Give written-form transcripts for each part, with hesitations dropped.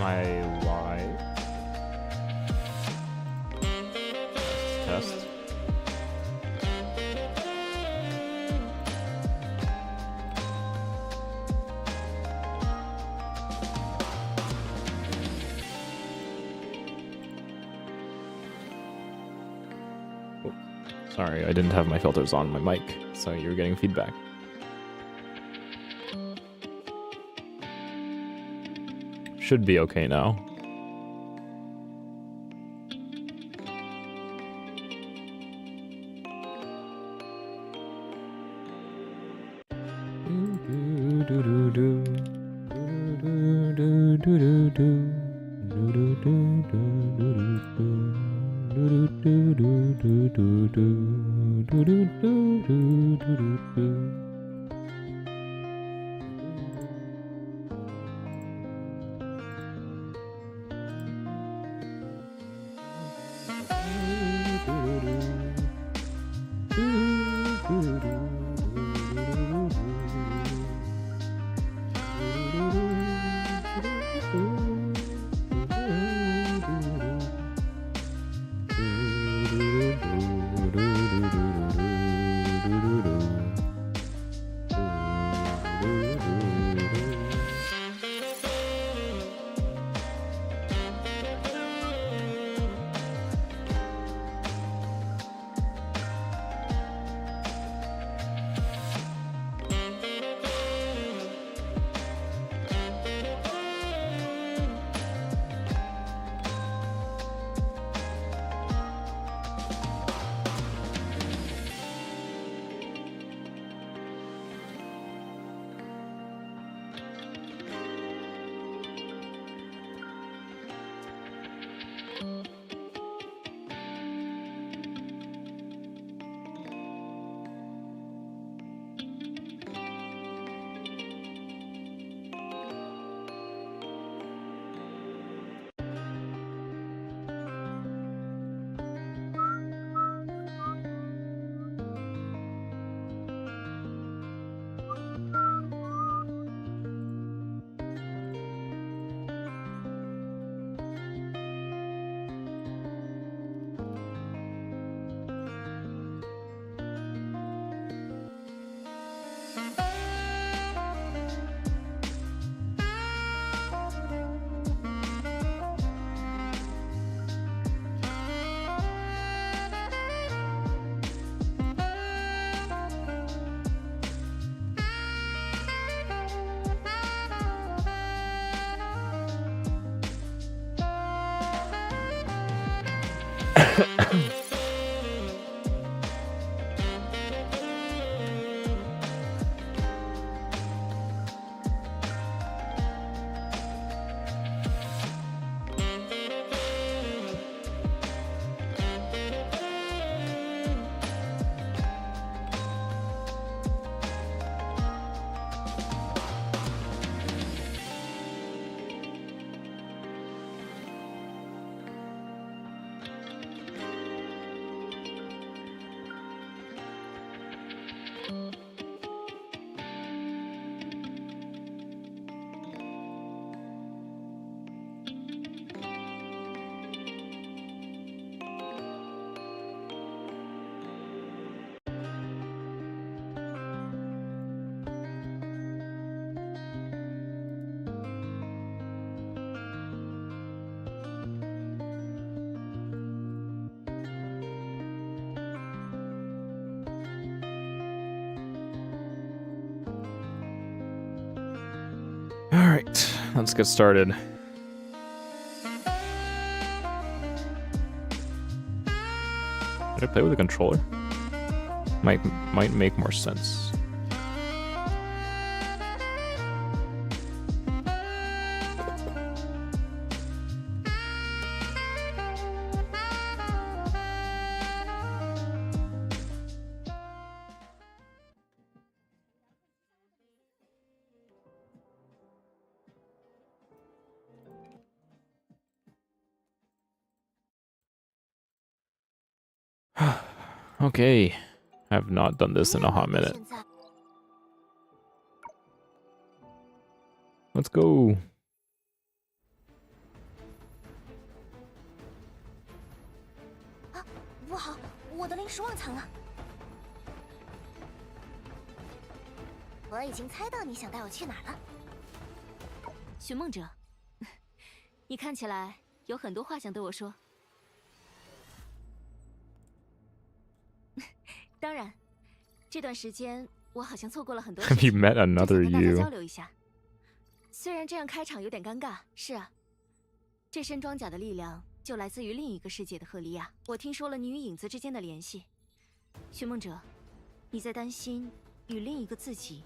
my live? Test. Sorry, I didn't have my filters on my mic, so you're getting feedback. Should be okay now. Alright, let's get started. Did I play with a controller? Might make more sense. Okay, I have not done this in a hot minute. Let's go. 不好，我的临时忘藏了。我已经猜到你想带我去哪儿了。寻梦者，你看起来有很多话想对我说。当然，这段时间我好像错过了很多事 Have you 情， met 正 another 想跟大家 you? 交流一下。虽然这样开场有点尴尬，是啊，这身装甲的力量就来自于另一个世界的赫利亚。我听说了你与影子之间的联系，寻梦者，你在担心与另一个自己，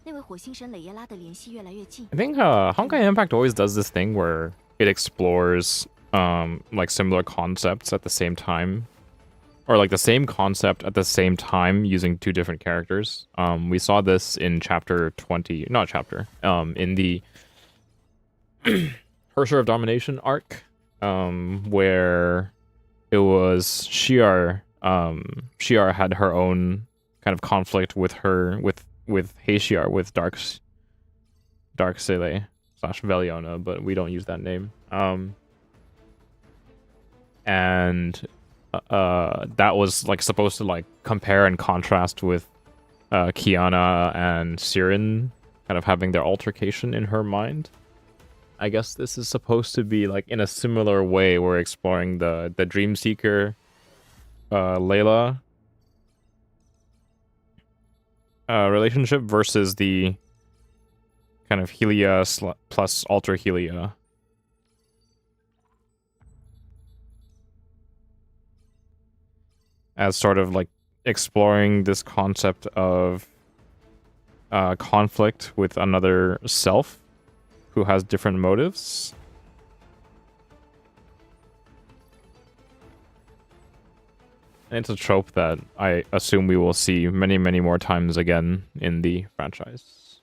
那位火星神蕾耶拉的联系越来越近。 I think Honkai Impact always does this thing where it explores like similar concepts at the same time. Or like the same concept at the same time using two different characters. We saw this in chapter 20, not chapter, in the HI3rd of Domination arc, where it was Shiar. Shiar had her own kind of conflict with Heishiar, with Dark Sele / Veliona, but we don't use that name. And that was like supposed to like compare and contrast with Kiana and Siren kind of having their altercation in her mind. I guess this is supposed to be like in a similar way. We're exploring the Dream Seeker Layla relationship versus the kind of Helia plus Alter Helia. As sort of like exploring this concept of conflict with another self who has different motives. And it's a trope that I assume we will see many, many more times again in the franchise. "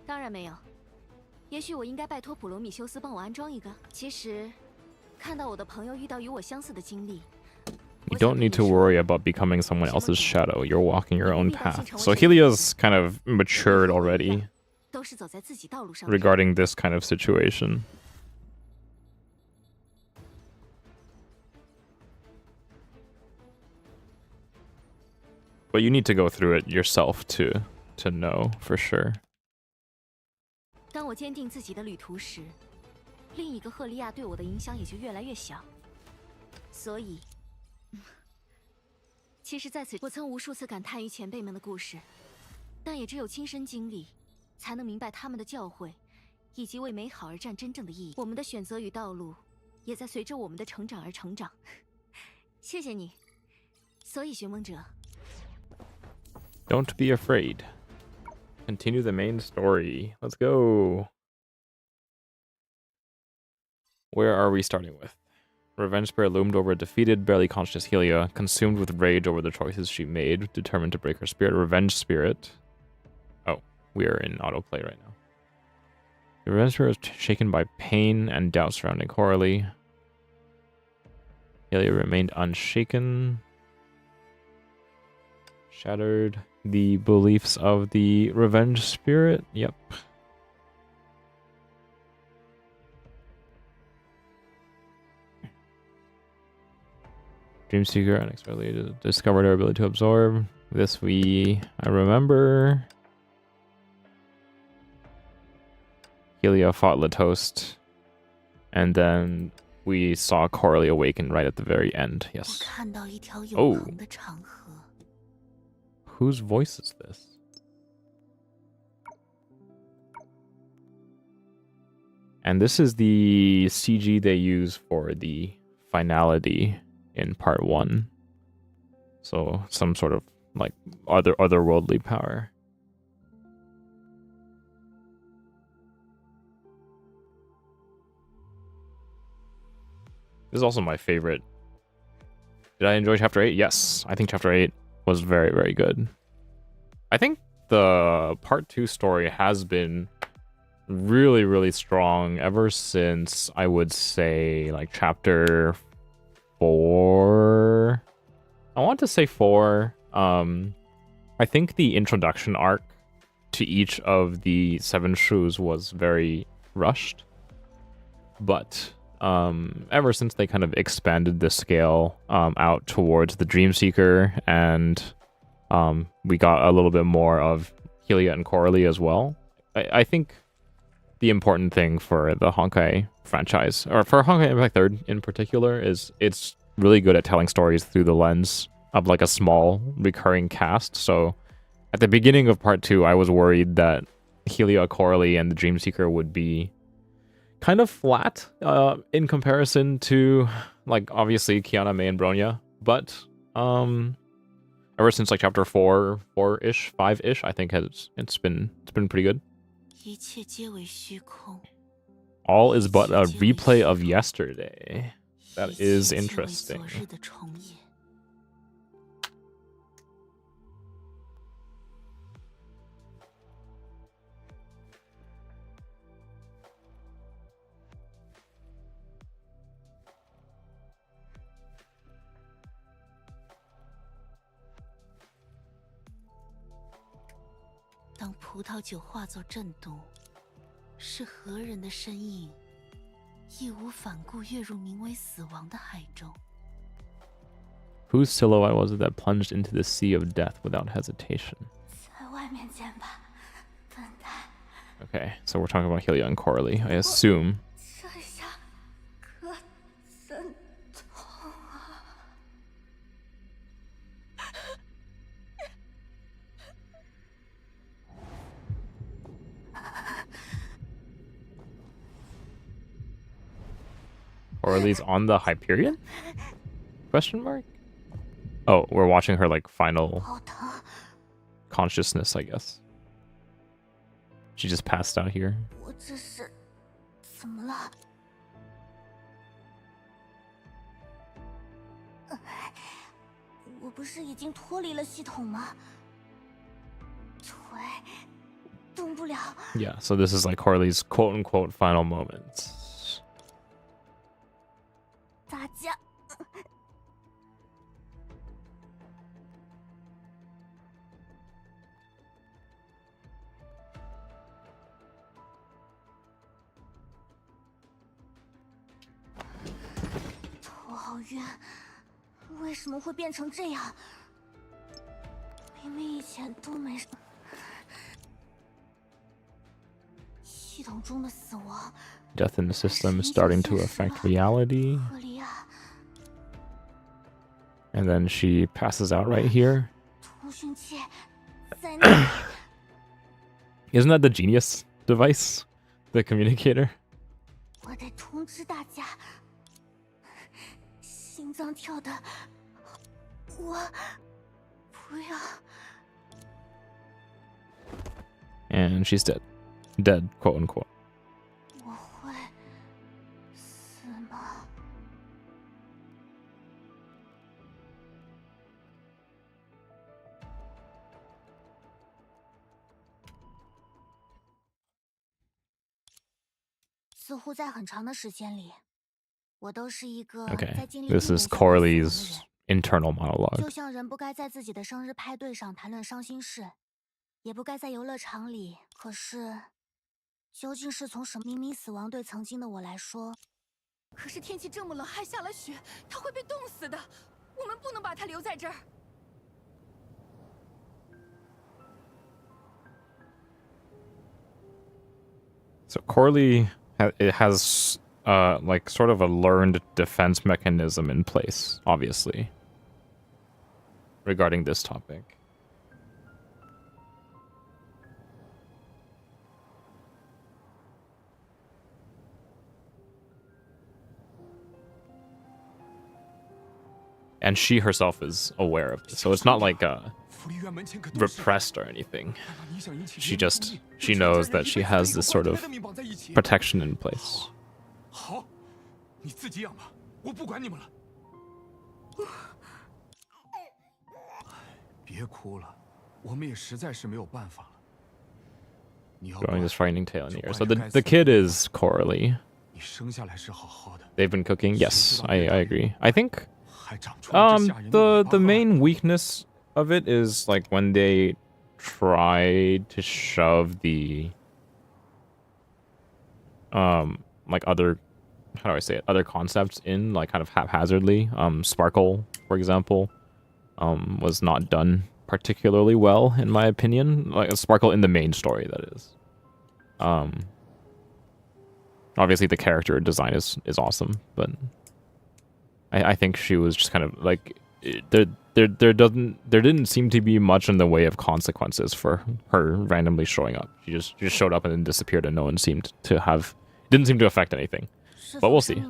当然没有，也许我应该拜托普罗米修斯帮我安装一个。其实，看到我的朋友遇到与我相似的经历。 You don't need to worry about becoming someone else's shadow. You're walking your own path. So Helia's kind of matured already regarding this kind of situation. But you need to go through it yourself to know for sure. 当我坚定自己的旅途时，另一个赫利亚对我的影响也就越来越小。所以，其实在此，我曾无数次感叹于前辈们的故事，但也只有亲身经历，才能明白他们的教诲，以及为美好而战真正的意义。我们的选择与道路，也在随着我们的成长而成长。谢谢你。所以，寻梦者。 Don't be afraid. Continue the main story. Let's go. Where are we starting with? Revenge Spirit loomed over a defeated, barely conscious Helia, consumed with rage over the choices she made, determined to break her spirit. Revenge Spirit. Oh, we are in autoplay right now. The Revenge Spirit was shaken by pain and doubt surrounding Coralie. Helia remained unshaken. Shattered the beliefs of the Revenge Spirit. Yep. Dreamseeker unexpectedly discovered her ability to absorb. This I remember. Helia fought Latost. And then we saw Coralie awaken right at the very end. Yes. Oh. Whose voice is this? And this is the CG they use for the finality in part 1. So some sort of like otherworldly power. This is also my favorite Did I enjoy chapter 8? Yes, I think chapter 8 was very, very good. I think the part 2 story has been really, really strong ever since, I would say, like chapter 4. I want to say 4. I think the introduction arc to each of the 7 shoes was very rushed, but ever since they kind of expanded the scale out towards the Dreamseeker, and we got a little bit more of Hylia and Coralie as well, I think the important thing for the Honkai franchise, or for Honkai Impact 3rd in particular, is it's really good at telling stories through the lens of like a small recurring cast. So at the beginning of part 2, I was worried that Hylia, Coralie, and the Dreamseeker would be kind of flat in comparison to, like, obviously Kiana, Mei, and Bronya. But ever since like chapter 4-ish, 5-ish, I think it's been pretty good. All is but a replay of yesterday. That is interesting. Whose silhouette was it that plunged into the sea of death without hesitation? Okay, so we're talking about Hylia and Coralie, I assume. Coralie's on the Hyperion? Question mark? Oh, we're watching her like final consciousness, I guess. She just passed out here. Yeah, so this is like Coralie's quote-unquote final moments. Death in the system is starting to affect reality. And then she passes out right here. Isn't that the genius device? The communicator? And she's dead. Dead, quote unquote. Okay, this is Coralie's internal monologue. So Coralie has like sort of a learned defense mechanism in place, obviously, regarding this topic. And she herself is aware of this, so it's not like repressed or anything. She knows that she has this sort of protection in place. Growing this frightening tale in here. So the kid is Coralie. They've been cooking. Yes, I agree. I think the main weakness of it is like when they try to shove the like other, how do I say it, other concepts in like kind of haphazardly. Sparkle, for example, was not done particularly well in my opinion. Like Sparkle in the main story, that is. Obviously the character design is awesome, but I think she was just kind of like there didn't seem to be much in the way of consequences for her randomly showing up. She just showed up and then disappeared, and no one seemed to have, didn't seem to affect anything. But we'll see.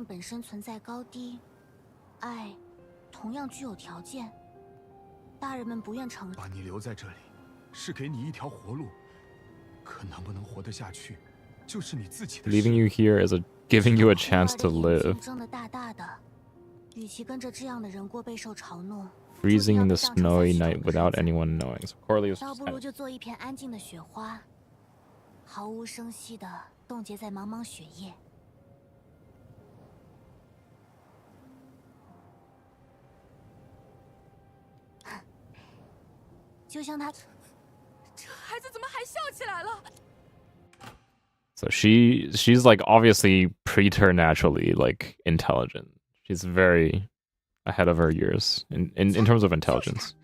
Leaving you here is giving you a chance to live. Freezing in the snowy night without anyone knowing. So Coralie was just So she's like obviously preternaturally like intelligent. She's very ahead of her years in terms of intelligence.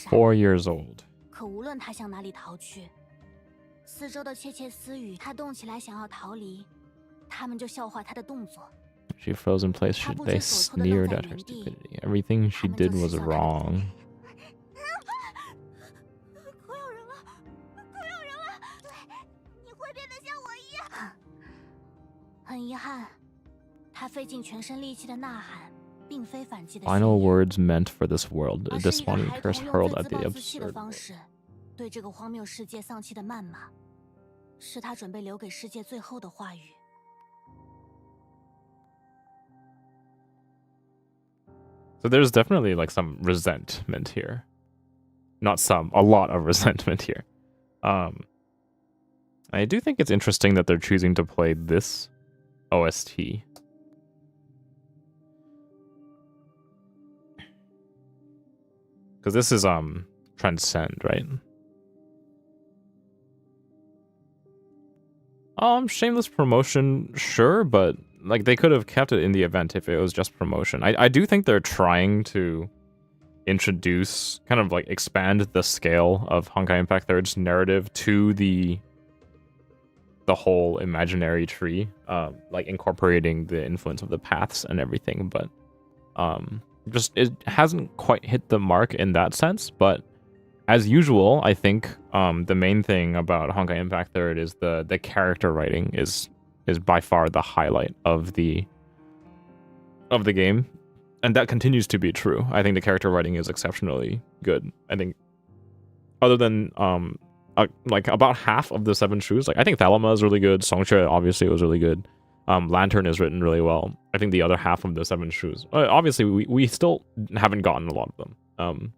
Four years old. She froze in place. They sneered at her stupidity. Everything she did was wrong. Final words meant for this world. A despondent curse hurled at the absurd. So there's definitely like some resentment here. Not some, a lot of resentment here. I do think it's interesting that they're choosing to play this OST. Because this is Transcend, right? Shameless promotion, sure, but like they could have kept it in the event if it was just promotion. I do think they're trying to introduce, kind of like expand the scale of Honkai Impact 3rd's narrative to the whole imaginary tree, like incorporating the influence of the paths and everything, but just it hasn't quite hit the mark in that sense. But as usual, I think the main thing about Honkai Impact 3rd is the character writing is by far the highlight of the game, and that continues to be true. I think the character writing is exceptionally good. I think other than like about half of the 7 shoes, like I think Thalama is really good. Songche obviously was really good. Lantern is written really well. I think the other half of the 7 shoes, obviously we still haven't gotten a lot of them.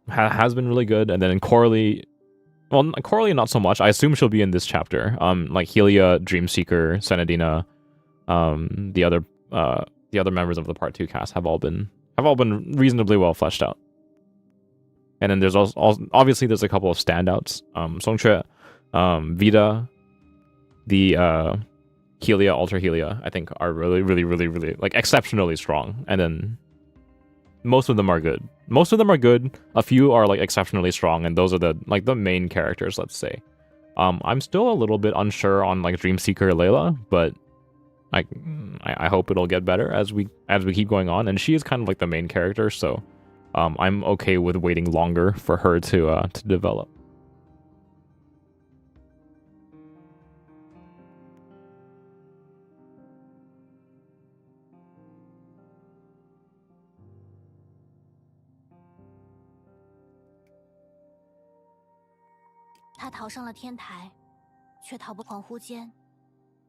Has been really good. And then in Coralie, well, Coralie not so much. I assume she'll be in this chapter. Like Helia, Dreamseeker, Senadina, the other members of the Part 2 cast have all been reasonably well fleshed out. And then there's also obviously there's a couple of standouts. Songche, Vida, the Helia, Ultra Helia, I think are really like exceptionally strong. And then most of them are good. A few are like exceptionally strong, and those are the main characters, let's say. I'm still a little bit unsure on like Dreamseeker Layla, but I hope it'll get better as we keep going on. And she is kind of like the main character, so I'm okay with waiting longer for her to develop. 他逃上了天台，却逃不恍惚间，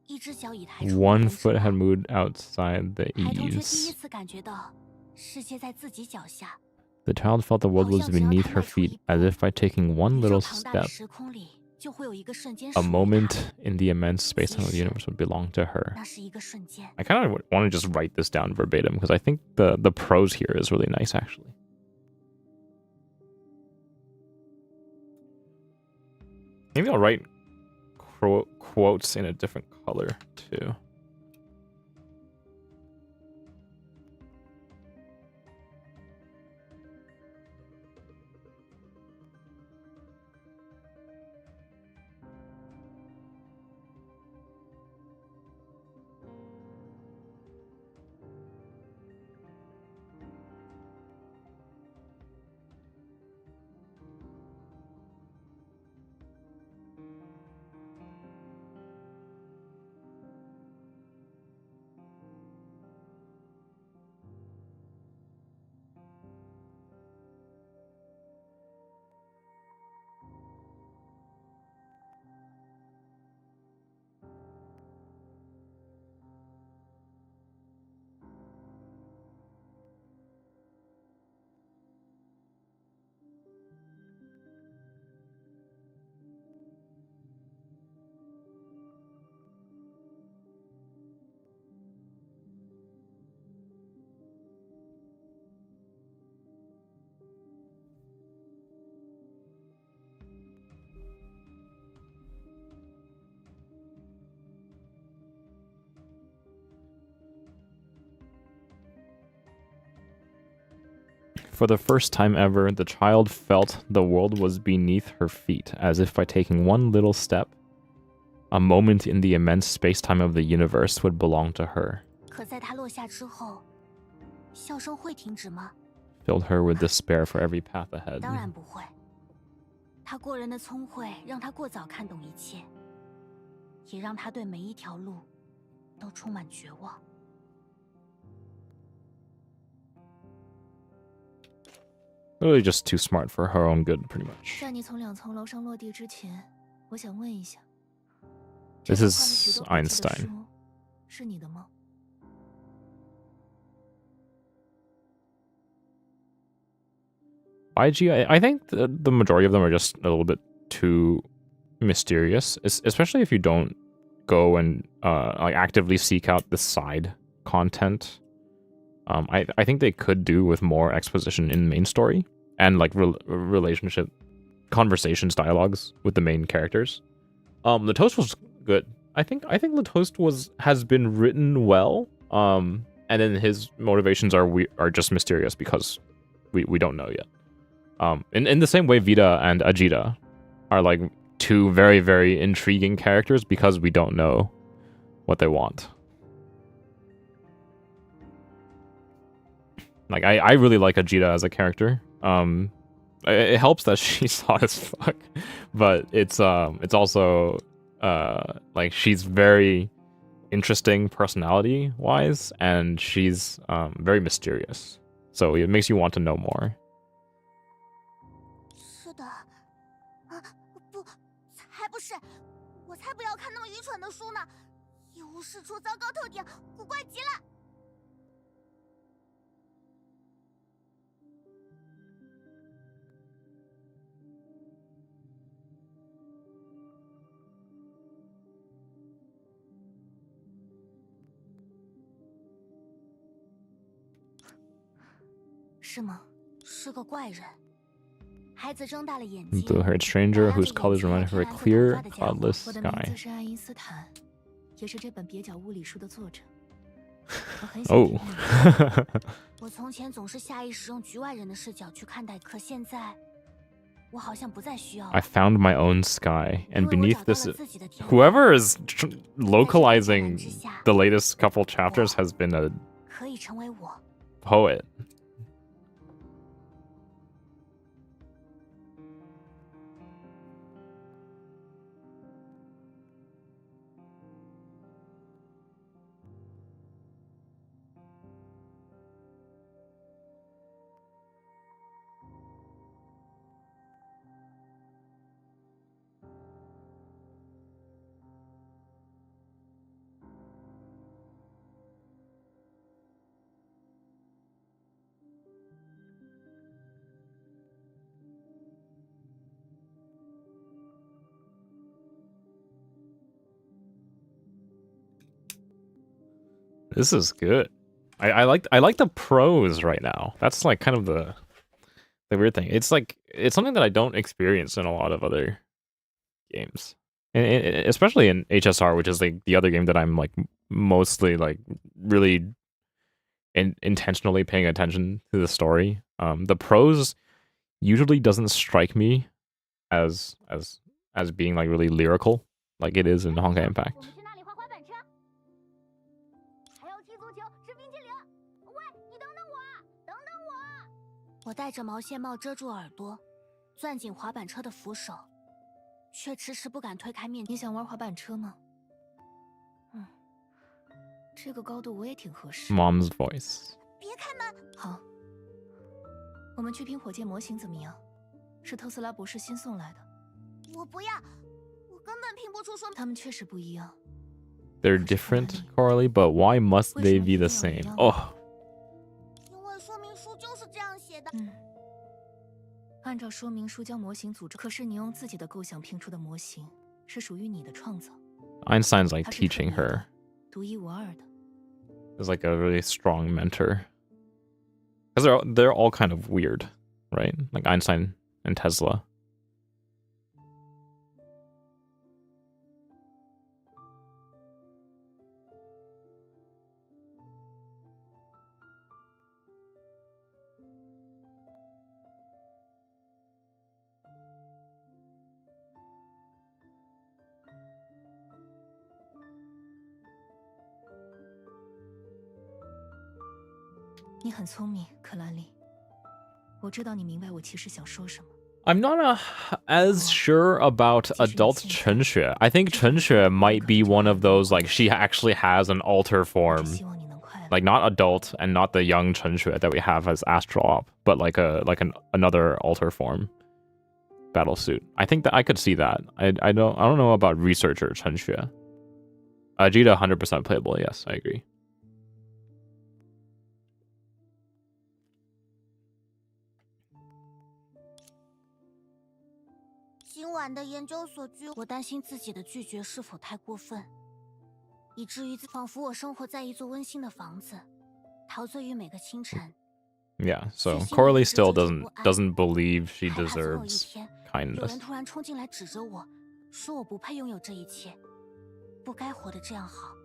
一只脚已抬出 One foot had moved outside the 孩童却第一 eaves. 次感觉到世界在自己脚下。 The child felt the world was beneath her feet, as if by taking one 宇宙 little 庞大的 step, 时空里就会有一个瞬间 a 属于他 moment in the immense space-time of the universe would belong to her. 那是一个瞬间。 I kind of want to just write this down verbatim because I think the prose here is really nice, actually. Maybe I'll write quotes in a different color too. For the first time ever, the child felt the world was beneath her feet, as if by taking one little step, a moment in the immense space-time of the universe would belong to her. 可在他落下之后，笑声会停止吗？ Filled her with despair for every path ahead. 当然不会。他过人的聪慧让他过早看懂一切，也让他对每一条路都充满绝望。 Really just too smart for her own good, pretty much. 在你从2层楼上落地之前，我想问一下， This 这 is 本换了许多笔记的 Einstein. 书是你的吗？ IG, I think the majority of them are just a little bit too mysterious, especially if you don't go and like actively seek out the side content. I think they could do with more exposition in the main story and like relationship conversations, dialogues with the main characters. The Toast was good. I think the Toast has been written well. And then his motivations are just mysterious because we don't know yet. In the same way, Vita and Ajita are like two very, very intriguing characters because we don't know what they want. Like I really like Ajita as a character. It helps that she's hot as fuck, but it's also like she's very interesting personality wise, and she's very mysterious. So it makes you want to know more. 是的，啊，不，才不是，我才不要看那么愚蠢的书呢，一无是处，糟糕透顶，古怪极了。 是吗？是个怪人。孩子睁大了眼睛。 Blue-haired stranger whose colors reminded her of a clear, cloudless 我的名 sky. 字是爱因斯坦，也是这本蹩脚物理书的作者。我很想 Oh. 听听我从前总是下意识用局外人的视角去看待，可现在，我好像不再需要。 I found my own sky, and 因为我 beneath 找到 this, 了自己的天空 whoever is localizing the latest couple chapters has been a 可以成为我。 poet. This is good. I like the prose right now. That's like kind of the weird thing. It's like it's something that I don't experience in a lot of other games, and especially in HSR, which is like the other game that I'm like mostly like really intentionally paying attention to the story. The prose usually doesn't strike me as being like really lyrical, like it is in Honkai Impact. 我们去那里滑滑板车，还要踢足球、吃冰淇淋。喂，你等等我啊！等等我！我戴着毛线帽遮住耳朵，攥紧滑板车的扶手，却迟迟不敢推开面。你想玩滑板车吗？嗯，这个高度我也挺合适。Mom's voice. 别开门！好，我们去拼火箭模型怎么样？是特斯拉博士新送来的。我不要，我根本拼不出说明。他们确实不一样。 They're different, Coralie, but why must they be the same? Oh. 因为说明书就是这样写的。按照说明书将模型组织，可是你用自己的构想拼出的模型是属于你的创造。Einstein's like teaching her. 独一无二的。Is like a really strong mentor. Because they're all kind of weird, right? Like Einstein and Tesla. 你很聪明，克兰丽。我知道你明白我其实想说什么。I'm not as sure about adult Chenxue. I think Chenxue might be one of those, like, she actually has an alter form. Like, not adult and not the young Chenxue that we have as Astral Op, but like another alter form battle suit. I think that I could see that. I don't know about researcher Chenxue. Ajita 100% playable, yes, I agree. 今晚的研究所聚，我担心自己的拒绝是否太过分，以至于仿佛我生活在一座温馨的房子，陶醉于每个清晨。Yeah, so Coralie still doesn't believe she deserves 有 kindness. 人突然冲进来指着我，说我不配拥有这一切，不该活得这样好。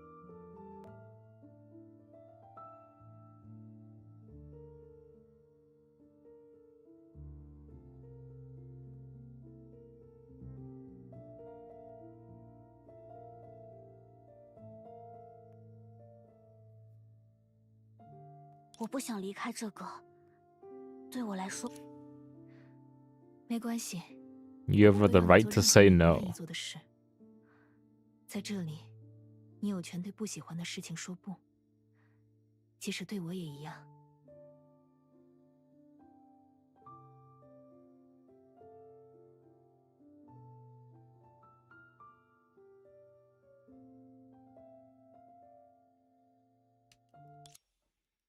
我不想离开这个，对我来说，没关系。You have the right to say no. 在这里，你有权对不喜欢的事情说不，即使对我也一样。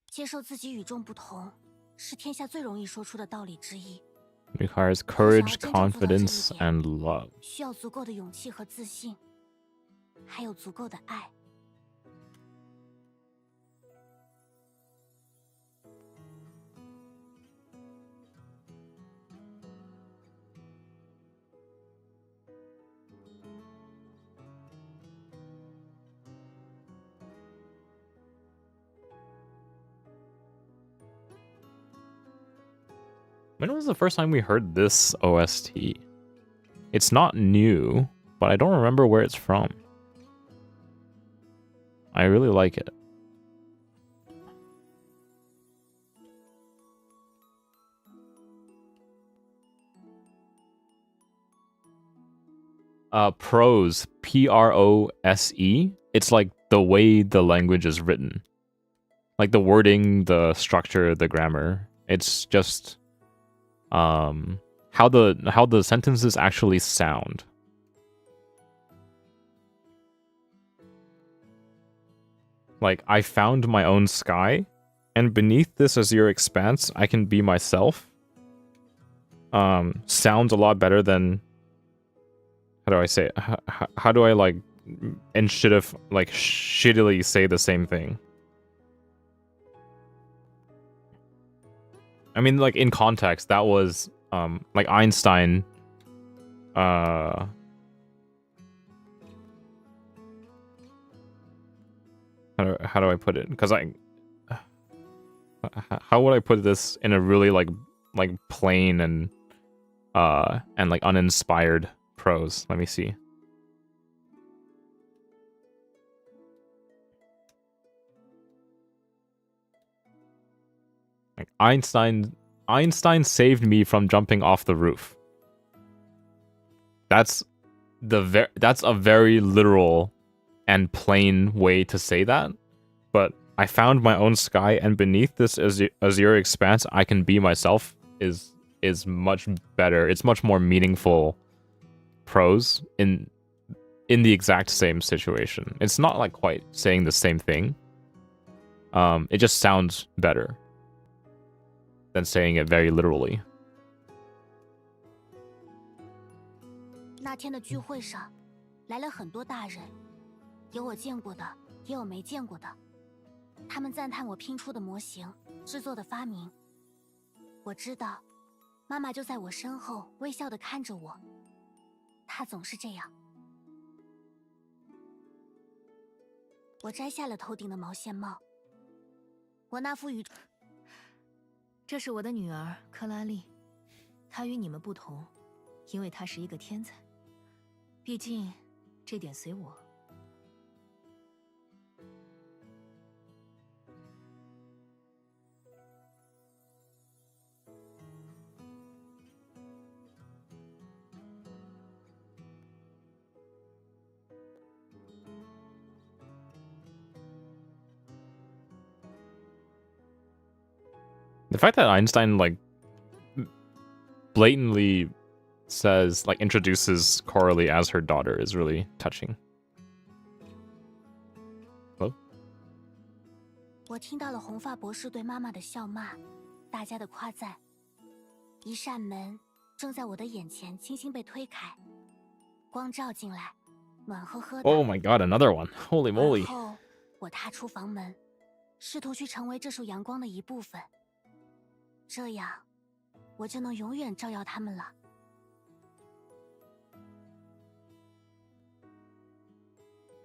接受自己与众不同，是天下最容易说出的道理之一。 Requires courage, confidence, and love. 需要足够的勇气和自信，还有足够的爱。When was the first time we heard this OST? It's not new, but I don't remember where it's from. I really like it. Prose, Prose. It's like the way the language is written. Like the wording, the structure, the grammar. It's just how the sentences actually sound. Like, I found my own sky, and beneath this azure expanse, I can be myself. Sounds a lot better than, how do I say it? How do I like, and should have like shittily say the same thing? I mean, like, in context, that was, like, Einstein, how do I put it? Because how would I put this in a really, like, plain and like, uninspired prose? Let me see. Like, Einstein saved me from jumping off the roof. That's a very literal and plain way to say that. But I found my own sky, and beneath this azure expanse, I can be myself is much better. It's much more meaningful prose in the exact same situation. It's not like quite saying the same thing. It just sounds better than saying it very literally. 那天的聚会上，来了很多大人，有我见过的，也有没见过的。他们赞叹我拼出的模型、制作的发明。我知道，妈妈就在我身后，微笑地看着我。她总是这样。我摘下了头顶的毛线帽。我那副这是我的女儿克拉丽，她与你们不同，因为她是一个天才。毕竟，这点随我。The fact that Einstein, like, blatantly says, like, introduces Coralie as her daughter is really touching. Hello? 我听到了红发博士对妈妈的笑骂，大家的夸赞。一扇门正在我的眼前轻轻被推开，光照进来，暖和和的。 Oh my god, another one. Holy moly. 然后我踏出房门，试图去成为这束阳光的一部分。这样，我就能永远照耀他们了。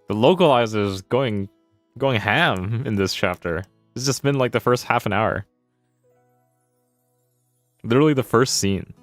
The localizer is going ham in this chapter. It's just been like the first half an hour. Literally the first scene.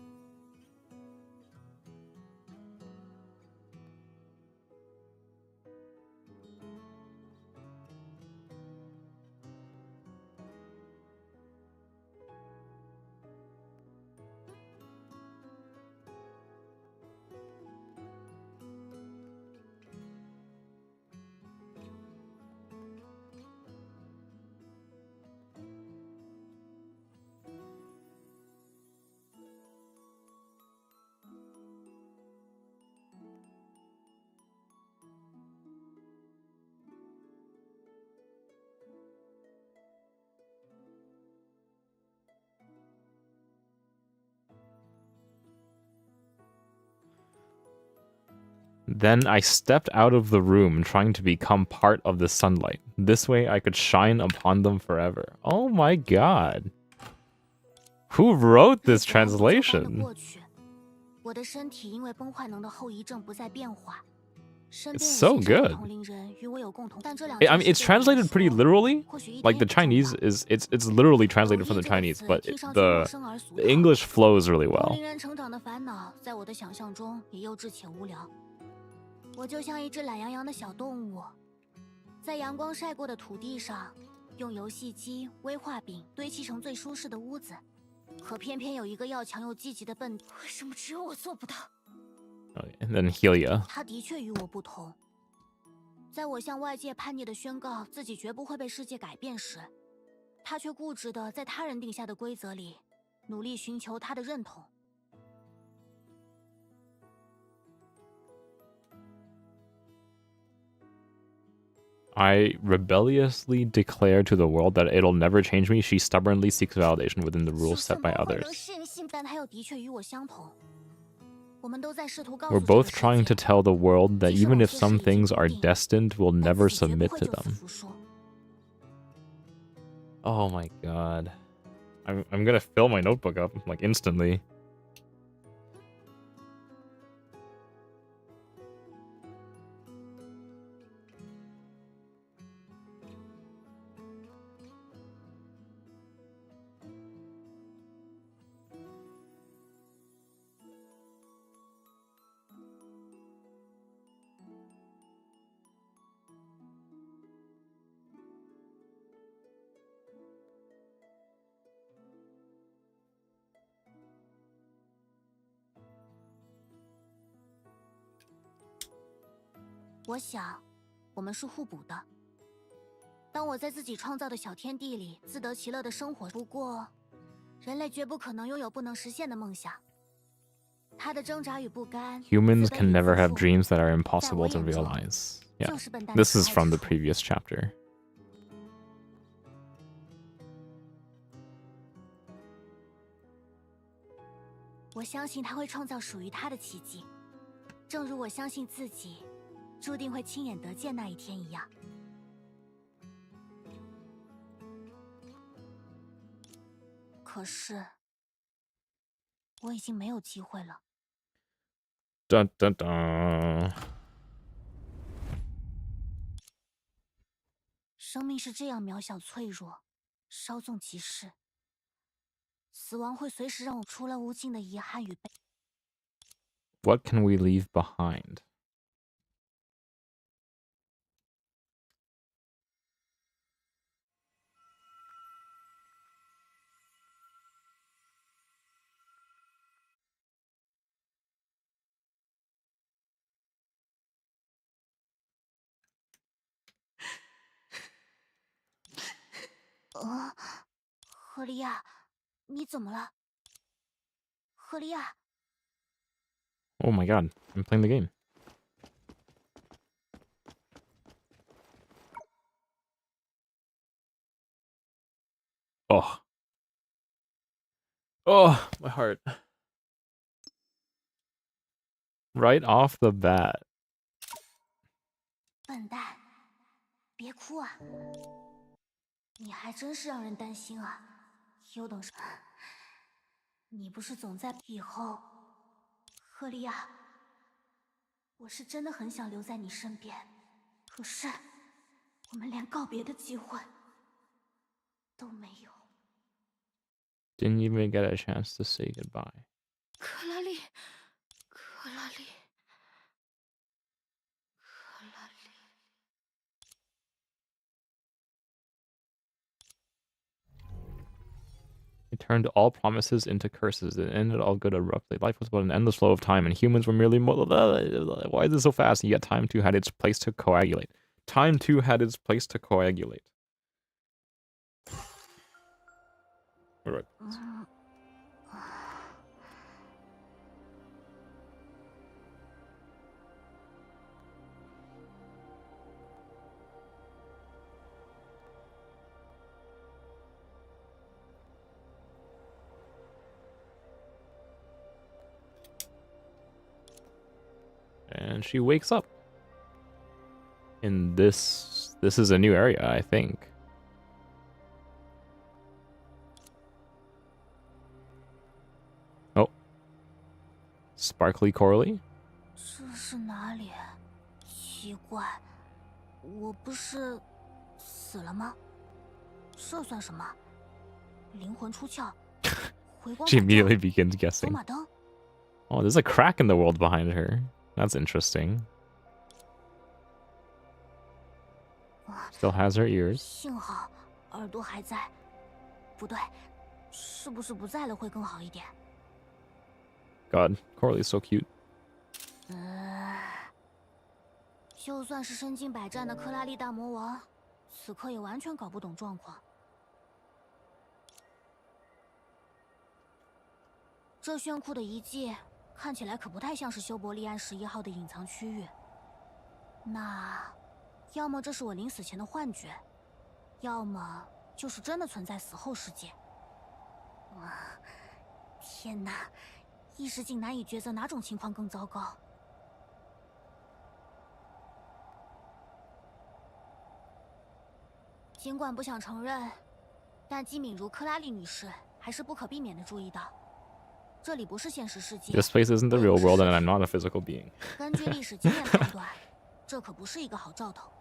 Then I stepped out of the room, trying to become part of the sunlight. This way I could shine upon them forever. Oh my god. Who wrote this translation? 我的身体因为崩坏能的后遗症不再变化。 It's so good. I mean, it's translated pretty literally. Like the Chinese is, it's literally translated from the Chinese, but the English flows really well. 我就像一只懒洋洋的小动物，在阳光晒过的土地上，用游戏机、微画饼堆砌成最舒适的屋子。可偏偏有一个要强又积极的笨，为什么只有我做不到？ And then Helia. 他的确与我不同。在我向外界叛逆的宣告自己绝不会被世界改变时，他却固执地在他人定下的规则里，努力寻求他的认同。 I rebelliously declare to the world that it'll never change me. She stubbornly seeks validation within the rules set by others. We're both trying to tell the world that even if some things are destined, we'll never submit to them. Oh my god. I'm gonna fill my notebook up like instantly.我想，我们是互补的。当我在自己创造的小天地里自得其乐的生活，不过，人类绝不可能拥有不能实现的梦想。他的挣扎与不甘。Humans can never have dreams that are impossible to realize. Yeah, this is from the previous chapter. 我相信他会创造属于他的奇迹，正如我相信自己注定会亲眼得见那一天一样。可是，我已经没有机会了。Dun dun dun. 生命是这样渺小脆弱，稍纵即逝。死亡会随时让我除了无尽的遗憾与悲。What can we leave behind? Oh my god, I'm playing the game. Oh. Oh, my heart. Right off the bat. 笨蛋，别哭啊！你还真是让人担心啊！优等生，你不是总在以后，赫利亚，我是真的很想留在你身边，可是我们连告别的机会都没有。Didn't even get a chance to say goodbye. 克拉丽。It turned all promises into curses. It ended all good abruptly. Life was but an endless flow of time, and humans were merely... Why is it so fast? And yet time too had its place to coagulate. Time too had its place to coagulate. All right. And she wakes up. In this is a new area, I think. Oh. Sparkly Coralie? 这是哪里？奇怪，我不是死了吗？这算什么？灵魂出窍，回光 She 返照， immediately begins 走 guessing. 马灯。Oh, there's a crack in the world behind her. That's interesting. Still has her ears. 幸好耳朵还在。不对，是不是不在了会更好一点？ God, Coralie's so cute. 就算是身经百战的克拉丽大魔王，此刻也完全搞不懂状况。这炫酷的遗迹看起来可不太像是修伯利安11号的隐藏区域。那，要么这是我临死前的幻觉，要么就是真的存在死后世界。天哪，一时竟难以抉择哪种情况更糟糕。尽管不想承认，但机敏如克拉丽女士还是不可避免的注意到，这里不是现实世界。This place isn't the real world, and I'm not a physical being. 根据历史经验判断，这可不是一个好兆头。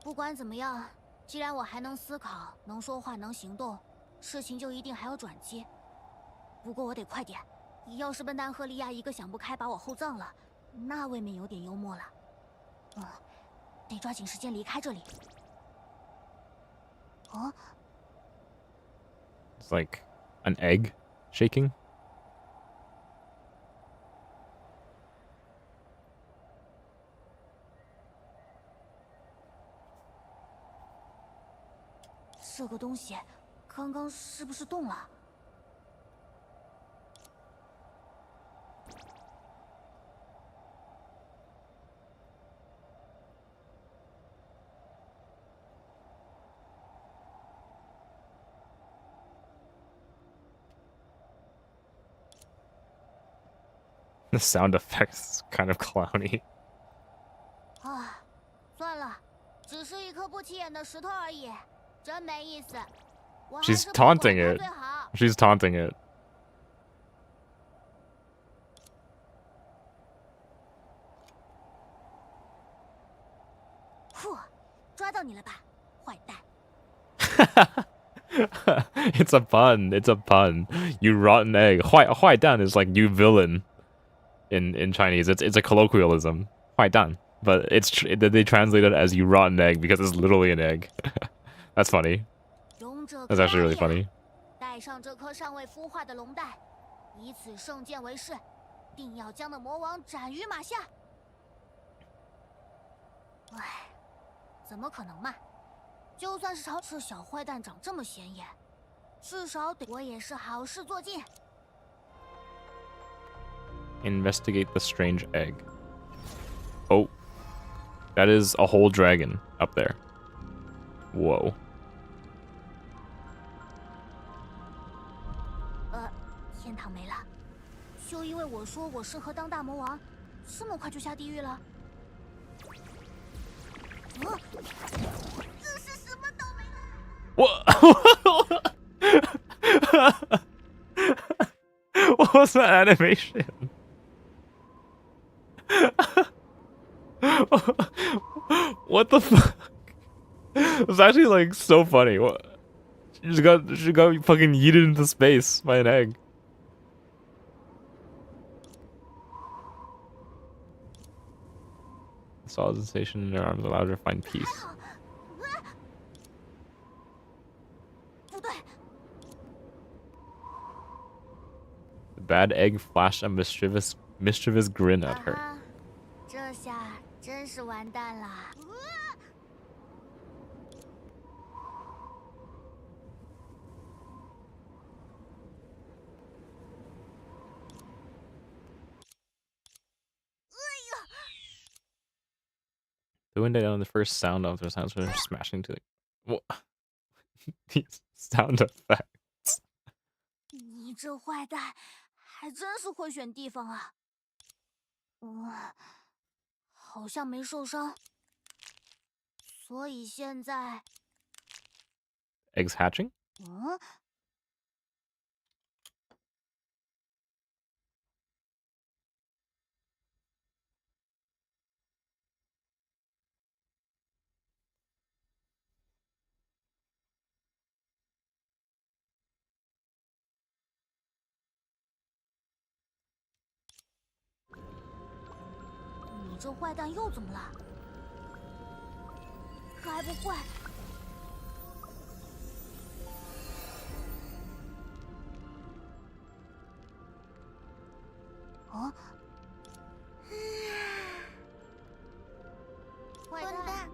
不管怎么样，既然我还能思考、能说话、能行动，事情就一定还有转机。不过我得快点，要是笨蛋赫利亚一个想不开把我后葬了，那未免有点幽默了。得抓紧时间离开这里。哦 It's like an egg shaking. 这个东西，刚刚是不是动了？The sound effects kind of clowny. 啊，算了，只是一颗不起眼的石头而已，真没意思。我还 She's 是不管 taunting 它 it. 最好。She's taunting it. 呼，抓到你了吧，坏蛋！ It's a pun. It's a pun. You rotten egg. 坏蛋 is like you villain in Chinese. It's a colloquialism. 坏蛋. But they translate it as you rotten egg because it's literally an egg. That's funny. 勇者 That's actually really 克拉利 funny. 亚，带上这颗尚未孵化的龙蛋，以此圣剑为誓，定要将那魔王斩于马下。唉，怎么可能嘛？就算是这小坏蛋长这么显眼，至少得我也是好事做尽。 Investigate the strange egg. Oh. That is a whole dragon up there. Whoa. 天堂没了，就因为我说我适合当大魔王，这么快就下地狱了？这是什么倒霉What? What was that animation? What the fuck? It was actually like so funny. What? She got fucking yeeted into space by an egg. Solid sensation in her arms allowed her to find peace. 不对， The bad egg flashed a mischievous grin at her. 这下真是完蛋了。The wind died down the first sound of their sounds were smashing to the... What? These sound effects. 你这坏蛋，还真是会选地方啊。好像没受伤，所以现在， Eggs hatching? 你这坏蛋又怎么了？还不会？哦，坏蛋！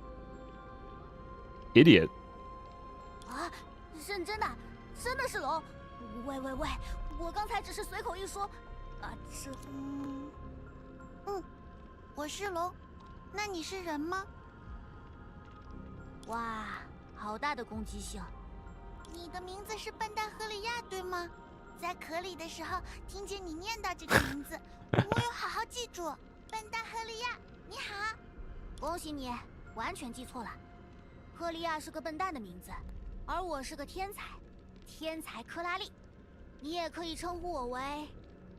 idiot. 啊，认真的，真的是龙！喂，我刚才只是随口一说。啊，我是龙，那你是人吗？哇，好大的攻击性！你的名字是笨蛋赫利亚，对吗？在壳里的时候听见你念叨这个名字，我有好好记住。笨蛋赫利亚，你好。恭喜你，完全记错了。赫利亚是个笨蛋的名字，而我是个天才，天才科拉利。你也可以称呼我为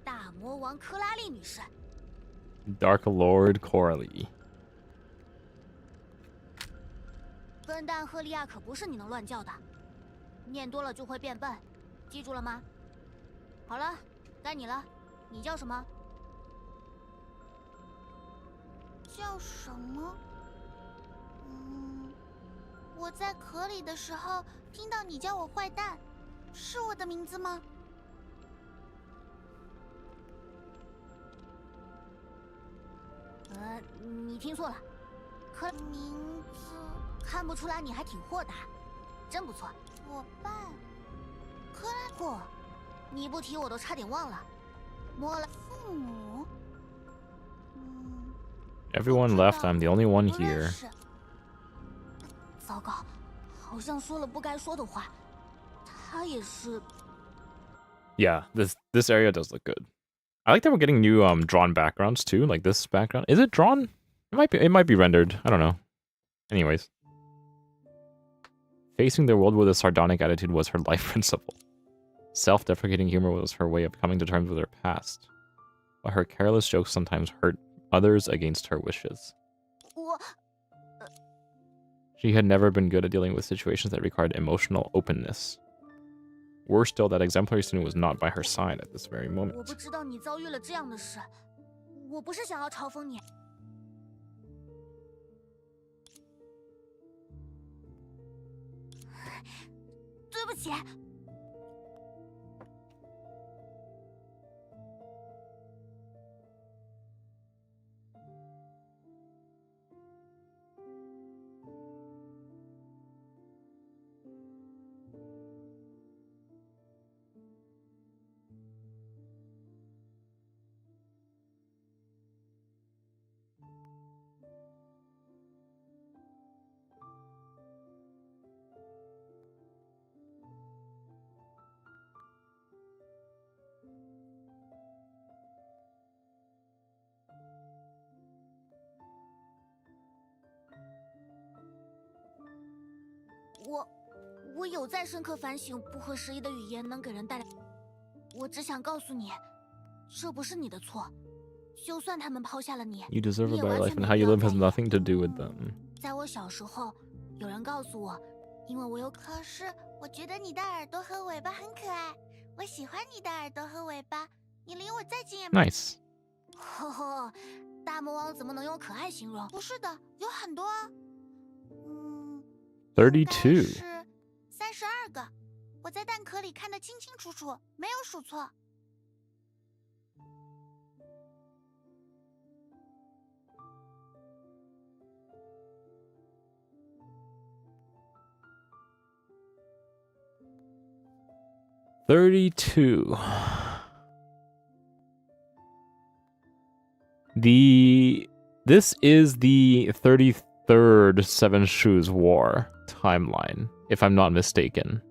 大魔王科拉利女士。Dark Lord Coralie. 笨蛋赫利亚可不是你能乱叫的，念多了就会变笨，记住了吗？好了，该你了，你叫什么？叫什么？我在壳里的时候听到你叫我坏蛋，是我的名字吗？你听错了，名字看不出来你还挺豁达，真不错。伙伴，科拉不，你不提我都差点忘了。摸了父母。Everyone left. I'm the only one 不认 here. 识。糟糕，好像说了不该说的话。他也是。Yeah, this area does look good. I like that we're getting new drawn backgrounds too. Like this background, is it drawn? It might be rendered. I don't know. Anyways, facing the world with a sardonic attitude was her life principle. Self-deprecating humor was her way of coming to terms with her past, but her careless jokes sometimes hurt others against her wishes. She had never been good at dealing with situations that required emotional openness. Worse still, that exemplary student was not by her side at this very 我 moment. 不知道你遭遇了这样的事，我不是想要嘲讽你。对不起。我有在深刻反省不合时宜的语言能给人带来。我只想告诉你，这不是你的错。就算他们抛下了你， You deserve 你 a 也 better 完 life, 全 and 没 how 必 you 要 live 在 has 意。 nothing to do with them. 在我小时候，有人告诉我，因为我有可是我觉得你的耳朵和尾巴很可爱，我喜欢你的耳朵和尾巴，你离我再近也没。 Nice. 呵呵，大魔王怎么能用可爱形容？不是的，有很多啊。32. 是32个，我在蛋壳里看得清清楚楚，没有数错。32. This is the 33rd Seven Shoes War timeline, if I'm not mistaken.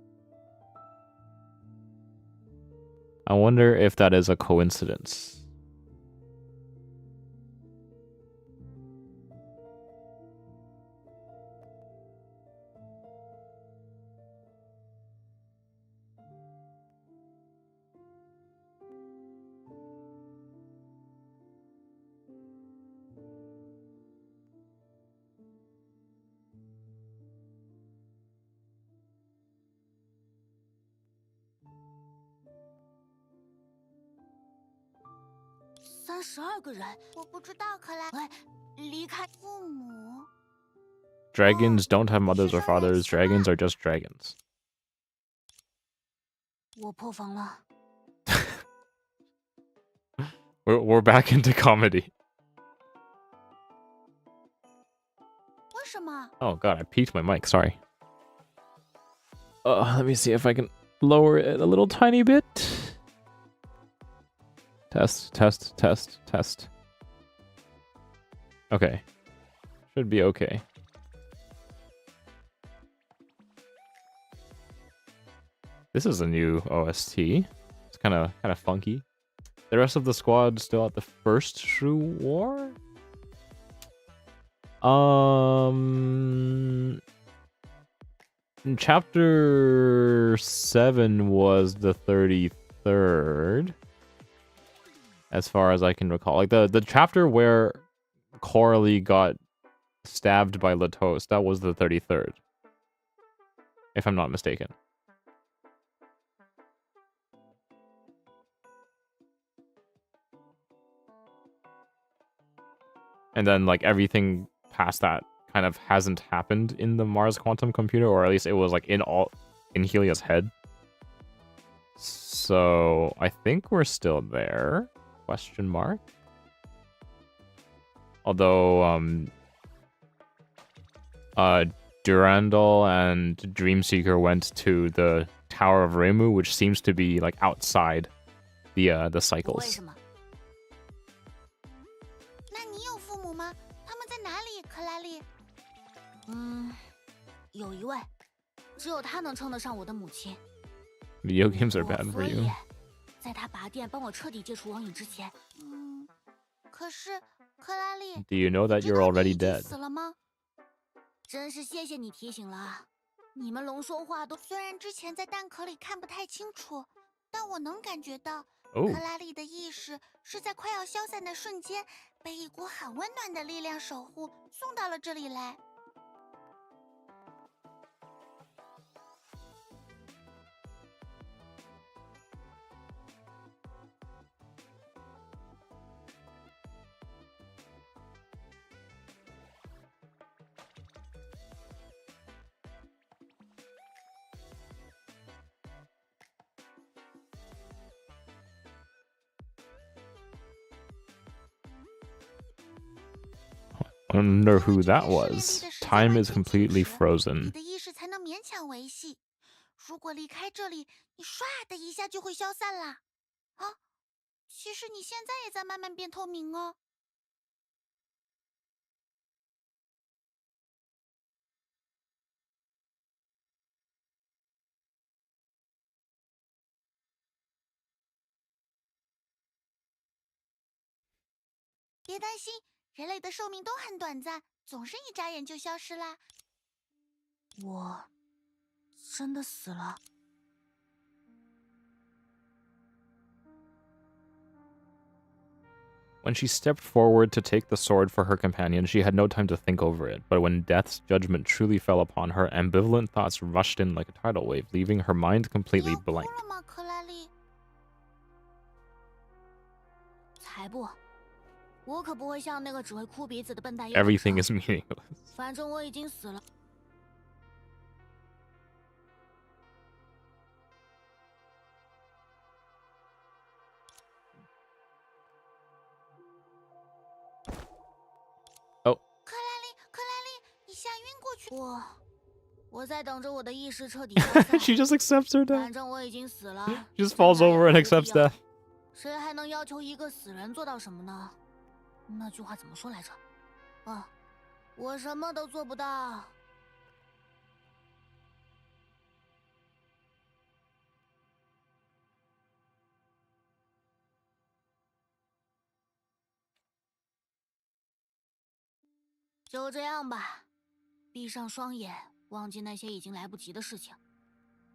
I wonder if that is a coincidence.32个人，我不知道，克莱。喂，离开父母。 Dragons don't have mothers or fathers. Dragons are just dragons. 我破防了。We're back into comedy. 为什么？ Oh god, I peaked my mic. Sorry. Let me see if I can lower it a little tiny bit. Test, test, test, test. Okay. Should be okay. This is a new OST. It's kind of funky. The rest of the squad still at the first Shrew War? Chapter 7 was the 33rd. As far as I can recall. Like the chapter where Coralie got stabbed by Latos, that was the 33rd. If I'm not mistaken. And then like everything past that kind of hasn't happened in the Mars quantum computer, or at least it was like in Helia's head. So I think we're still there. Question mark. Although Durandal and Dreamseeker went to the Tower of Reimu, which seems to be like outside the cycles. 那你有父母吗？他们在哪里，克拉丽？有一位，只有她能称得上我的母亲。 Video games are bad for 所以 you. 在她拔电帮我彻底戒除网瘾之前，可是克拉丽， Do you know that you're already 你知道 dead? 你已经死了吗？真是谢谢你提醒了。你们龙说话都虽然之前在蛋壳里看不太清楚，但我能感觉到， Oh. 克拉丽的意识是在快要消散的瞬间，被一股很温暖的力量守护，送到了这里来。 Wonder who that was. Time is completely 你 frozen. 的意识才能勉强维系。如果离开这里，你唰的一下就会消散啦。啊，其实你现在也在慢慢变透明哦。别担心，人类的寿命都很短暂，总是一眨眼就消失啦。我真的死了。 When she stepped forward to take the sword for her companion, she had no time to think over it. But when death's judgment truly fell upon her, ambivalent thoughts rushed in like a tidal wave, leaving her mind completely 你要哭 blank. 了吗，克拉丽？才不，我可不会像那个只会哭鼻子的笨蛋一样。 Everything is meaningless. 反正我已经死了。 克拉丽，克拉丽，一下晕过去。我在等着我的意识彻底消散。 She just accepts her 反 death. 正我已经死了。 Just falls over and accepts death. 谁还能要求一个死人做到什么呢？那句话怎么说来着？啊，我什么都做不到。就这样吧，闭上双眼，忘记那些已经来不及的事情。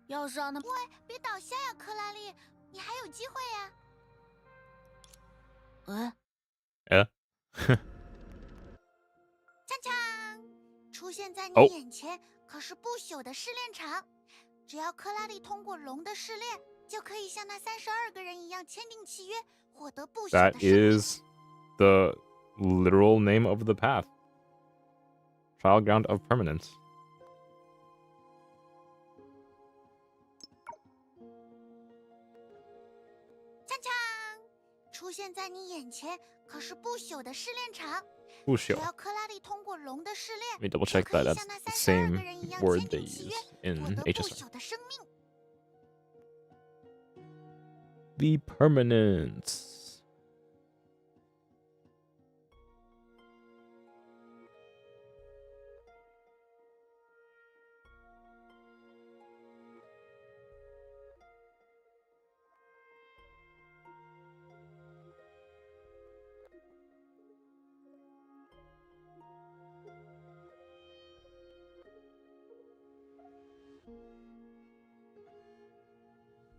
要是让他们……喂，别倒下呀，克拉丽，你还有机会呀。锵锵！出现在你眼前可是不朽的试炼场，只要克拉丽通过龙的试炼，就可以像那32个人一样签订契约，获得不朽的 That 生命。 is the literal name of the path. Trial ground of permanence. 锵锵！出现在你眼前，可是不朽的试炼场。不朽。只要克拉丽通过龙的试炼， Let me double check that. 就可以 That's 像那 the 32 same 个人一样 word 签 they 订契约， use 夺 in 得不 HSR. 朽的生命。The permanence.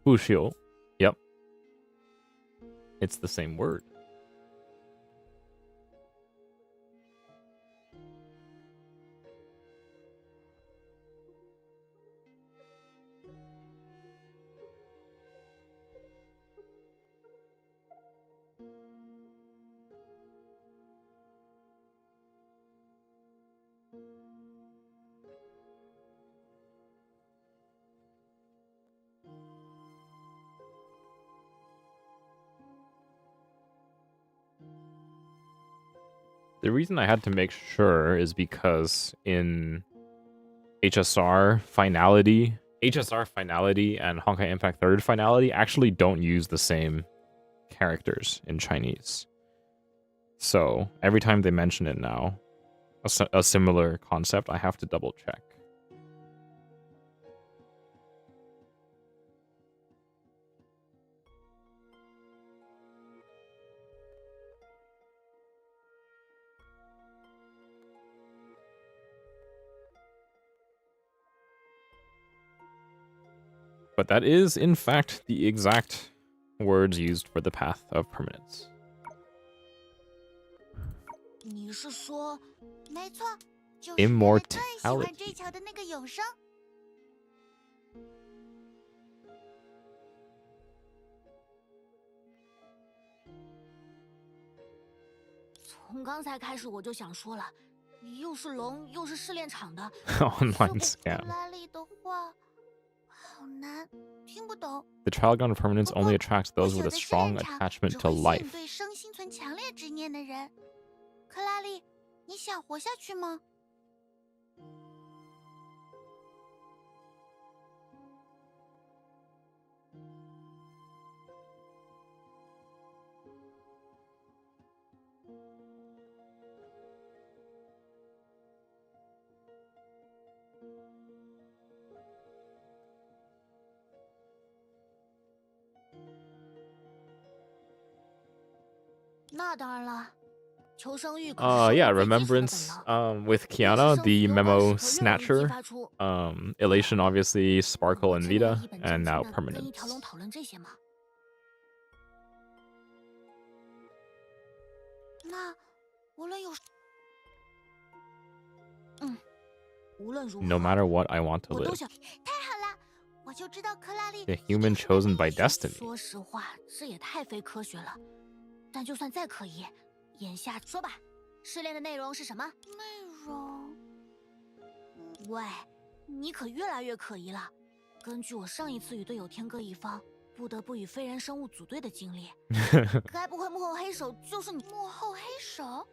不朽. Yep. It's the same word. The reason I had to make sure is because in HSR finality and Honkai Impact 3rd finality actually don't use the same characters in Chinese. So every time they mention it now, a similar concept, I have to double check. But that is, in fact, the exact words used for the path of permanence. 你是说，没错，就是人类最喜欢追求的那个永生。从刚才开始我就想说了，又是龙又是试炼场的 Online scam. 克拉丽的话好难，听不懂。 The Trialgon of Permanence only attracts those with a strong 不朽的试炼场 attachment 只 to 会吸引 life. 对生心存强烈执念的人。克拉丽，你想活下去吗？ 那当然了，求生欲 Yeah, Remembrance with Kiana, the memo Snatcher, Elation obviously, Sparkle and Vita, and now Permanence. 一条龙讨论这些吗？那无论有，无论如何 No matter what, I want to 我都 live. 想。太好了，我就知道克拉丽 The human chosen by destiny. 说实话，这也太非科学了。但就算再可疑，眼下说吧，试炼的内容是什么？内容。喂，你可越来越可疑了。根据我上一次与队友天各一方，不得不与非人生物组队的经历，该不会幕后黑手就是你？幕后黑手？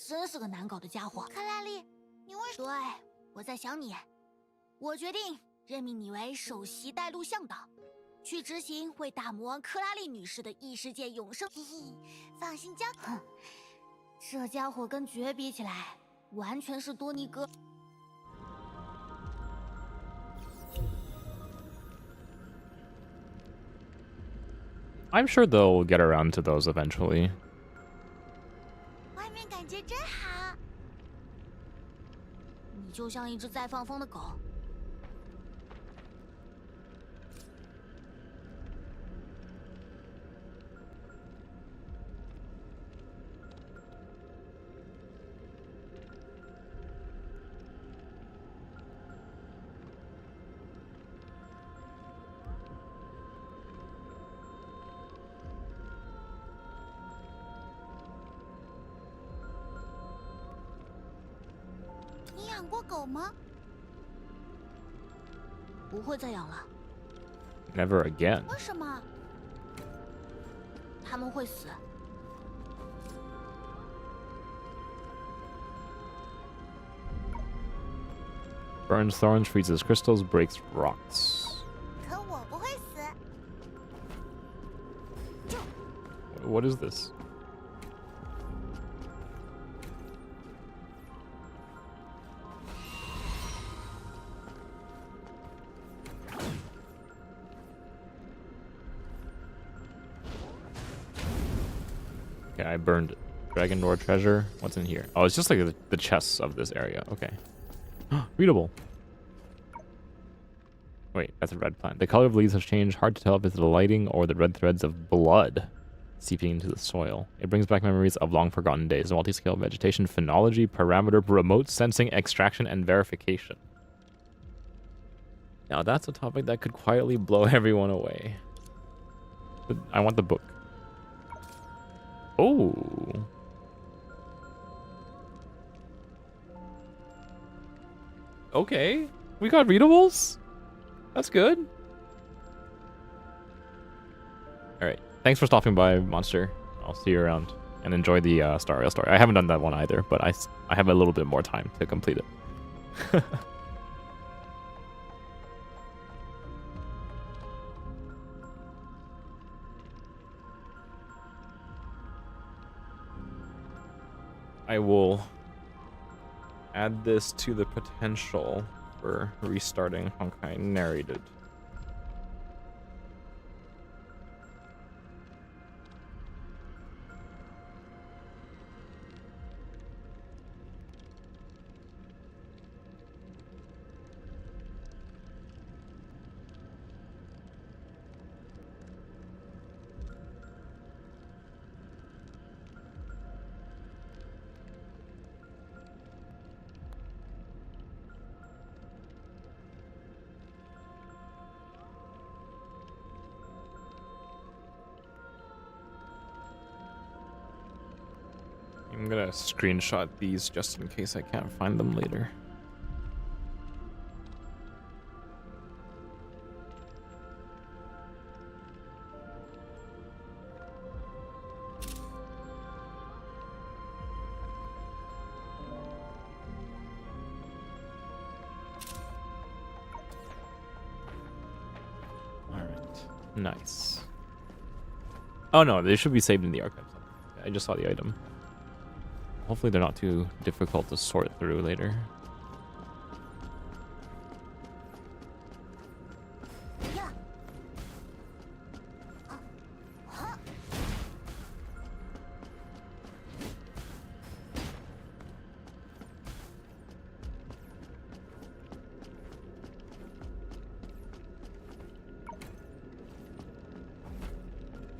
真是个难搞的家伙。克拉丽，你为什么？对，我在想你。我决定任命你为首席带路向导。去执行为大魔王克拉丽女士的异世界永生。嘿嘿，放心交。这家伙跟绝比起来，完全是多尼哥。I'm sure they'll get around to those eventually. 外面感觉真好。你就像一只在放风的狗。你养过狗吗？不会再养了。 Never again. 为什么？他们会死。Burns thorns, freezes crystals, breaks rocks. 可我不会死。 What is this? Okay, I burned it. Dragon Door treasure. What's in here? Oh, it's just like the chests of this area. Okay. Readable. Wait, that's a red plant. The color of leaves has changed. Hard to tell if it's the lighting or the red threads of blood seeping into the soil. It brings back memories of long-forgotten days. Multi-scale vegetation, phenology, parameter, remote sensing, extraction, and verification. Now that's a topic that could quietly blow everyone away. But I want the book. Oh. Okay. We got readables? That's good. Alright. Thanks for stopping by, Monster. I'll see you around. And enjoy the Star Rail story. I haven't done that one either, but I have a little bit more time to complete it. I will add this to the potential for restarting Honkai Narrated. I'm gonna screenshot these just in case I can't find them later. Alright, nice. Oh no, they should be saved in the archives. I just saw the item. Hopefully they're not too difficult to sort through later.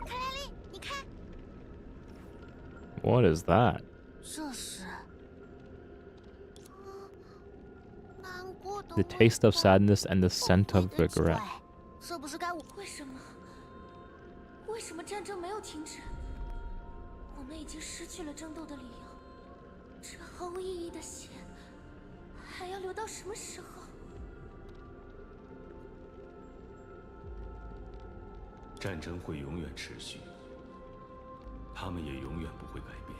Coralie， 你看， What is that? 这是 难过的 The taste of sadness and the scent of 后悔的之 regret. 外，这不是该我？为什么？为什么战争没有停止？我们已经失去了争斗的理由。这毫无意义的血，还要流到什么时候？战争会永远持续，他们也永远不会改变，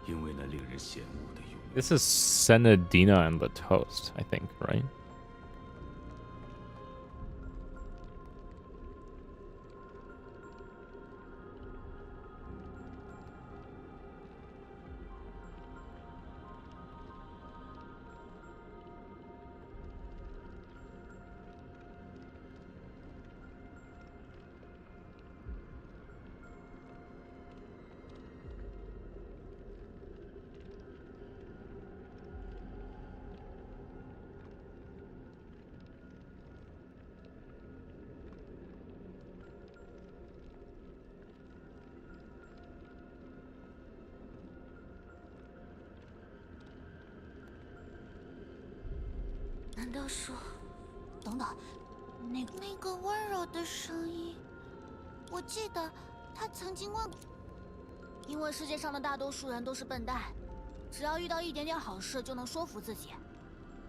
因为那令人嫌恶的永远。 This is Senadina and the Toast, I think, right?难道说，等等，那个那个温柔的声音，我记得他曾经问过。因为世界上的大多数人都是笨蛋，只要遇到一点点好事就能说服自己。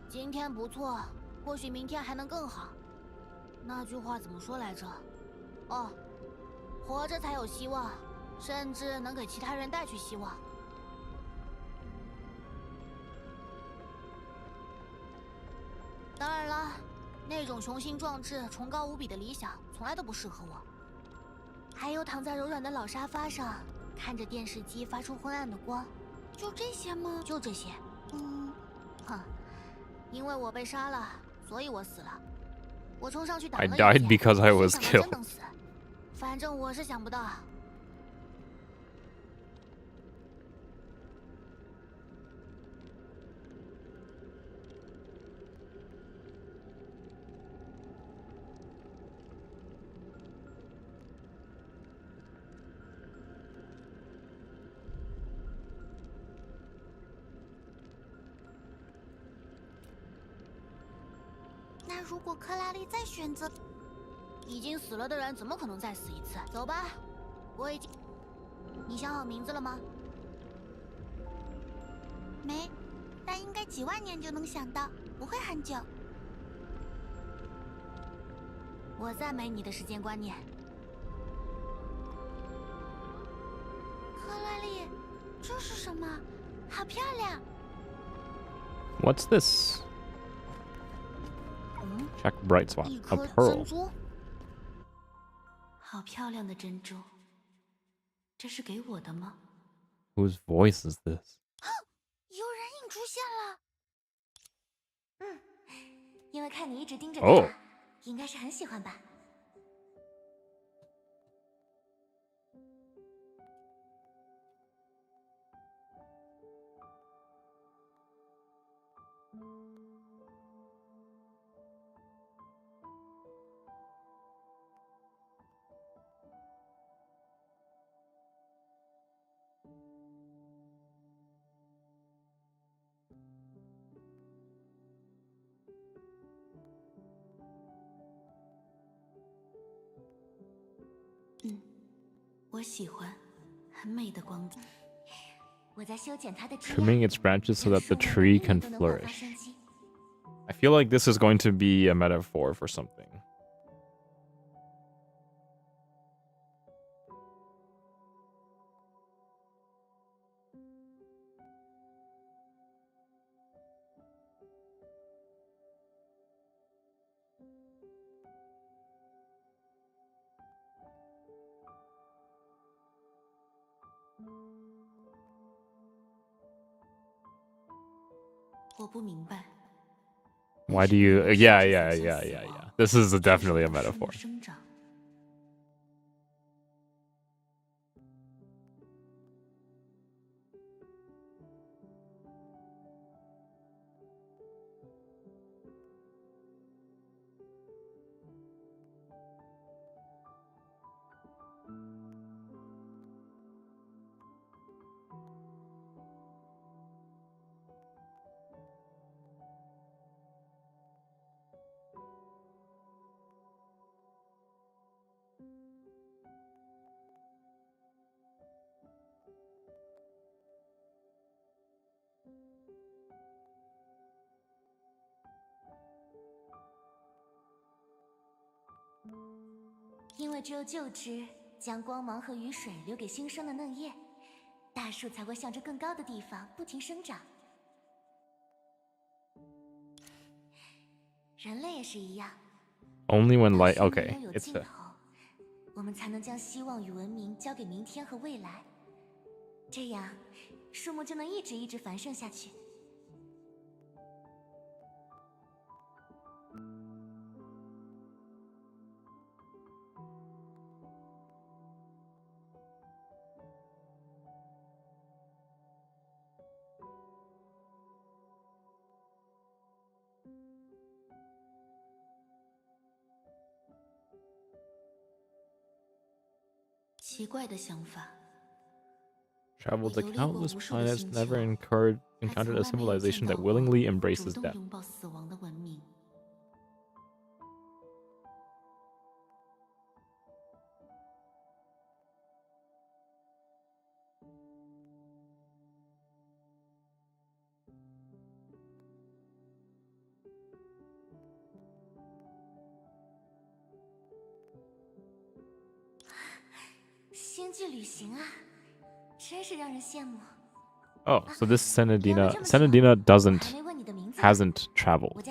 今天不错，或许明天还能更好。那句话怎么说来着？哦，活着才有希望，甚至能给其他人带去希望。当然了，那种雄心壮志、崇高无比的理想，从来都不适合我。还有躺在柔软的老沙发上，看着电视机发出昏暗的光，就这些吗？就这些。哼，因为我被杀了，所以我死了。我冲上去挡 I 了一 died 剑， because I 没 was 想到 killed. 真能死。反正我是想不到。那如果克拉丽再选择，已经死了的人怎么可能再死一次？走吧，我已经。你想好名字了吗？没，但应该几万年就能想到，不会很久。我赞美你的时间观念。克拉丽，这是什么？好漂亮！ What's this? Check bright spot. 一 A 颗珍 pearl. 珠。好漂亮的珍珠，这是给我的吗？ Whose voice is this? 有人影出现了。因为看你一直盯着哦它，应该是很喜欢吧。我喜欢很美的光泽。我在修剪它的枝 Trimming 桠， its branches so 让 that the 树木 tree 永 can 远都能焕发 flourish. 生机。 I feel like this is going to be a metaphor for something. 我不明白。 Why do you? Yeah. This is definitely a metaphor. 生长。因为只有旧枝将光芒和雨水留给新生的嫩叶，大树才会向着更高的地方不停生长。人类也是一样。 Only when light. 当生 Okay, 命拥有 it's 尽 a. 头，我们才能将希望与文明交给明天和未来，这样树木就能一直繁盛下去。奇怪的想法。 Traveled to 我游历过 countless 无数的 planets, 星 never 球， encountered 还 a 从来没有 civilization 见到 that 过 willingly 主 embraces 动 death. 拥抱死亡的文明。Oh, so this Senadina hasn't traveled.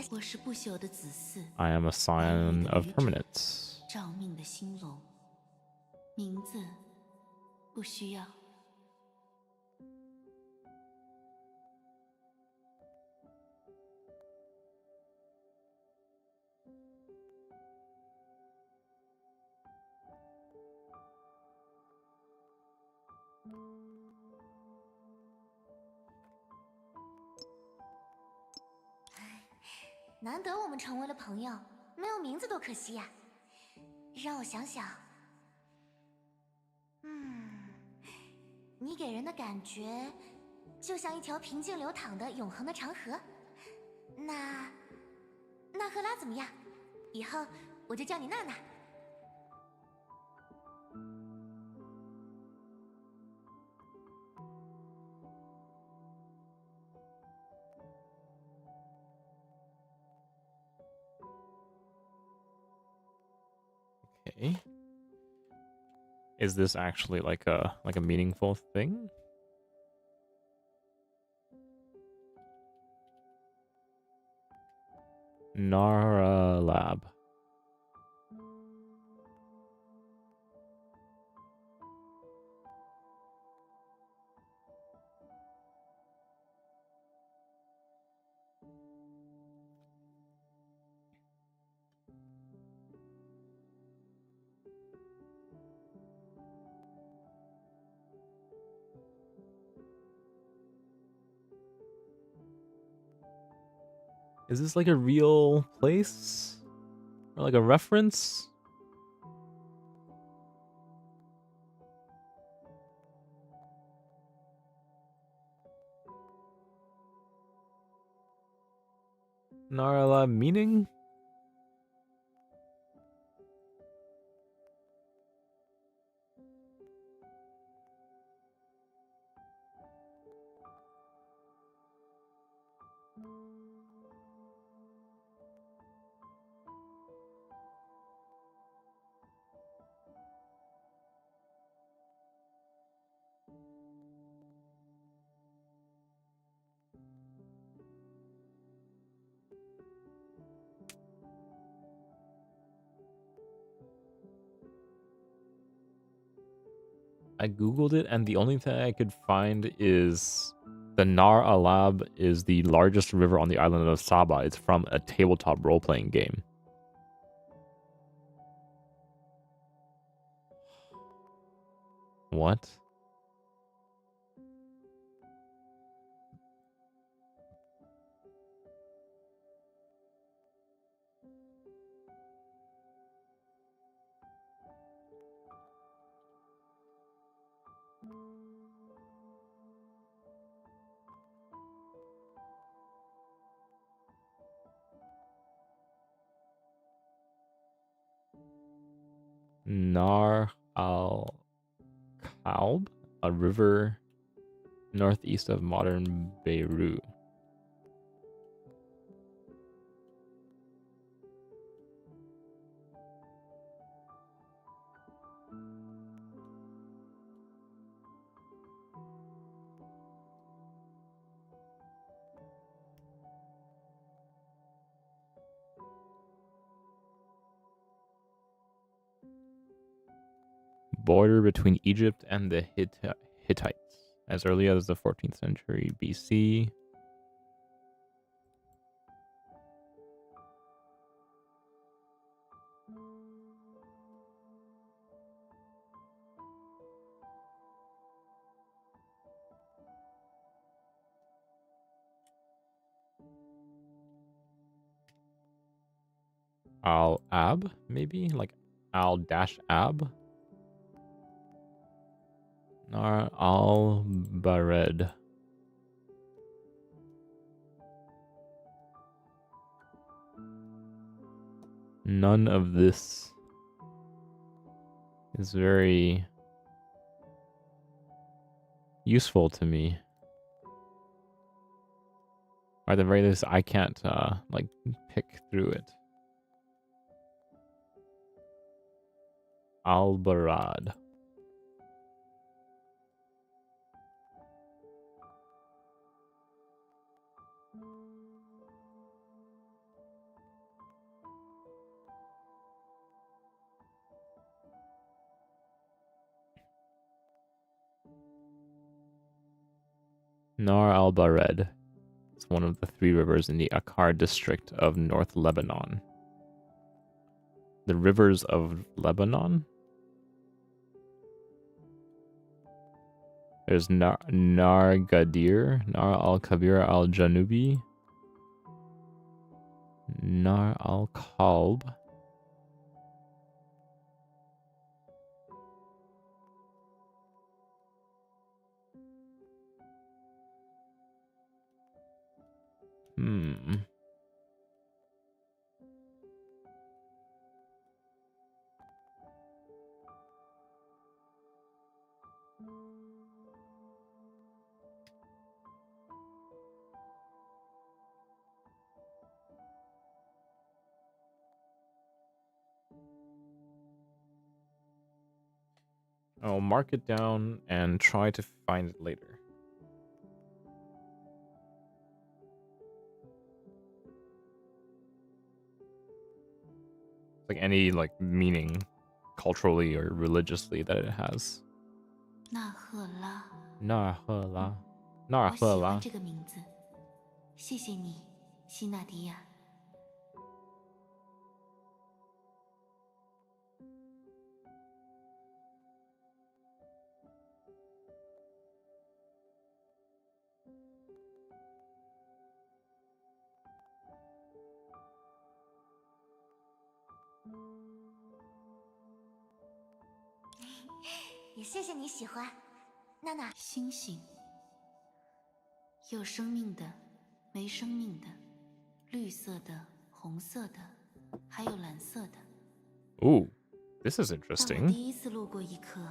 I am a scion of permanence. 照命的兴隆，名字不需要。难得我们成为了朋友，没有名字多可惜呀。让我想想，你给人的感觉就像一条平静流淌的永恒的长河。那赫拉怎么样？以后我就叫你娜娜。Okay. Is this actually like a meaningful thing? Nara Lab. Is this like a real place? Or like a reference? Narala meaning? I googled it and the only thing I could find is the Nar Alab is the largest river on the island of Saba. It's from a tabletop role-playing game. What? Nar al Kalb, a river northeast of modern Beirut. Border between Egypt and the Hittites, as early as the 14th century BC. Al-Ab, maybe? Like Al-Ab? Nar al-Bared. None of this is very useful to me. Or at the very least, I can't like pick through it. Al-Barad. Nar al-Bared. It's one of the 3 rivers in the Akkar district of North Lebanon. The rivers of Lebanon? There's Nar Gadir, Nar al-Kabir al-Janubi, Nar al-Kalb. I'll mark it down and try to find it later. Like any meaning culturally or religiously that it has. 纳赫拉，纳赫拉，纳尔我喜赫拉。欢这个名字，谢谢你，希纳迪亚。也谢谢你喜欢，娜娜。星星，有生命的，没生命的，绿色的，红色的，还有蓝色的。Ooh, this is 当我 interesting. 第一次路过一颗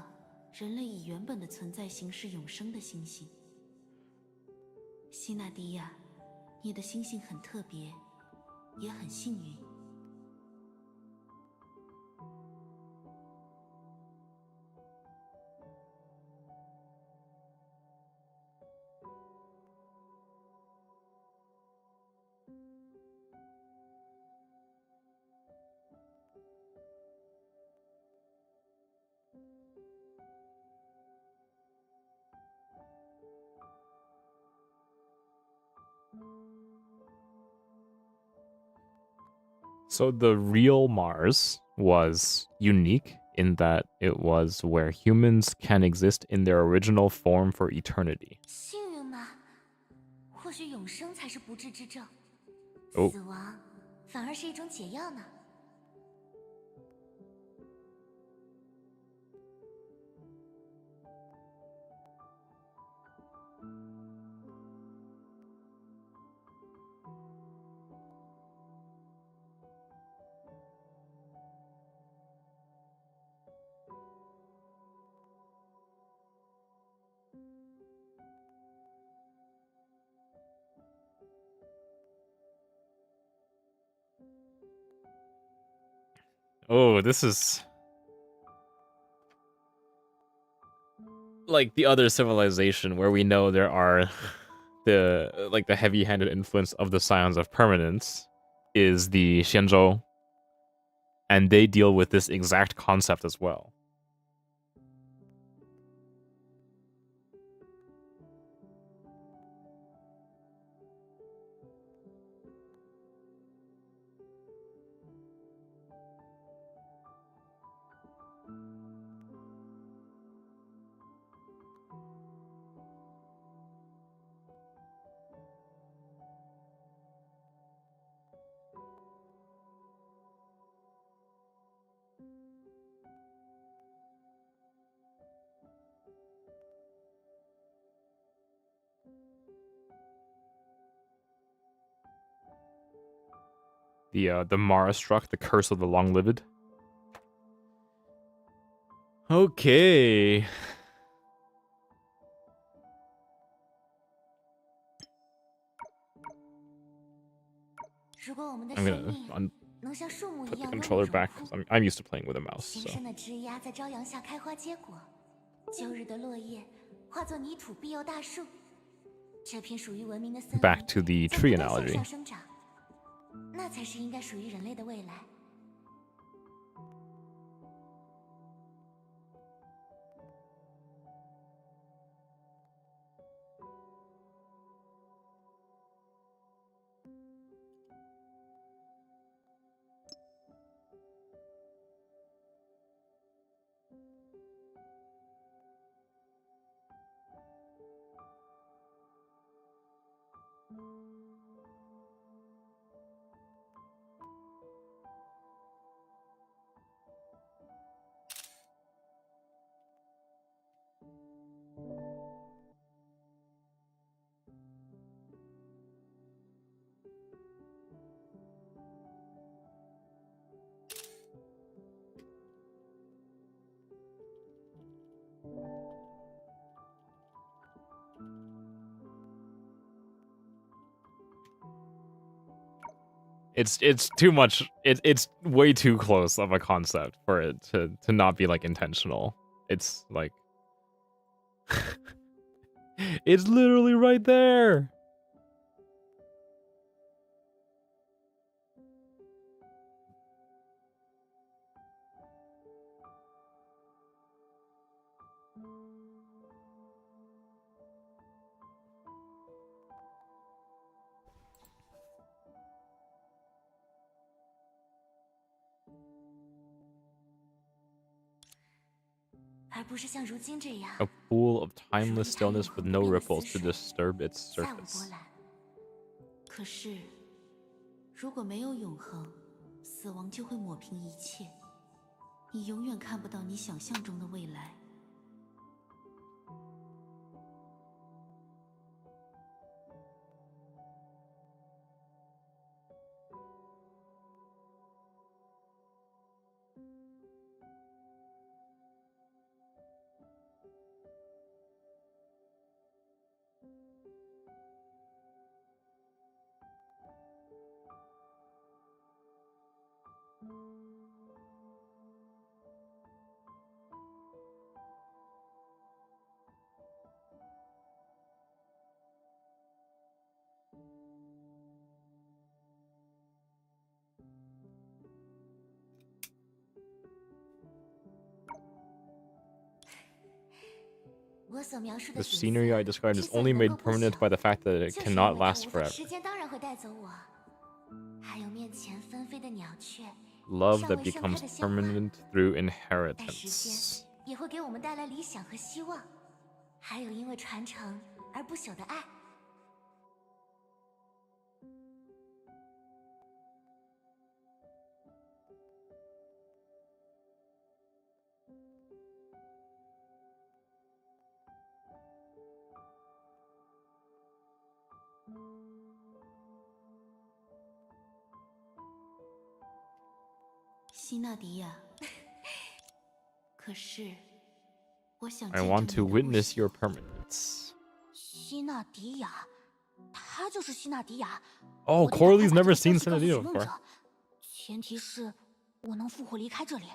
人类以原本的存在形式永生的星星，希纳迪亚，你的星星很特别，也很幸运。So the real Mars was unique in that it was where humans can exist in their original form for eternity. 幸运吗？或许永生才是不治之症，哦死亡反而是一种解药呢。Oh, this is like the other civilization where we know there are the heavy-handed influence of the Scions of Permanence is the Xianzhou, and they deal with this exact concept as well. The Mara struck, the curse of the long-lived. Okay. I'm gonna put the controller back because I'm used to playing with a mouse. So. 新生的枝丫在朝阳下开花结果，旧日的落叶化作泥土庇佑大树。这片属于文明的森林 Back to the tree analogy. 向上生长，那才是应该属于人类的未来。It's too much. It's way too close of a concept for it to not be like intentional. It's like it's literally right there. A pool of timeless stillness with no ripples to disturb its surface. 可是，如果没有永恒，死亡就会抹平一切，你永远看不到你想象中的未来。The scenery I described is only made permanent by the fact that it cannot last forever. Love that becomes permanent through inheritance. 也会给我们带来理想和希望，还有因为传承而不朽的爱。希纳迪亚。可是，我想。I want to witness your permanence. 希纳迪亚，他就是希纳迪亚。Oh, Coralie's never seen Sinadilla before. 前提是我能复活离开这里。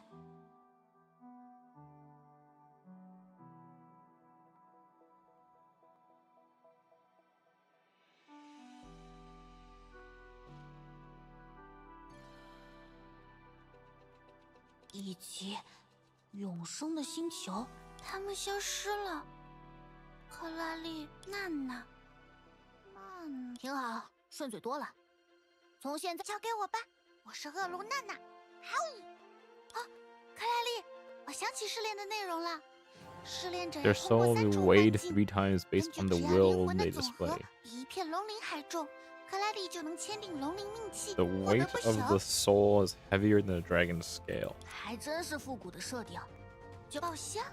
以及永生的星球，他们消失了。克拉丽、娜娜，挺好，顺嘴多了。从现在交给我吧，我是恶龙娜娜。好，克拉丽，我想起试炼的内容了。试炼者 Their soul will weighed 3 times based on the will they display. 比一片龙鳞还重。克拉丽就能签订龙鳞命契。 The weight of the soul is heavier than a dragon's scale. 还真是复古的设定。就宝箱，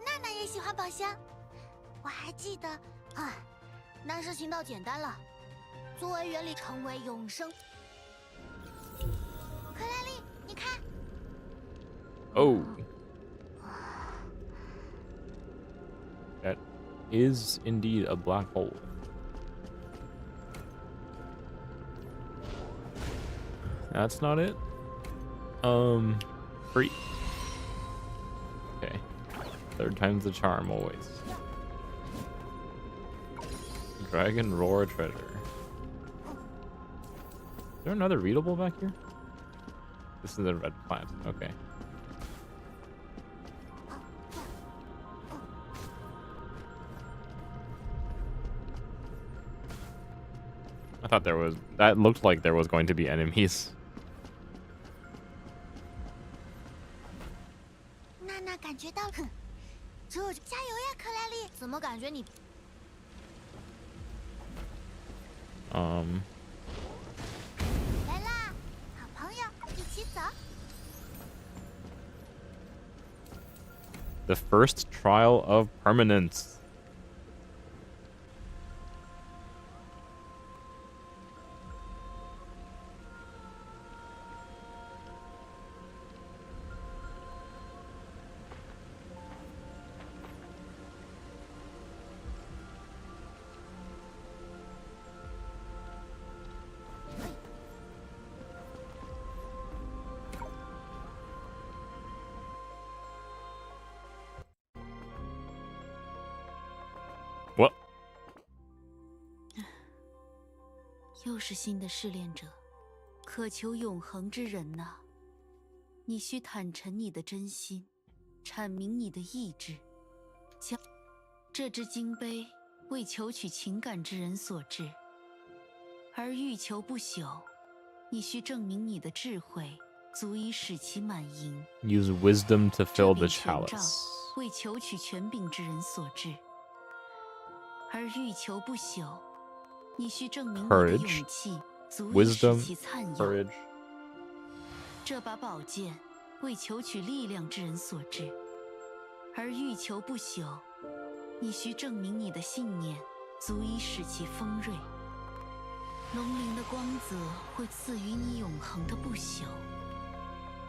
娜娜也喜欢宝箱。我还记得，那事情倒简单了。作为原理，成为永生。克拉丽，你看。Oh. That is indeed a black hole. That's not it. Free. Okay. 3rd time's the charm, always. Dragon Roar Treasure. Is there another readable back here? This is a red plant. Okay. I thought there was... That looked like there was going to be enemies. 娜娜感觉到，加油呀，克拉丽！怎么感觉你？来啦，好朋友，一起走。 The first trial of permanence. What? 又是新的试炼者，渴求永恒之人呐！你需坦陈你的真心，阐明你的意志。将这只金杯为求取情感之人所制，而欲求不朽，你需证明你的智慧足以使其满盈。Use wisdom to fill the 这柄权杖 chalice. 为求取权柄之人所制，而欲求不朽，你需证明你的 Courage, 勇气足以使 wisdom, 其灿耀。 Courage. 这把宝剑为求取力量之人所制，而欲求不朽，你需证明你的信念足以使其锋锐。龙鳞的光泽会赐予你永恒的不朽，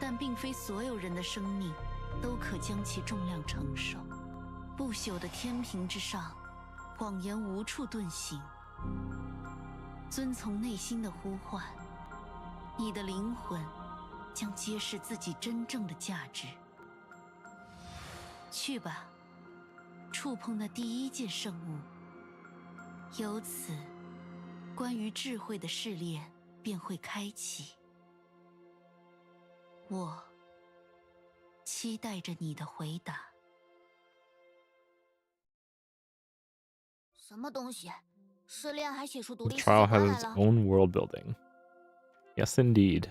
但并非所有人的生命都可将其重量承受。不朽的天平之上，谎言无处遁形。遵从内心的呼唤，你的灵魂将揭示自己真正的价值。去吧，触碰那第一件圣物，由此，关于智慧的试炼便会开启。我期待着你的回答。什么东西？试炼还写出独 The 立世界 trial 观 has 来 its 了？ own world building. Yes, indeed.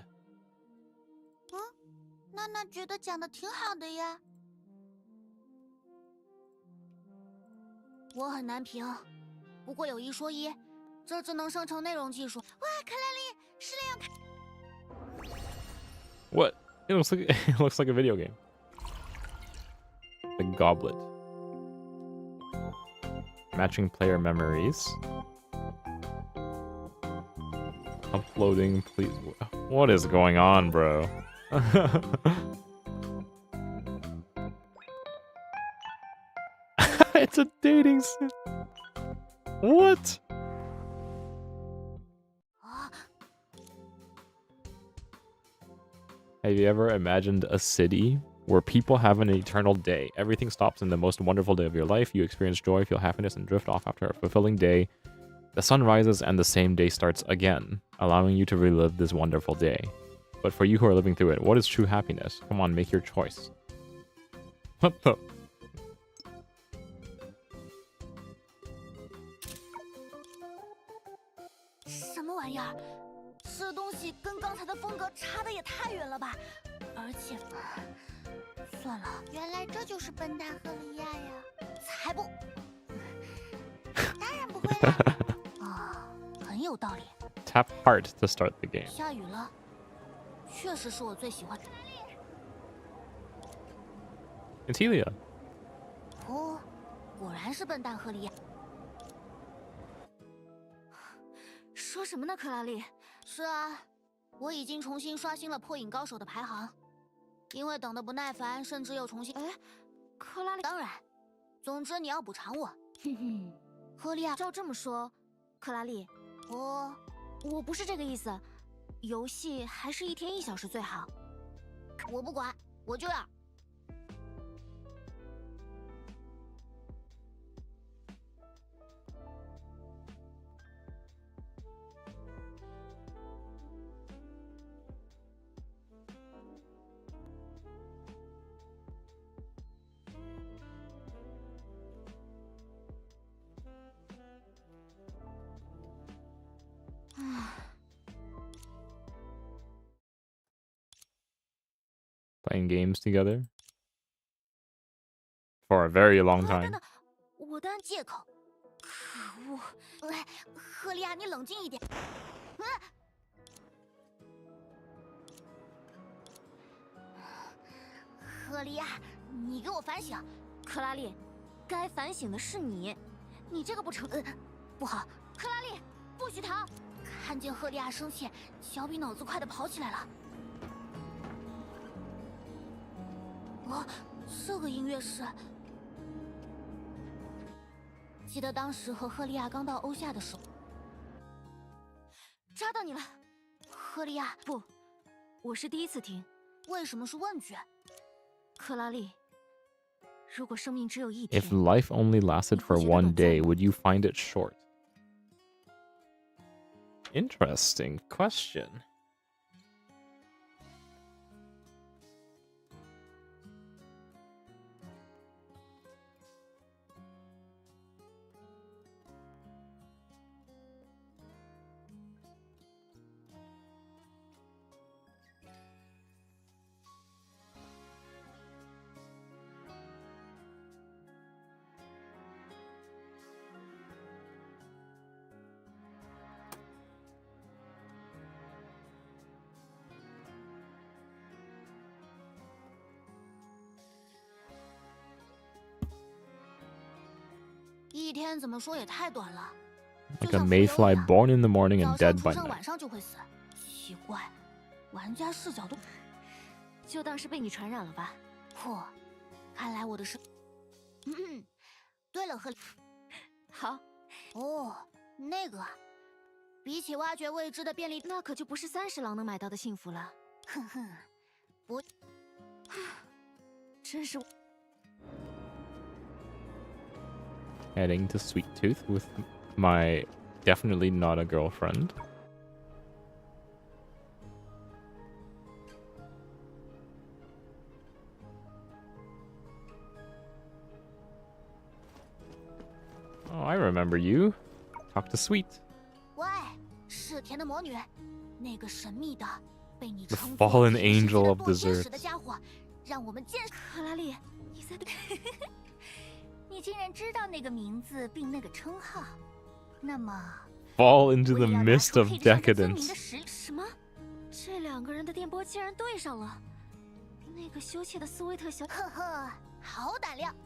娜娜觉得讲的挺好的呀。我很难评，不过有一说一，这智能生成内容技术，哇，克拉丽，试炼要开。 What? It looks like it looks like a video game. The goblet. Matching player memories. Uploading, please. What is going on, bro? It's a dating sim. What? 啊， Have you ever imagined a city where people have an eternal day? Everything stops in the most wonderful day of your life. You experience joy, feel happiness, and drift off after a fulfilling day. The sun rises and the same day starts again, allowing you to relive this wonderful day. But for you who are living through it, what is true happiness? Come on, make your choice. What the? 什么玩意儿？这东西跟刚才的风格差的也太远了吧！而且，算了，原来这就是笨蛋赫利亚呀！才不！当然不会啦。啊，很有道理。 Tap heart to start the game. 下雨了，确实是我最喜欢。 It's Helia. 哦，果然是笨蛋赫利亚。说什么呢，克拉丽？是啊，我已经重新刷新了破影高手的排行，因为等得不耐烦，甚至又重新……哎，克拉丽，当然，总之你要补偿我。哼哼，赫利亚，照这么说，克拉丽，我不是这个意思，游戏还是1天1小时最好。不管，我就要。Playing games together for a very long 啊，等 time. 等，我的借口，可恶！赫利亚，你冷静一点。赫利亚，你给我反省。克拉丽，该反省的是你，你这个不成，不好，克拉丽，不许逃！看见赫利亚生气，小比脑子快的跑起来了。哦，这个音乐是……记得当时和赫利亚刚到欧夏的时候，抓到你了，赫利亚。不，我是第一次听。为什么是问句？克拉丽，如果生命只有一天 If life only lasted for one day, would you find it short? Interesting question.一天怎么说也太短了。 Like a mayfly born in the morning and dead by 早上出生， night. 晚上就会死。奇怪，玩家视角都……就当是被你传染了吧。嚯，看来我的是……对了，赫利，好，哦，那个，比起挖掘未知的便利，那可就不是30郎能买到的幸福了。哼哼，不，真是。 Heading to Sweet Tooth with my definitely not a girlfriend. Oh, I remember you. Talk to Sweet. 喂，是甜的魔女，那个神秘的被你 The 称作 fallen 天使 angel 的 of 堕天使 desserts. 的家伙，让我们见识。克拉丽，你在对？你竟然知道那个名字并那个称号，那么 Fall into 我 the 也要拿 mist 出 of 配得上这尊名的 decadence. 实力。什么？这2个人的电波竟然对上了。那个羞怯的斯威特小……呵呵，好胆量，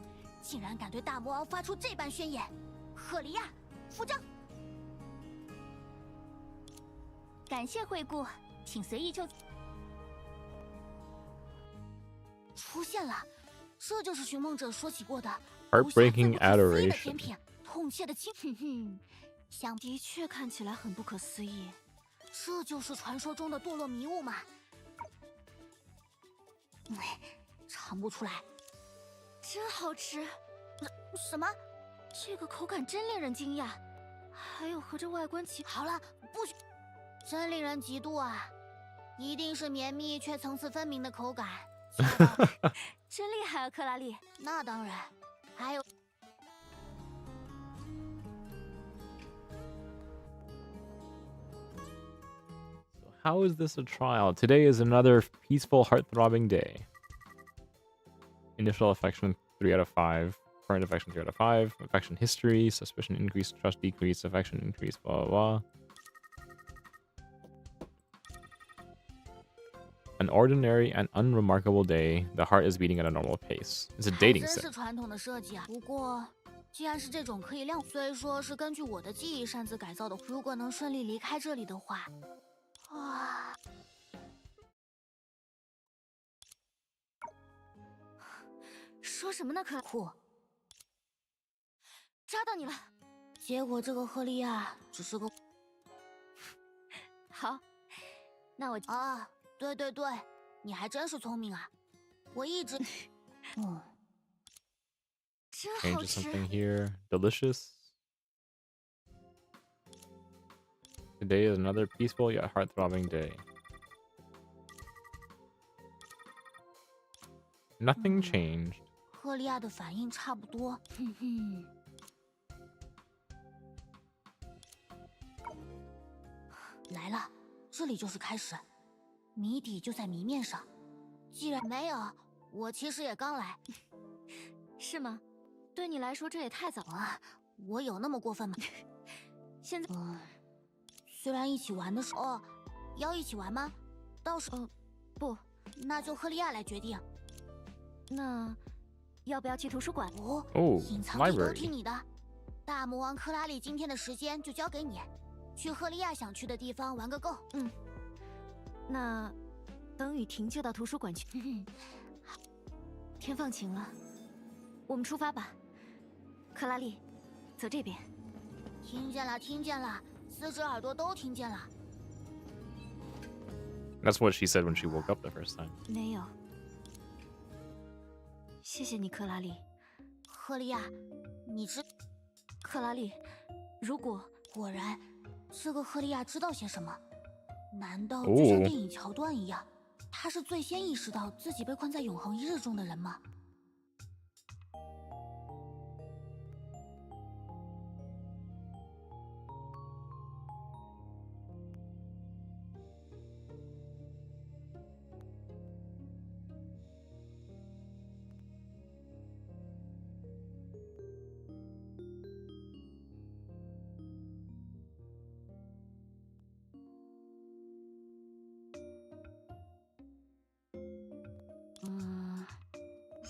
竟然敢对大魔王发出这般宣言！赫利亚，付账。感谢惠顾，请随意就。出现了，这就是寻梦者说起过的 Heartbreaking 偶像自不可思议的 adoration. 甜品，痛切的亲。哼哼，想的确看起来很不可思议。这就是传说中的堕落迷雾嘛？哎，尝不出来。真好吃。什么？这个口感真令人惊讶。还有和这外观好了，不许，真令人嫉妒啊！一定是绵密却层次分明的口感。真厉害啊，克拉丽。那当然，还有。 How is this a trial? Today is another peaceful, heart-throbbing day. Initial affection 3 out of 5. Current affection 3 out of 5. Affection history, suspicion increase, trust decrease, affection increase, blah blah blah. An ordinary and unremarkable day. The heart is beating at a normal pace. It's a dating 真 sim. 是传统的设计啊！不过，既然是这种可以量，虽说是根据我的记忆擅自改造的，如果能顺利离开这里的话，哇！说什么呢？可酷！抓到你了！结果这个赫利亚只是个……好，那我啊，对对对，你还真是聪明啊！我一直……真好 Change 吃。 something here. Delicious. Today is another peaceful yet heart-throbbing day. Nothing changed. 赫利亚的反应差不多。哼哼。来了，这里就是开始，谜底就在谜面上。既然没有，我其实也刚来。是吗？对你来说这也太早了。啊，我有那么过分吗？现在，虽然一起玩的时候，要一起玩吗？到时候，不，那就赫利亚来决定。那要不要去图书馆？哦，Oh, 隐藏地都 library. 听你的。大魔王克拉里今天的时间就交给你，去赫利亚想去的地方玩个够。那等雨停就到图书馆去。天放晴了，我们出发吧。克拉丽，走这边。听见了，听见了，4只耳朵都听见了。That's what she said when she woke up the first time. 没有。谢谢你，克拉丽。赫利亚，你知？克拉丽，如果果然，这个赫利亚知道些什么？难道就像电影桥段一样，他是最先意识到自己被困在永恒一日中的人吗？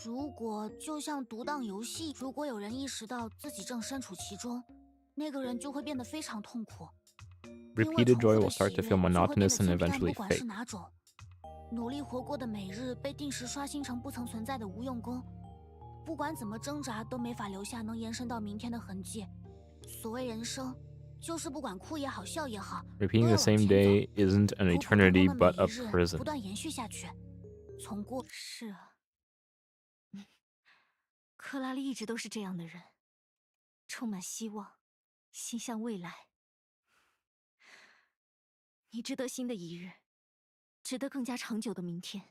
如果就像独当游戏，如果有人意识到自己正身处其中，那个人就会变得非常痛苦。 Repeated joy will start to feel monotonous and eventually 不管是 fade. 哪种，努力活过的每日被定时刷新成不曾存在的无用功，不管怎么挣扎都没法留下能延伸到明天的痕迹。所谓人生，就是不管哭也好，笑也好， Repeating the same day isn't an eternity but a prison. 不断延续下去。从过是啊，克拉丽一直都是这样的人，充满希望，心向未来。你值得新的一日，值得更加长久的明天。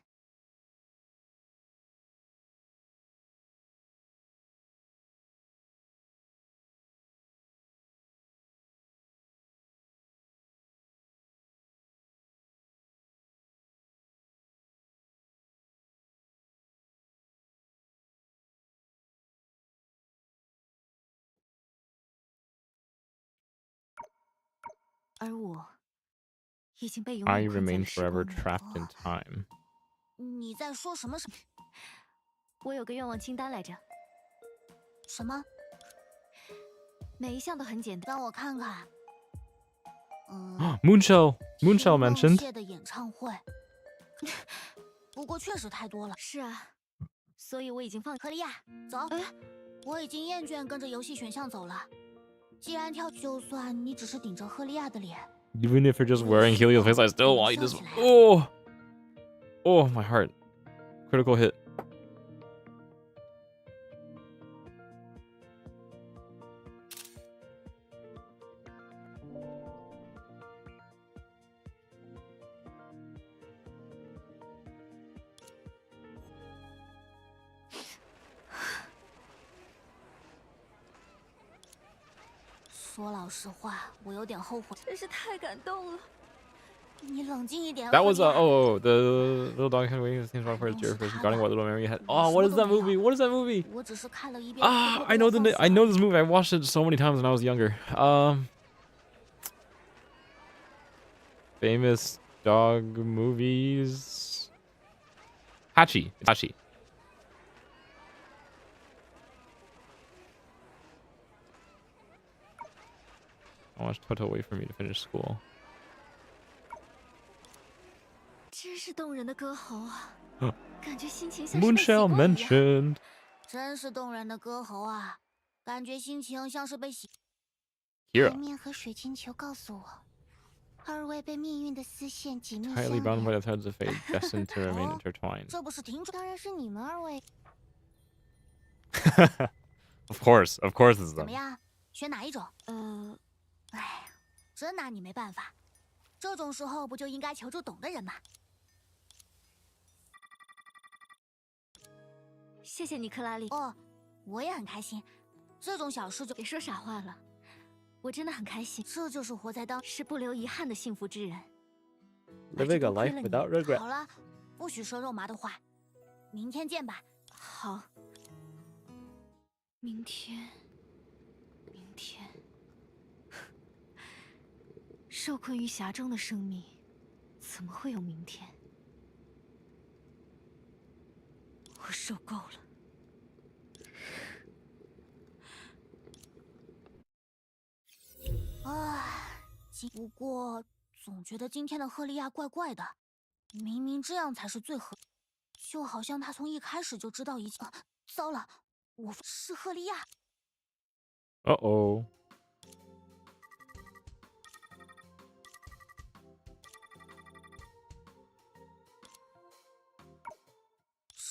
而我已经被永 I 远困在 remain 了时 forever 光里。 trapped in time. 你在说什么？我有个愿望清单来着，什么？每一项都很简单。让我看看。Moonshell 梦 mentioned. 谢的演唱会。不过确实太多了。是啊，所以我已经放。克利亚，走。我已经厌倦跟着游戏选项走了。既然跳，就算你只是顶着赫利亚的脸。 Even if you're just wearing Helio's face, I still want you to. Oh! Oh, my heart. Critical hit. 说老实话，我有点后悔。真是太感动了。你冷静一点。 That was 赫利亚 the little dog had wings things wrong for its ear first regarding what little memory had. Oh, what is that movie? What is that movie? 我只是看了一遍。 I know I know this movie. I watched it so many times when I was younger. Famous dog movies. Hachi. It's Hachi. I watched Toto wait for me to finish school. 真是动人的歌喉啊，感觉心情像是被 Moonshell 洗过一样。 mentioned. 真是动人的歌喉啊，感觉心情像是被洗。海 Here. 面和水晶球告诉我，二位被命运的丝线紧密相 Tightly bound by 连。 the threads of fate, destined to remain intertwined. 这不是挺准？当然是你们二位。 Of course it's 怎么 them. 样？选哪一种？哎，真拿你没办法。这种时候不就应该求助懂的人吗？谢谢你，克拉丽。哦，我也很开心。这种小事就别说傻话了，我真的很开心。这就是活在当。是不留遗憾的幸福之人。 Living a life without regret. 好了，不许说肉麻的话。明天见吧。好。明天，受困于匣中的生命，怎么会有明天？我受够了。不过总觉得今天的赫利亚怪怪的，明明这样才是最合，就好像他从一开始就知道一切。糟了，我是赫利亚。Uh-oh.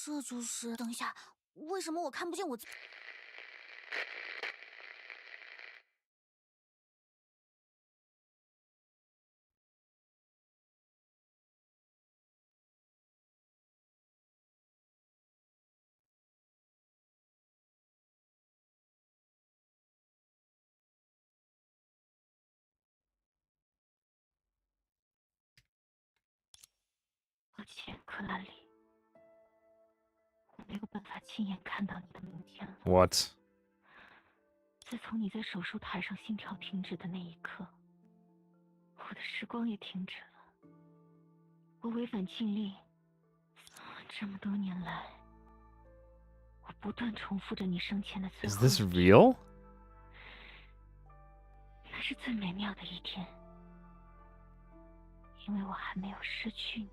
这就是……等一下，为什么我看不见我自己？抱歉，克拉里，我没有办法亲眼看到你的明天了。 What? 自从你在手术台上心跳停止的那一刻，我的时光也停止了。我违反禁令，这么多年来，我不断重复着你生前的最 Is 后。 this real? 那是最美妙的一天，因为我还没有失去你。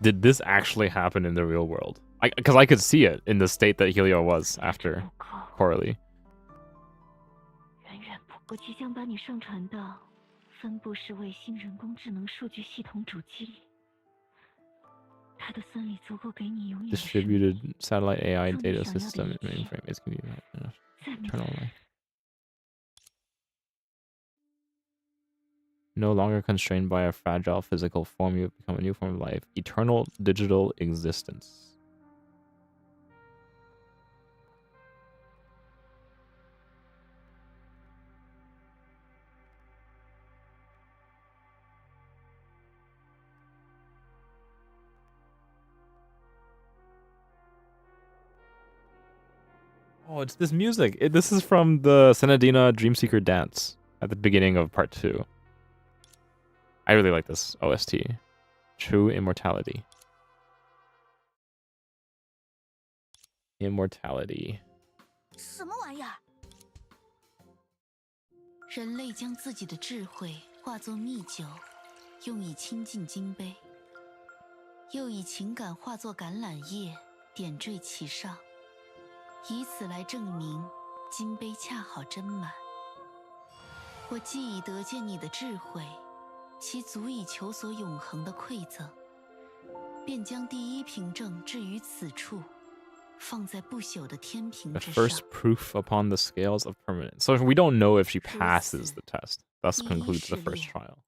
Did this actually happen in the real world? Because I could see it in the state that Helio was after Coralie. 远远不够，我即将把你上传到分布式卫星人工智能数据系统主机里，它的算力足够给你永远的生命。 Distributed satellite AI data system mainframe is going to be enough. 再没 Eternal life. No longer constrained by a fragile physical form, you have become a new form of life. Eternal digital existence. Oh, it's this music. This is from the Senadina Dreamseeker dance at the beginning of part 2. I really like this OST. True immortality. Immortality. 什么玩意儿？人类将自己的智慧化作蜜酒，用以亲近金杯，又以情感化作橄榄叶，点缀其上，以此来证明金杯恰好斟满。我既已得见你的智慧，其足以求索永恒的馈赠，便将第一凭证置于此处，放在不朽的天平 The 之上。 first proof upon the scales of permanence. So we don't know if she passes the test. Thus concludes the first trial.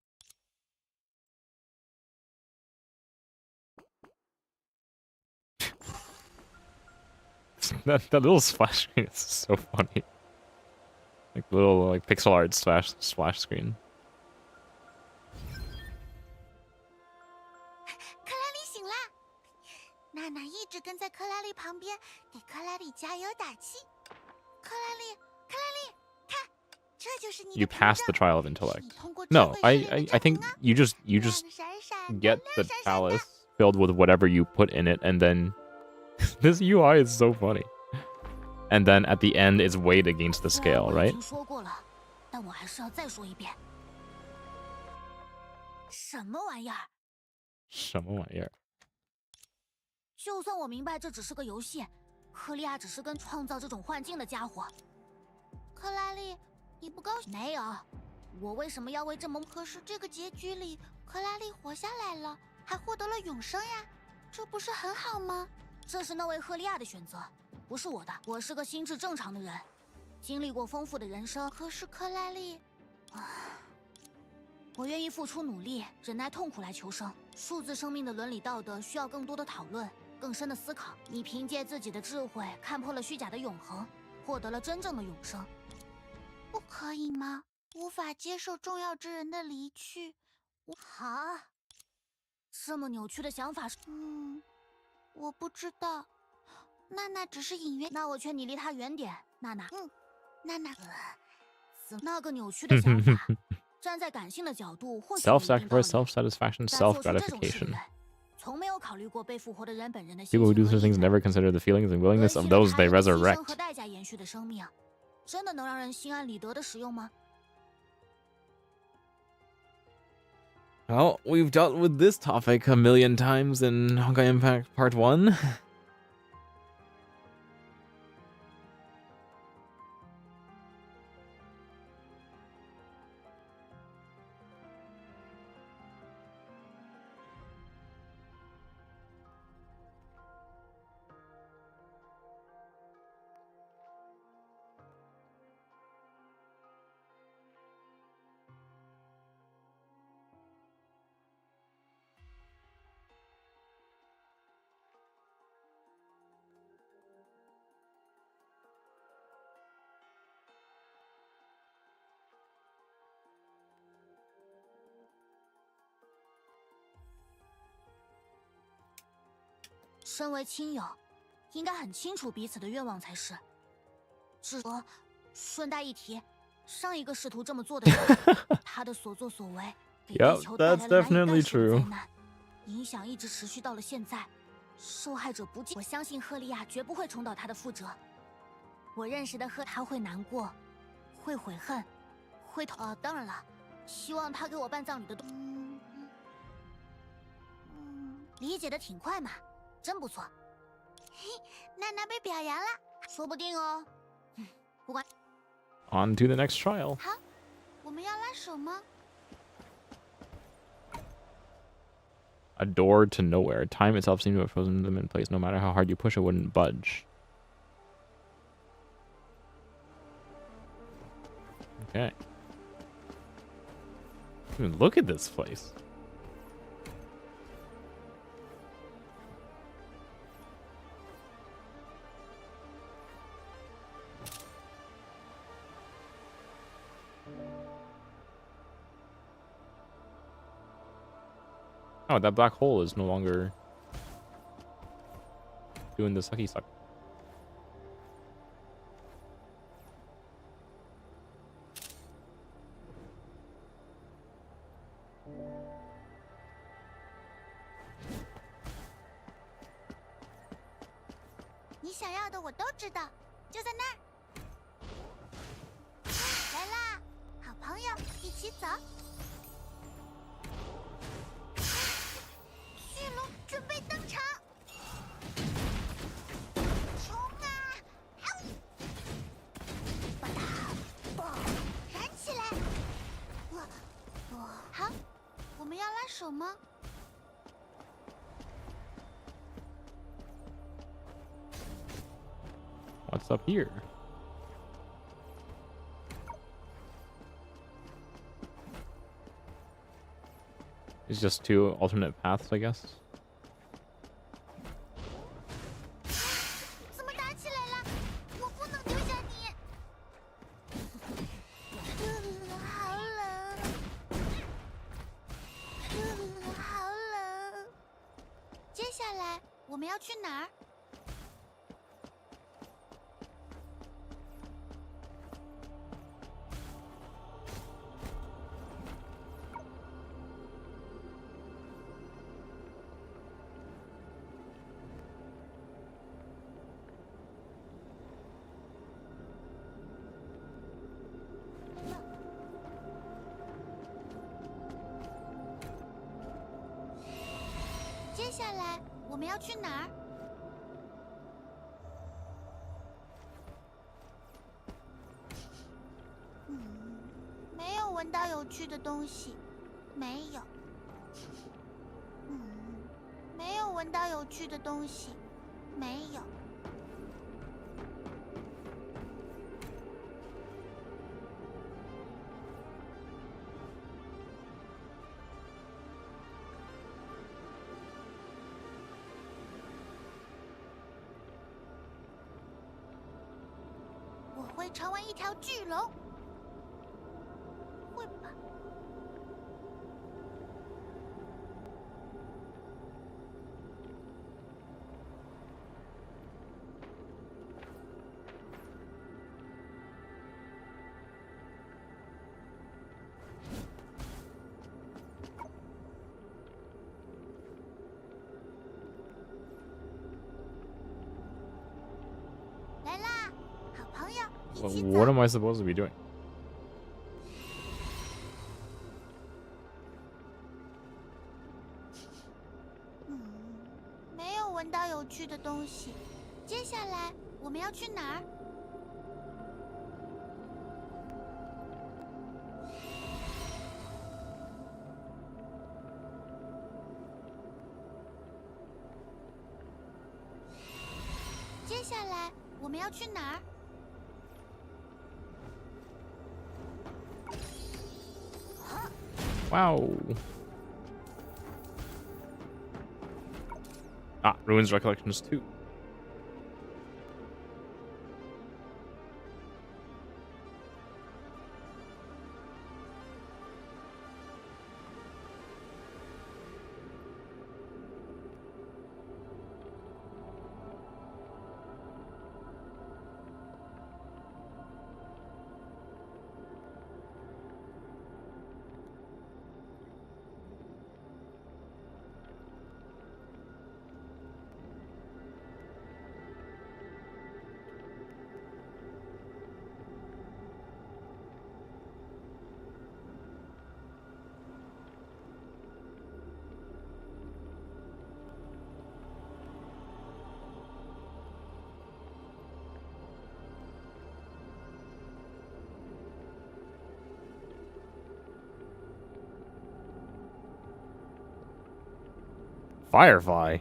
that little splash screen is so funny. Like little pixel art splash screen. 克拉丽醒啦！娜娜一直跟在克拉丽旁边，给克拉丽加油打气。克拉丽，看，这就是你的 You 凭 pass 证 the trial of 是 intellect. 你通过智 No, 慧 I 训练的 I 证 think 明啊 you just 亮闪闪的 get the 亮闪闪的 chalice filled with whatever you put in it, and then this UI is so funny. And then at the end is weighed against the 虽然 scale, 我已 right? 经说过了，但我还是要再说一遍。什么玩意儿？什么玩意儿？就算我明白这只是个游戏，克利亚只是跟创造这种幻境的家伙。克拉丽，你不高兴？没有，我为什么要为这么……可是这个结局里，克拉丽活下来了，还获得了永生呀，这不是很好吗？这是那位赫利亚的选择，不是我的。我是个心智正常的人，经历过丰富的人生。可是克拉丽，我愿意付出努力，忍耐痛苦来求生。数字生命的伦理道德需要更多的讨论，更深的思考。你凭借自己的智慧看破了虚假的永恒，获得了真正的永生。不可以吗？无法接受重要之人的离去。啊，这么扭曲的想法是……我不知道。娜娜只是隐约……那我劝你离他远点，娜娜。娜娜，那个扭曲的想法，站在感性的角度，或许 Self-sacrifice, self-satisfaction, 但做出这种事的 self-gratification. 人，从没有考虑过被复活的人本人的心 People who 情 do 和 such 意 things 志。 never consider the feelings and willingness of 维系了 those 他 they 人的牺牲 resurrect. 和代价延续的生命，真的能让人心安理得的使用吗？ Well, we've dealt with this topic a million times in Honkai Impact Part 1. “身为亲友，应该很清楚彼此的愿望才是。顺带一提，上一个试图这么做的人，他的所作所为给地球带来了难以断舍的灾难，影响一直持续到了现在。受害者不计，我相信赫利亚绝不会重蹈他的覆辙。我认识的他会难过，会悔恨，会当然了，希望他给我办葬礼的理解的挺快嘛，真不错。娜娜被表扬了，说不定哦。不管。On to the next trial. 好，我们要拉手吗？ A door to nowhere. Time itself seemed to have frozen them in place. No matter how hard you push, it wouldn't budge. Okay. Dude, look at this place. Oh, that black hole is no longer doing the sucky suck.你想要的我都知道，就在那儿。来啦，好朋友，一起走。巨龙准备登场，冲啊！燃起来！好，我们要拉手吗？ What's up here? It's just two alternate paths, I guess. 怎么打起来了？我不能丢下你。好冷，好冷。接下来我们要去哪儿？ 接下来我们要去哪儿？没有闻到有趣的东西，没有。没有闻到有趣的东西，没有。会成为一条巨龙。会吧？来啦，好朋友，一起 What 走。 am I supposed to be doing? 没有闻到有趣的东西。接下来我们要去哪儿？接下来我们要去哪儿？ Wow. Ah, Ruins Recollections 2. Firefly.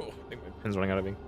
Oh, I think my pen's running out of ink.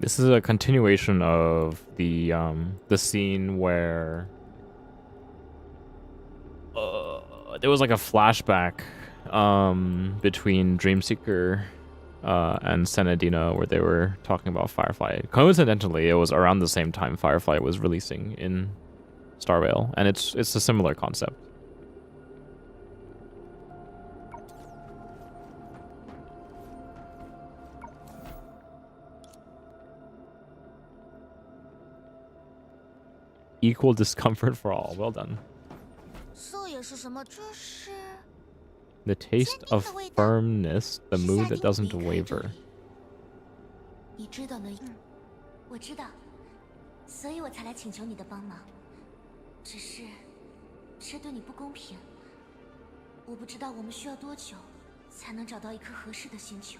This is a continuation of the scene where there was like a flashback between Dreamseeker and Senadina where they were talking about Firefly. Coincidentally, it was around the same time Firefly was releasing in Starvale, and it's a similar concept. Equal discomfort for all. Well done. 这也是什么？这是 The taste of firmness, the mood that doesn't waver. 你知道呢？我知道，所以我才来请求你的帮忙。只是，这对你不公平。我不知道我们需要多久，才能找到一颗合适的星球。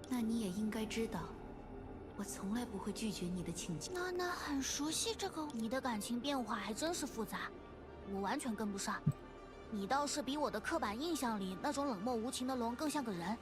那你也应该知道，我从来不会拒绝你的请求。娜娜很熟悉这个，你的感情变化还真是复杂，我完全跟不上。你倒是比我的刻板印象里那种冷漠无情的龙更像个人。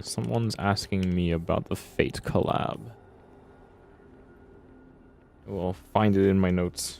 Someone's asking me about the Fate collab. We'll find it in my notes.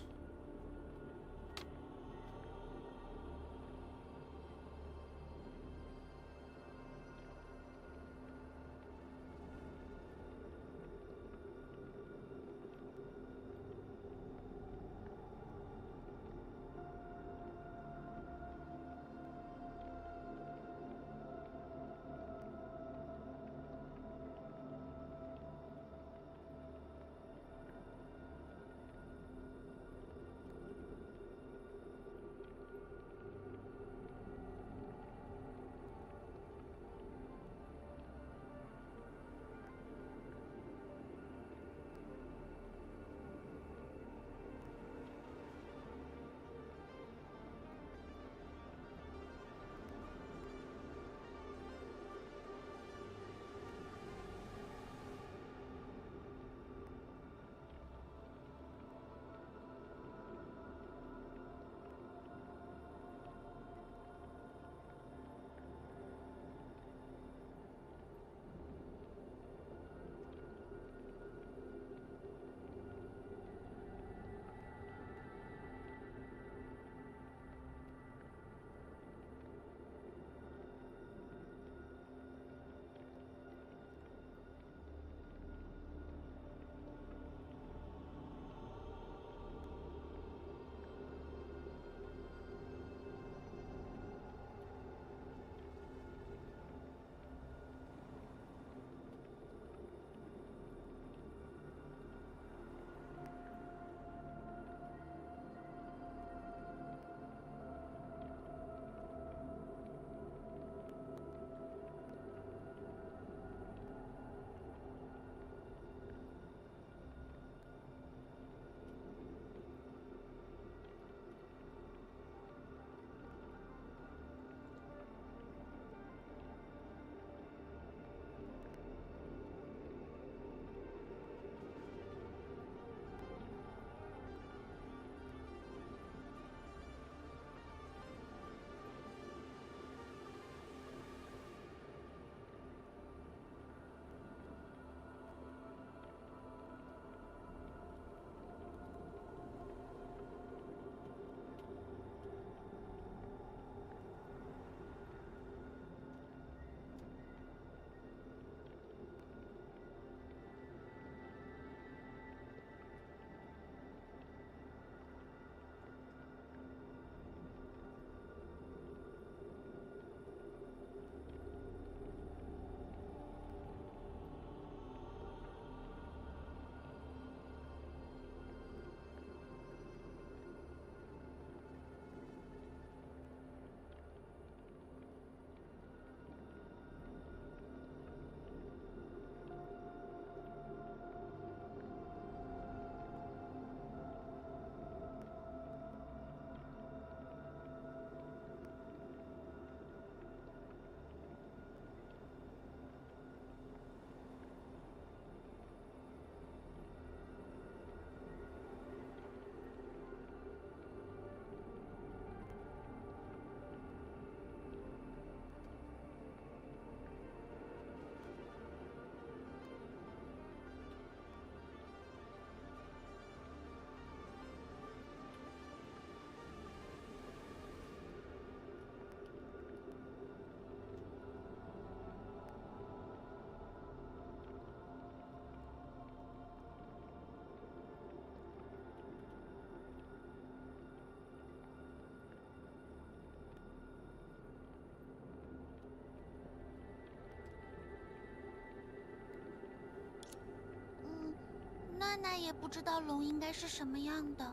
娜也不知道龙应该是什么样的。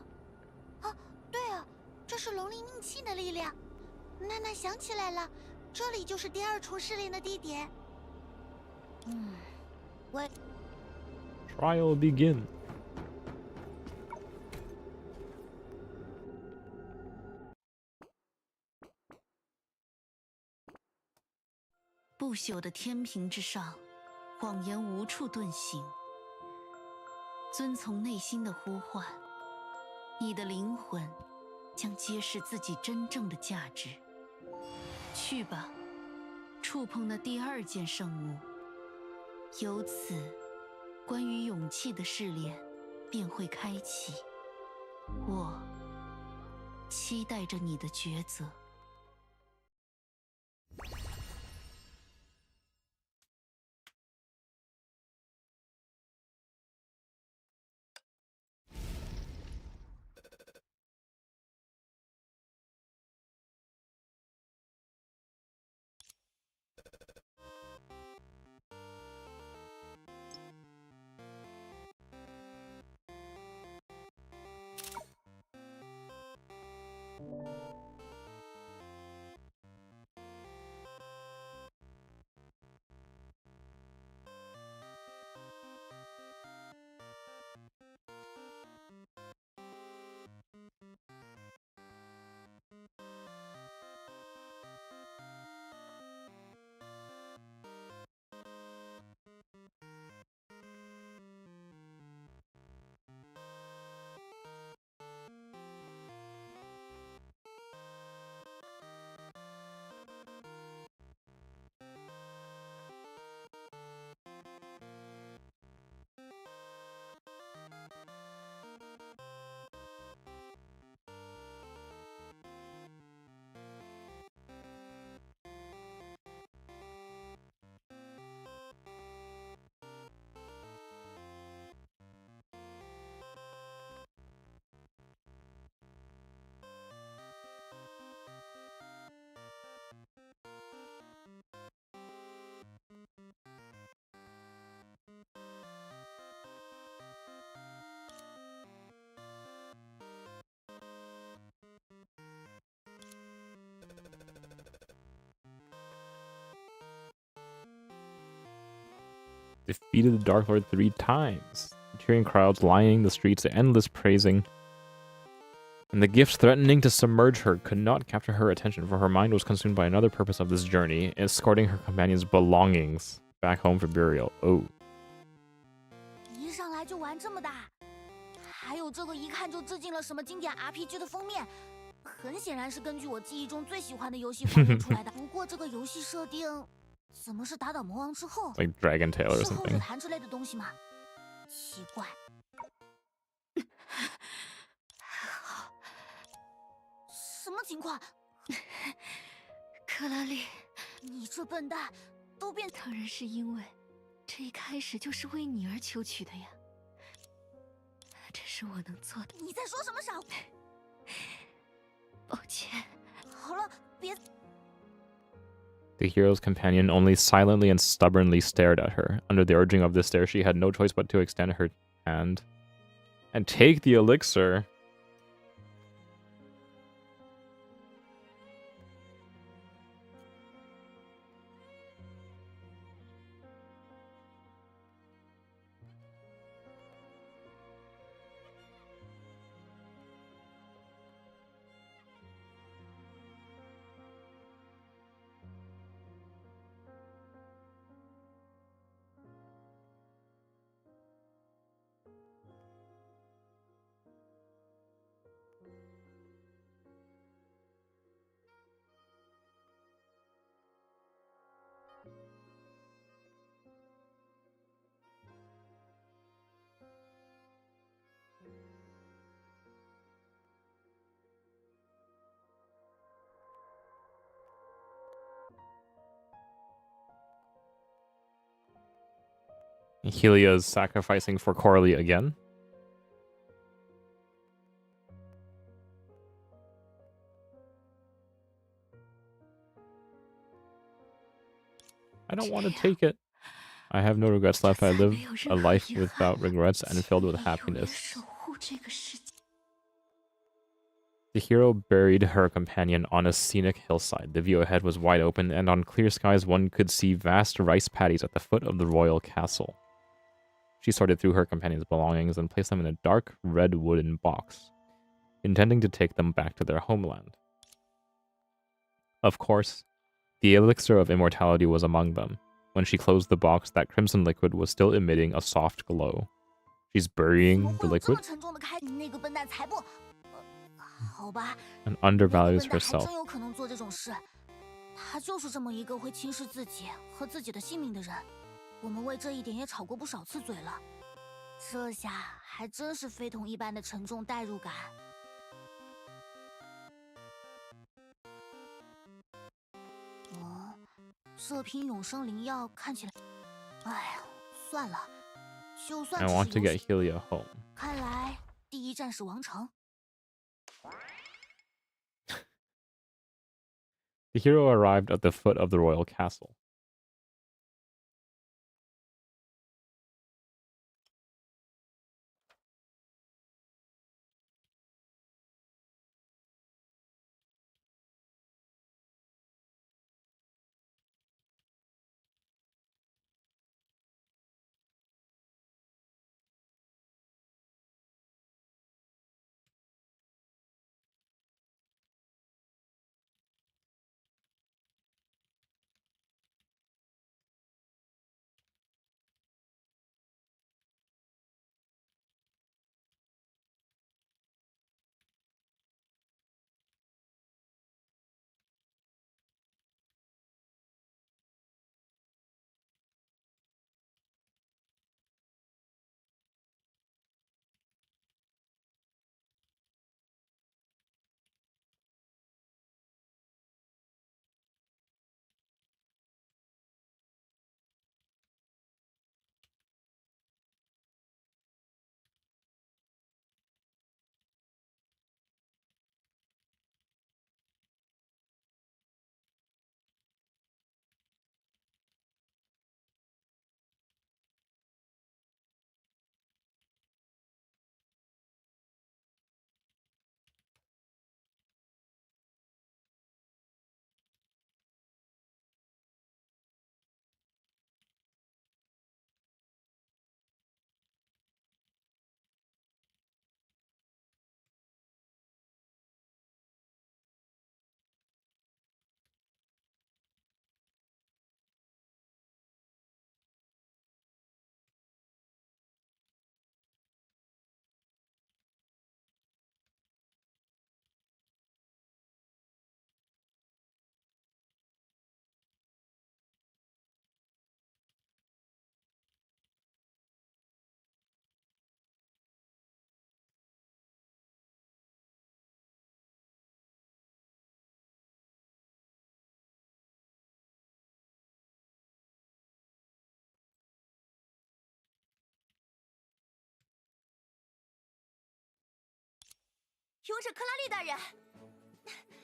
啊，对啊，这是龙灵命器的力量。娜娜想起来了，这里就是第2重试炼的地点。喂， Trial begin. 不朽的天平之上，谎言无处遁形。遵从内心的呼唤，你的灵魂将揭示自己真正的价值。去吧，触碰那第2件圣物，由此，关于勇气的试炼便会开启。我期待着你的抉择。Defeated the Dark Lord 3 times. Cheering crowds lining the streets, endless praising. And the gift threatening to submerge her could not capture her attention, for her mind was consumed by another purpose of this journey, escorting her companion's belongings back home for burial. Oh. 一上来就玩这么大，还有这个一看就致敬了什么经典 RPG 的封面，很显然是根据我记忆中最喜欢的游戏风格出来的。不过这个游戏设定怎么是打倒魔王之后 Like Dragon Tail or 是后日 something. 谈之类的东西吗？奇怪。什么情况？克拉丽，你这笨蛋，都变……当然是因为这一开始就是为你而求取的呀。这是我能做的。你在说什么傻？抱歉。好了，别。 The hero's companion only silently and stubbornly stared at her. Under the urging of this stare, she had no choice but to extend her hand and take the elixir. Helia's sacrificing for Coralie again. I don't want to take it. I have no regrets left. I live 没有 a 任何 life 遗憾 without regrets and filled with 请你永远 happiness. 守护这个世界。 The hero buried her companion on a scenic hillside. The view ahead was wide open, and on clear skies one could see vast rice paddies at the foot of the royal castle. She sorted through her companion's belongings and placed them in a dark red wooden box, intending to take them back to their homeland. Of course, the elixir of immortality was among them. When she closed the box, that crimson liquid was still emitting a soft glow. She's 怎么 burying 会 the 有这么 liquid 沉重的开？那个笨蛋才不……好吧， and 那个 undervalues 笨蛋还 herself. 真有可能做这种事。他就是这么一个会轻视自己和自己的性命的人。我们为这一点也吵过不少次嘴了。这下还真是非同一般的沉重代入感。这瓶永生灵药看起来……哎呀，算了，就算 I 只 want 是 to 游 get 戏 Helia home. 看来第一站是王城。 The hero arrived at the foot of the royal castle.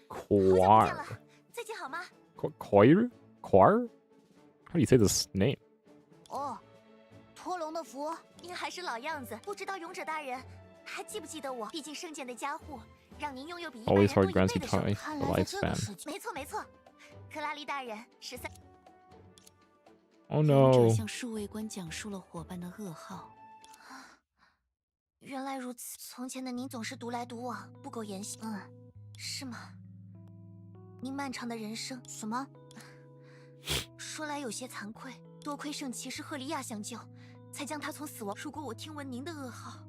Quar. 再见好吗？ Quar? Quar? How do you say this name? 哦，托龙的福。 您还是老样子，不知道勇者大人还记不记得我？毕竟圣剑的加护，让您拥有比一般人 Always 多 hard 一 grants 倍 you 的寿命。 time 看 the 来在这个 lifespan. 世界，没错没错，克拉丽大人13。 Oh 勇者 no. 向数位官讲述了伙伴的噩耗。 原来如此，从前的您总是独来独往，不苟言笑。是吗？您漫长的人生，什么？说来有些惭愧，多亏圣骑士赫利亚相救，才将他从死亡。如果我听闻您的噩耗，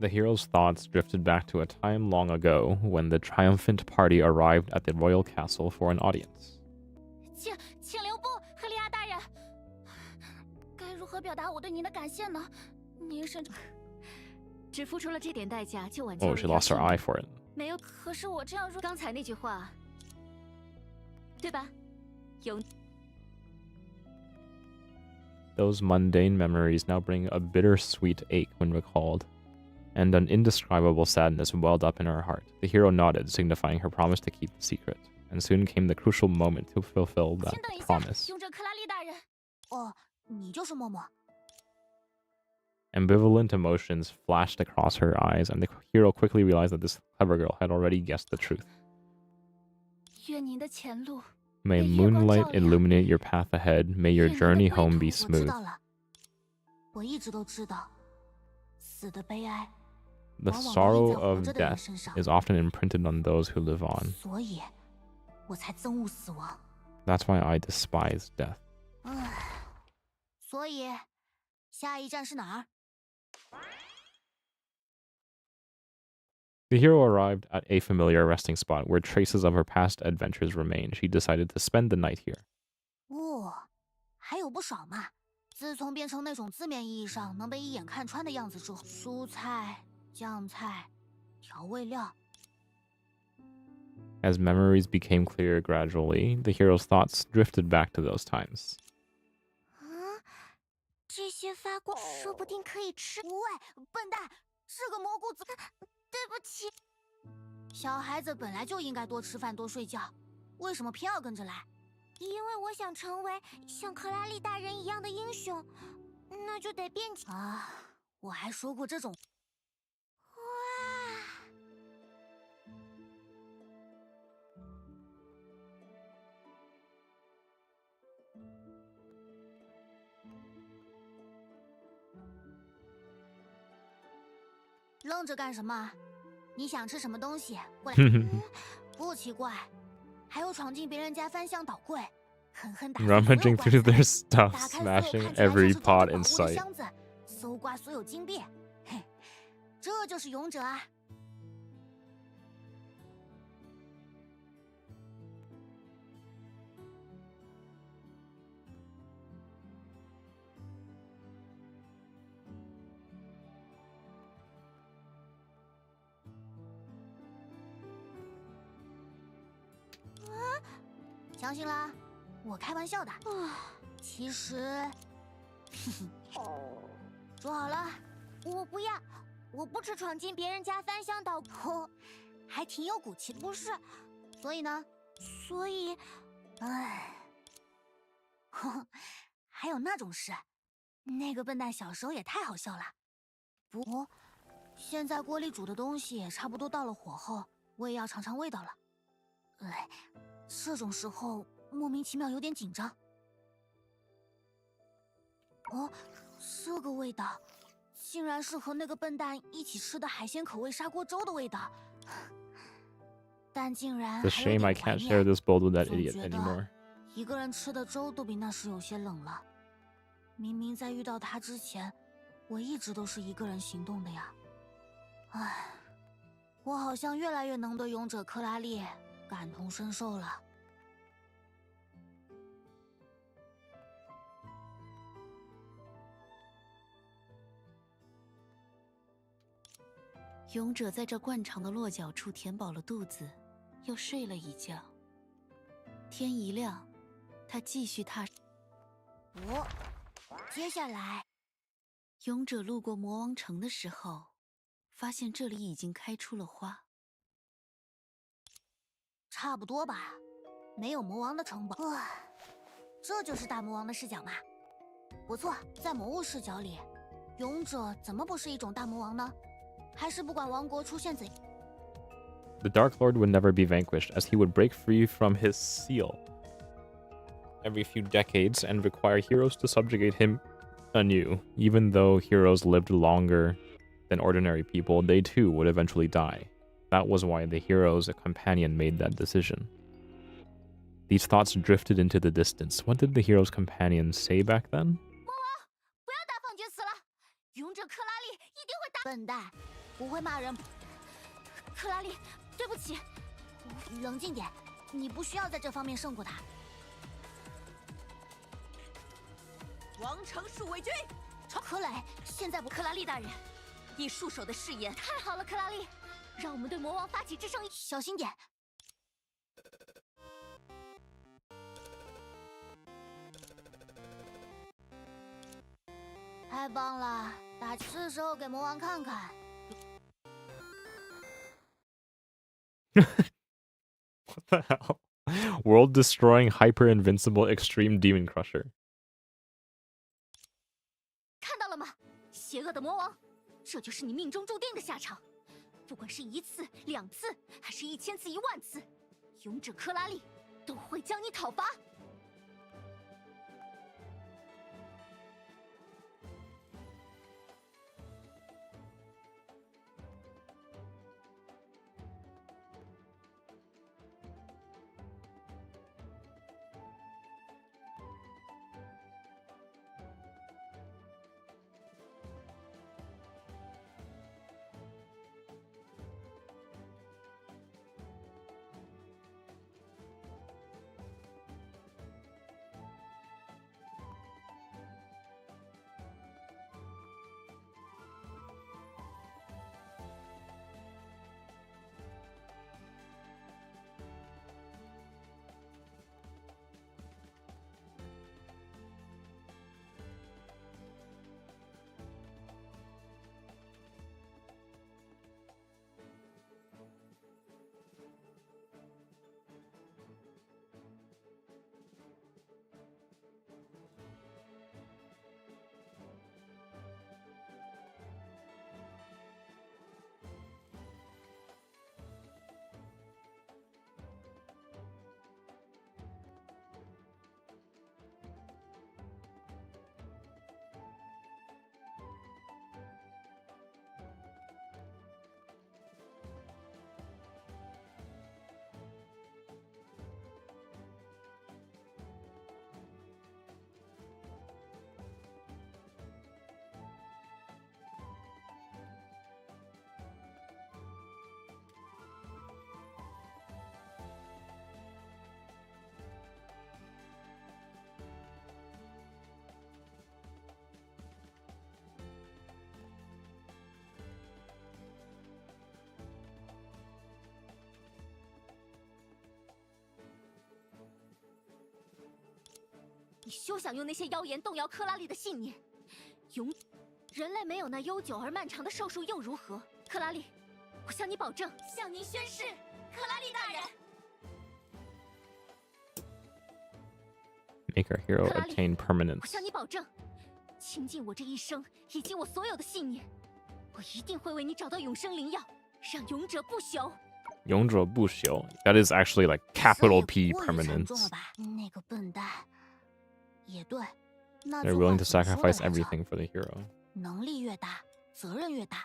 The hero's thoughts drifted back to a time long ago when the triumphant party arrived at the royal castle for an audience. 请留步，赫利亚大人。该如何表达我对您的感谢呢？您甚至只付出了这点代价就挽救 Oh, 了 she 亚 lost her 圣 eye for it. 没有可是我这样说，刚才那句话，对吧？有 Those mundane memories now bring a bittersweet ache when recalled, and an indescribable sadness welled up in her heart. The hero nodded, signifying her promise to keep the secret. and soon came the crucial moment to fulfill that 先等一下， promise. 勇者克拉丽大人。哦，你就是默默。 Ambivalent emotions flashed across her eyes, and the hero quickly realized that this clever girl had already guessed the truth. 愿您的前路 May 被月光 moonlight 照亮。 illuminate your path ahead. May your 愿您的 journey 归 home 途 be 我知 smooth. 道了，我一直都知道，死的悲哀 The 往往都印 sorrow 在活 of 着的人 death 身上， is often imprinted on those who live on. 所以我才憎恶死亡。 That's why I despise death. 唉，所以下一站是哪儿？ The hero arrived at a familiar resting spot where traces of her past adventures remain. She decided to spend the night here. 哦，还有不少嘛。自从变成那种字面意义上能被一眼看穿的样子之后，蔬菜、酱菜、调味料， As memories became clearer gradually, the hero's thoughts drifted back to those times. 嗯，这些发光说不定可以吃。喂，笨蛋，是个蘑菇子。对不起，小孩子本来就应该多吃饭多睡觉，为什么偏要跟着来？因为我想成为像克拉丽大人一样的英雄，那就得变强。啊，我还说过这种。哇！愣着干什么？你想吃什么东西？过来。不奇怪，还有闯进别人家翻箱倒柜，狠狠打碎所有 Rummaging 棺 through 材 their stuff, 打开所有 smashing 看起来像 every 是装 pot 着宝 in 物的 sight. 箱子，搜刮所有金币。嘿，这就是勇者啊！相信啦，我开玩笑的。其实，说好了，我不要，我不吃闯进别人家翻箱倒柜，还挺有骨气的。不是，所以呢，所以，唉，还有那种事，那个笨蛋小时候也太好笑了。不过，现在锅里煮的东西也差不多到了火候，我也要尝尝味道了。这种时候莫名其妙有点紧张。哦，这个味道，竟然是和那个笨蛋一起吃的海鲜口味砂锅粥的味道。但竟然 It's a 还有 shame I 点怀 can't 念 share this bowl with that 总 idiot 觉得 anymore. 一个人吃的粥都比那时有些冷了。明明在遇到他之前，我一直都是一个人行动的呀。唉，我好像越来越能对勇者克拉丽感同身受了。勇者在这惯常的落脚处填饱了肚子，又睡了一觉。天一亮，他继续踏。接下来，勇者路过魔王城的时候，发现这里已经开出了花。差不多吧，没有魔王的城堡。这就是大魔王的视角嘛。不错，在魔物视角里，勇者怎么不是一种大魔王呢？还是不管王国出现怎。 The Dark Lord would never be vanquished, as he would break free from his seal every few decades and require heroes to subjugate him anew. Even though heroes lived longer than ordinary people, they too would eventually die. That was why the hero's companion made that decision. These thoughts drifted into the distance. What did the hero's companion say back then? 不要大放厥词了，勇者克拉丽一定会打。笨蛋，不会骂人。克拉丽，对不起，冷静点，你不需要在这方面胜过他。王城戍卫军，克蕾，现在不，克拉丽大人，以束手的誓言，太好了，克拉丽，让我们对魔王发起制胜。小心点。太棒了，是时候给魔王看看。What the hell? World-destroying, hyper-invincible, extreme demon crusher. 看到了吗？邪恶的魔王，这就是你命中注定的下场。不管是1次、2次，还是1000次、10000次，勇者克拉丽都会将你讨伐。你休想用那些妖言动摇克拉丽的信念。人类没有那悠久而漫长的寿数又如何？克拉丽，我向你保证，向您宣誓，克拉丽大人。Make our hero attain 我 permanence. 向你保证，倾尽我这一生以及我所有的信念，我一定会为你找到永生灵药，让勇者不朽。勇者不朽. That is actually like capital P 这也过于沉重 permanence. 了吧？那个笨蛋。也对，那 They're 句 willing 话 to 怎么说的 sacrifice 来着？ everything for the hero. 能力越大，责任越大。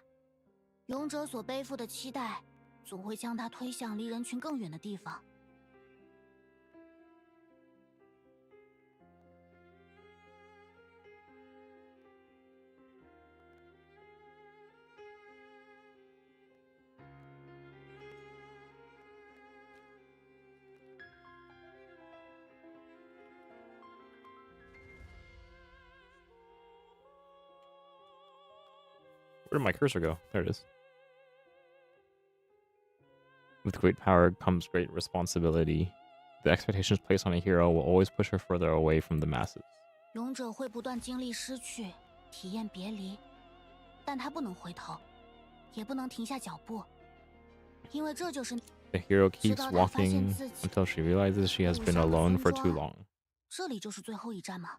勇者所背负的期待，总会将他推向离人群更远的地方。Where did my cursor go? There it is. With great power comes great responsibility. The expectations placed on a hero will always push her further away from the masses. 勇者会不断经历失去，体验别离，但他不能回头，也不能停下脚步，因为这就是 The hero keeps 直到他发现 walking 自己 until she realizes she has 路 been 上的 alone 村 for too 庄 long. 这里就是最后一站吗？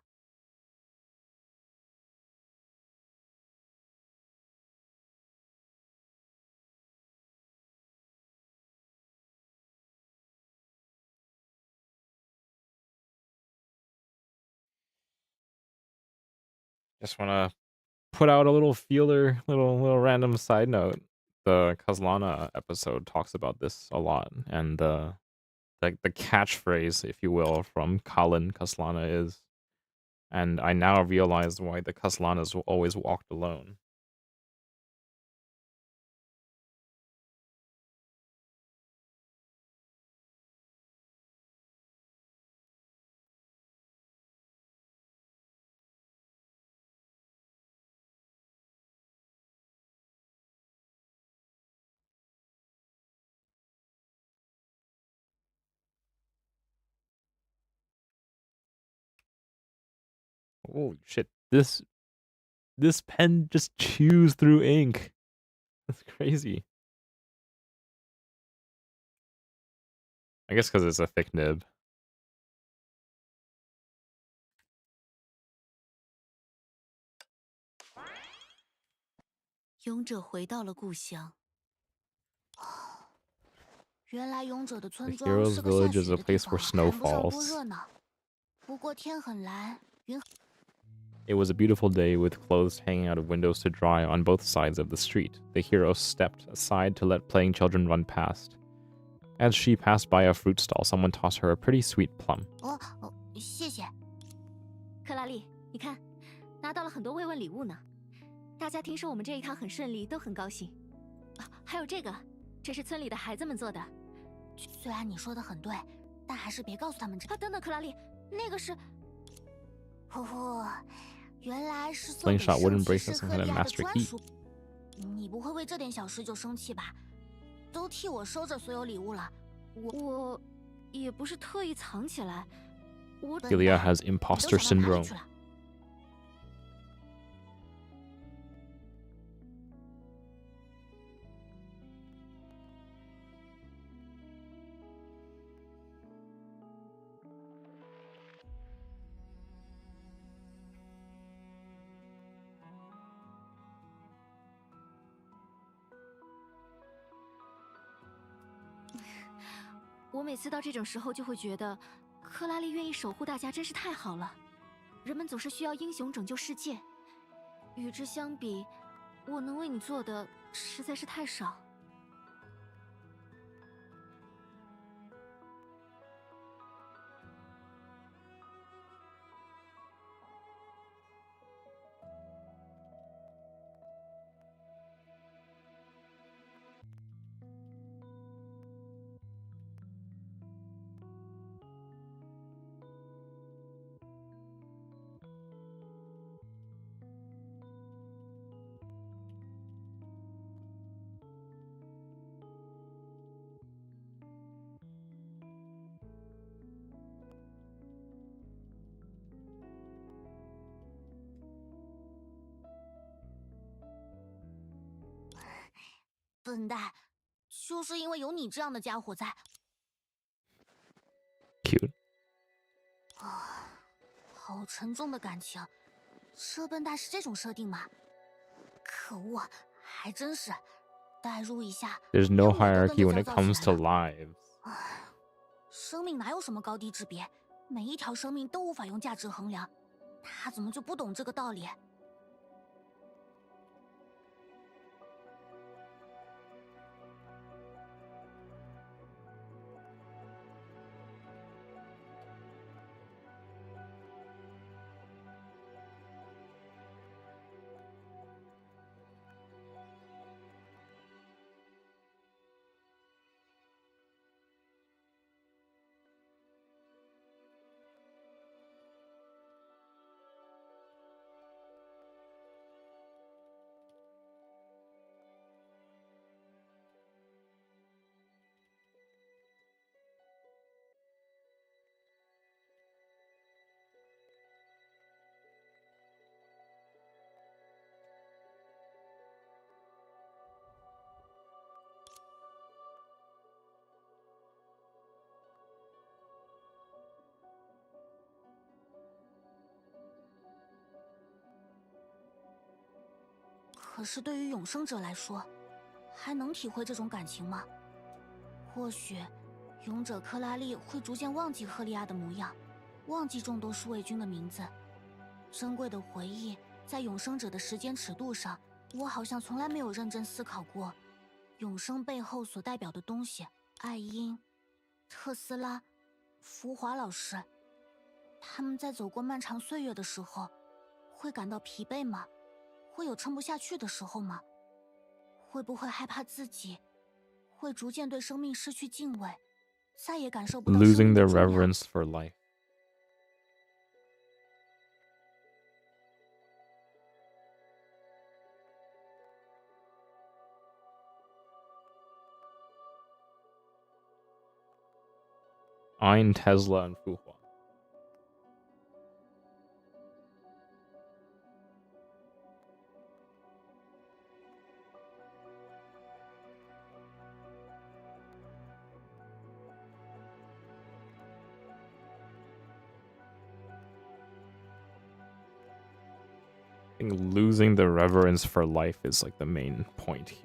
Just want to put out a little feeler, little random side note. The Kaslana episode talks about this a lot, and the catchphrase, if you will, from Colin Kaslana is, and I now realize why the Kaslanas always walked alone. Holy shit! This pen just chews through ink. That's crazy. I guess because it's a thick nib. 勇者回到了故乡。原来勇者的 The 村庄 hero's 是个下 village is 雪 a 的地 place 方， where snow 谈不上多 falls. 热闹。不过天很蓝，云 It was a beautiful day with clothes hanging out of windows to dry on both sides of the street. The hero stepped aside to let playing children run past. As she passed by a fruit stall, someone tossed her a pretty sweet plum. 谢谢。克拉丽，你看，拿到了很多慰问礼物呢。大家听说我们这一趟很顺利，都很高兴。啊，还有这个，这是村里的孩子们做的。虽然你说的很对，但还是别告诉他们这。啊，等等，克拉丽，那个是……原来是送给 Slingshot wooden 圣骑士 bracelets 赫 and 利 a 亚的 master 专 key. 属。你不会为这点小事就生气吧？都替我收着所有礼物了。我也不是特意藏起来，我 Hylia has imposter 你都想到哪里 syndrome. 去了？我每次到这种时候就会觉得，克拉丽愿意守护大家真是太好了。人们总是需要英雄拯救世界，与之相比，我能为你做的实在是太少。笨蛋，就是因为有你这样的家伙在。 Cute. 好沉重的感情，这笨蛋是这种设定吗？可恶，还真是。代入一下， There's no 连我都跟 hierarchy 着 when it 焦躁 comes 起 to 来了。 lives. 生命哪有什么高低之别？每一条生命都无法用价值衡量，他怎么就不懂这个道理？ 可是对于永生者来说，还能体会这种感情吗？或许，勇者克拉丽会逐渐忘记赫利亚的模样，忘记众多侍卫军的名字。珍贵的回忆，在永生者的时间尺度上，我好像从来没有认真思考过，永生背后所代表的东西。艾因、特斯拉、福华老师，他们在走过漫长岁月的时候，会感到疲惫吗？ 会有撑不下去的时候吗？会不会害怕自己会逐渐对生命失去敬畏，再也感受不到生 Losing 命的 their 重量？ reverence for life. Ein, Tesla, and Fuhua. think losing the reverence for life is like the main point here.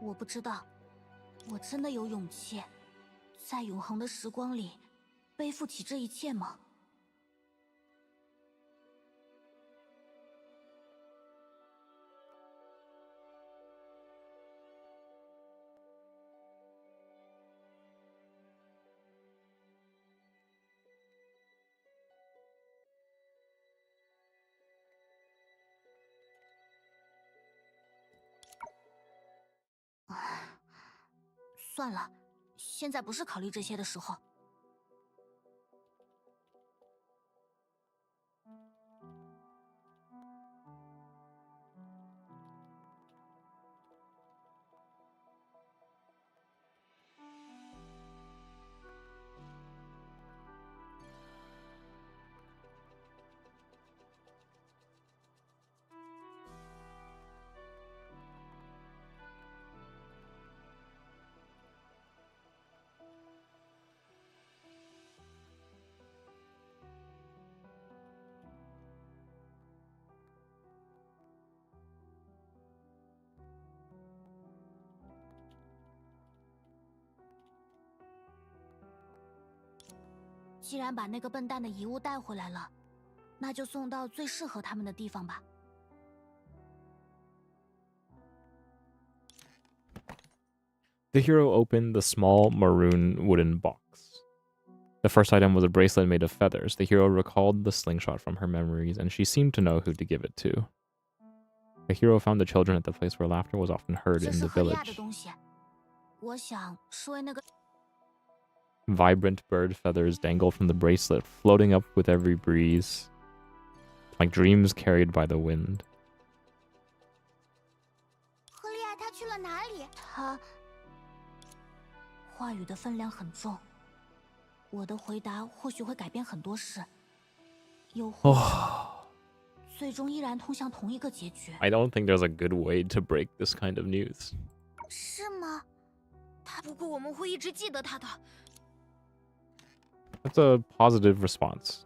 我不知道，我真的有勇气，在永恒的时光里背负起这一切吗？算了，现在不是考虑这些的时候。既然把那个笨蛋的遗物带回来了，那就送到最适合他们的地方吧。The hero opened the small maroon wooden box. The first item was a bracelet made of feathers. The hero recalled the slingshot from her memories, and she seemed to know who to give it to. The hero found the children at the place where laughter was often heard in the village. 我想是为那个 Vibrant bird feathers dangle from the bracelet, floating up with every breeze, like dreams carried by the wind. 赫利亚他去了哪里？他话语的分量很重，我的回答或许会改变很多事，又或者最终依然通向同一个结局。I don't think there's a good way to break this kind of news. 是吗？不过我们会一直记得他的。 That's a positive response.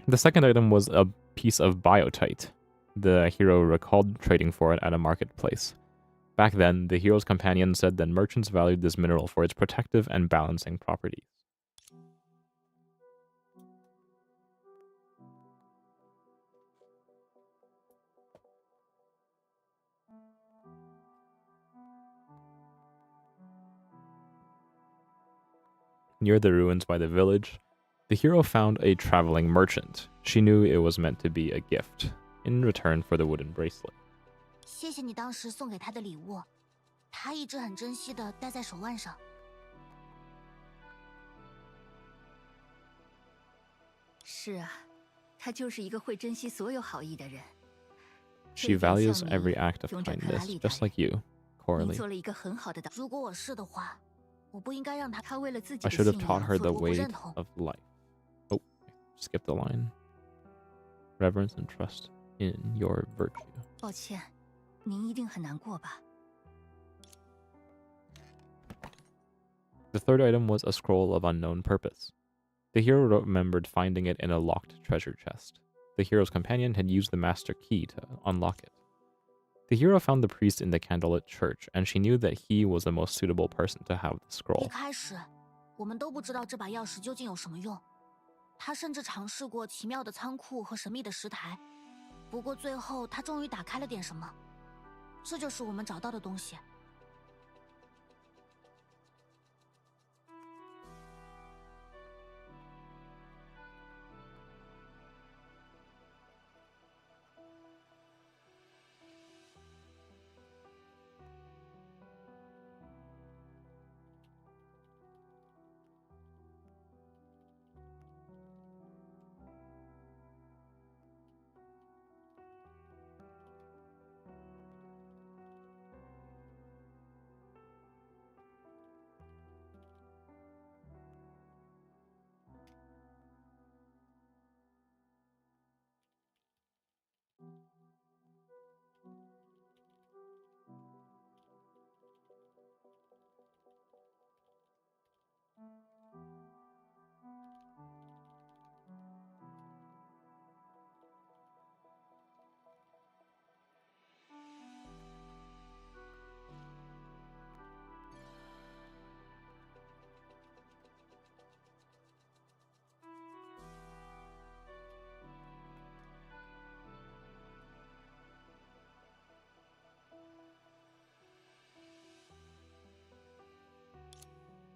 The second item was a piece of biotite. The hero recalled trading for it at a marketplace. Back then, the hero's companion said that merchants valued this mineral for its protective and balancing properties. Near the ruins by the village, the hero found a traveling merchant. She knew it was meant to be a gift, in return for the wooden bracelet. 谢谢你当时送给他的礼物，他一直很珍惜的戴在手腕上。是啊，他就是一个会珍惜所有好意的人。 She values every act of kindness, just like you, 你 Coralie. 做了一个很好的导。如果我是的话，我不应该让他。他为了自己 I 的 should 信 have 仰 taught her 做 the 出不 weight 认同。 of life. Oh, skip the line. Reverence and trust in your virtue. 抱歉，您一定很难过吧？ The third item was a scroll of unknown purpose. The hero remembered finding it in a locked treasure chest. The hero's companion had used the master key to unlock it. The hero found the priest in the candlelit church, and she knew that he was the most suitable person to have the 一 scroll. 开始，我们都不知道这把钥匙究竟有什么用。他甚至尝试过奇妙的仓库和神秘的石台，不过最后他终于打开了点什么。这就是我们找到的东西。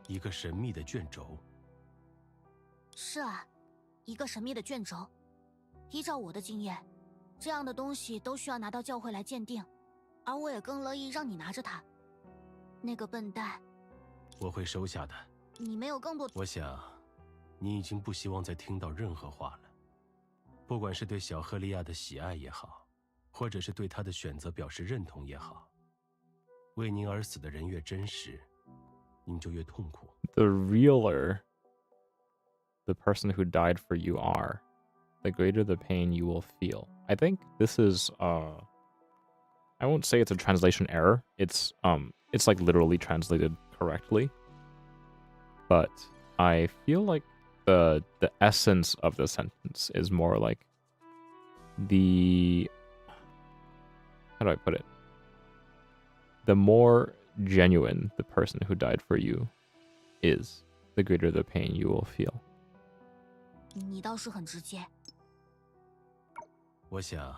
一个神秘的卷轴。是啊，一个神秘的卷轴。依照我的经验，这样的东西都需要拿到教会来鉴定，而我也更乐意让你拿着它。那个笨蛋，我会收下的。你没有更多。我想，你已经不希望再听到任何话了，不管是对小赫利亚的喜爱也好，或者是对他的选择表示认同也好。为您而死的人越真实，您就越痛苦。The realer the person who died for you are, the greater the pain you will feel. I think this is I won't say it's a translation error. It's like literally translated correctly. But I feel like the essence of the sentence is more like the, how do I put it? The more genuine the person who died for you is, the greater the pain you will feel. 你倒是很直接。我想，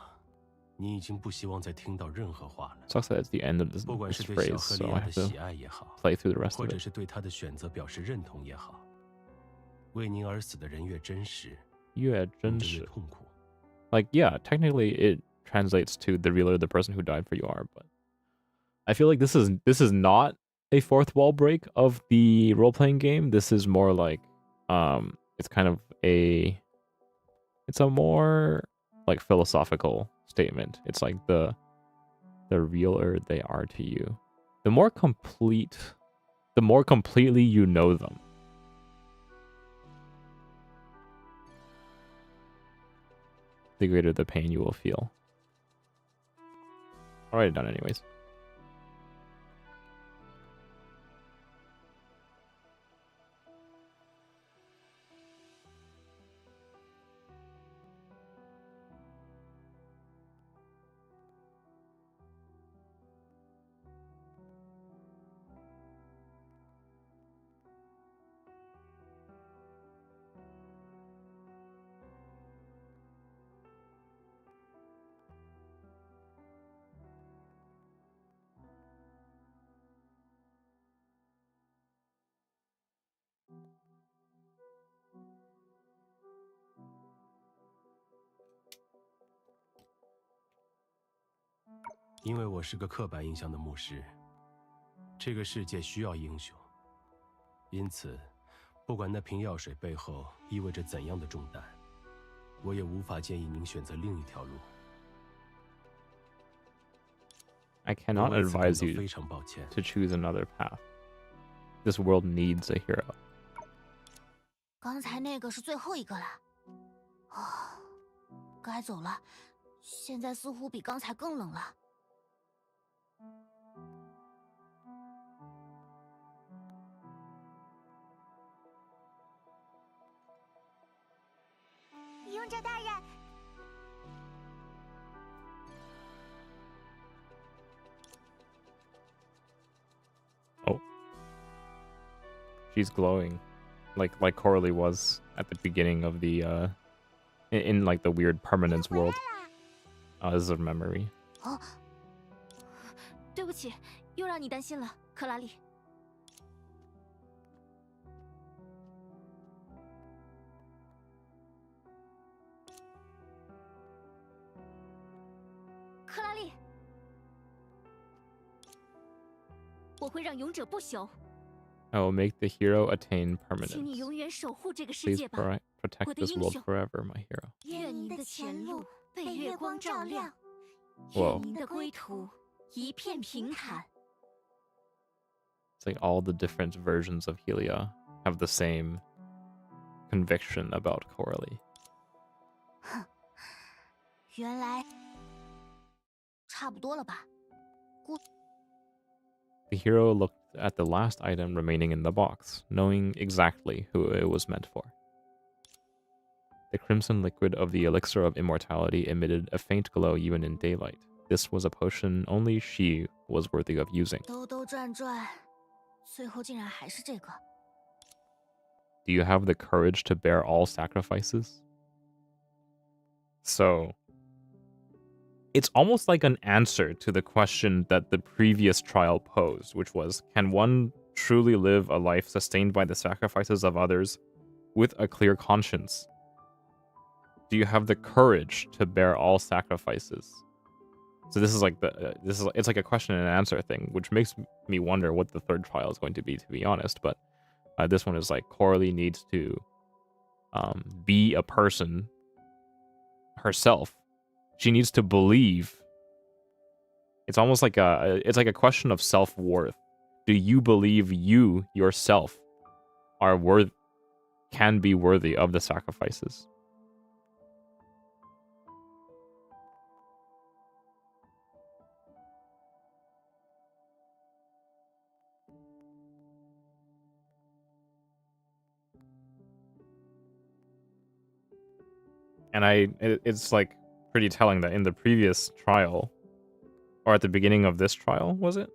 你已经不希望再听到任何话了。 Sucks that it's the end of this 不管是对 phrase, 小赫 so 利 I 亚的 have to 喜爱也好， play through the rest 或 of 者 it. 是对他的选择表示认同也好。为您而死的人越真实，您就越痛苦。 Like, yeah, technically it translates to the realer the person who died for you are, but I feel like this is not a fourth wall break of the role-playing game. This is more like it's kind of it's a more like philosophical statement. It's like the realer they are to you, the more completely you know them, the greater the pain you will feel. I'll write it down anyways. 因为我是个刻板印象的牧师，这个世界需要英雄，因此，不管那瓶药水背后意味着怎样的重担，我也无法建议您选择另一条路。 I cannot 我为此感 advise 到 you 非常抱歉。 to choose another path. This world needs a hero. 刚才那个是最后一个了。啊，该走了。现在似乎比刚才更冷了。勇者大人， Oh. She's glowing. Like Coralie was at the beginning of the in like the weird permanence world. This is a memory. 哦，对不起，又让你担心了，克拉丽。克拉丽，我会让勇者不朽。 I will make the hero attain 请你 permanence. 永远守护这个世 Please 界吧。 protect 我的 this 英 world 雄。 forever, my hero. 愿您的前路被月光照亮， Whoa. 愿您的归途一片平坦。 It's like all the different versions of Helia have the same conviction about Coralie. 原来差不多了吧？ The hero looked at the last item remaining in the box, knowing exactly who it was meant for. The crimson liquid of the elixir of immortality emitted a faint glow even in daylight. This was a potion only she was worthy of using. 兜兜转转，最后竟然还是这个。 Do you have the courage to bear all sacrifices? So, it's almost like an answer to the question that the previous trial posed, which was, can one truly live a life sustained by the sacrifices of others with a clear conscience? Do you have the courage to bear all sacrifices? So this is like it's like a question and answer thing, which makes me wonder what the third trial is going to be be honest. But this one is like Coralie needs to be a person herself. She needs to believe. It's almost like a question of self-worth. Do you believe you yourself can be worthy of the sacrifices? And it's like pretty telling that in the previous trial, or at the beginning of this trial, was it?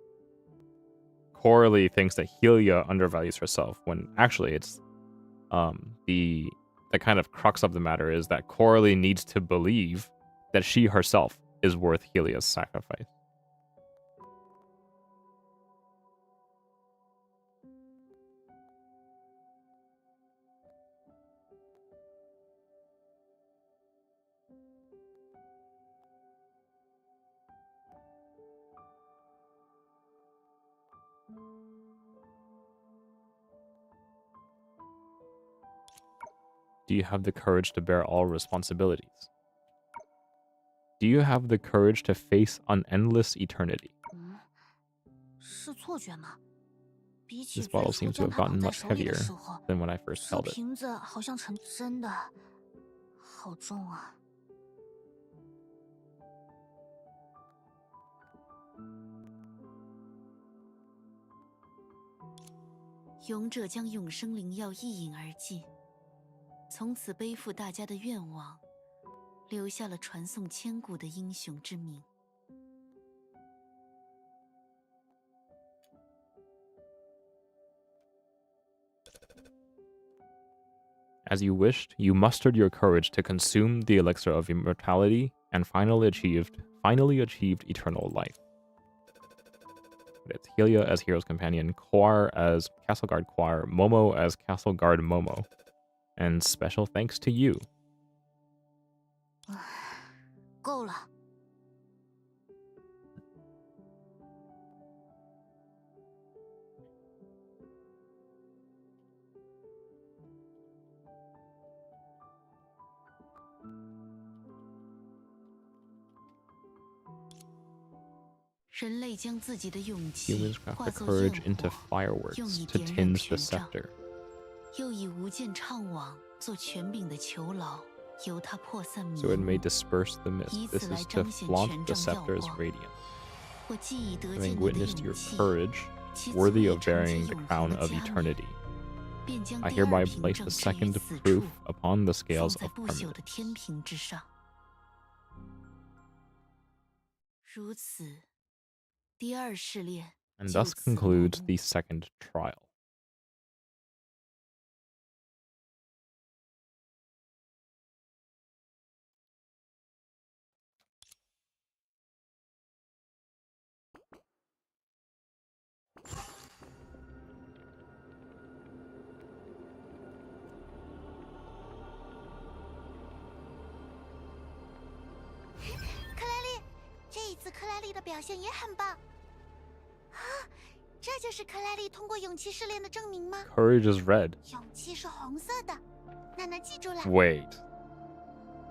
Coralie thinks that Helia undervalues herself, when actually it's the kind of crux of the matter is that Coralie needs to believe that she herself is worth Helia's sacrifice. Do you have the courage to bear all responsibilities? Do you have the courage to face an endless eternity? 是错觉吗？比起 This 最 bottle 初 seems to 攥 have 它捧 gotten 在 much 手里的 heavier 时候， than when I first 这 held it. 瓶子好像成真的，好重啊！勇者将永生灵药一饮而尽，从此背负大家的愿望，留下了传颂千古的英雄之名。 As you wished, you mustered your courage to consume the elixir of immortality and finally achieved eternal life. It's Helia as Hero's Companion, Quar as Castle Guard Quar, Momo as Castle Guard Momo. And special thanks to you. 够了。人类将自己的勇气 Humans craft 化 the 作 courage 焰 into 火，用 fireworks 以 to 点燃 tinge the 权杖， scepter. 又以无间怅惘做权柄的囚牢，由它破散迷 So it may 雾， disperse the mist. 以 This 此来 is to 彰显 flaunt 权 the 杖耀 scepter's 光。 radiance. 我既已得 Having 见你的 witnessed 勇 your 气， courage, 其 worthy 足 of 以承接 bearing the 永恒 crown 的 of 加冕， eternity, 便将 I 第二 hereby 凭 place 证 the 置于 second 死 proof 处， upon the 放 scales 在 of 不朽的 permanence. 天平之上。如此，第二试炼 And 就 thus 此落 concludes 幕。 the second trial. “克莱丽，这一次克莱丽的表现也很棒。啊，这就是克莱丽通过勇气试炼的证明吗？ Courage is red. 勇气是红色的，娜娜记住了。 Wait.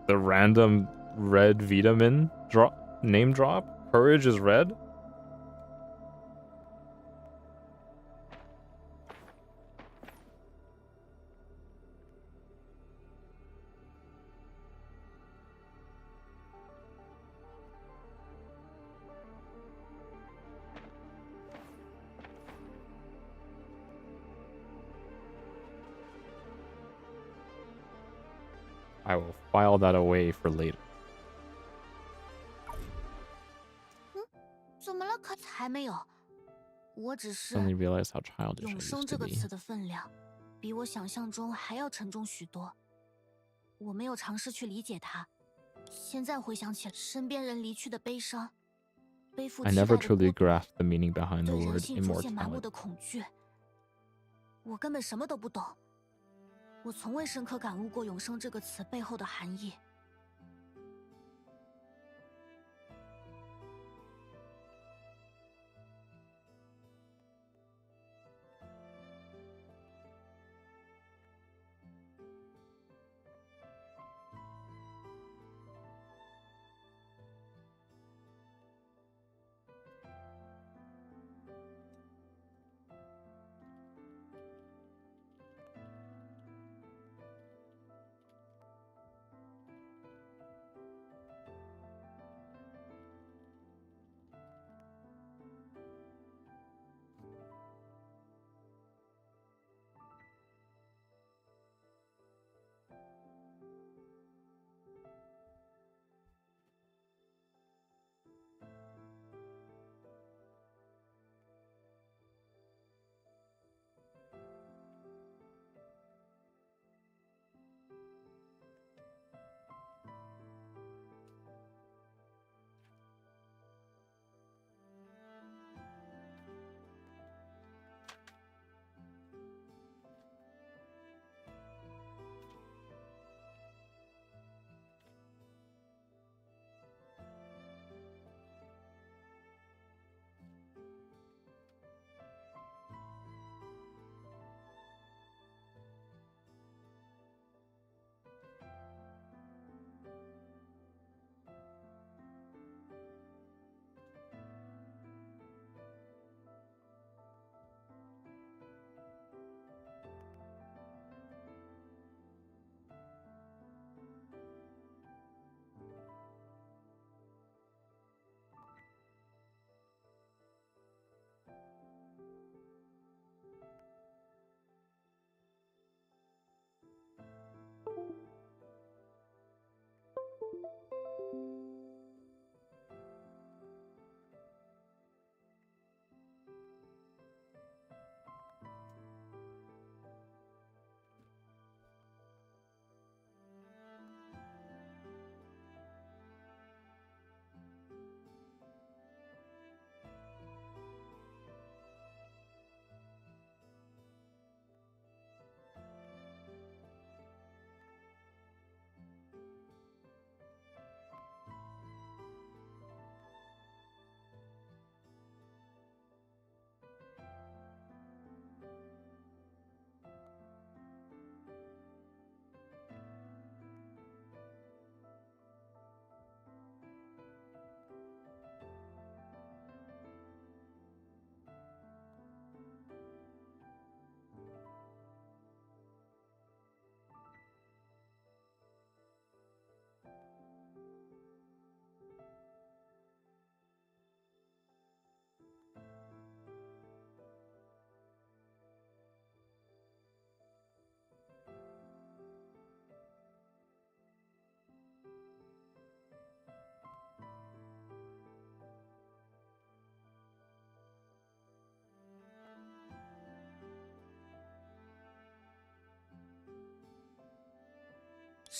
The random red vitamin drop name drop? Courage is red? I will file that away for later. 怎么了，可？还没有，我只是 Suddenly realized how childish I 永生 used 这 to 个 be. 词的分量，比我想象中还要沉重许多。我没有尝试去理解它，现在回想起身边人离去的悲伤，背负 I 期待 never 的 truly 孤独， grasped the meaning behind the 对人 word 性出现麻木 immortality. 的恐惧。我根本什么都不懂，我从未深刻感悟过永生这个词背后的含义。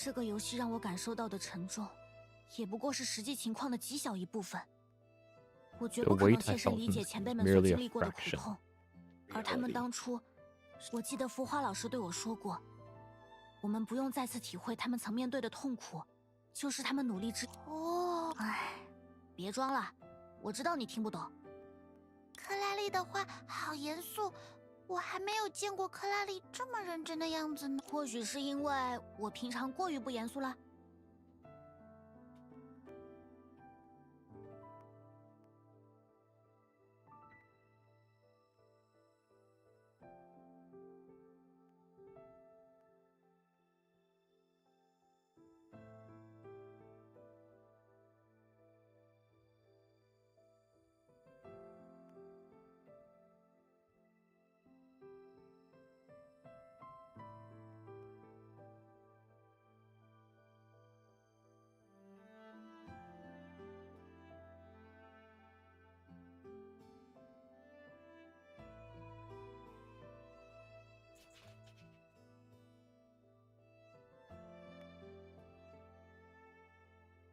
这个游戏让我感受到的沉重，也不过是实际情况的极小一部分。我绝不可能切身理解前辈们所经历过的苦痛，而他们当初，我记得浮花老师对我说过，我们不用再次体会他们曾面对的痛苦，就是他们努力之……哦，哎，别装了，我知道你听不懂。克拉丽的话好严肃，我还没有见过克拉丽这么认真的样子呢。或许是因为我平常过于不严肃了。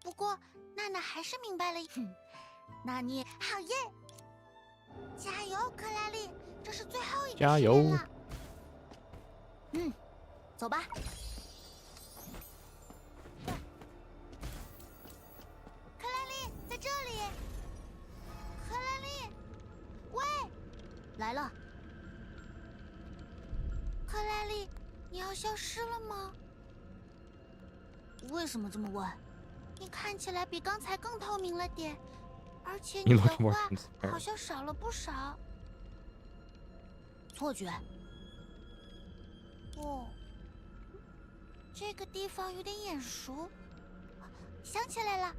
不过娜娜还是明白了。那你好耶！加油，克拉丽，这是最后一个加油实验了。走吧。克拉丽在这里。克拉丽，喂，来了。克拉丽，你要消失了吗？为什么这么问？你看起来比刚才更透明了点，而且 You 你的 look more 话 transparent. 好像少了不少。错觉。哦，这个地方有点眼熟。想起来了，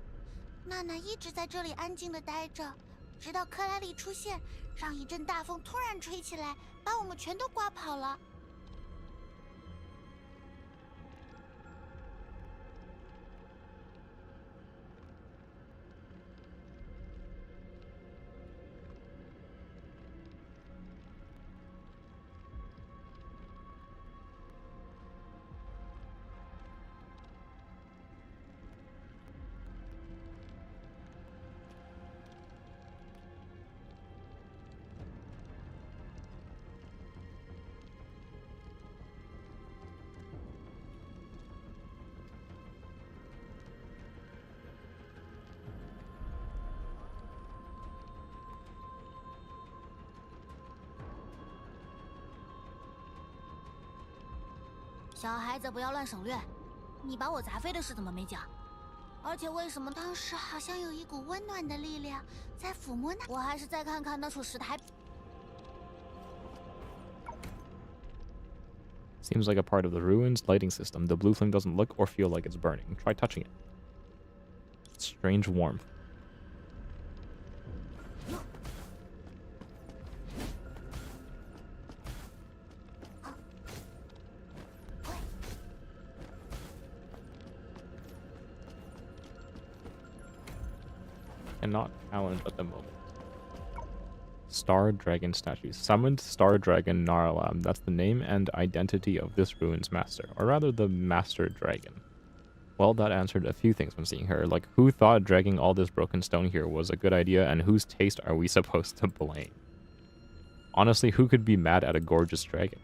娜娜一直在这里安静的待着，直到克拉丽出现，让一阵大风突然吹起来，把我们全都刮跑了。小孩子不要乱省略。你把我砸飞的事怎么没讲？而且为什么当时好像有一股温暖的力量在抚摸那……我还是再看看那处石台。 Seems like a part of the ruins lighting system. The blue flame doesn't look or feel like it's burning. Try touching it. Strange warmth. Cannot challenge at the moment. Star Dragon statue. Summoned Star Dragon Naralam. That's the name and identity of this ruin's master. Or rather, the Master Dragon. Well, that answered a few things when seeing her. Like, who thought dragging all this broken stone here was a good idea, and whose taste are we supposed to blame? Honestly, who could be mad at a gorgeous dragon?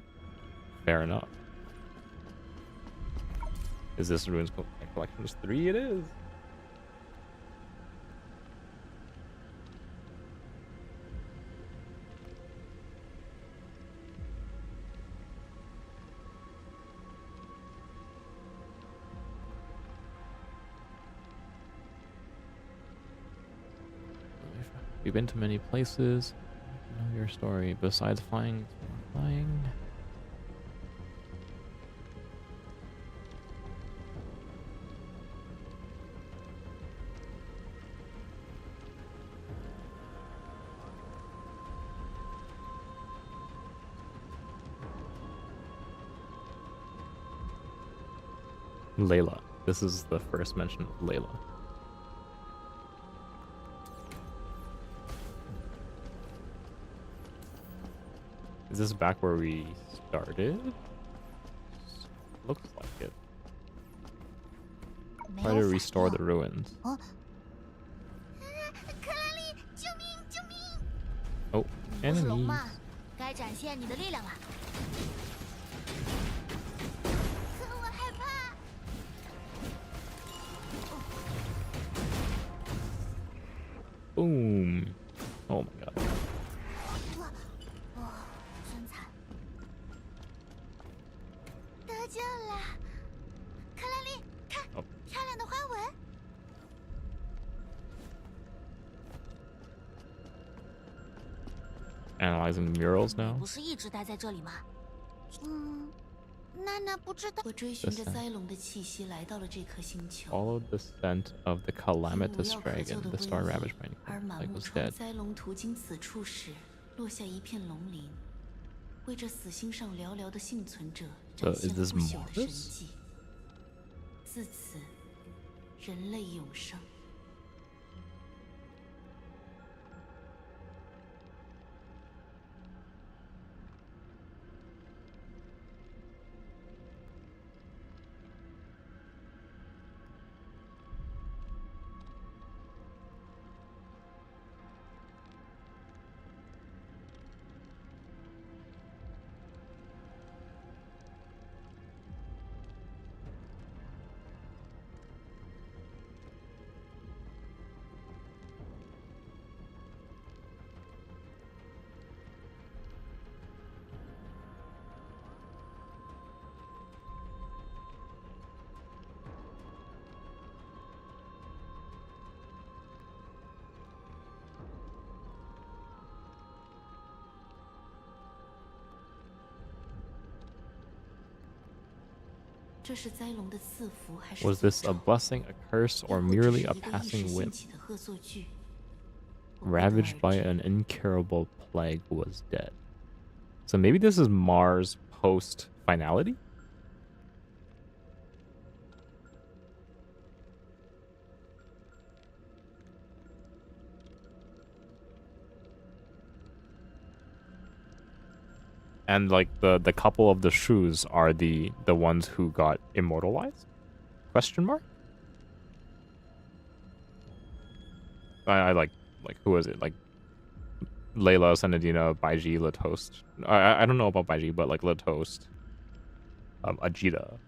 Fair enough. Is this Ruins Collections 3? It is. You've been to many places. I know your story. Besides flying. Layla. This is the first mention of Layla. Is this back where we started? Looks like it. 没 Try 有 to 反 restore 应 the ruins. 哦，克拉丽，救命！救命！ Oh, 不是龙 enemies. 吗？该展现你的力量了。可我害怕。 Boom. Oh my god. 哇，真惨！得救了，克拉丽，看，哦漂亮的花纹。 Analyzing the murals 你 now. 不是一直待在这里吗？娜娜不知道。我追寻着灾龙的气息来到了这颗星球。 Followed the scent of the 因 calamitous 无药可救 dragon. 的 The star 瘟疫 ravaged by 而 Nico. 满 Like 目 was 疮 dead. 灾龙途经此处时，落下一片龙鳞，为这死星上寥寥的幸存者 So 展 is 现了 this 不朽的神 Mars? 迹。自此，人类永生。 这是灾龙的赐福还是 Was 诅 this a 咒？ blessing, a curse, 又 or 或只 merely 是 a 一个一时 passing 兴 whim? 起的恶作剧？我不得 Ravaged 而 by 知 an incurable plague was dead. So maybe this is Mars post finality? And like the couple of the shoes are the ones who got immortalized? Question mark? I like who is it? Like Layla, Senadina, Baiji, Latoast. I don't know about Baiji, but like Latoast. Ajita. “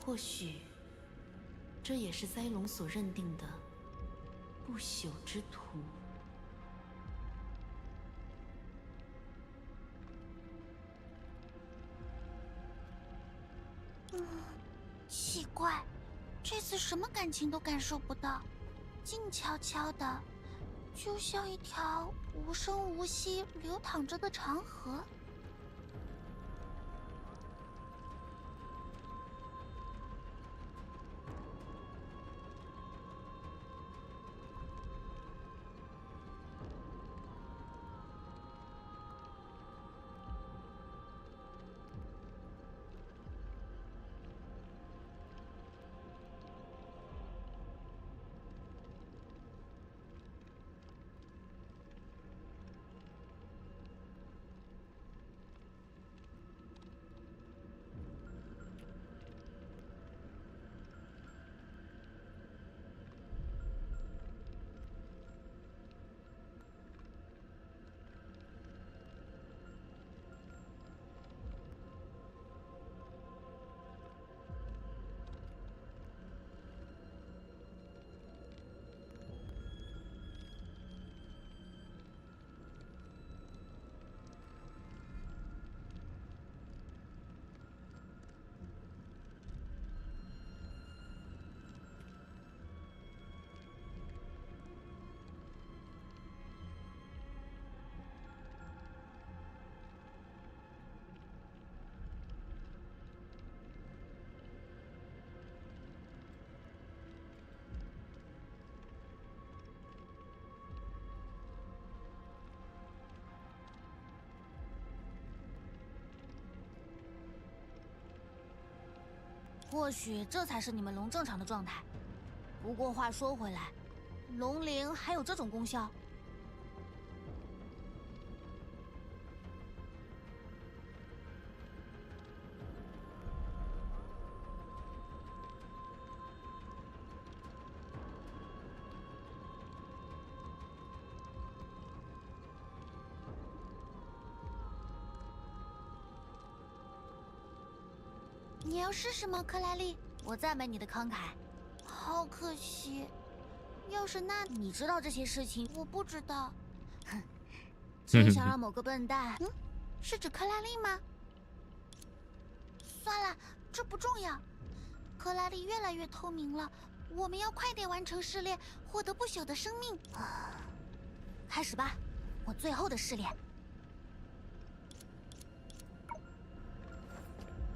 或许，这也是灾龙所认定的不朽之途。”什么感情都感受不到，静悄悄的，就像一条无声无息流淌着的长河。或许这才是你们龙正常的状态。不过话说回来，龙灵还有这种功效？你要试试吗，克莱丽？我赞美你的慷慨。好可惜，要是那……你知道这些事情？我不知道。真想让某个笨蛋……是指克拉丽吗？算了，这不重要。克拉丽越来越透明了，我们要快点完成试炼，获得不朽的生命。开始吧，我最后的试炼。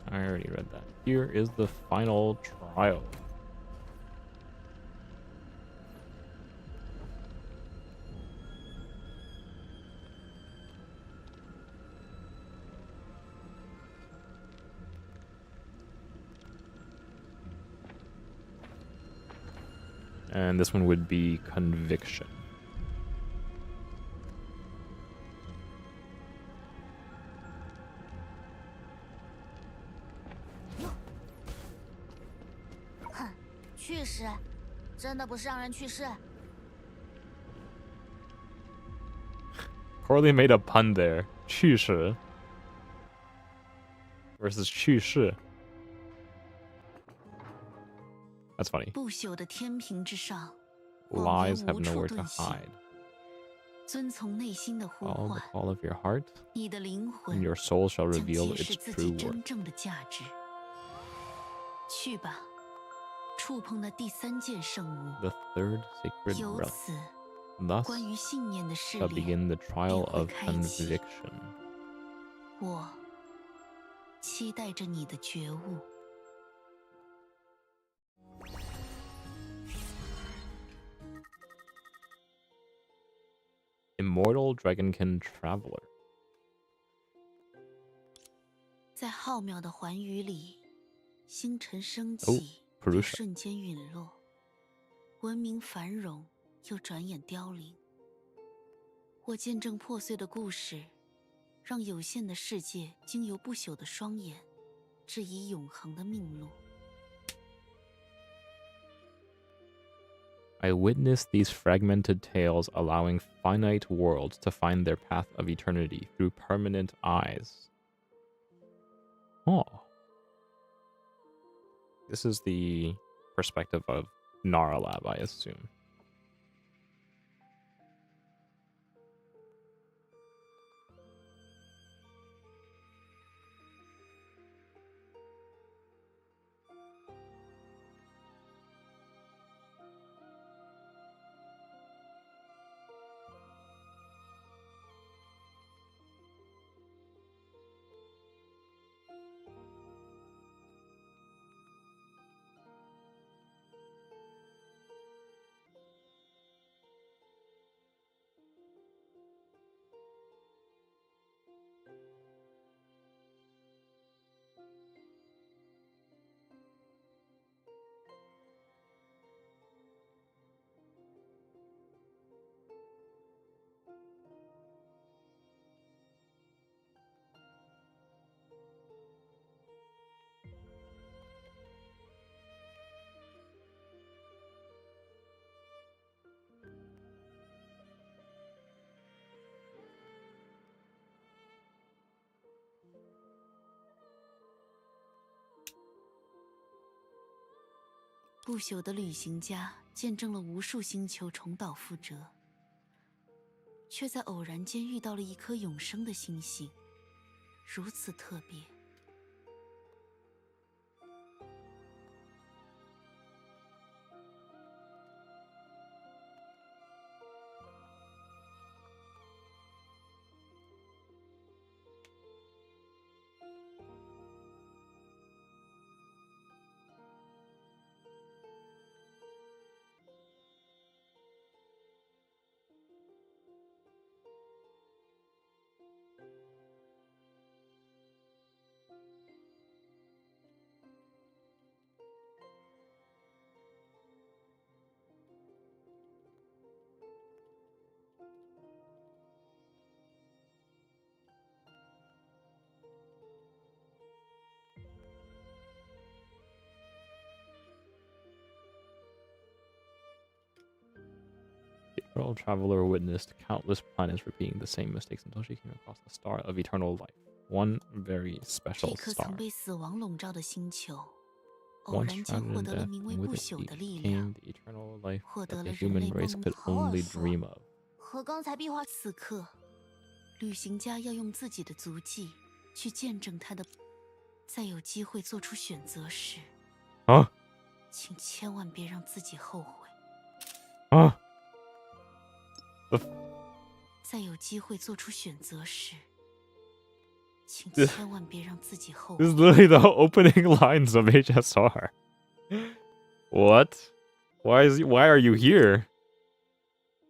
I already read that. Here is the final trial. And this one would be conviction. Coralie made a pun there. 去世 versus 去世. That's funny. 不朽的天平之上， Lies have 谎言无 nowhere 处 to 遁形。 hide. 遵从内心的呼 Follow 唤 the， call of your heart, 你的灵 and 魂 your soul shall 将 reveal 揭示 its 自己 true 真 worth. 正的价值。去吧，触碰那第三件圣物， The third sacred 由 relic. 此， Thus 关于信念的试 shall 炼 begin the trial 便会 of 开启。 conviction. 我期待着你的觉悟。 Immortal Dragonkin Traveler. 在浩渺的寰宇里，星辰升 Oh, 起， Purusha. 又瞬间陨落，文明繁荣，又转眼凋零。我见证破碎的故事，让有限的世界经由不朽的双眼，指以永恒的命路。 I witnessed these fragmented tales allowing finite worlds to find their path of eternity through permanent eyes. Oh. This is the perspective of Naralab, I assume. 不朽的旅行家见证了无数星球重蹈覆辙，却在偶然间遇到了一颗永生的星星，如此特别。The Eternal Traveler witnessed countless planets repeating the same mistakes until she came across the star of eternal life. One very 这 special 颗 star. 曾被死亡笼罩的星球，偶 Once 然间 shrouded 获 in 得了 death, 名为 and 不 with it 朽的力量， came the eternal life 获得 that 了 the 人类 human 梦 race 寐 could 以 only 求。 dream of. 和刚才壁画此刻，旅行家要用自己的足迹去见证他的。在有机会做出选择时， Huh? 请千万别让自己后悔。 Huh? 在有机会做出选择时，请 This- 千万别让自己后 This is 悔。 literally the opening lines of HSR. What? Why are you here?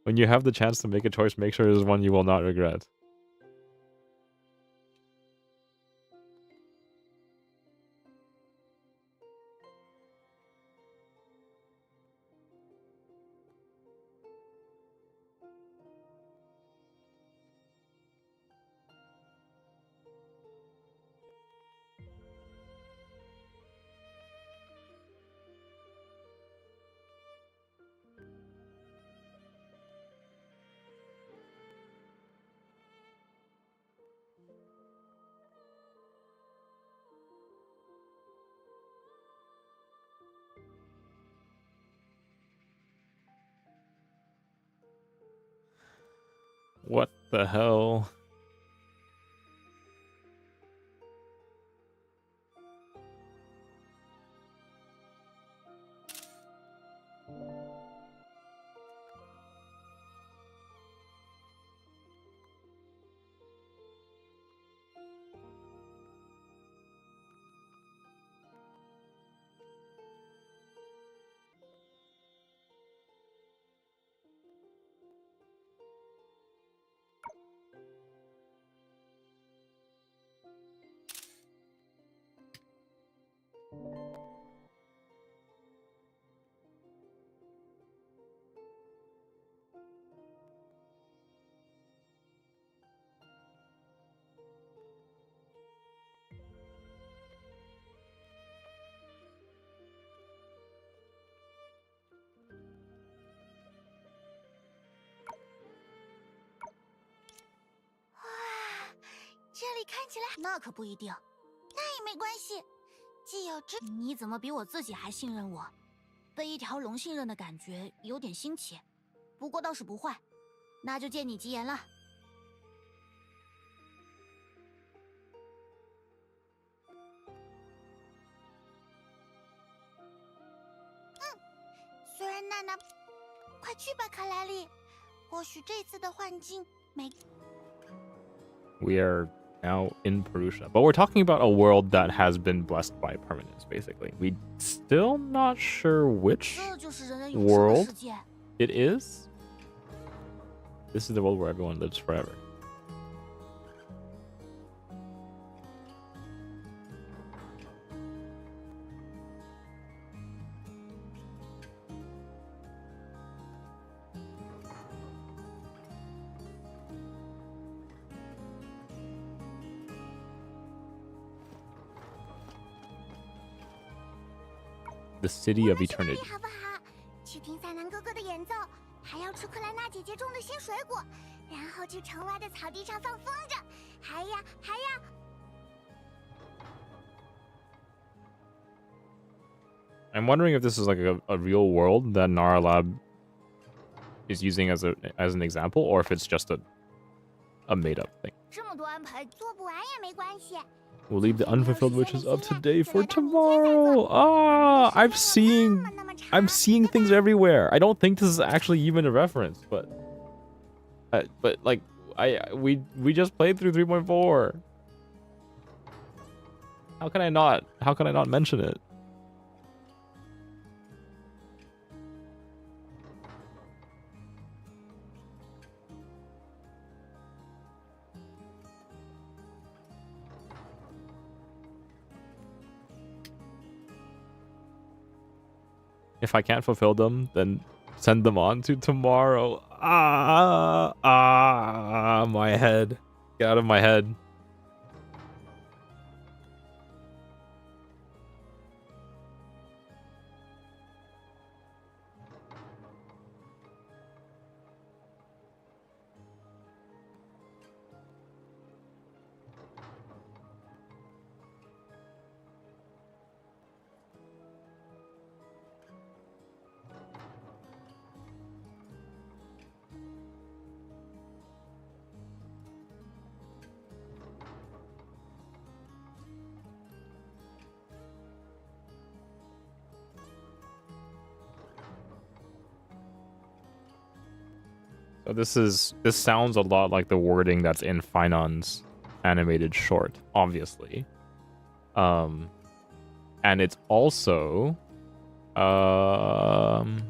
When you have the chance to make a choice, make sure it is one you will not regret. What the hell?那可不一定。那也没关系，既有知。你怎么比我自己还信任我？被一条龙信任的感觉有点新奇，不过倒是不坏。那就借你吉言了。虽然娜娜，快去吧，卡莱莉。或许这次的幻境没。We are now in Perusha, but we're talking about a world that has been blessed by permanence, basically. We still not sure which 这就是人人永生的 world 世界。 it is. This is the world where everyone lives forever. The City of 去那 Eternity. 里好不好？去听赛南哥哥的演奏，还要吃克莱娜姐姐种的新水果，然后去城外的草地上放风筝，还要。I'm wondering if this is like a real world that Nara Lab is using as an example, or if it's just a made up thing. 这么多安排，做不完也没关系。 We'll leave the unfulfilled wishes of today for tomorrow. Ah, I'm seeing things everywhere. I don't think this is actually even a reference, but like we just played through 3.4. How can I not mention it? If I can't fulfill them, then send them on to tomorrow. My head. Get out of my head. So this sounds a lot like the wording that's in Phainon's animated short, obviously. And it's also kind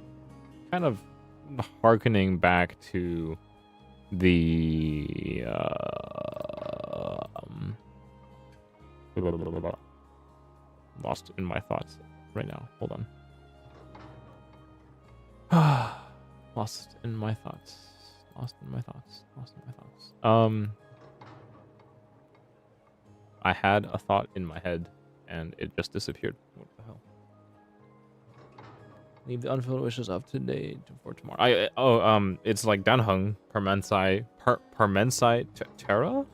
of harkening back to the lost in my thoughts right now. Hold on. Lost in my thoughts. I had a thought in my head and it just disappeared. What the hell? Leave the unfulfilled wishes of today for tomorrow. It's like Danheng Permensai Terra?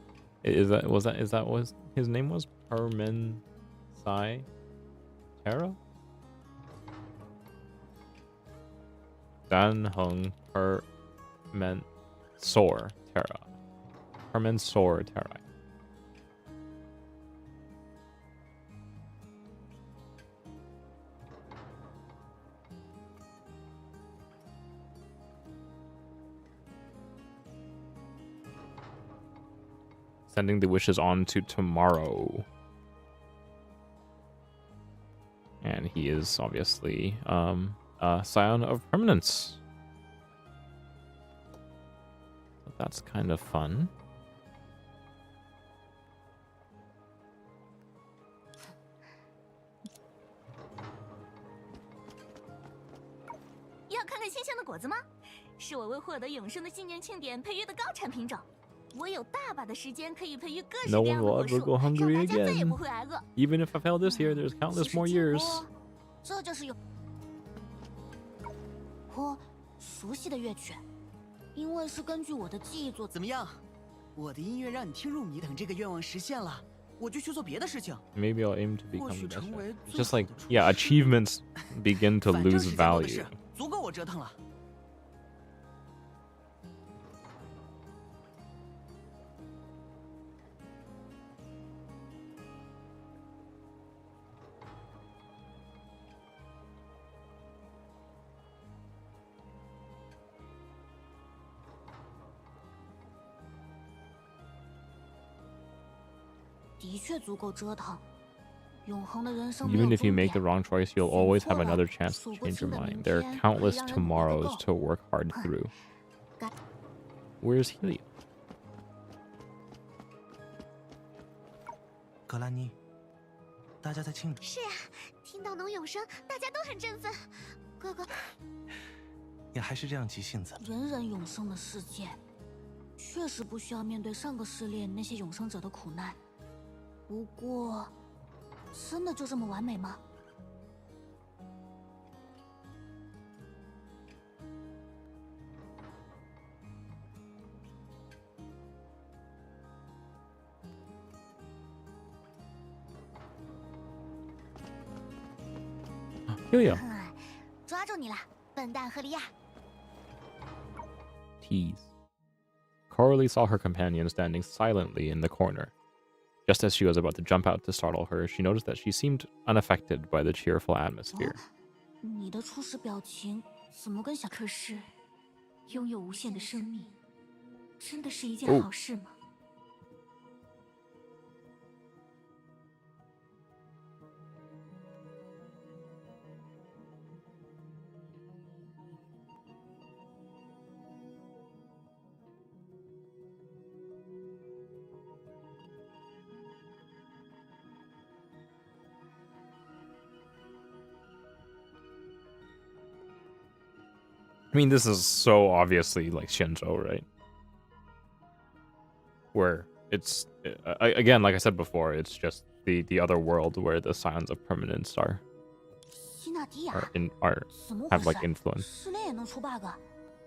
Is that what his name was? Permensai Terra? Danheng Permensor Terra. Permensor Terra. Sending the wishes on to tomorrow. And he is obviously a scion of permanence. So that's kind of fun.要看看新鲜的果子吗？是我为获得永生的纪念庆典培育的高产品种。我有大把的时间可以培育各式 No 各 one 样的 will 果 ever 树， go 让 hungry 大家再也 again. 不会挨饿。 Even if I fail this year, there's countless more years. 这就是有我熟悉的乐曲，因为是根据我的记忆做。怎么样？我的音乐让你听入迷，等这个愿望实现了，我就去做别的事情。 Maybe I'll aim to 或 become 许 the best. 成为 It's 最 just 好 like, 的厨 yeah, 师。 achievements begin to 反正 lose 时间多的 value. 是，足够我折腾了。的确足够折腾。永恒的人生没 Even 有 if you 终 make the 点。 wrong choice, you'll 选 always 错 have 了 another chance 数 to 不 change 清 your 的 mind. 明 There 天 are 会 countless 让人不得 tomorrows 够 to work hard through. Got- Where's Helium? 格兰妮，大家在庆祝，是啊，听到能永生，大家都很振奋。哥哥，也还是这样急性子。人人永生的世界，确实不需要面对上个试炼那些永生者的苦难。不过，真的就这么完美吗？ Helia. 抓住你了，笨蛋赫利亚！ Tease. Coralie saw her companion standing silently in the corner. Just as she was about to jump out to startle her, she noticed that she seemed unaffected by the cheerful atmosphere. 你的初始表情怎么跟小？可是，拥有无限的生命，真的是一件好事吗？ I mean, this is so obviously like Shinzo, right? Where it's again, like I said before, it's just the other world where the signs of permanence are have like influence. 室内也能出 bug？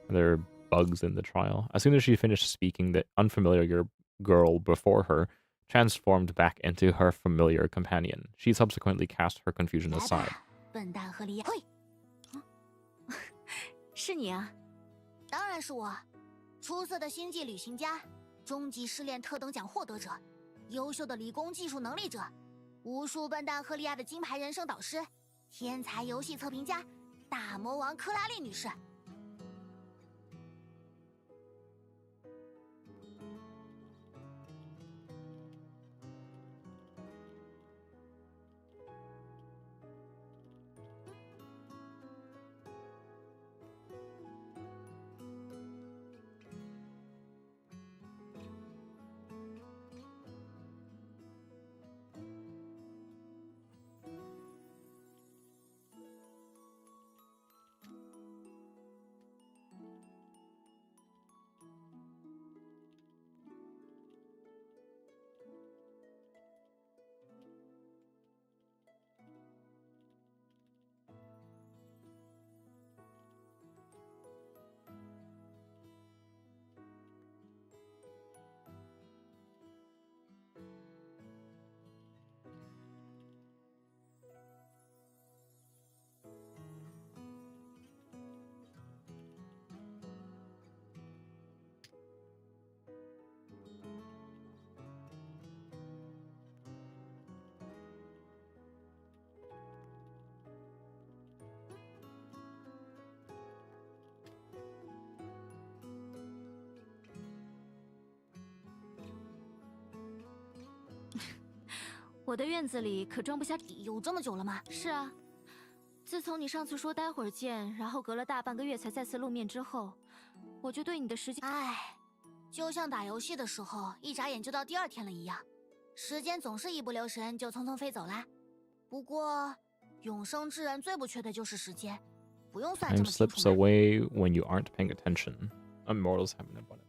There are bugs in the trial. As soon as she finished speaking, the unfamiliar girl before her transformed back into her familiar companion. She subsequently cast her confusion aside. 笨蛋赫利亚！ 是你啊！当然是我，出色的星际旅行家，终极试炼特等奖获得者，优秀的理工技术能力者，无数笨蛋赫利亚的金牌人生导师，天才游戏测评家，大魔王科拉利女士。我的院子里可装不下。有这么久了吗？是啊，自从你上次说待会儿见，然后隔了大半个月才再次露面之后，我就对你的时间……唉，就像打游戏的时候，一眨眼就到第2天了一样，时间总是一不留神就匆匆飞走啦。不过，永生之人最不缺的就是时间，不用算这 Time 么清 slips 楚嘛。 away when you aren't paying attention. Immortals have an abundance.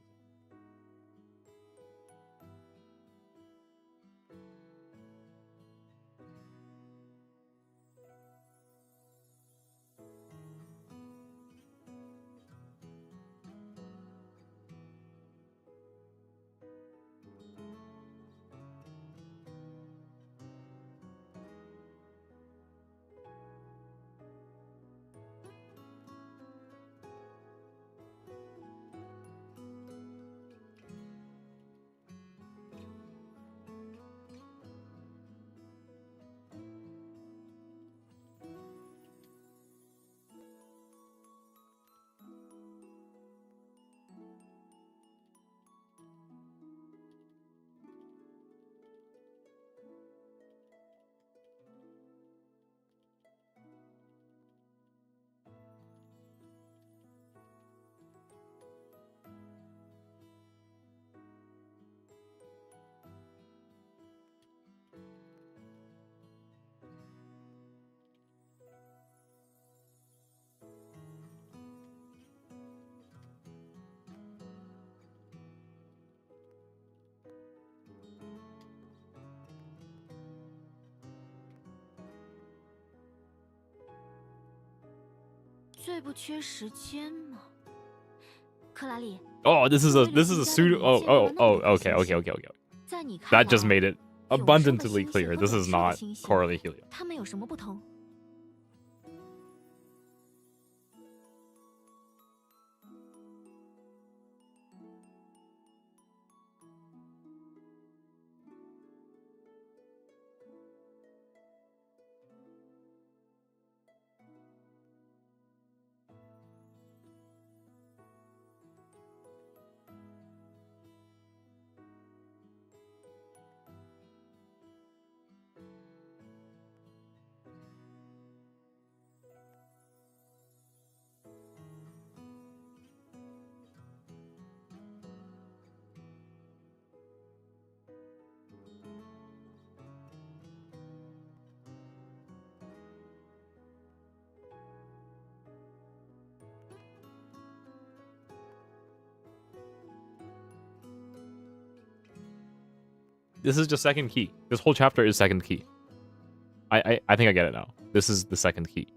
最不缺时间嘛。克拉丽， Oh, this is a pseudo. Okay. 在你看 That just 来 made it abundantly clear. This is not Coralie Helia. 他们有什么不同？ This is just second key. This whole chapter is second key. I think I get it now. This is the second key.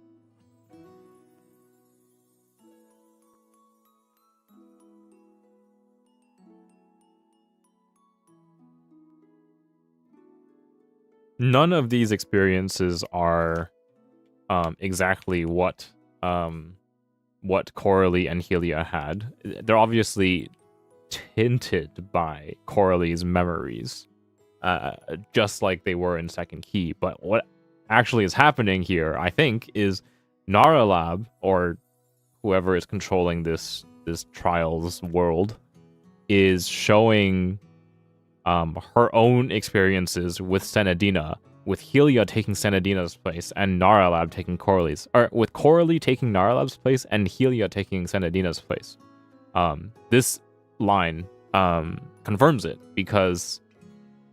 None of these experiences are exactly what Coralie and Helia had. They're obviously tinted by Coralie's memories, just like they were in second key. But what actually is happening here, I think, is Naralab, or whoever is controlling this trials world, is showing her own experiences with Senadina, with Helia taking Senadina's place and Naralab taking Coralie's, or with Coralie taking Naralab's place and Helia taking Senadina's place. This line confirms it, because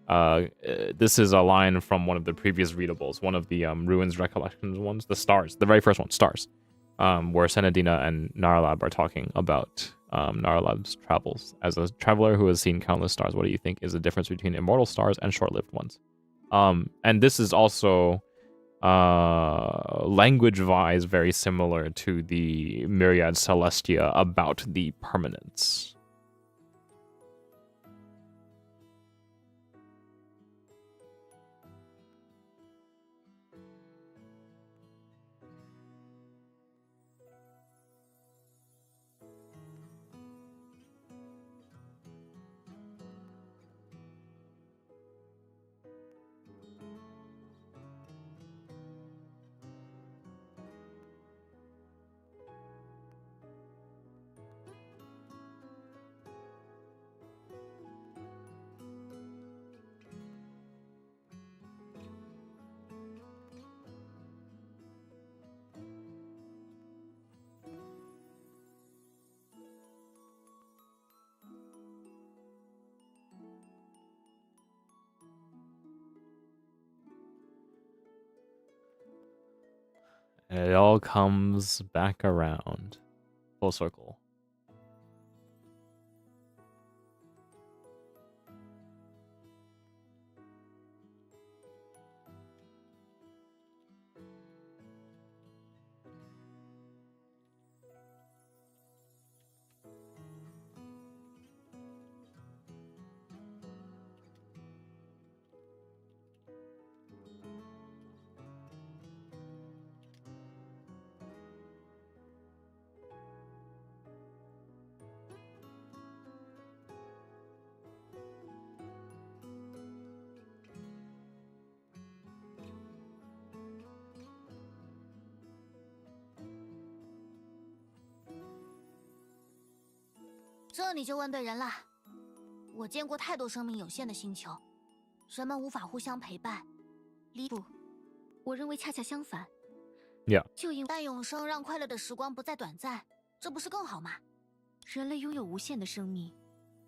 this is a line from one of the previous readables, one of the Ruins Recollections ones, the Stars, the very first one, Stars, where Senadina and Naralab are talking about Naralab's travels. As a traveler who has seen countless stars, what do you think is the difference between immortal stars and short-lived ones? And this is also language-wise very similar to the Myriad Celestia about the permanence. And it all comes back around. Full circle.这你就问对人了。我见过太多生命有限的星球，人们无法互相陪伴。不，我认为恰恰相反。Yeah. 就因但永生让快乐的时光不再短暂，这不是更好吗？人类拥有无限的生命，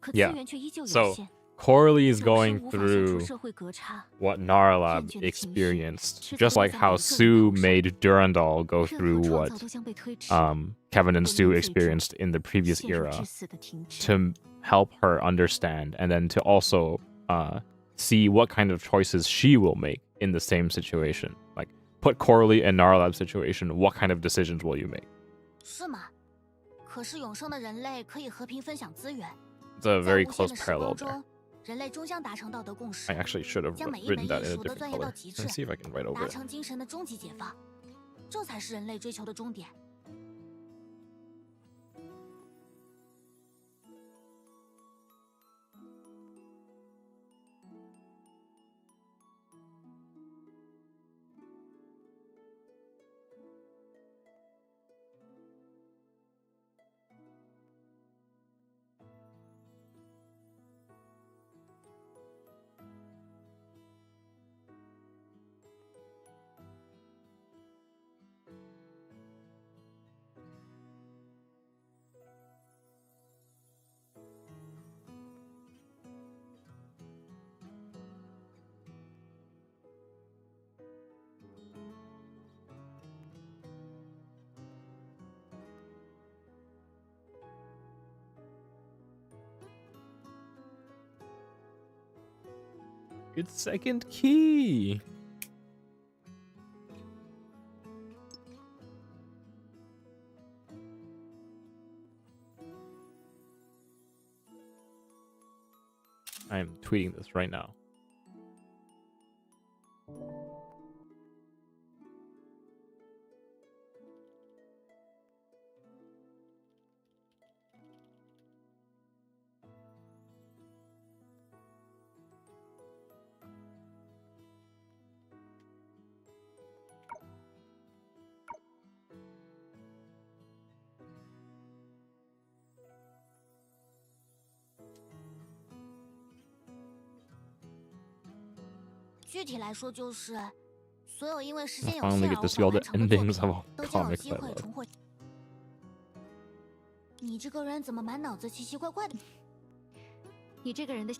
可资 Yeah. 源却依旧有 So 限。 Coralie is 永 going 生无法消除 through 社会隔差。 what Naralab 厌倦的情绪， experienced, 是 just 否 like 在 how 每个人 Sue 头上 made Durandal go 任何 through 创 what 造都将被推迟， Kevin and 不 Stu 能最终 experienced in the previous 陷入 era, 至死的停滞。 to help her understand, and then to also see what kind of choices she will make in the same situation. Like, put Coralie in Naralab's situation, what kind of decisions will you make? 是吗？可是永生的人类可以和平分享资源。 It's a 在 very 无限 close 的时 parallel 光 there. 中，人类终将达成道德共识 I，actually should have 将每一 written 门 that 艺 in a 术都 different 钻研到 color. 极 Let's 致， see if I can write over 达 it. 成精神的终极解放，这才是人类追求的终点。It's second key. I am tweeting this right now.具体来说就是，所有因为时间有 Finally 限 get 而 to 无 see 法 all the 完成的作 endings 品 of all 都将有 comics 机 I 会 love. 重获。你这个人怎么满脑子奇奇怪怪的？你这个人的，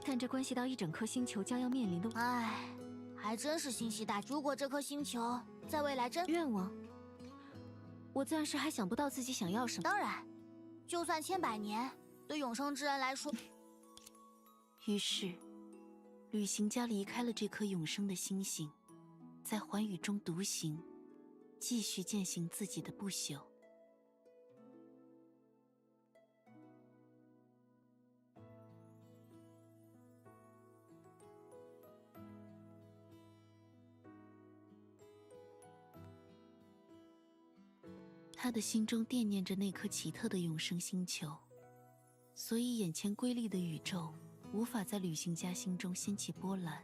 看这关系到一整颗星球将要面临的唉，还真是心系大。如果这颗星球在未来真愿望，我暂时还想不到自己想要什么。当然，就算千百年，对永生之人来说，于是，旅行家离开了这颗永生的星星，在寰宇中独行，继续践行自己的不朽。他的心中惦念着那颗奇特的永生星球，所以眼前瑰丽的宇宙无法在旅行家心中掀起波澜。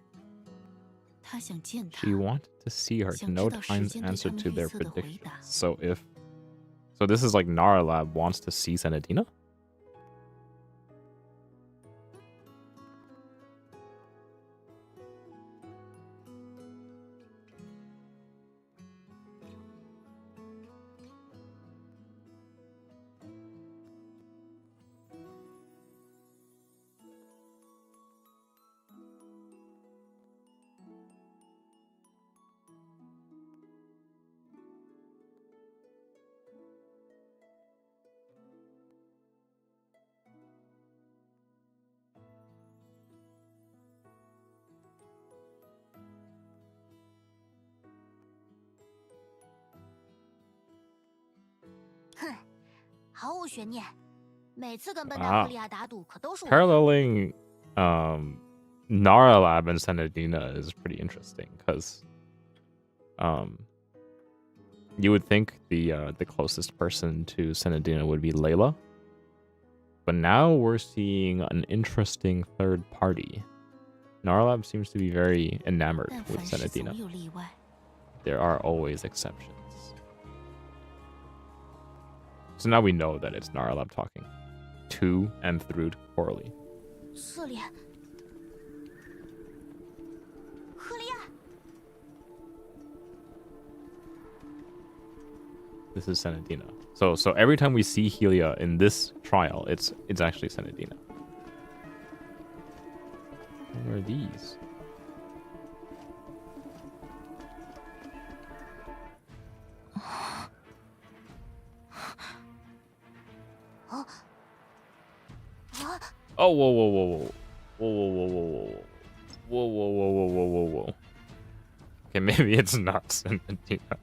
他想见他。 She wanted to see her to know Time's answer to their predictions. So this is like Naralab wants to see Senadina?毫无悬念。每次跟笨蛋赫利亚打赌，可都是我。Paralleling Naralab and Senadina is pretty interesting because you would think the closest person to Senadina would be Layla. But now we're seeing an interesting third party. Naralab seems to be very enamored with Senadina. There are always exceptions. So now we know that it's Naralab talking to and through to Coralie. 这里，赫利亚。 This is Senadina. So every time we see Helia in this trial, it's actually Senadina. What are these? Oh, whoa, whoa, whoa, whoa. Whoa, whoa, whoa, whoa, whoa. Whoa, whoa, whoa, whoa, whoa, whoa, whoa. Okay, maybe it's not Senadina.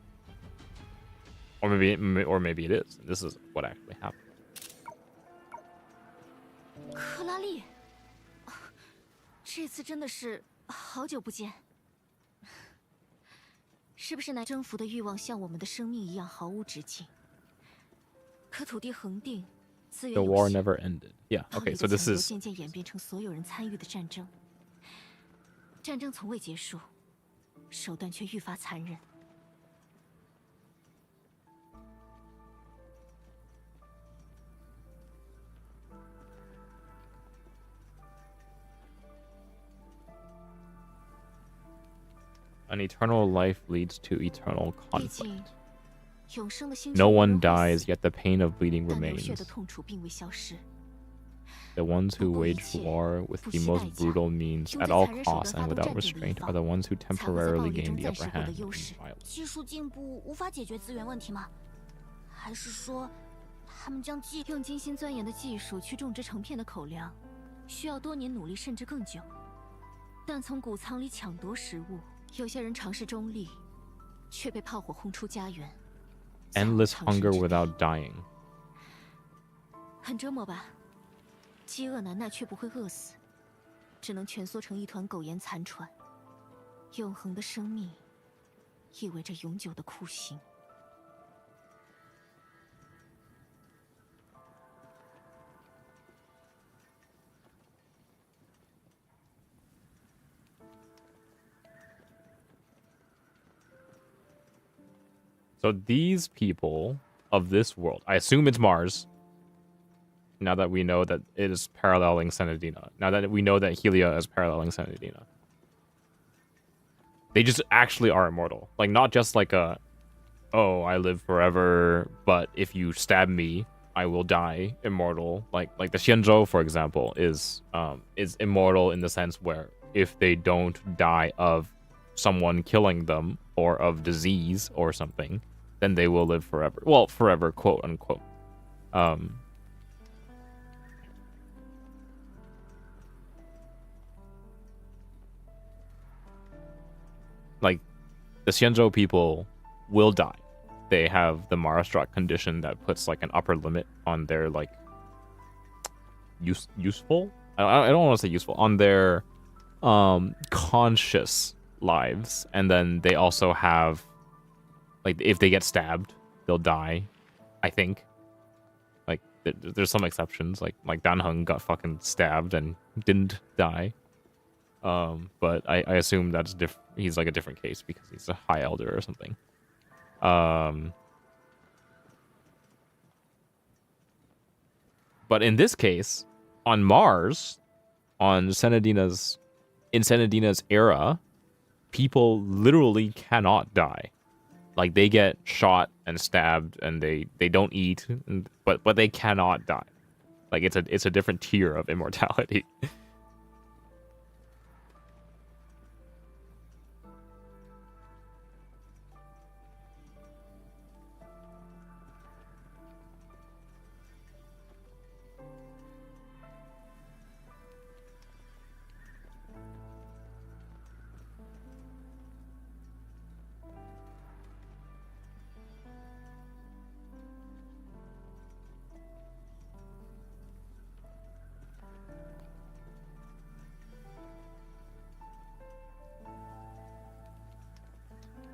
Or maybe it is. This is what actually happened. 克拉丽，这次真的是好久不见。是不是那征服的欲望像我们的生命一样毫无止境？可土地恒定，资源 The 有 war 限， never ended. Yeah, 暴 okay, 力 so 的 this 强流 is 渐渐演变成所有人参与的战争。战争从未结束，手段却愈发残忍。 an eternal life leads to eternal 毕竟， conflict. 永生的星 No 球 one 没人会 dies, 死 yet the pain of bleeding 但流血 remains. 的痛楚并未消失。 The ones who 不顾一 wage 切， war with 不 the 惜 most 代价， brutal means 用 at 最 all 残忍手 costs 段 and 发动 without 战争的一 restraint 方， are the ones who 才会在暴 temporarily 力 gain 中 the 暂 upper 时获得 hand 优 in 势。 violence. 技术进步无法解决资源问题吗？还是说，他们将技用精心钻研的技术去种植成片的口粮，需要多年努力甚至更久。但从谷仓里抢夺食物，有些人尝试中立，却被炮火轰出家园。Endless hunger without dying. 很折磨吧？饥饿难耐却不会饿死，只能蜷缩成一团苟延残喘。永恒的生命，意味着永久的酷刑。So these people of this world, I assume it's Mars. Now that we know that it is paralleling Senedina. Now that we know that Helia is paralleling Senedina. They just actually are immortal. Like, not just like a, oh, I live forever, but if you stab me, I will die immortal. Like the Xianzhou, for example, is immortal in the sense where if they don't die of someone killing them or of disease or something, then they will live forever. Well, forever, quote unquote. Like, the Xianzhou people will die. They have the Marastruck condition that puts like an upper limit on their like useful. I don't want to say useful, on their conscious lives, and then they also have like if they get stabbed, they'll die. I think. Like there's some exceptions, like Danheng got fucking stabbed and didn't die. But I assume that's he's like a different case because he's a high elder or something. But in this case, on Mars, in Senedina's era, people literally cannot die. Like, they get shot and stabbed and they don't eat, but they cannot die. Like, it's a different tier of immortality.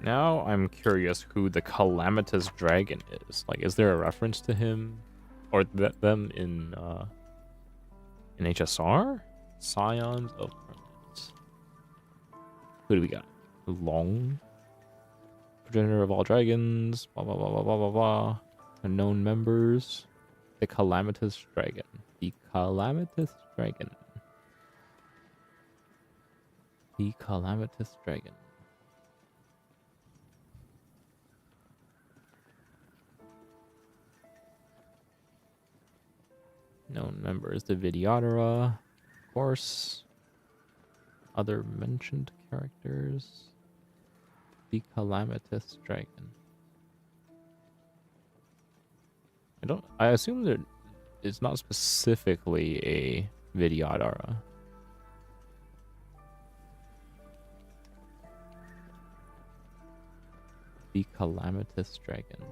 Now I'm curious who the Calamitous Dragon is. Like, is there a reference to him or them in HSR? Scions of Permanence. Who do we got? Long, progenitor of all dragons. Blah blah blah blah blah blah blah. Unknown members. The Calamitous Dragon. The Calamitous Dragon. The Calamitous Dragon. Known members, the Vidyadhara, of course. Other mentioned characters. The Calamitous Dragon. I assume that it's not specifically a Vidyadhara. The Calamitous Dragon.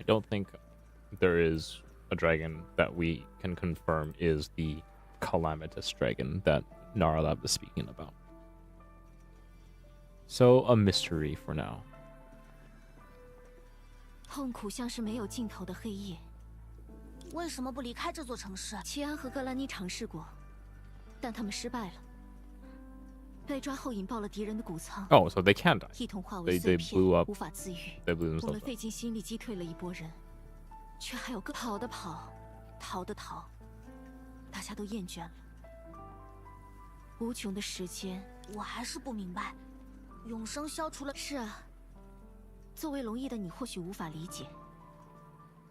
don't think there is a dragon that we can confirm is the calamitous dragon that Naralab is speaking about. So a mystery for now. 痛苦像是没有尽头的黑夜。为什么不离开这座城市？齐安和格兰妮尝试过，但他们失败了。被抓后引爆了敌人的谷仓。Oh, so they can't die. 一同化为 They 碎片， blew up. 无法自愈。 They blew 我 themselves 们 up. 费尽心力击退了一波人，却还有更跑的跑，逃的逃，大家都厌倦了。无穷的时间，我还是不明白，永生消除了。是啊，作为龙裔的你或许无法理解，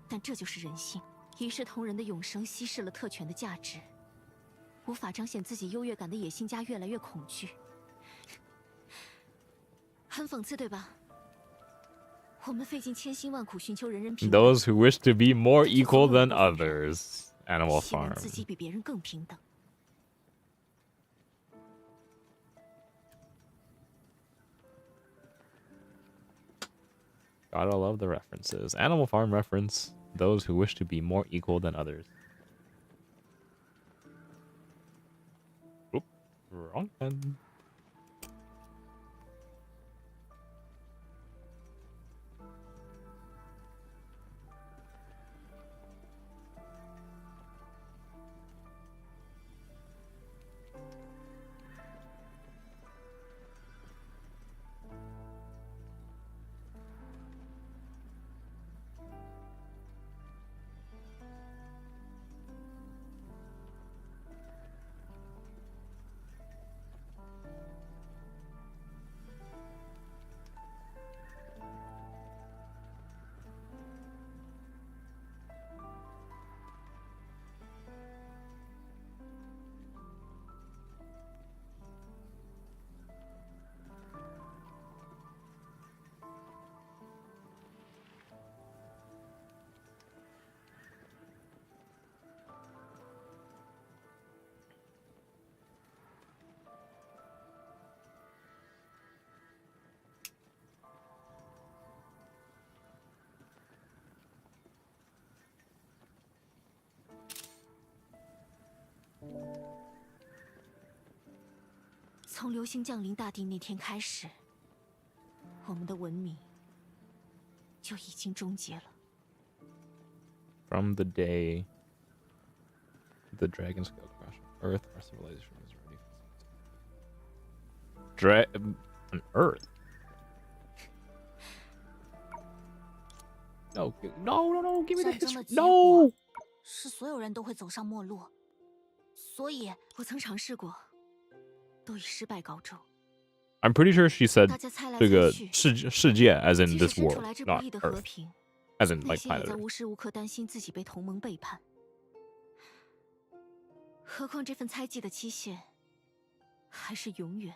但这就是人性。一视同仁的永生稀释了特权的价值，无法彰显自己优越感的野心家越来越恐惧。很讽刺，对吧？我们费尽千辛万苦寻求人人平等。 Those who wish to be more equal than others. Animal 希望 Farm. 自己比别人更平等。 Gotta love the references. Animal Farm reference. Those who wish to be more equal than others. Oop, wrong pen. "从流星降临大地那天开始，我们的文明就已经终结了。 From the day the dragon scale crashed on Earth, our civilization was already on Earth. No, no, give me the 战争的 history. 结 No. 果是所有人都会走上末路，所以我曾尝试过，都以失败告终。 I'm pretty sure she said 大家猜来这个猜去，世界 as in 即使 this 身处 world, 来之不 not 易的和 Earth, 平， as in 内 like 心也 planet 在 Earth. 无时无刻担心自己被同盟背叛。何况这份猜忌的期限还是永远。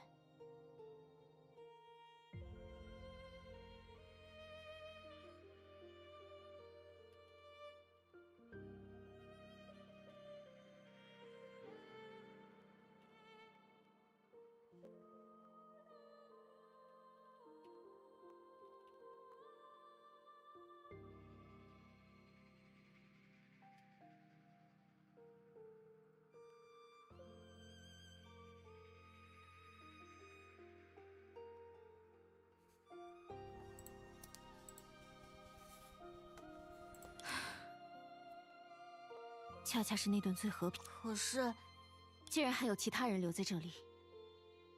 恰恰是那顿最和平。可是，既然还有其他人留在这里，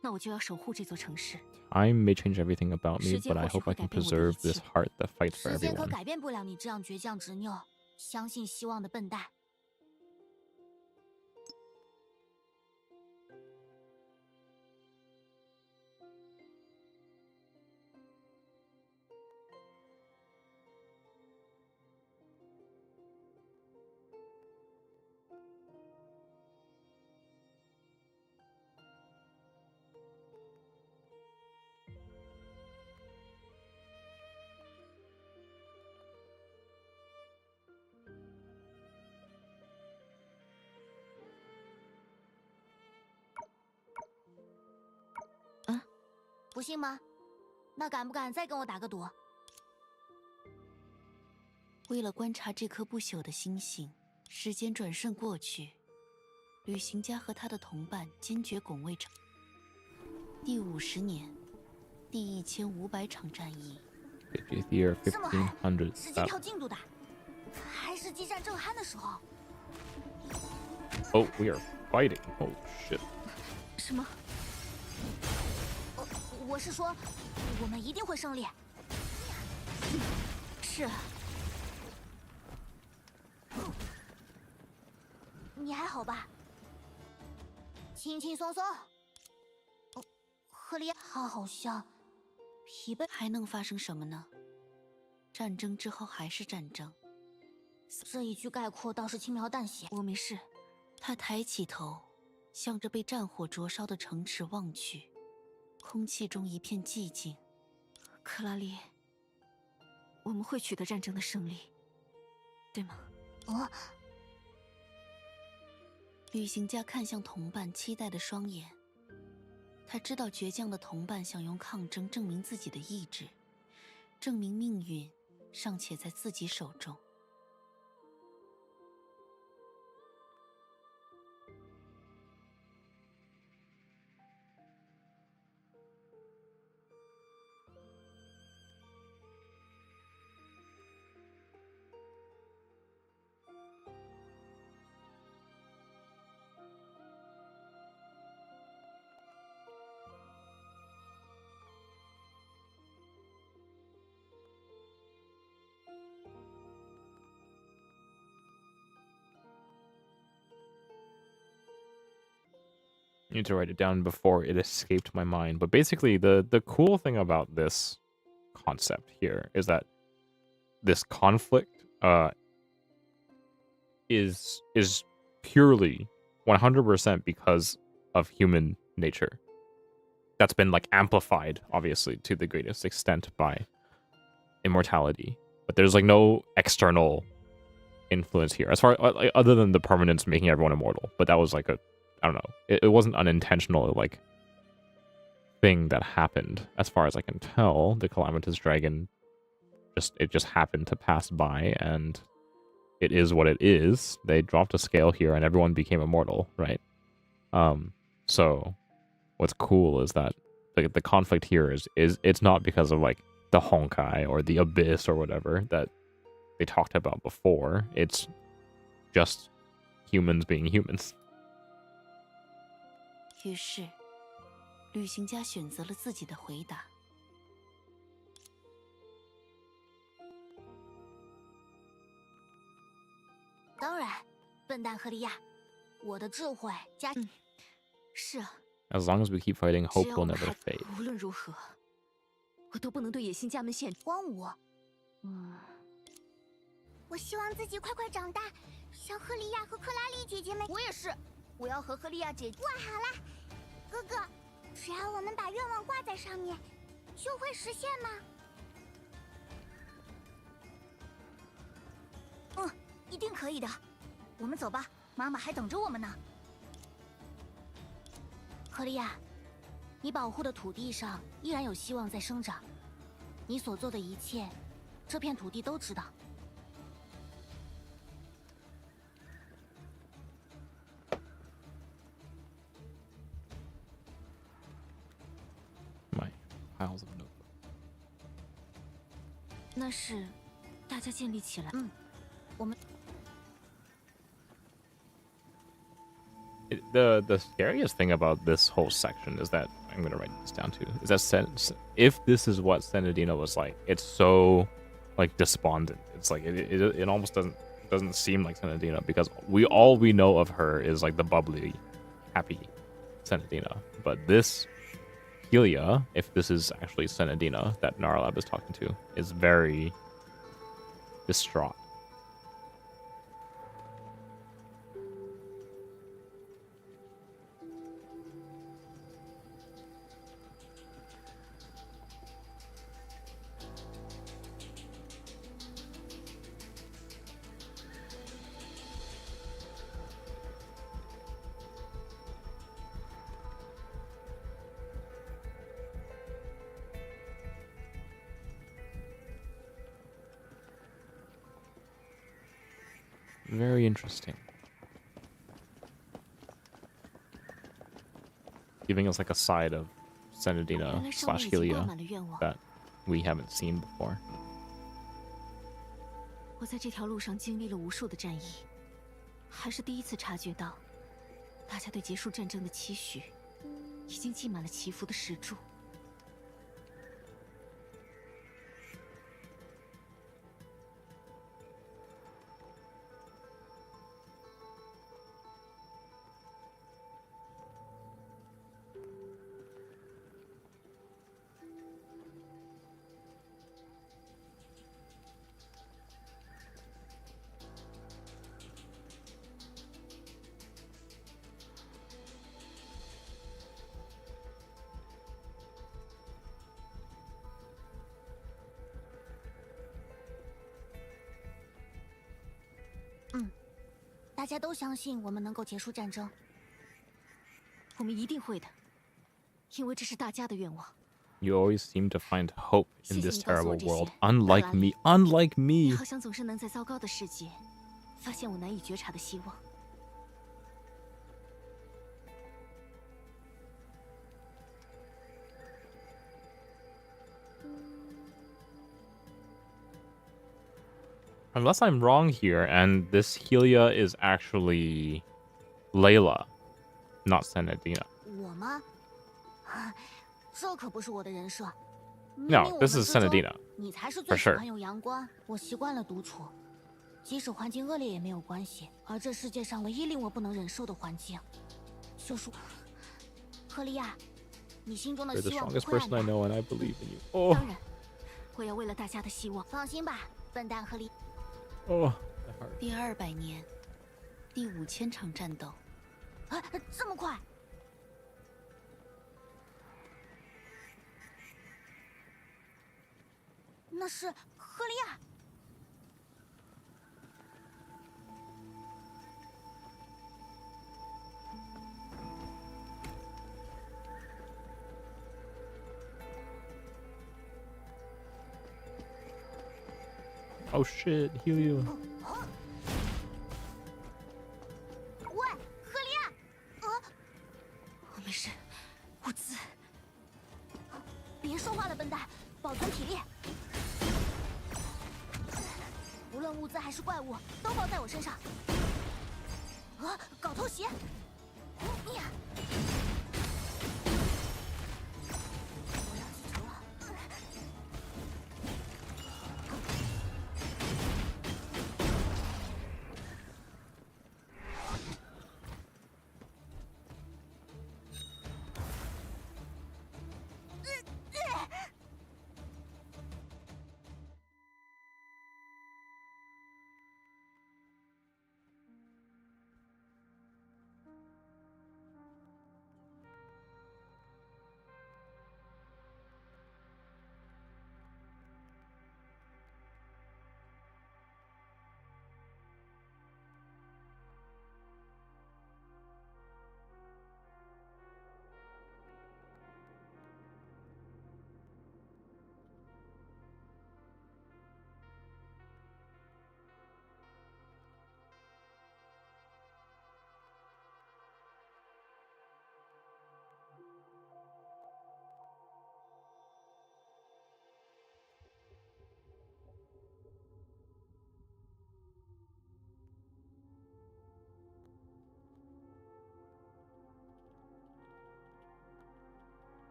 那我就要守护这座城市。 I may change everything about me, 时间 but I 或许 hope 会 I 改 can 变我的一 preserve this 切。 heart that fights for 时间可 everyone. 改变不了你这样倔强执拗、相信希望的笨蛋。不信吗？那敢不敢再跟我打个赌？为了观察这颗不朽的星星，时间转瞬过去，旅行家和他的同伴坚决拱卫着。第50年，第1500场战役。 50th year, 这么嗨， 1500. 时间跳进度的，还是激战正酣的时候。 Oh, we are fighting. Oh shit. 什么？我是说，我们一定会胜利。是啊，你还好吧？轻轻松松。赫利亚，他好像疲惫。还能发生什么呢？战争之后还是战争。这一句概括倒是轻描淡写。我没事。他抬起头，向着被战火灼烧的城池望去，空气中一片寂静。克拉丽，我们会取得战争的胜利，对吗？旅行家看向同伴期待的双眼，他知道倔强的同伴想用抗争证明自己的意志，证明命运尚且在自己手中。I need to write it down before it escaped my mind. But basically, the cool thing about this concept here is that this conflict is purely 100% because of human nature. That's been like amplified, obviously, to the greatest extent by immortality. But there's like no external influence here, as far like, other than the permanence making everyone immortal. But that was like a, I don't know. It wasn't unintentional, like, thing that happened. As far as I can tell, the calamitous dragon just happened to pass by, and it is what it is. They dropped a scale here, and everyone became immortal, right? So what's cool is that the conflict here is it's not because of like the Honkai or the Abyss or whatever that they talked about before. It's just humans being humans. 于是，旅行家选择了自己的回答。当然，笨蛋赫利亚，我的智慧加……是啊。 As long as we keep fighting, hope will never fade. 无论如何，我都不能对野心家们献荒芜。我希望自己快快长大，像赫利亚和克拉丽姐姐们。我也是，我要和赫利亚姐。哇，好了，哥哥，只要我们把愿望挂在上面，就会实现吗？一定可以的。我们走吧，妈妈还等着我们呢。赫利亚，你保护的土地上依然有希望在生长。你所做的一切，这片土地都知道。My piles of notebooks. 那是大家建立起来。我们。 The scariest thing about this whole section is that I'm gonna write this down too. Is that if this is what Senadina was like, it's so like despondent. It's like it almost doesn't seem like Senadina, because all we know of her is like the bubbly, happy Senadina. But this Helia, if this is actually Senadina that Narlab is talking to, is very distraught. Very interesting. Giving us like a side of Senadina / Helia that we haven't seen before. 我在这条路上经历了无数的战役，还是第一次察觉到，大家对结束战争的期许，已经积满了祈福的石柱。 大家都相信我们能够结束战争。我们一定会的，因为这是大家的愿望。 You always seem to find hope in this 谢谢你告诉我 terrible 这些， world. Unlike me, unlike 你 me. 好像总是能在糟糕的世界，发现我难以觉察的希望。 Unless I'm wrong here, and this Helia is actually Layla, not Senadina. 我吗？这可不是我的人设。 No, this is Senadina. 你才是最 For 喜 sure. 欢有阳光。我习惯了独处，即使环境恶劣也没有关系。而这世界上唯一令我不能忍受的环境，就是赫利亚。你心中的 You're the 希望不 strongest 会 person I 暗淡。 know, and I believe in you. Oh, 当然，我要为了大家的希望。 放心吧，笨蛋赫利。 oh, that hurt. 第200年，第5000场战斗，啊，这么快！ 那是赫利亚。 Oh shit, Helia. 喂，赫利亚！我没事，物资。别说话了，笨蛋，保存体力。无论物资还是怪物，都包在我身上。搞偷袭！呀！我要记仇了。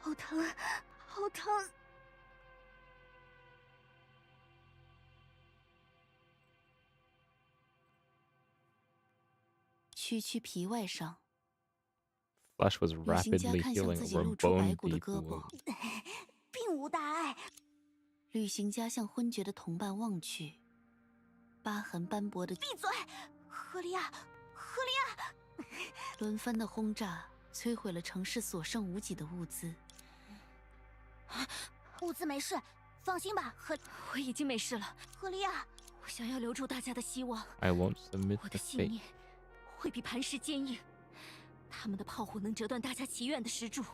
好疼，好疼！区区皮外伤。 Flesh was 旅行家 rapidly 看向 healing 自己 over 露出白 bone 骨的 deep 胳膊， wounds. 并无大碍。旅行家向昏厥的同伴望去，疤痕斑驳的闭嘴，赫利亚，赫利亚！轮番的轰炸摧毁了城市所剩无几的物资。物资没事，放心吧，我已经没事了。赫利亚。我想要留住大家的希望。 I won't submit 我 to 的信 fate. 念会比磐石坚硬，他们的炮火能折断大家祈愿的石柱。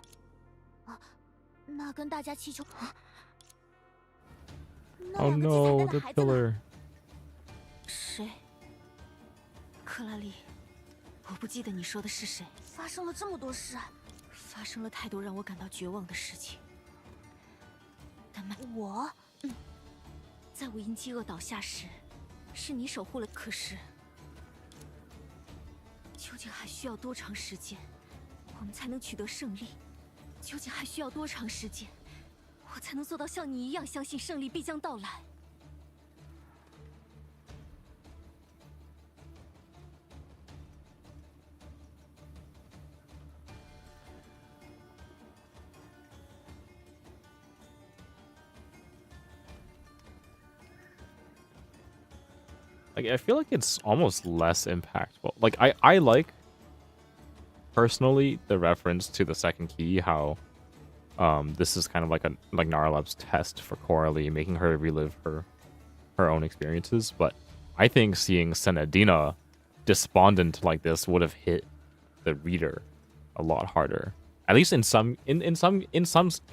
那跟大家祈求。Oh no, the pillar. 谁？克拉丽，我不记得你说的是谁。发生了这么多事，发生了太多让我感到绝望的事情。但我，在无因饥饿倒下时，是你守护了。可是，究竟还需要多长时间，我们才能取得胜利？究竟还需要多长时间，我才能做到像你一样相信胜利必将到来？ Like, I feel like it's almost less impactful. Like, I like, personally, the reference to the second key, how this is kind of like Narlab's test for Coralie, making her relive her own experiences. But I think seeing Senadina despondent like this would have hit the reader a lot harder. At least in some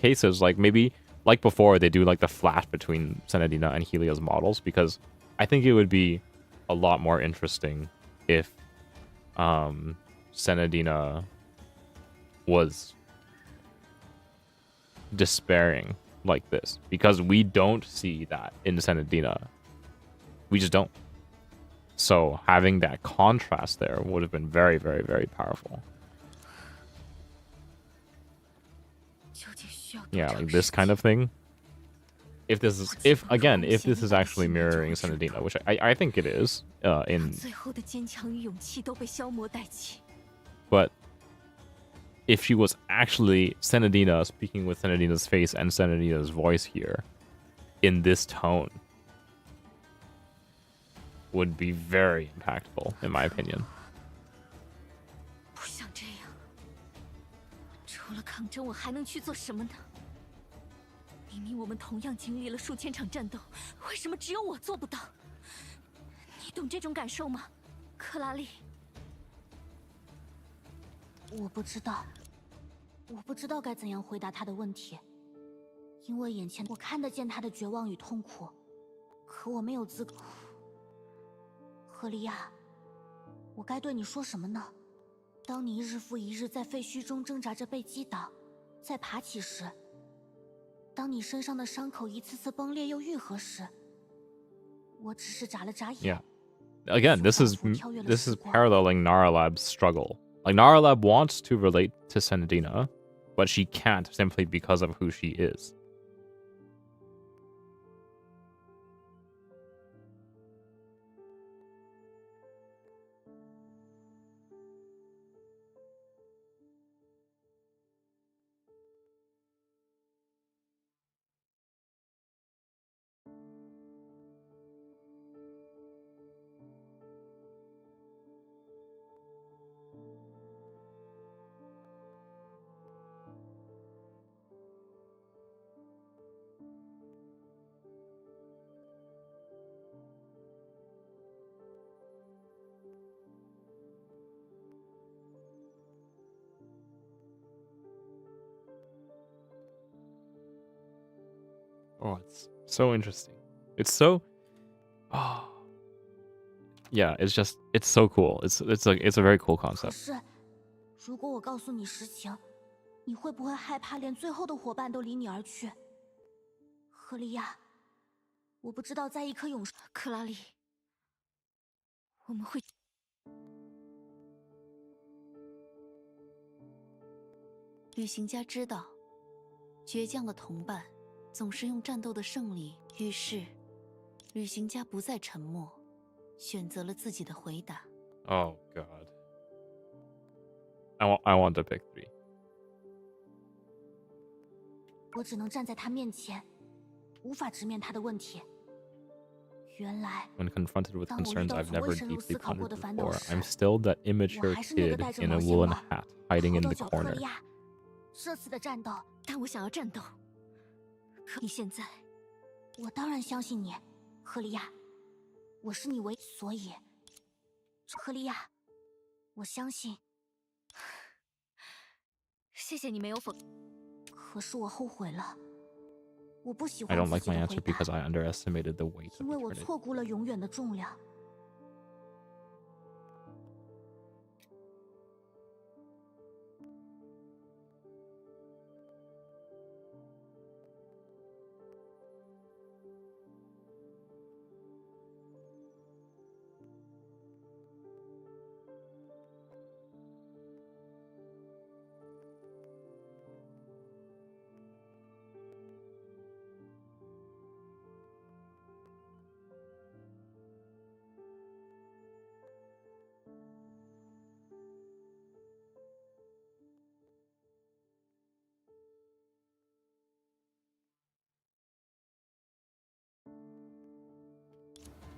cases, like maybe like before they do like the flash between Senadina and Helia's models, because I think it would be a lot more interesting if Senadina was despairing like this, because we don't see that in Senadina. We just don't. So having that contrast there would have been very, very, very powerful. Yeah, like this kind of thing. If this is, if this is actually mirroring Senadina, which I think it is, but if she was actually Senadina speaking with Senadina's face and Senadina's voice here, in this tone, would be very impactful, in my opinion. 不想这样，除了抗争，我还能去做什么呢？明明我们同样经历了数千场战斗，为什么只有我做不到？你懂这种感受吗，克拉丽？我不知道该怎样回答他的问题，因为眼前我看得见他的绝望与痛苦，可我没有资格。赫利亚，我该对你说什么呢？当你日复一日在废墟中挣扎着被击倒，再爬起时，当你身上的伤口一次次崩裂又愈合时，我只是眨了眨眼。Yeah. Again, this is paralleling Naralab's struggle. Like, Naralab wants to relate to Senadina, but she can't simply because of who she is. Oh, it's so interesting. It's so, yeah. It's so cool. It's a very cool 可 concept. 是，如果我告诉你实情，你会不会害怕连最后的伙伴都离你而去？赫利亚，我不知道在一颗永生。克拉丽，我们会。旅行家知道，倔强的同伴总是用战斗的胜利。于是，旅行家不再沉默，选择了自己的回答。Oh God. I want to pick 3. 我只能站在他面前，无法直面他的问题。原来， When confronted with 当我遇 concerns 到 I've 从未 never 深入 deeply 思考过 pondered 的烦恼 before, 时， I'm still that 我 immature 还是那个 kid 戴着 in 毛 a 线 woolen 帽、 hat, hiding 头 in 斗 the 角赫 corner. 利亚。这次的战斗，但我想要战斗。可你现在，我当然相信你，赫利亚。我是你唯一，所以，赫利亚，我相信。谢谢你没有否。可是我后悔了，我不喜 I 欢 don't 自 like 己 my 的 answer 回答， because I underestimated the weight of 因为我 eternity. 错估了永远的重量。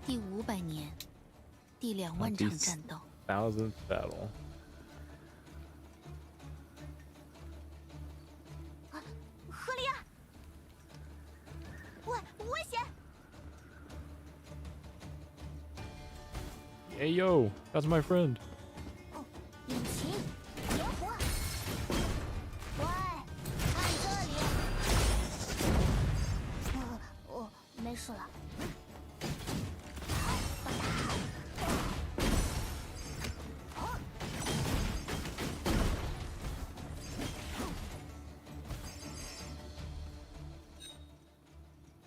第500年，第2万场战斗。 1000th battle. 赫利亚，喂，危险！ Hey yo, that's my friend. 引擎，点火！喂，看这里！没事了。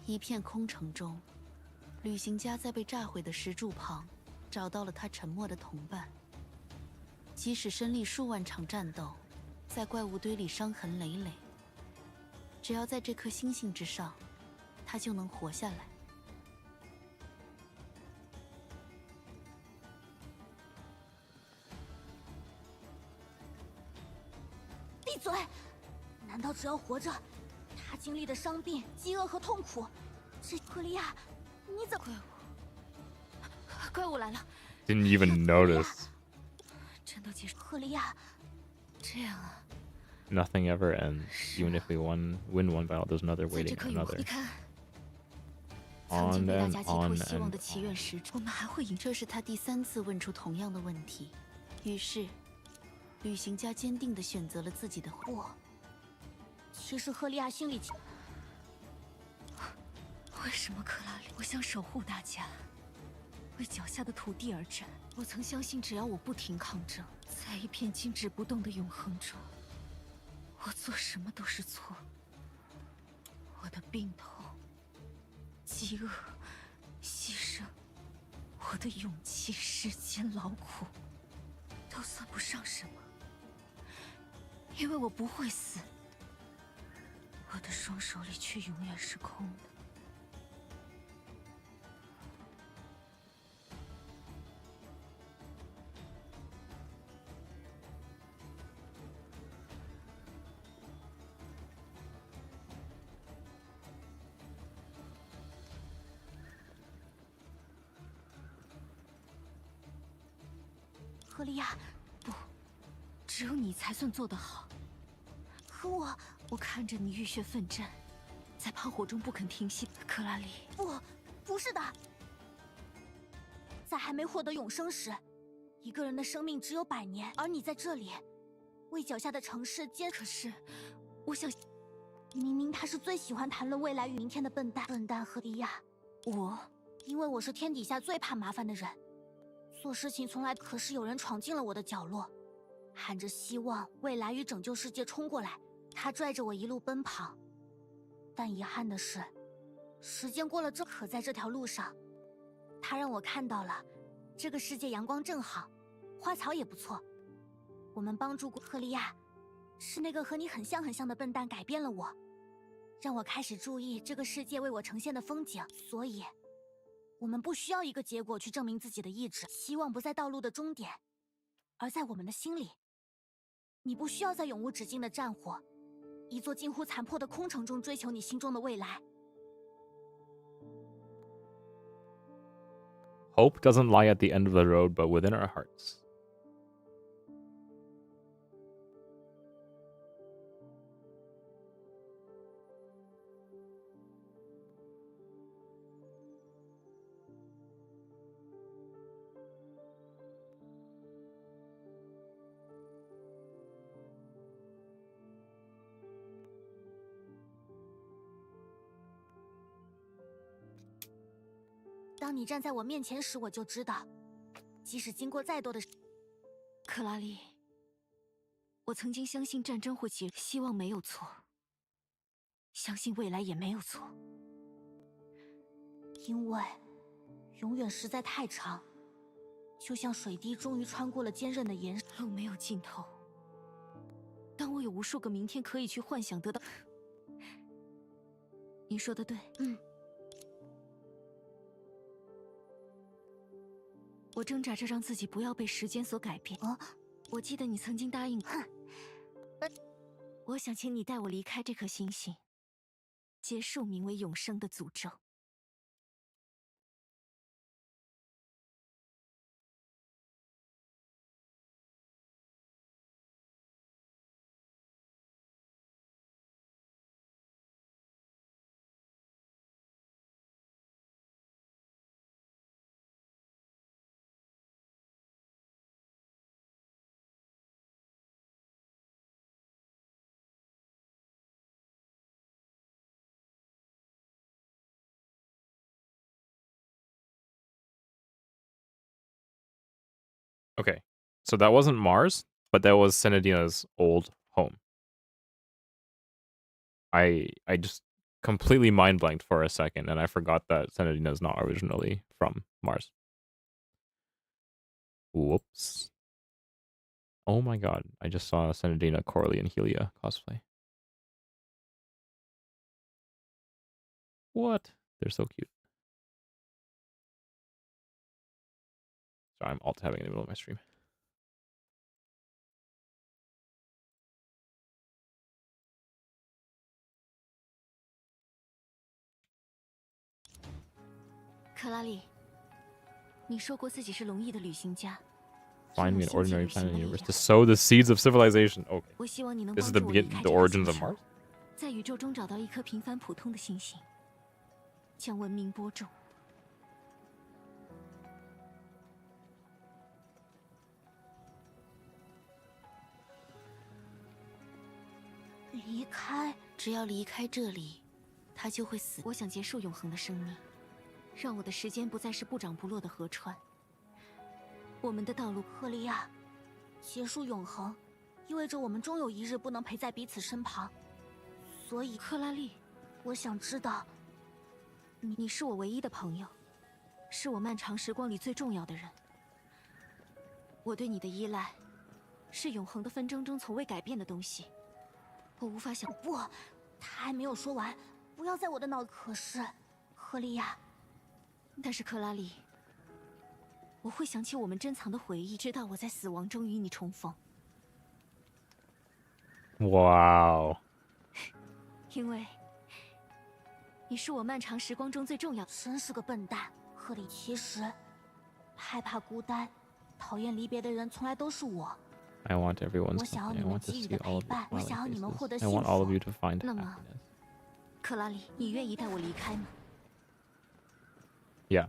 一片空城中，旅行家在被炸毁的石柱旁找到了他沉默的同伴。即使身历数万场战斗，在怪物堆里伤痕累累，只要在这颗星星之上，他就能活下来。闭嘴！难道只要活着，他经历的伤病、饥饿和痛苦，这赫利亚，你怎么？怪物来了！ Didn't even notice. 战斗结束，赫利亚，这样啊。 Nothing ever ends. Even if we win one battle, there's another 在这 waiting 颗永恒， another. 你看，曾 On 经被大 and 家寄托 on 希望 and 的祈愿石，我们还会赢。这是他第3次问出同样的问题，于是，旅行家坚定地选择了自己的回答。不，其实赫利亚心里，为什么克拉里？我想守护大家，为脚下的土地而战。我曾相信，只要我不停抗争，在一片静止不动的永恒中，我做什么都是错。我的病痛、饥饿、牺牲，我的勇气、时间、劳苦，都算不上什么，因为我不会死。我的双手里却永远是空的。 赫利亚，不，只有你才算做得好。可我看着你浴血奋战，在炮火中不肯停息。克拉里，不是的，在还没获得永生时，一个人的生命只有100年，而你在这里，为脚下的城市坚。可是，我想，明明他是最喜欢谈论未来与明天的笨蛋赫利亚，因为我是天底下最怕麻烦的人。 做事情从来，可是有人闯进了我的角落，喊着希望未来与拯救世界冲过来。他拽着我一路奔跑，但遗憾的是，时间过了可在这条路上，他让我看到了这个世界阳光正好，花草也不错。我们帮助过赫利亚，是那个和你很像的笨蛋改变了我。让我开始注意这个世界为我呈现的风景。所以，我们不需要一个结果去证明自己的意志。希望不在道路的终点，而在我们的心里。你不需要在永无止境的战火、一座近乎残破的空城中追求你心中的未来。Hope doesn't lie at the end of the road, but within our hearts. “当你站在我面前时，我就知道，即使经过再多的……克拉丽，我曾经相信战争会起，希望没有错，相信未来也没有错，因为永远实在太长，就像水滴终于穿过了坚韧的岩石，路没有尽头。当我有无数个明天可以去幻想得到……你说的对，我挣扎着让自己不要被时间所改变。我记得你曾经答应我，想请你带我离开这颗星星，结束名为永生的诅咒。Okay, so that wasn't Mars, but that was Senadina's old home. I just completely mind blanked for a second, and I forgot that Senadina's not originally from Mars. Whoops. Oh my god, I just saw Senadina, Coralie, and Helia cosplay. What? They're so cute. Sorry, I'm alt-tabbing in the middle of my stream. Coralie, 你说过自己是龙翼的旅行家。 Find me an ordinary planet in the universe to sow the seeds of civilization. Okay. 我希望你能 This 帮 is 助我离开 the 这个 origins 星 of 球 Mars? 在宇宙中找到一颗平凡普通的星星，将文明播种。离开，只要离开这里，他就会死。我想结束永恒的生命，让我的时间不再是不涨不落的河川。我们的道路，赫利亚，结束永恒，意味着我们终有一日不能陪在彼此身旁。所以，克拉丽，我想知道，你是我唯一的朋友，是我漫长时光里最重要的人。我对你的依赖，是永恒的纷争中从未改变的东西。我无法想，不，他还没有说完，不要在我的脑。可是，赫利亚，但是克拉丽，我会想起我们珍藏的回忆，直到我在死亡中与你重逢。Wow. 因为你是我漫长时光中最重要的。真是个笨蛋，赫利。其实，害怕孤单、讨厌离别的人，从来都是我。 I want everyone's 我想要 company. 你 I 们 want to 给予 see 的 all 陪 of 伴， your 我 smiling 想要你们获得 faces. 幸 I 福。 want all of you to find 那么， happiness. 克拉丽，你愿意带我离开吗？ Yeah.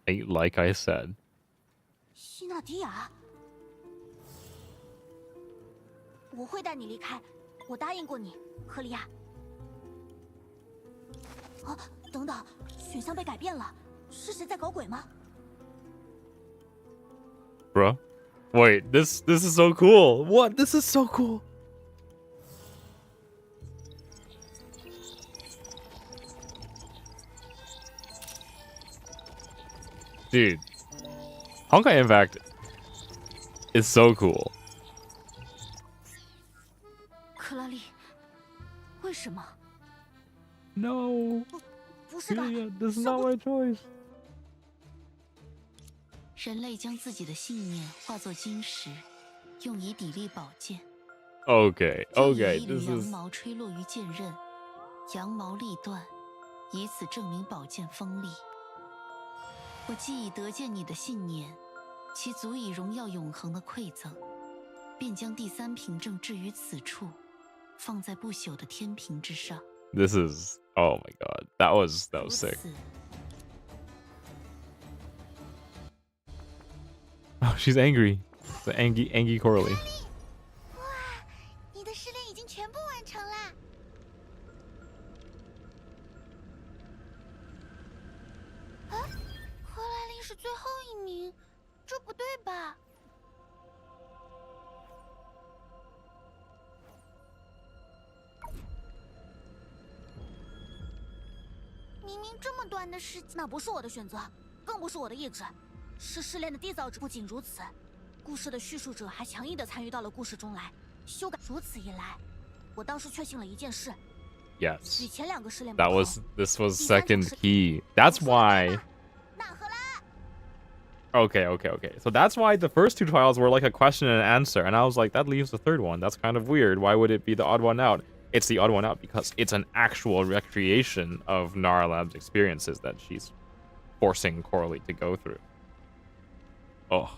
Like I said. 希纳迪亚，我会带你离开，我答应过你，赫利亚。啊，等等，选项被改变了，是谁在搞鬼吗？ Bruh. Wait, this is so cool. What? This is so cool. Dude. Honkai, in fact, is so cool. No. 不是的， This is not my choice. 人类将自己的信念化作晶石，用以砥砺宝剑。Okay, 就以 okay, 一缕 this 羊 is 毛吹落于剑刃，羊毛立断，以此证明宝剑锋利。我既已得见你的信念，其足以荣耀永恒的馈赠，便将第三凭证置于此处，放在不朽的天平之上。 this is oh my god. That was 如 sick. 此， Oh, she's angry. The angry Coralie. 哇，你的试炼已经全部完成啦！啊，克莱丽是最后一名，这不对吧？明明这么短的时间，那不是我的选择，更不是我的意志，是试炼的缔造者。不仅如此，故事的叙述者还强硬地参与到了故事中来，修改。如此一来，我当时确信了一件事，与 Yes. 前2个试炼不同。 This was second key. That's why. 纳赫拉， Okay. So that's why the first 2 trials were like a question and an answer, and I was like, that leaves the 3rd one. That's kind of weird. Why would it be the odd one out? It's the odd one out because it's an actual recreation of Naralab's experiences that she's forcing Coralie to go through. Oh,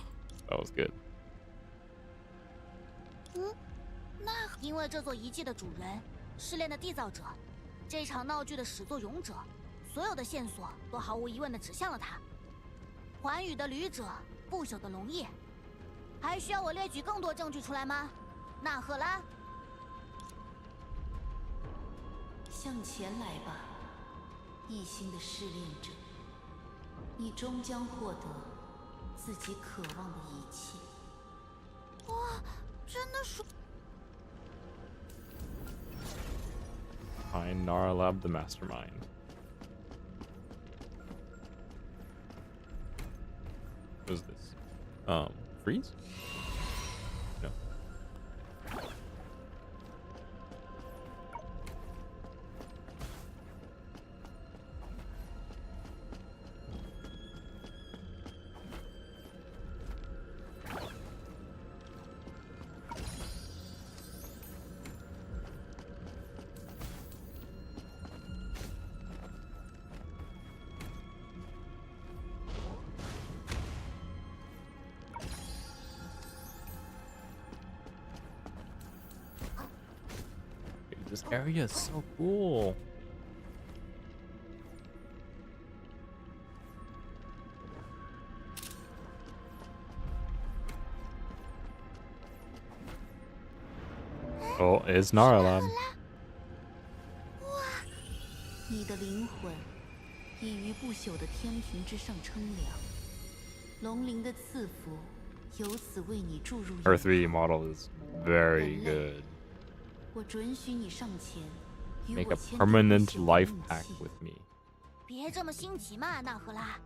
that was good. 那因为这座遗迹的主人，试炼的缔造者，这场闹剧的始作俑者，所有的线索都毫无疑问地指向了他。寰宇的旅者，不朽的龙翼，还需要我列举更多证据出来吗？纳赫拉，向前来吧，一心的试炼者，你终将获得自己渴望的一切。哇，真的是。 Find Naralab the mastermind. What is this? Freeze? No. This area is so cool. Oh, it's Naralab. 你的灵魂已于不朽的天平之上称量，龙鳞的赐福由此为你注入。Her 3D model is very good. 我准许你上前，与 Make 我 a 签订 permanent 不朽的 life 印 pact 记 with me. 别这么心急嘛，纳赫拉，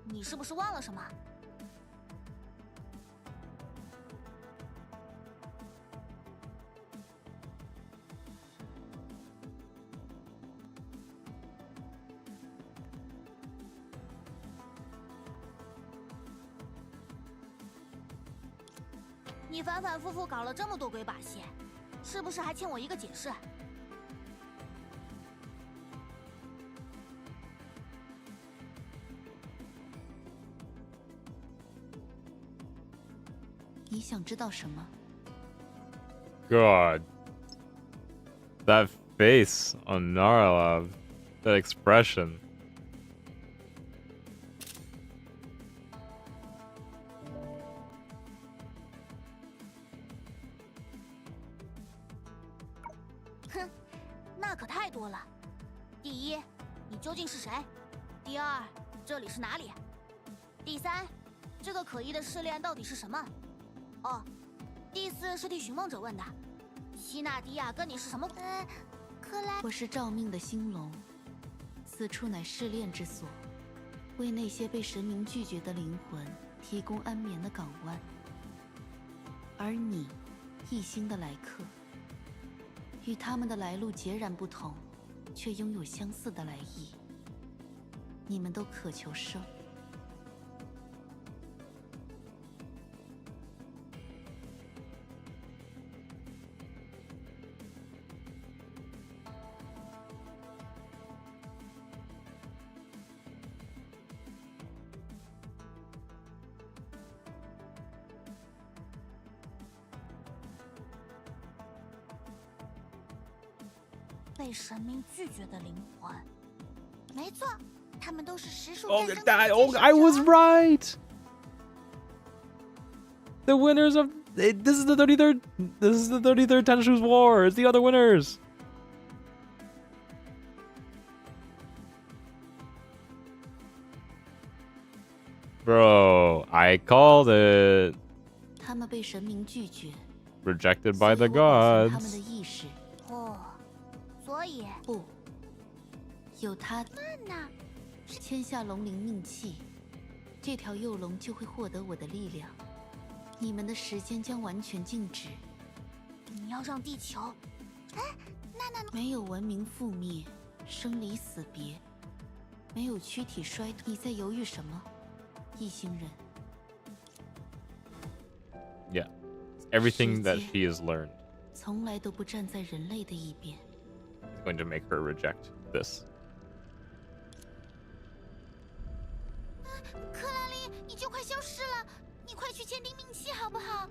你是不是忘了什么？你反反复复搞了这么多鬼把戏，是不是还欠我一个解释？你想知道什么？ God. That face on Naralab. That expression. Huh. 那可太多了。第一，你究竟是谁？第二，这里是哪里？第三，这个可疑的试炼到底是什么？哦，第四是替寻梦者问的。希纳迪亚跟你是什么？克莱，我是召命的星龙，此处乃试炼之所，为那些被神明拒绝的灵魂提供安眠的港湾。而你，一星的来客，与他们的来路截然不同。却拥有相似的来意。你们都渴求生。被神明拒绝的灵魂，没错，他们都是实属 Oh, 战胜的 that, 地 oh, 界 I 使 was 者 right. The winners of this is the 33rd. This is the 33rd Tenshu's War. It's the other winners. Bro, I called it. 他们被神明拒绝， Rejected 所 by 以 the 我保存他们的 gods. 意识。哦，所以不，有他那签下龙灵命契，这条幼龙就会获得我的力量。你们的时间将完全静止，你要让地球没有文明覆灭，生离死别，没有躯体衰退。你在犹豫什么，异星人？ Yeah, everything that she has learned 从来都不站在人类的一边。 is going to make her reject this. 克拉丽，你就快消失了，你快去签订命契好不好？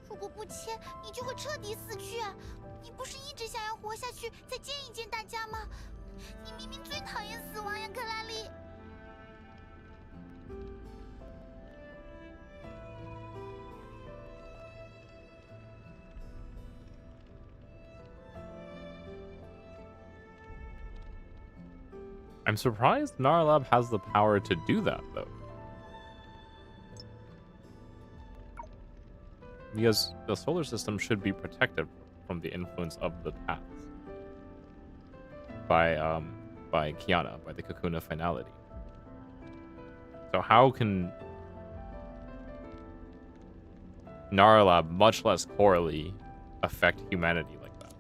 如果不签，你就会彻底死去啊！你不是一直想要活下去，再见一见大家吗？你明明最讨厌死亡呀，克拉丽。 I'm surprised Narlab has the power to do that, though. Because the solar system should be protected from the influence of the paths by Kiana, by the Cocoon of Finality. So how can Narlab, much less Coralie, affect humanity like that?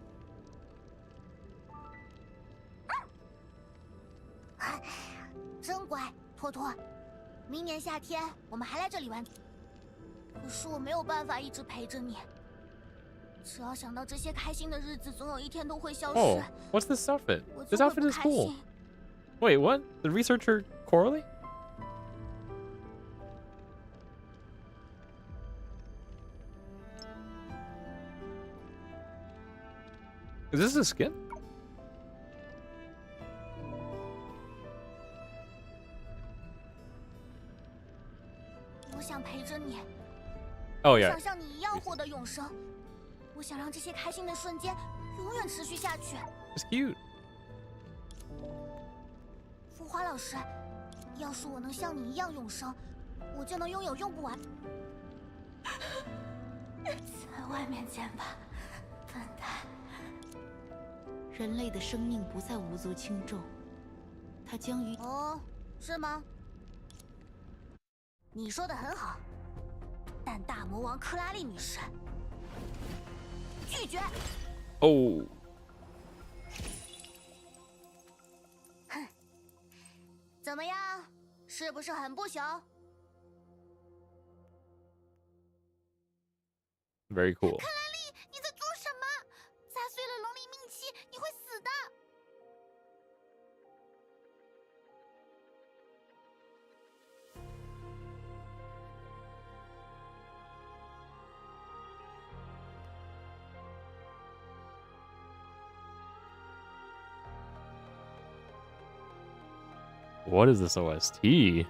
真乖，托托。明年夏天我们还来这里玩。可是我没有办法一直陪着你。只要想到这些开心的日子，总有一天都会消失。 Oh, what's this outfit? 我就 This 会 outfit 不 is 开 cool. 心。 Wait, what? The researcher Coralie? Is this a skin? 我想陪着你， Oh 我 yeah. 想像你一样获得永生。我想让这些开心的瞬间永远持续下去。 It's cute. 浮华老师，要是我能像你一样永生，我就能拥有用不完。在外面见吧，笨蛋。人类的生命不再无足轻重，它将于哦，是吗？你说的很好，但大魔王克拉丽女士拒绝。 Oh. 怎么样？是不是很不朽？ Very cool. 克拉丽，你在做什么？砸碎了龙鳞命器，你会死的。 What is this OST?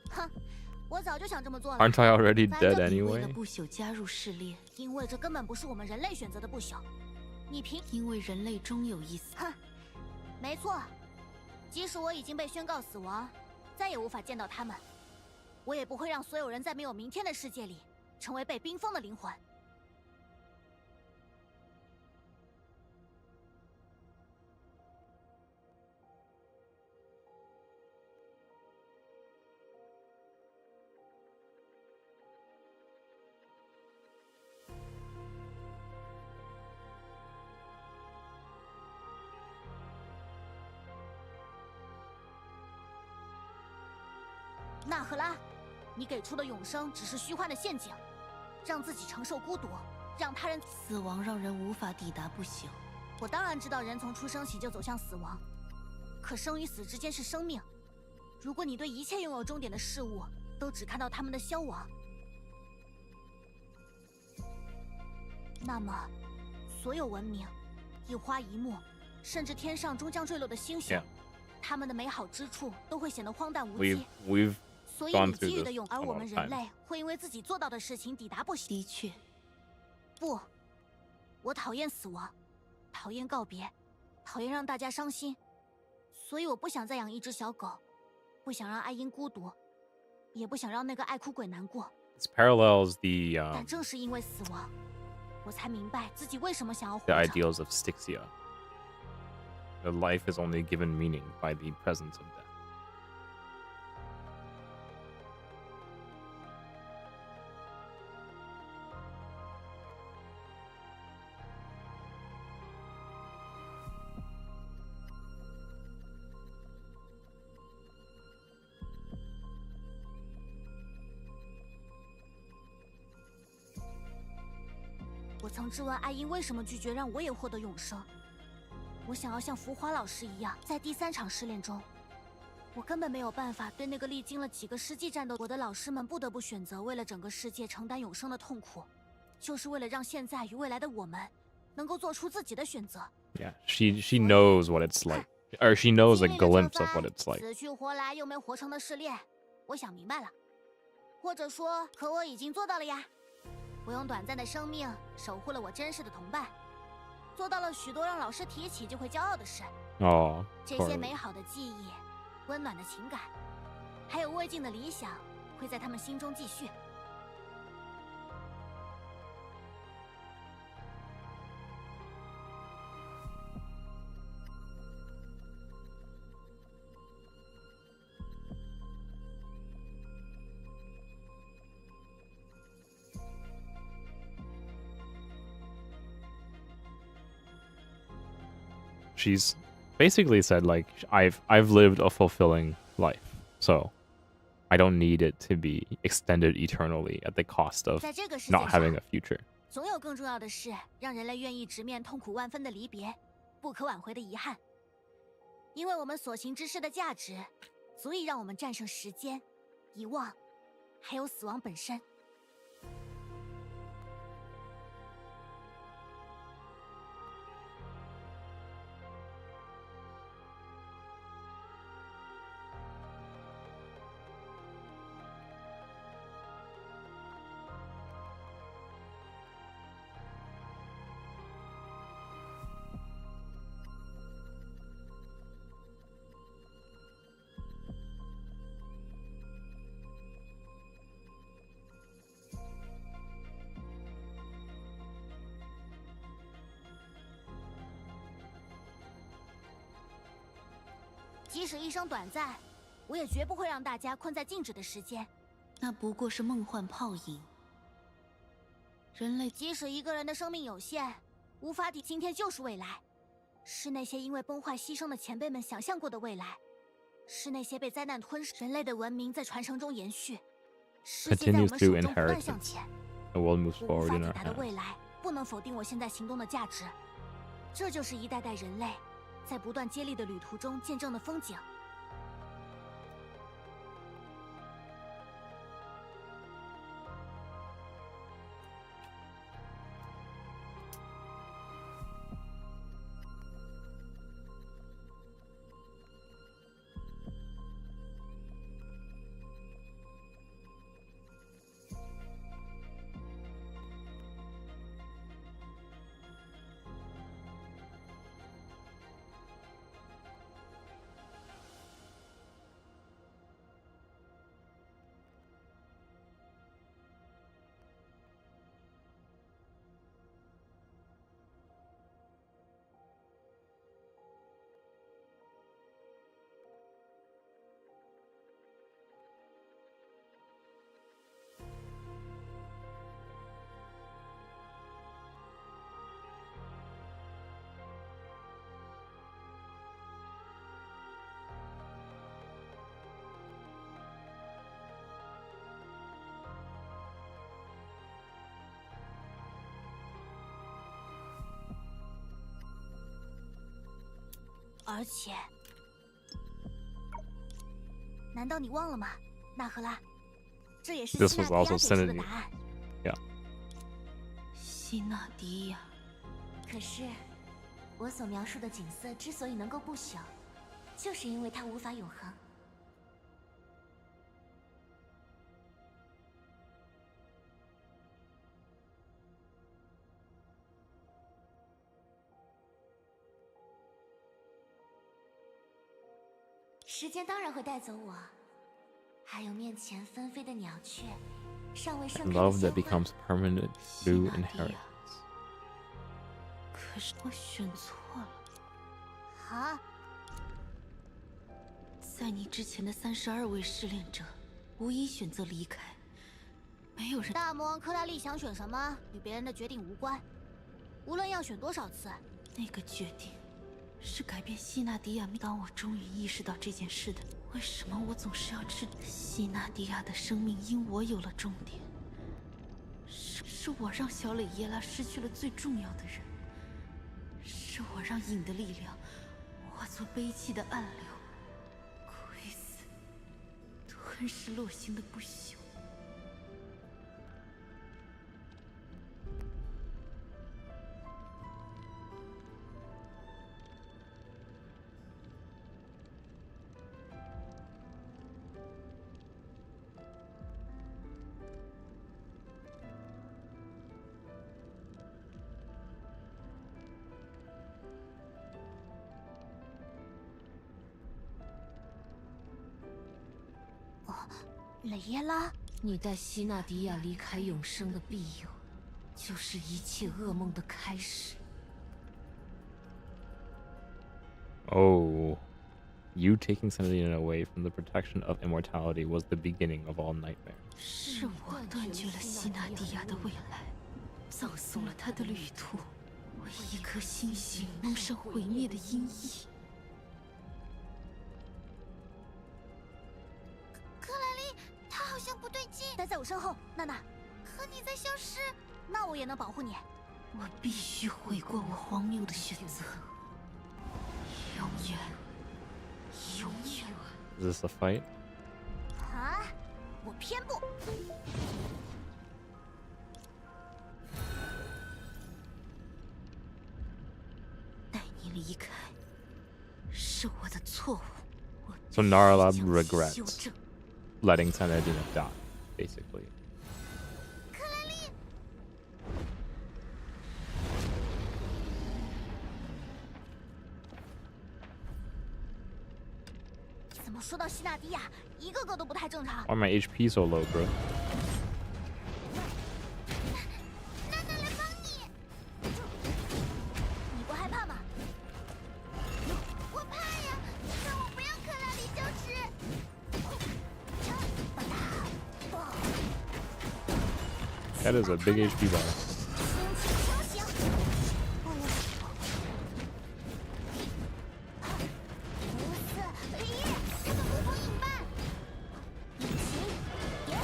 哼，我早就想这么做了。 Aren't I already 反 dead 正你为了 anyway? 不朽加入试炼，因为这根本不是我们人类选择的不朽。你凭……因为人类终有一死。哼，没错。即使我已经被宣告死亡，再也无法见到他们，我也不会让所有人在没有明天的世界里成为被冰封的灵魂。纳赫拉，你给出的永生只是虚幻的陷阱，让自己承受孤独，让他人死亡让人无法抵达不朽。我当然知道人从出生起就走向死亡，可生与死之间是生命。如果你对一切拥有终点的事物都只看到它们的消亡，那么所有文明、一花一木，甚至天上终将坠落的星星，它们的美好之处都会显得荒诞无稽。所以你给予的永，而我们人类会因为自己做到的事情抵达不朽。的确，不，我讨厌死亡，讨厌告别，讨厌让大家伤心，所以我不想再养一只小狗，不想让爱因孤独，也不想让那个爱哭鬼难过。It parallels the 但正是因为死亡，我才明白自己为什么想要活 the 着。 ideals of Styxia. The life is only given meaning by the presence of death. 我曾质问爱因为什么拒绝让我也获得永生。我想要像浮华老师一样，在第3场试炼中，我根本没有办法对那个历经了几个世纪战斗，我的老师们不得不选择为了整个世界承担永生的痛苦，就是为了让现在与未来的我们能够做出自己的选择。Yeah, she knows what it's like, or she knows a glimpse of what it's like. 死去活来又没活成的试炼，我想明白了，或者说，可我已经做到了呀。我用短暂的生命守护了我真实的同伴，做到了许多让老师提起就会骄傲的事。Oh, 这些美好的记忆、温暖的情感，还有未尽的理想，会在他们心中继续。she's basically said like I've lived a fulfilling life, so I don't need it to be extended eternally at the cost of 在这个世界 not 上， having a future. 总有更重要的事，让人类愿意直面痛苦万分的离别，不可挽回的遗憾。因为我们所行之事的价值，足以让我们战胜时间、遗忘，还有死亡本身。即使一生短暂，我也绝不会让大家困在静止的时间。那不过是梦幻泡影。人类即使一个人的生命有限，无法抵今天就是未来，是那些因为崩坏牺牲的前辈们想象过的未来，是那些被灾难吞噬人类的文明在传承中延续，世界在我们手中不断向前。 The world moves 我无 forward 法 in 抵 our 达的 hands. 未来，不能否定我现在行动的价值。这就是一代代人类在不断接力的旅途中见证的风景。而且，难道你忘了吗，纳赫拉？这也是 This 希纳 was 迪亚 also 给出 sent 的 in 答案。 Yeah. 希纳迪亚，可是，我所描述的景色之所以能够不朽，就是因为它无法永恒。时间当然会带走我，还有面前纷飞的鸟雀，尚未盛 And 开的 love 鲜 that 花。 becomes permanent 希 through 纳迪 inheritance. 亚。可是我选错了，啊，在你之前的32位试炼者，无一选择离开，没有人。大魔王克拉丽想选什么，与别人的决定无关。无论要选多少次，那个决定是改变希纳迪亚命。当我终于意识到这件事的，为什么我总是要吃？希纳迪亚的生命因我有了终点，是我让小蕾耶拉失去了最重要的人，是我让影的力量化作悲泣的暗流，窥死、吞噬落星的不朽。蕾耶拉，你带希纳迪亚离开永生的庇佑，就是一切噩梦的开始。 Oh, you taking Senadina away from the protection of immortality was the beginning of all nightmares. 是我断绝了希纳迪亚的未来，葬送了他的旅途，为一颗星星蒙上毁灭的阴翳。克莱丽，她好像不对劲。待在我身后，娜娜。可你在消失，那我也能保护你。我必须悔过我荒谬的选择，永远，永远。 Is this a fight? 啊！我偏不。带你离开是我的错误，我 So Narla 必须将其 regrets 修正。 letting Senadina die, basically. 克莱丽，怎么说到希纳迪亚，一个个都不太正常。 Why my HP so low, bro? 娜娜来帮你。你不害怕吗？我怕呀，让我不要克拉丽消失。 That is a big HP bar. 轻轻敲醒。无四一，他的呼风引伴。引擎点火。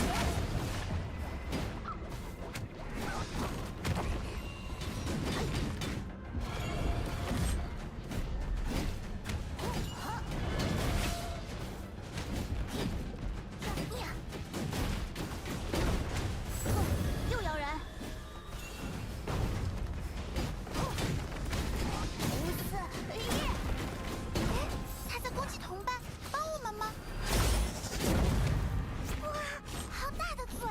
又摇人。无四一。哎，他在攻击同伴，帮我们吗？哇，好大的嘴！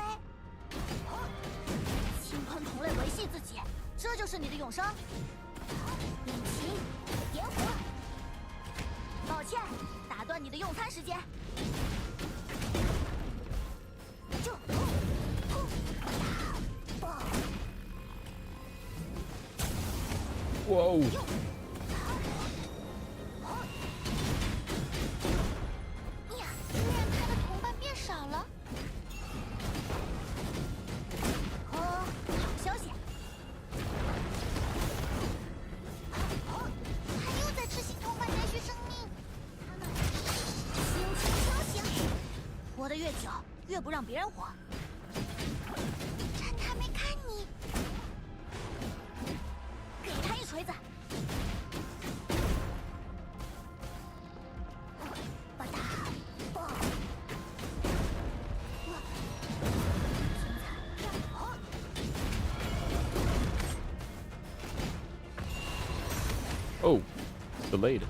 侵吞同类，维系自己，这就是你的永生。引擎点火。抱歉，打断你的用餐时间。就。Whoa! 呀，居然他的同伴变少了。好消息。他又在执行同伴延续生命。轻轻敲醒。活得越久，越不让别人活。趁他没看你。给他一锤子。delayed.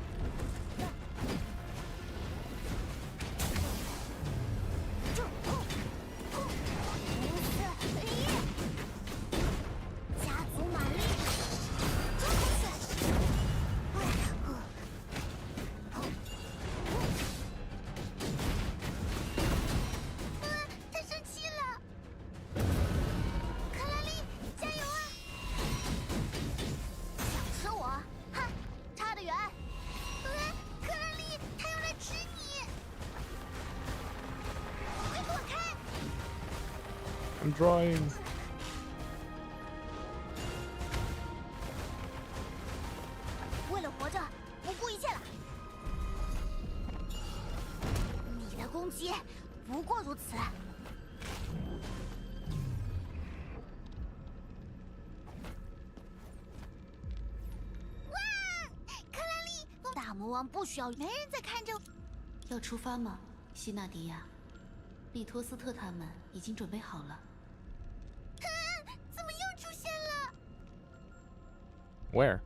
I'm drawing. 为了活着，不顾一切了。你的攻击不过如此。哇，克拉丽，大魔王不需要，没人在看着我。要出发吗，西纳迪亚？利托斯特他们已经准备好了。怎么又出现了？ Where?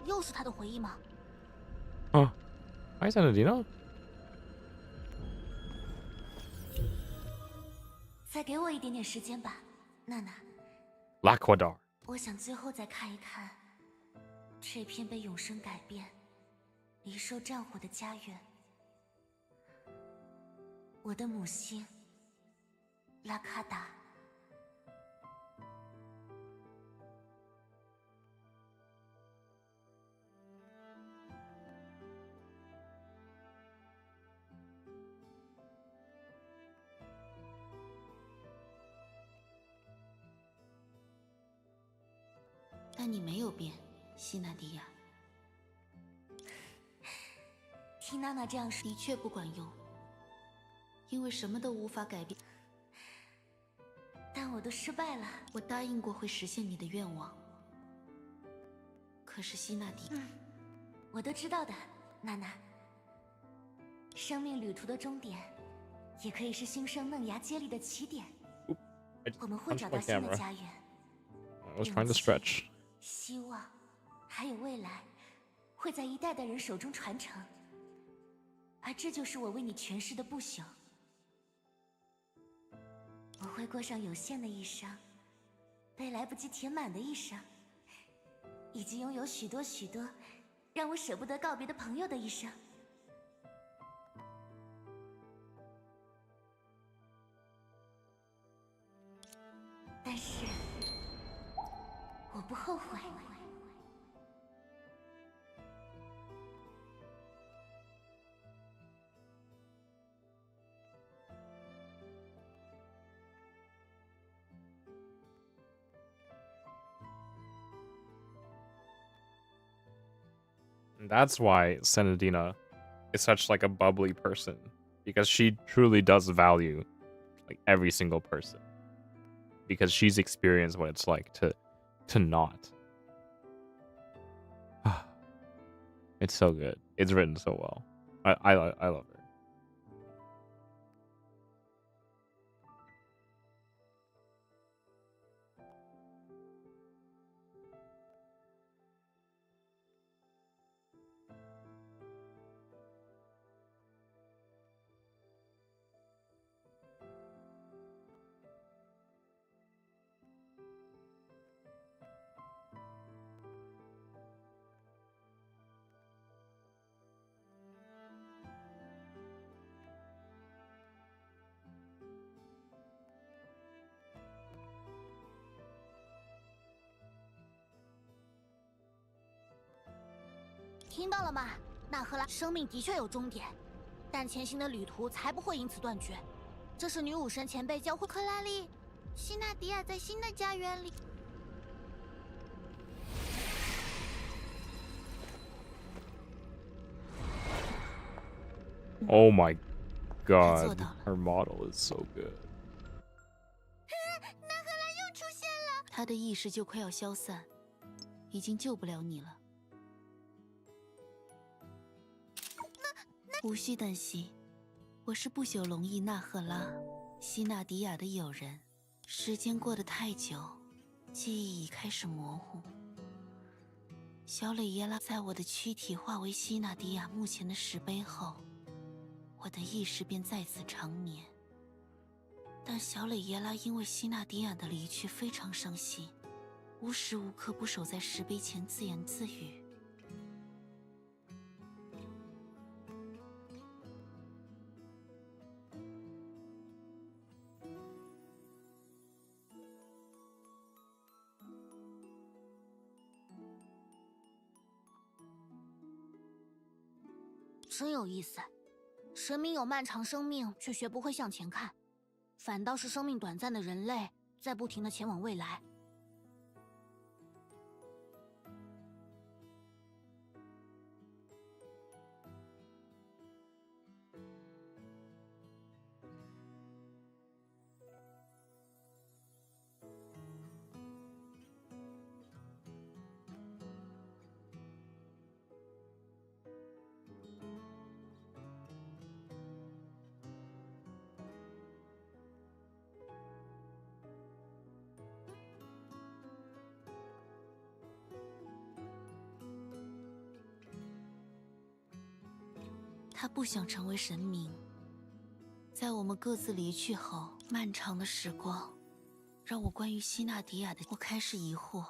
又是他的回忆吗？ Huh. Hi, Senadina. 再给我一点点时间吧，娜娜。 Laquadar. 我想最后再看一看这片被永生改变、离受战火的家园。我的母星，拉卡达。但你没有变，西纳迪亚。听娜娜这样说，的确不管用，因为什么都无法改变。但我都失败了。我答应过会实现你的愿望，可是西纳迪，我都知道的，娜娜。生命旅途的终点，也可以是新生嫩芽接力的起点。我们会找到新的家园。 I was trying to stretch. 希望，还有未来，会在一代代人手中传承。而这就是我为你诠释的不朽。我会过上有限的一生，被来不及填满的一生，以及拥有许多许多让我舍不得告别的朋友的一生。但是，我不后悔。And that's why Senadina is such like a bubbly person, because she truly does value like every single person, because she's experienced what it's like to not. It's so good. It's written so well. I love her. “听到了吗？纳赫拉，生命的确有终点，但前行的旅途才不会因此断绝。这是女武神前辈教会克拉丽，西纳迪亚在新的家园里。” Oh my god, her model is so good. 纳赫拉又出现了，他的意识就快要消散，已经救不了你了。无需担心，我是不朽龙翼纳赫拉，西纳迪亚的友人。时间过得太久，记忆已开始模糊。小磊耶拉在我的躯体化为希纳迪亚目前的石碑后，我的意识便再次长眠。但小磊耶拉因为希纳迪亚的离去非常伤心，无时无刻不守在石碑前自言自语。真有意思，神明有漫长生命，却学不会向前看，反倒是生命短暂的人类在不停地前往未来。他不想成为神明。在我们各自离去后，漫长的时光让我关于希纳迪亚的我开始疑惑。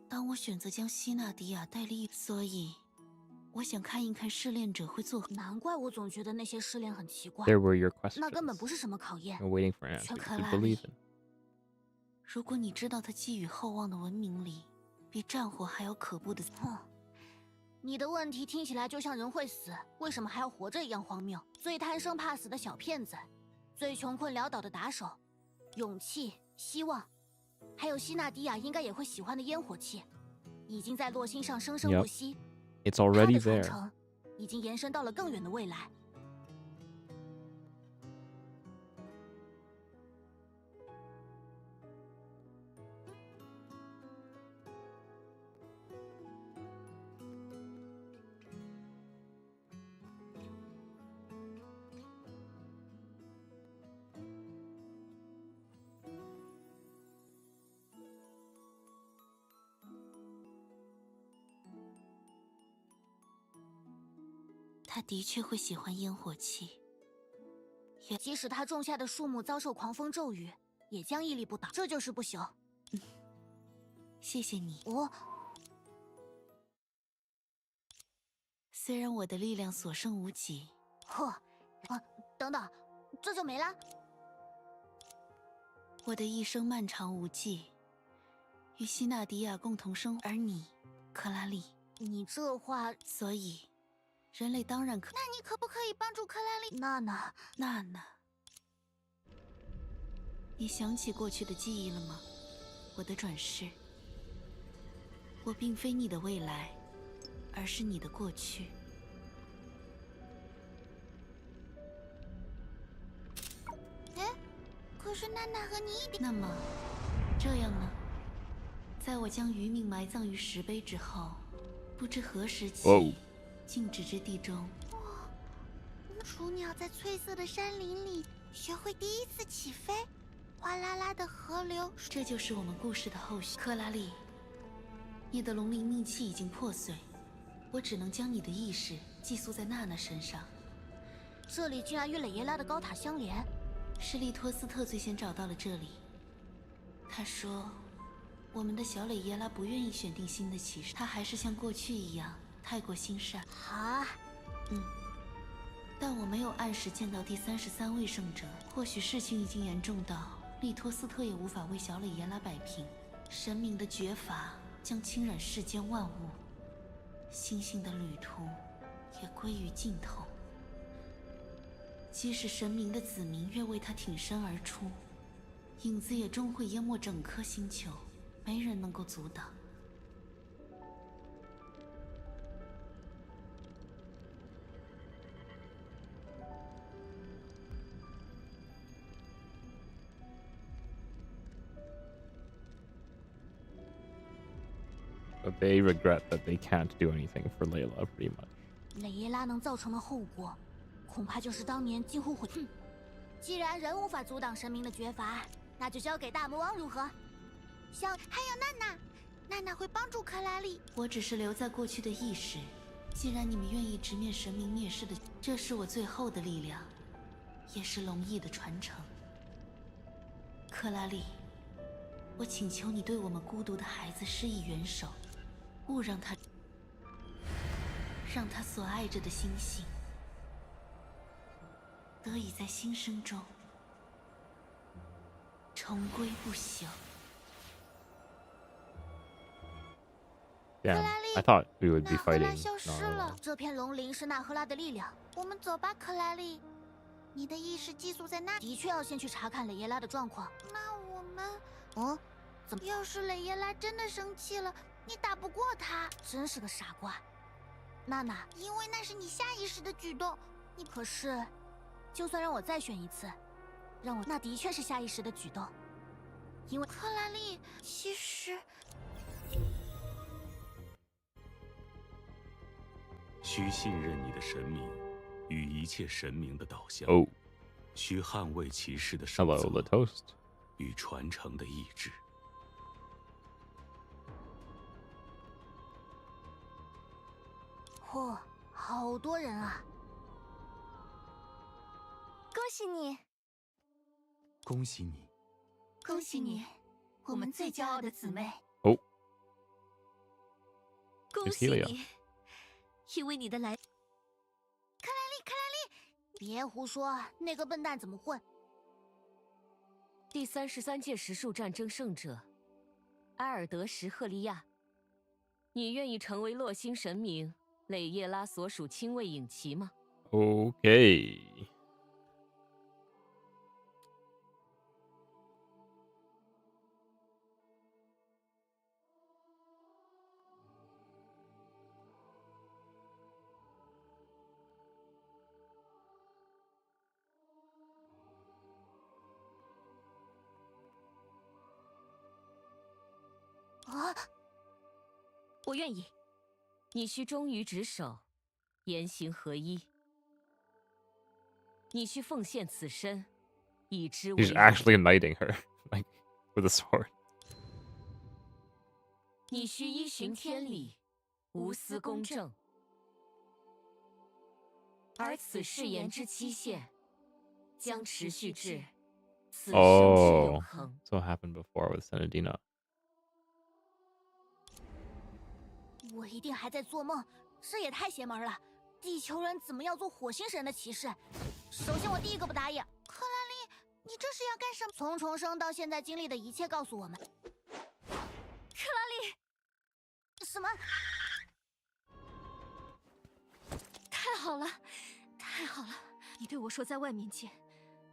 当我选择将希纳迪亚带离，所以我想看一看试炼者会做何。难怪我总觉得那些试炼很奇怪， There were your questions. 那根本不是什么考验。 I'm waiting for an answer. 全 You 克拉里 believe in. 如果你知道他寄予厚望的文明里，比战火还要可怖的，哼，你的问题听起来就像人会死，为什么还要活着一样荒谬。最贪生怕死的小骗子，最穷困潦倒的打手，勇气、希望，还有希纳迪亚应该也会喜欢的烟火气，已经在洛星上生生不息。 It's 它 already 的传 there. 承已经延伸到了更远的未来。他的确会喜欢烟火气。即使他种下的树木遭受狂风骤雨，也将屹立不倒，这就是不朽。谢谢你。虽然我的力量所剩无几，等等，这就没了？我的一生漫长无际，与希纳迪亚共同生活，而你，克拉丽，你这话，所以，人类当然可。那你可不可以帮助克拉丽？娜娜，娜娜，你想起过去的记忆了吗？我的转世，我并非你的未来，而是你的过去。哎，可是娜娜和你一点……那么，这样呢？在我将余命埋葬于石碑之后，不知何时起，静止之地中，雏鸟在翠色的山林里学会第一次起飞，哗啦啦的河流。这就是我们故事的后续。克拉丽，你的龙灵命器已经破碎，我只能将你的意识寄宿在娜娜身上。这里竟然与蕾耶拉的高塔相连。是利托斯特最先找到了这里。他说，我们的小蕾耶拉不愿意选定新的骑士，他还是像过去一样太过心善。啊，但我没有按时见到第33位圣者，或许事情已经严重到利托斯特也无法为小蕾耶拉摆平。神明的绝罚将侵染世间万物，星星的旅途也归于尽头。即使神明的子民愿为他挺身而出，影子也终会淹没整颗星球，没人能够阻挡。But they regret that they can't do anything for Layla, pretty much. 蕾耶拉能造成的后果，恐怕就是当年近乎毁。既然人无法阻挡神明的绝罚，那就交给大魔王如何？还有娜娜，娜娜会帮助克拉丽。我只是留在过去的意识。既然你们愿意直面神明灭世的，这是我最后的力量，也是龙翼的传承。克拉丽，我请求你对我们孤独的孩子施以援手，勿让他所爱着的星星得以在新生中重归不朽。Damn, I thought we would be 娜赫拉 fighting. 消失 No. 了。这片龙鳞是纳赫拉的力量，我们走吧，克拉丽。你的意识寄宿在那。的确要先去查看雷耶拉的状况。那我们，哦，怎么？要是雷耶拉真的生气了，你打不过他。真是个傻瓜，娜娜。因为那是你下意识的举动。可是，就算让我再选一次，那的确是下意识的举动。因为克拉丽，其实。需信任你的神明，与一切神明的导向。Oh, 需捍卫骑士的守 hello, the 则 toast. 与传承的意志。嚯，好多人啊！恭喜你，恭喜你，恭喜你，我们最骄傲的姊妹。Oh, 恭 It's 喜 Helia. 你，因为你的来。别胡说，那个笨蛋怎么混？第33届实数战争胜者，埃尔德什赫利亚，你愿意成为洛星神明蕾叶拉所属亲卫影骑吗？ Okay.啊！我愿意。你需忠于职守，言行合一。你需奉献此身，以之为 He's 荣。 actually knighting her, like, with a sword. 你需依循天理，无私公正。而此誓言之期限，将持续至此生之永 Oh, 恒。 so what happened before with Senadina? 我一定还在做梦，这也太邪门了！地球人怎么要做火星神的骑士？首先，我第一个不答应。克拉丽，你这是要干什么？从重生到现在经历的一切告诉我们，克拉丽，什么？太好了，太好了！你对我说在外面见，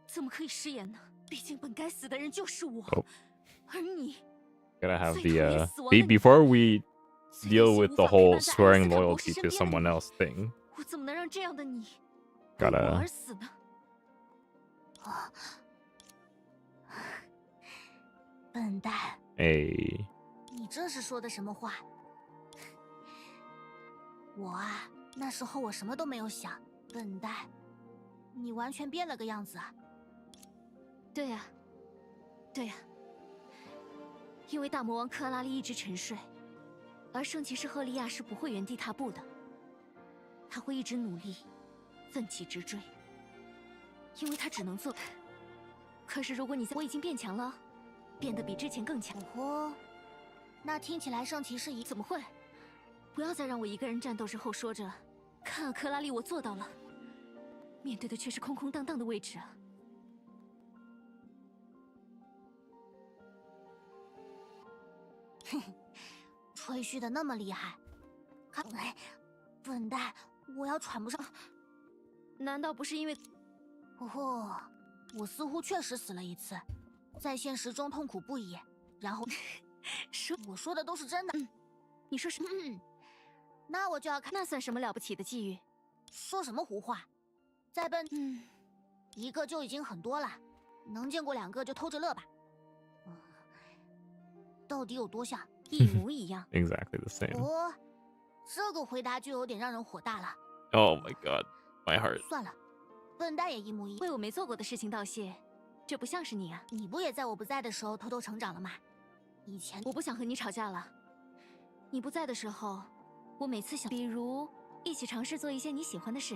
怎么可以食言呢？毕竟本该死的人就是我， Oh. 而你 Gotta have 最 the 讨厌死亡的 be 你 before we 虽 deal 然 with 无 the 法陪 whole 伴在 swearing 艾斯卡博 loyalty 士 to 身边的 someone 你 else thing. 我怎么能让这样的你为我 Gotta 而死呢？笨蛋！ a 你这是说的什么话？我啊，那时候我什么都没有想。笨蛋，你完全变了个样子啊！对呀，对呀，因为大魔王克拉丽一直沉睡，而圣骑士赫利亚是不会原地踏步的，他会一直努力，奋起直追，因为他只能做。可是如果我已经变强了，变得比之前更强。哦，那听起来圣骑士怎么会？不要再让我一个人战斗之后说着，看啊，克拉丽，我做到了。面对的却是空空荡荡的位置啊！吹嘘的那么厉害，看，笨蛋，我要喘不上。难道不是因为？哦，我似乎确实死了一次，在现实中痛苦不已。然后，我说的都是真的。你说什么？那我就要看，那算什么了不起的际遇？说什么胡话？再笨，一个就已经很多了，能见过2个就偷着乐吧。到底有多像？一模一样。exactly the same. 哦，这个回答就有点让人火大了。 Oh my god, my heart. 算了，笨蛋也一模一样。为我没做过的事情道谢，这不像是你啊！你不也在我不在的时候偷偷成长了吗？以前我不想和你吵架了，你不在的时候，我每次想，比如一起尝试做一些你喜欢的事。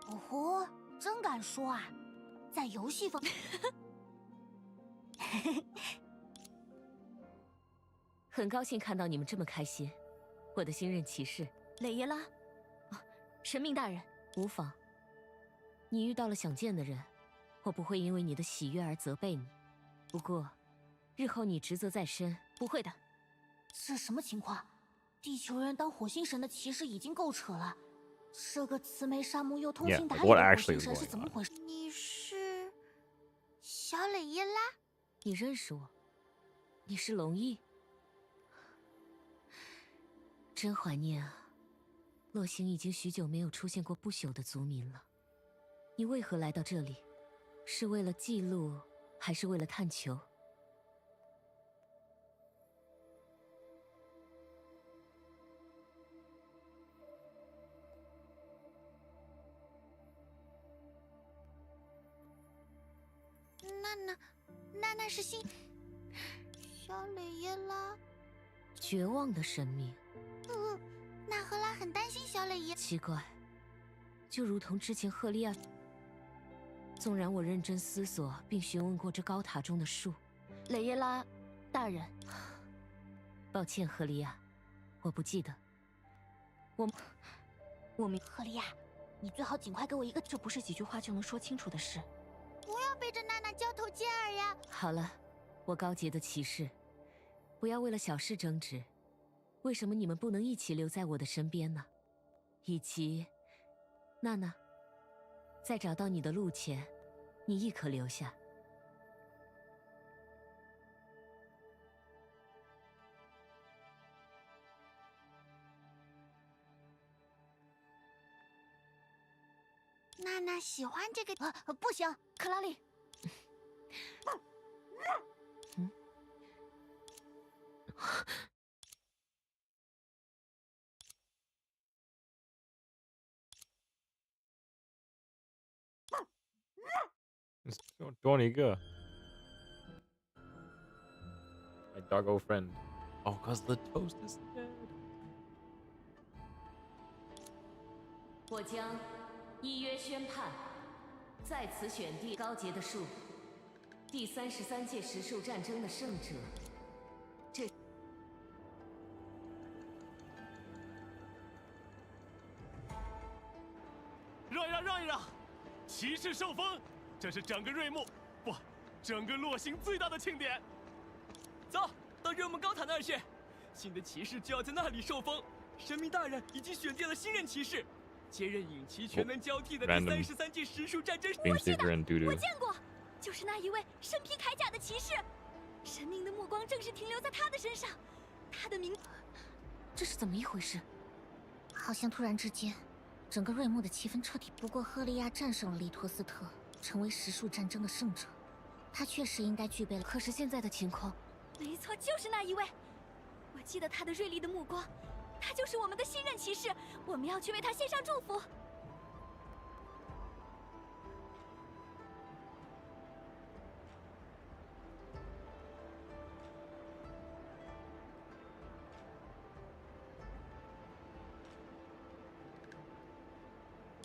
哦吼，真敢说啊！在游戏方，很高兴看到你们这么开心。我的新任骑士蕾耶拉，神明大人，无妨。你遇到了想见的人，我不会因为你的喜悦而责备你。不过，日后你职责在身，不会的。这什么情况？地球人当火星神的骑士已经够扯了，这个慈眉善目又通情达理的火星神是怎么回事？你是小蕾耶拉？你认识我？你是龙翼？真怀念啊！洛星已经许久没有出现过不朽的族民了。你为何来到这里？是为了记录，还是为了探求？那是新小蕾耶拉。绝望的生命。纳赫拉很担心小蕾耶。奇怪，就如同之前赫利亚，纵然我认真思索并询问过这高塔中的树，蕾耶拉大人，抱歉，赫利亚，我不记得。我明，赫利亚，你最好尽快给我一个，这不是几句话就能说清楚的事。不要背着娜娜交头接耳呀！好了，我高洁的骑士，不要为了小事争执。为什么你们不能一起留在我的身边呢？以及，娜娜，在找到你的路前，你亦可留下。娜娜喜欢这个不行，克拉丽。多一个 My doggo friend. Oh, cause the toast is dead. 我将依约宣判，在此选定高洁的树，第33届石树战争的胜者。这让一让，骑士受封，这是整个瑞木，不，整个洛星最大的庆典。走到热木高塔那儿去，新的骑士就要在那里受封。神明大人已经选定了新任骑士，接任影骑全能交替的第33届石树战争。我记得，我见过，就是那一位身披铠甲的骑士。神明的目光正是停留在他的身上，他的名，这是怎么一回事？好像突然之间，整个瑞木的气氛彻底。不过赫利亚战胜了利托斯特，成为石树战争的胜者，他确实应该具备了。可是现在的情况，没错，就是那一位。我记得他的锐利的目光，他就是我们的新任骑士，我们要去为他献上祝福。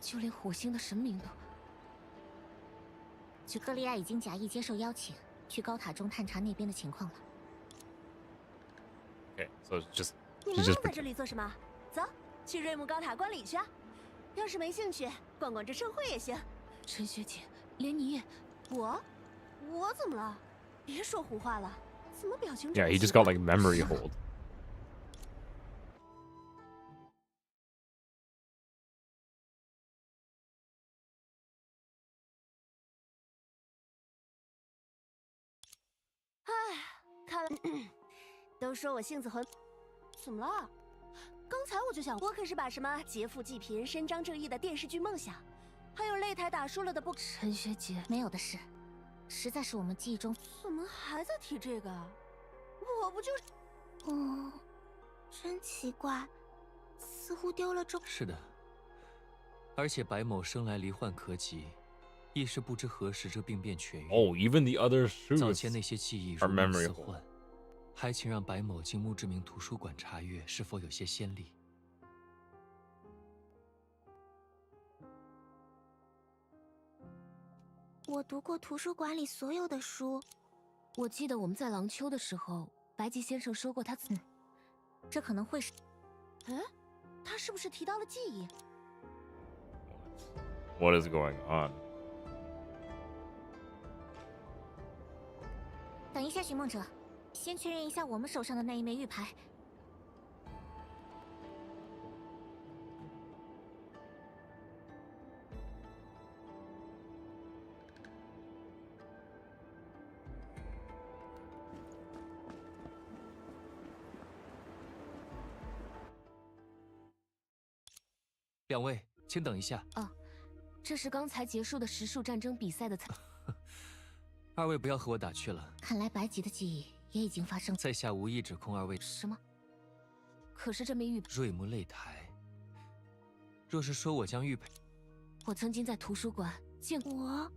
就连火星的神明都……赫利亚已经假意接受邀请，去高塔中探查那边的情况了。Okay, so just 你们愣在这里做什么？走，去瑞木高塔观礼去啊！要是没兴趣，逛逛这盛会也行。陈学姐，连你也……我怎么了？别说胡话了，怎么表情？Yeah, he just got like memory hold. 看来都说我性子浑，怎么了？刚才我就想，我可是把什么劫富济贫、伸张正义的电视剧梦想，还有擂台打输了的不……陈学姐，没有的事，实在是我们记忆中。怎么还在提这个？我不就是……真奇怪，似乎丢了是的，而且白某生来罹患咳疾，一时不知何时这病便痊愈。Oh, even the other suits 早前那些记忆 are memory hold. 还请让白某经墓志明图书馆查阅是否有些先例。我读过图书馆里所有的书。我记得我们在廊丘的时候，白吉先生说过他这可能会是……他是不是提到了记忆？ What is going on? 等一下，寻梦者，先确认一下我们手上的那一枚玉牌。两位，请等一下。这是刚才结束的实数战争比赛的参。二位不要和我打趣了。看来白吉的记忆也已经发生。在下无意指控二位。什么？可是这枚玉瑞木擂台。若是说我将玉佩，我曾经在图书馆见过。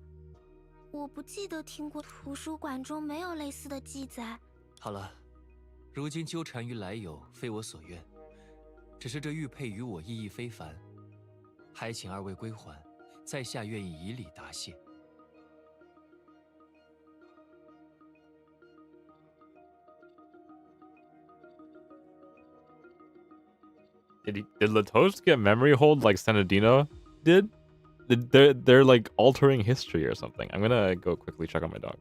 我不记得听过，图书馆中没有类似的记载。好了，如今纠缠于来由，非我所愿。只是这玉佩与我意义非凡，还请二位归还，在下愿意以礼答谢。Did Latos get memory hold like Senadina did? They're like altering history or something. I'm gonna go quickly check on my dog.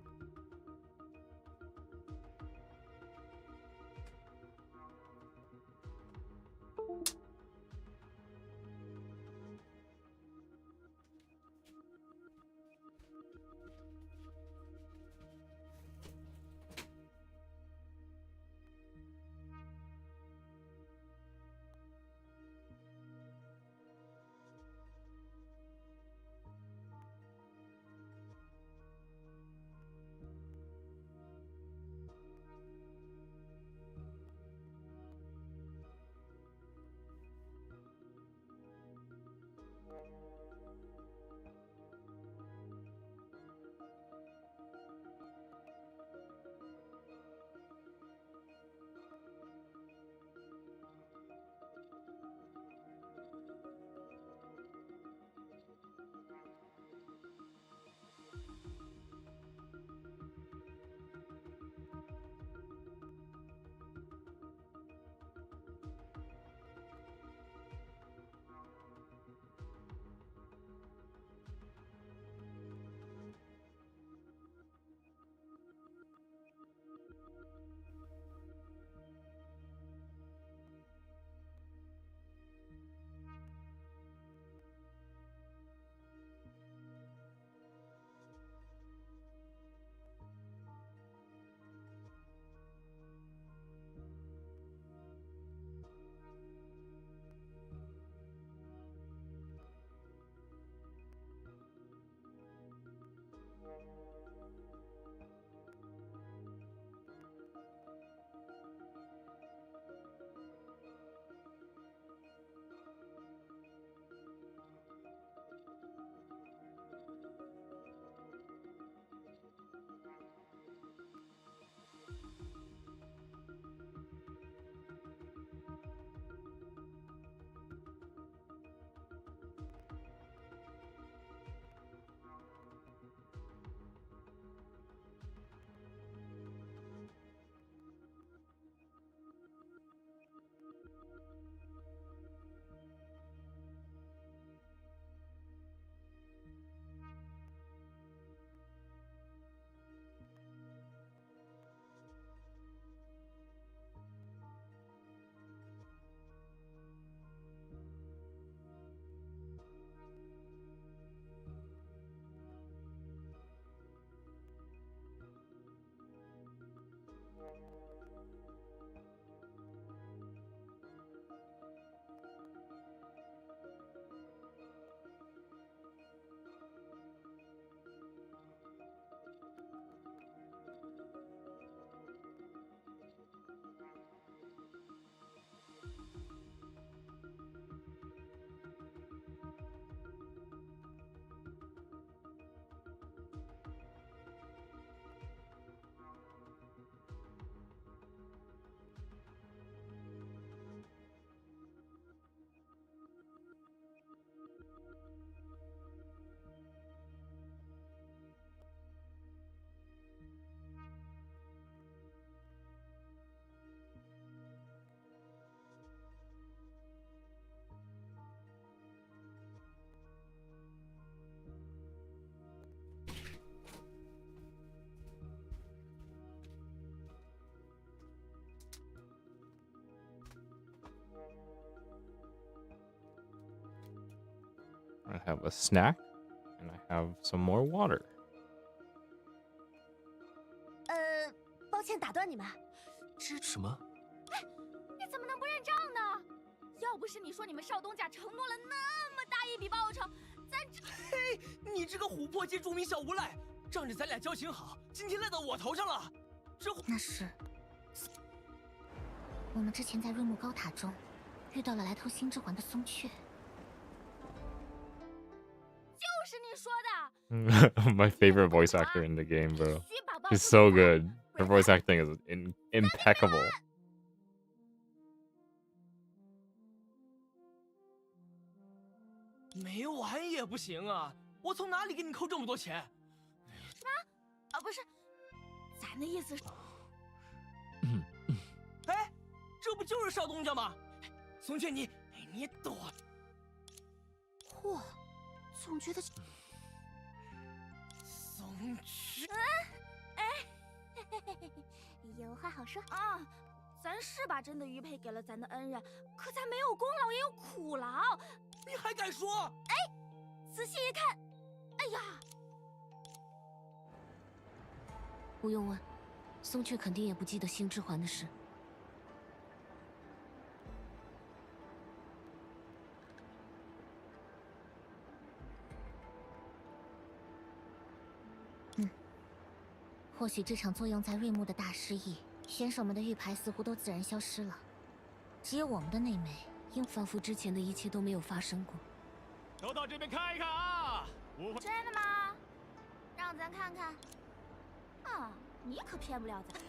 have a snack, and I have some more water. 抱歉打断你们，什么？哎，你怎么能不认账呢？要不是你说你们少东家承诺了那么大一笔报酬，咱嘿，你这个琥珀街著名小无赖，仗着咱俩交情好，今天赖到我头上了。那是我们之前在瑞木高塔中遇到了来偷星之环的松雀。就是你说的。My favorite voice actor in the game, bro. She's so good. Her voice acting is impeccable. 没完也不行啊！我从哪里给你扣这么多钱？不是，咱的意思是……哎，这不就是少东家吗？松雀，你躲！嚯，总觉得松雀，有话好说啊！咱是把真的玉佩给了咱的恩人，可咱没有功劳也有苦劳。你还敢说？哎，仔细一看，哎呀！不用问，松雀肯定也不记得星之环的事。或许这场作用在瑞木的大失忆，选手们的玉牌似乎都自然消失了，只有我们的内美，仿佛之前的一切都没有发生过。都到这边看一看啊！真的吗？让咱看看。啊，你可骗不了咱。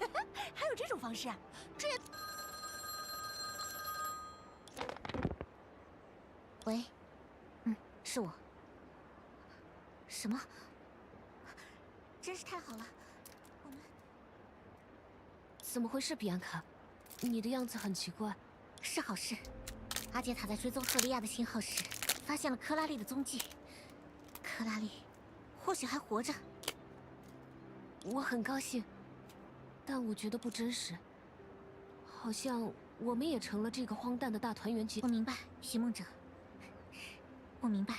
还有这种方式？这也……喂，是我。什么？真是太好了！我们怎么回事，比安卡？你的样子很奇怪。是好事。阿杰塔在追踪赫利亚的信号时，发现了科拉利的踪迹。科拉利或许还活着。我很高兴，但我觉得不真实。好像我们也成了这个荒诞的大团圆结。我明白，寻梦者。我明白。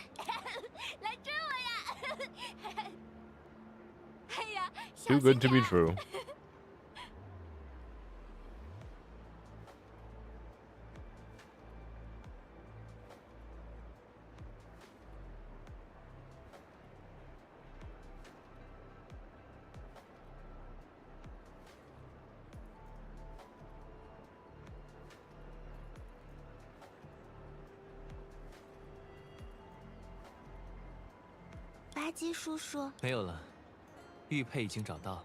来追我呀！哎呀 ，Too good to be true. 白姬叔叔，没有了，玉佩已经找到。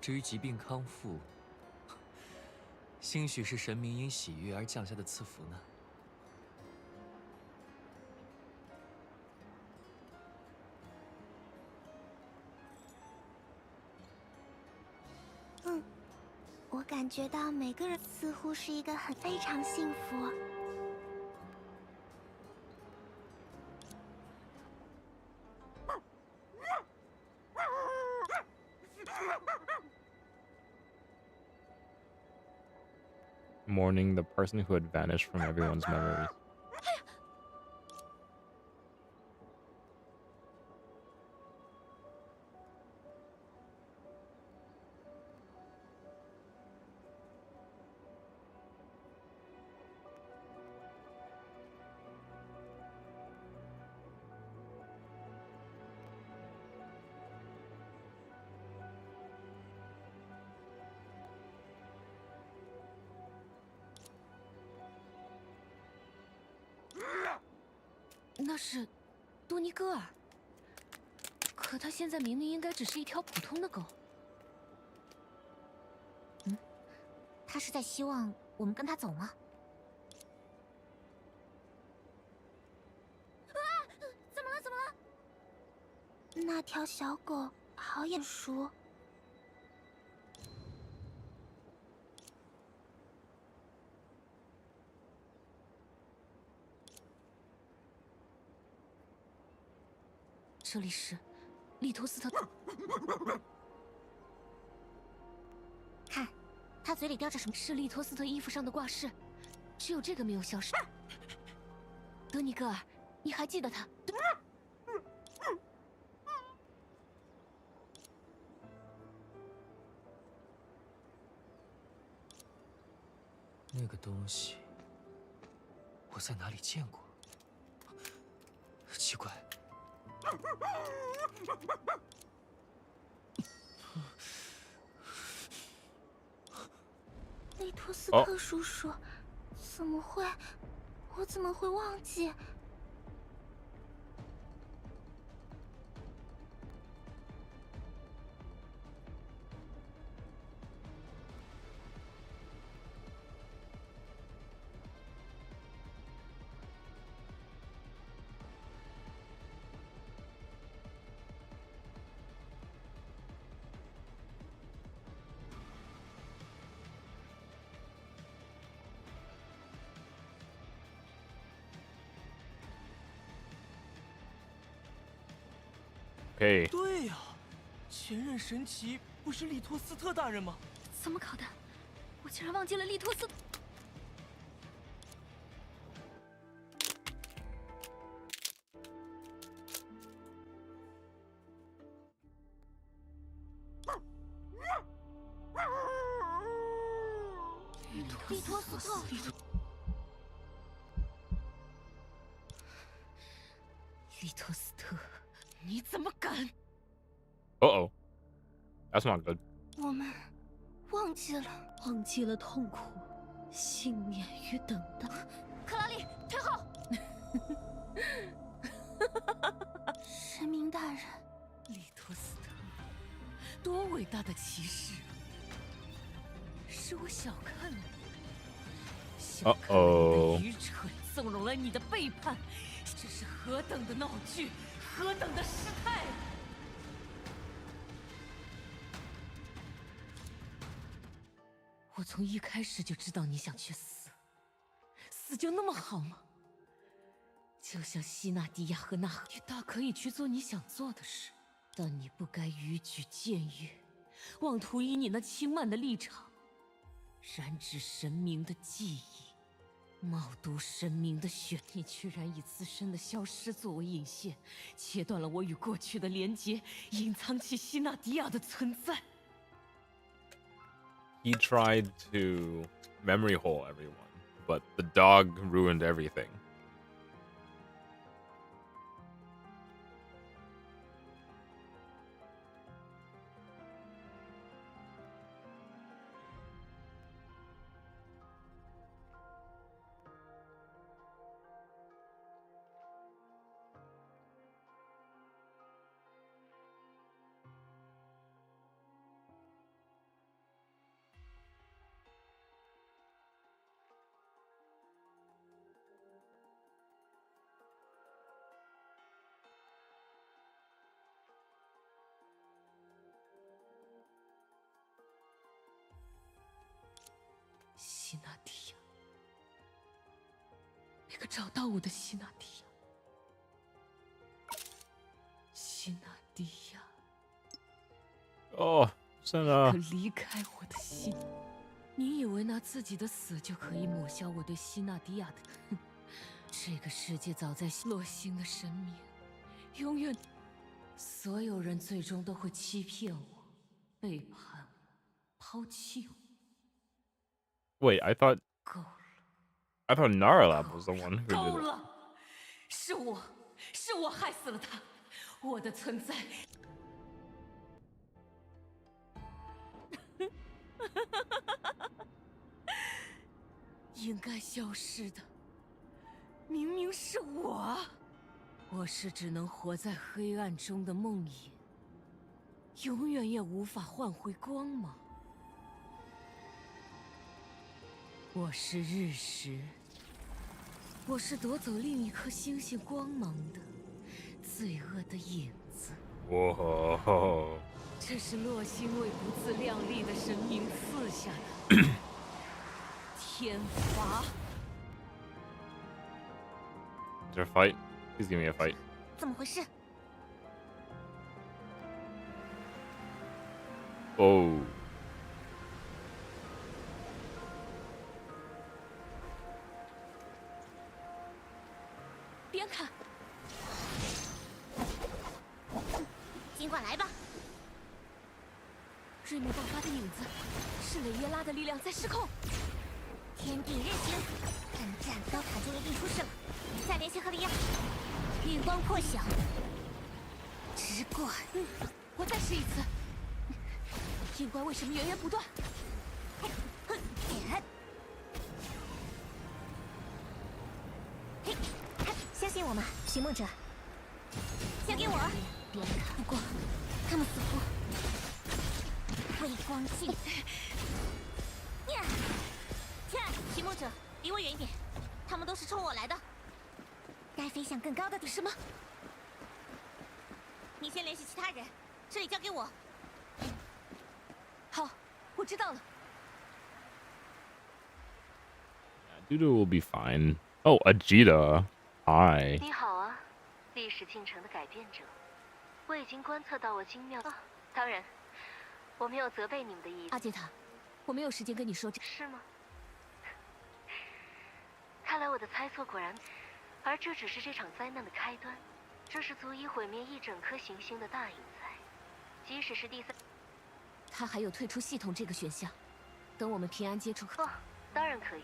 至于疾病康复，兴许是神明因喜悦而降下的赐福呢。我感觉到每个人似乎是一个非常幸福。Mourning the person who had vanished from everyone's memories.那是多尼戈尔，可他现在明明应该只是一条普通的狗。他是在希望我们跟他走吗？怎么了？怎么了？那条小狗好眼熟。这里是利托斯特。看，他嘴里叼着什么？是利托斯特衣服上的挂饰，只有这个没有消失。德尼戈尔，你还记得他？那个东西，我在哪里见过？奇怪。利托斯特叔叔，怎么会？我怎么会忘记？对呀，前任神奇不是利托斯特大人吗？怎么搞的？我竟然忘记了利托斯。利托斯特。利托斯特。你怎么敢 ？Uh oh, that's not good. 我们忘记了痛苦、信念与等待。克拉丽，退后！神明大人，利托斯特，多伟大的骑士！是我小看了你，小看了你的愚蠢，纵容了你的背叛，这是何等的闹剧！何等的失态！我从一开始就知道你想去死，死就那么好吗？就像西纳迪亚和纳赫，你大可以去做你想做的事，但你不该逾矩僭越，妄图以你那轻慢的立场，染指神明的记忆。冒读神明的血，你居然以自身的消失作为引线，切断了我与过去的连结，隐藏起西纳迪亚的存在。He tried to memory hole everyone, but the dog ruined everything.西纳迪亚，那个找到我的西纳迪亚，西纳迪亚，哦，真的。可离开我的心。你以为拿自己的死就可以抹消我对西纳迪亚的？哼，这个世界早在落星的神明，永远，所有人最终都会欺骗我，背叛我，抛弃我。Wait, I thought Naralab was the one who 够 did it. 了，是我害死了他，我的存在。应该消失的，明明是我啊！我是只能活在黑暗中的梦魇，永远也无法换回光芒。我是日食，我是夺走另一颗星星光芒的罪恶的影子。哇！这是洛星为不自量力的神明赐下的天罚。Is there a fight? Please give me a fight. 怎么回事？ Oh. 边看，尽管来吧。瑞木爆发的影子是雷耶拉的力量在失控。天地任行，暗战高塔终于定出事了，再联系赫利亚，玉光破晓，直贯。我再试一次。阴怪为什么源源不断？相信我们，寻梦者。交给我。别看，不过他们似乎微光尽。切，寻梦者，离我远一点，他们都是冲我来的。该飞向更高的地。什么？你先联系其他人，这里交给我。好，我知道了。Dudu will be fine. Oh, Ajita. Hi. 你好啊，历史进程的改变者。我已经观测到我精妙的。当然，我没有责备你们的意思。阿杰塔，我没有时间跟你说这。是吗？看来我的猜测果然，而这只是这场灾难的开端。这是足以毁灭一整颗行星的大引灾，即使是第三。他还有退出系统这个选项，等我们平安接触。哦，当然可以。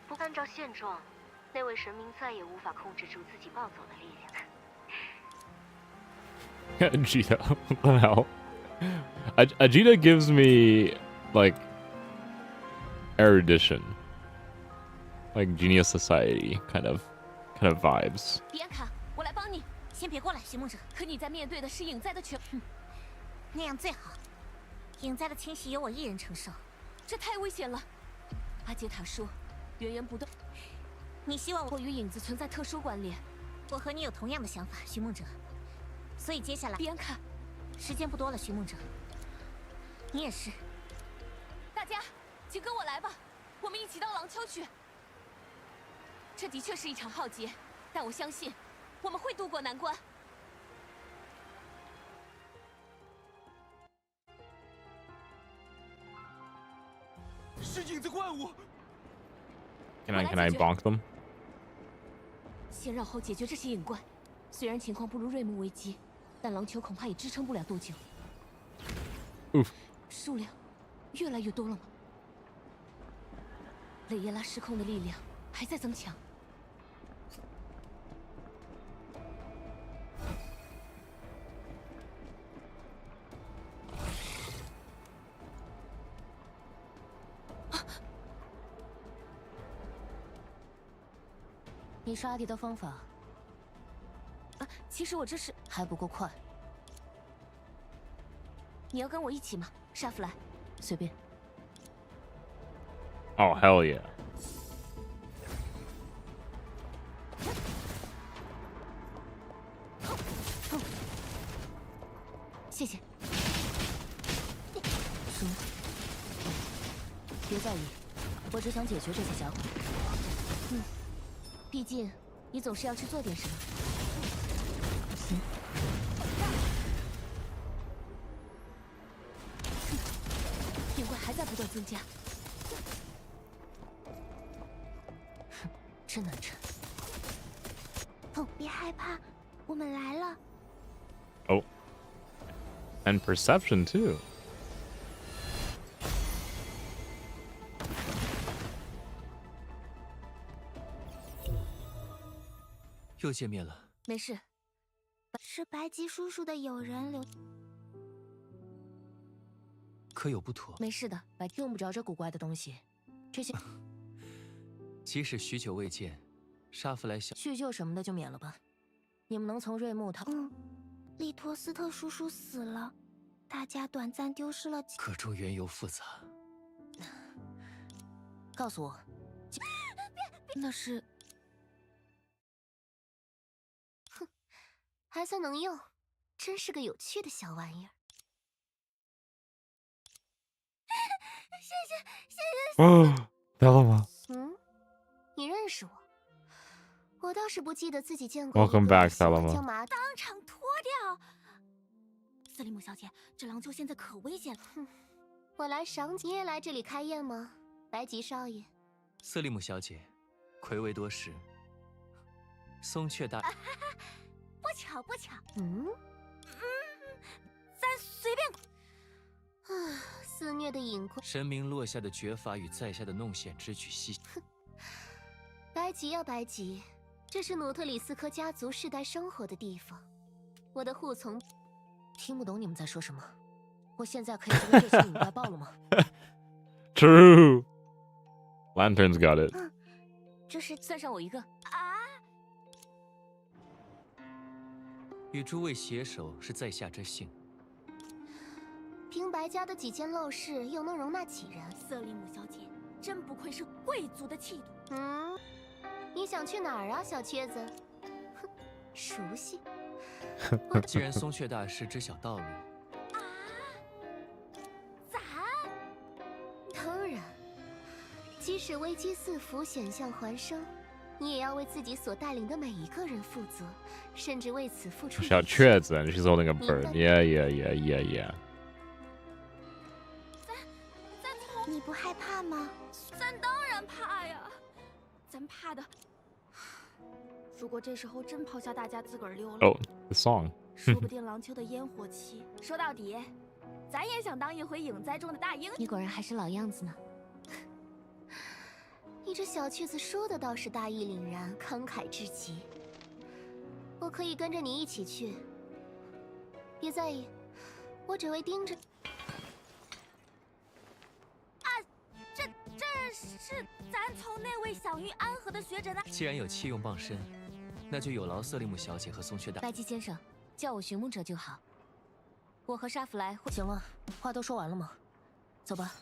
不过按照现状，那位神明再也无法控制住自己暴走的力量。Ajita, what the hell? Ajita gives me like erudition, like Genius Society kind of vibes. 比安卡，我来帮你。先别过来，寻梦者。可你在面对的是影灾的全，那样最好。影灾的侵袭由我一人承受，这太危险了。阿杰塔说，源源不断。你希望我与影子存在特殊关联？我和你有同样的想法，寻梦者。所以接下来，比安卡，时间不多了，寻梦者。你也是。大家，请跟我来吧，我们一起到廊丘去。这的确是一场浩劫，但我相信我们会渡过难关。是影子怪物。Can I bonk them? 先让后解决这些隐怪。虽然情况不如瑞木危机，但廊丘恐怕也支撑不了多久。数量越来越多了吗？雷耶拉失控的力量还在增强。你刷题的方法其实我这是还不够快。你要跟我一起吗，沙弗莱？随便。Oh hell yeah! 谢谢。什么？别在意，我只想解决这些家伙。毕竟你总是要去做点什么。行。隐怪还在不断增加。真难缠。哦，别害怕，我们来了。Oh, and perception too. 又见面了。没事。是白吉叔叔的友人留。可有不妥？没事的，用不着这古怪的东西。这些即使许久未见，沙弗莱小叙旧什么的就免了吧。你们能从瑞木他……利托斯特叔叔死了，大家短暂丢失了。各中缘由复杂。告诉我，那是……哼，还算能用，真是个有趣的小玩意儿。谢谢。Thelma. 你认识我？我倒是不记得自己见过。 Welcome back, Thelma. 将马当场脱掉。斯利姆小姐，这廊丘现在可危险了。我来赏你也来这里开宴吗，白吉少爷？瑟利姆小姐，暌违多时。松雀大……不巧。咱随便。肆虐的隐光。神明落下的绝法与在下的弄显之举息。白吉呀白吉，这是努特里斯科家族世代生活的地方。我的护从听不懂你们在说什么。我现在可以将这些引怪爆了吗？ True. Lantern's got it. 这是算上我一个。与诸位携手是在下之幸。凭白家的几件陋室，又能容纳几人？瑟利姆小姐，真不愧是贵族的气度。你想去哪儿啊，小瘸子？哼，熟悉。既然松雀大师知晓道路，咋？当然，即使危机四伏、险象环生，你也要为自己所带领的每一个人负责，甚至为此付出。小雀子 and she's holding a bird. Yeah. 你不害怕吗？咱当然怕呀，咱怕的。如果这时候真抛下大家自个儿溜了 Oh, the song. 说不定廊丘的烟火气。说到底，咱也想当一回影灾中的大英。你果然还是老样子呢。你这小雀子说的倒是大义凛然，慷慨至极。我可以跟着你一起去，别在意，我只会盯着。这是咱从那位享誉安和的学者那。既然有器用傍身，那就有劳瑟利姆小姐和松雀大。白姬先生，叫我寻梦者就好。我和沙弗莱会。行了，话都说完了吗？走吧，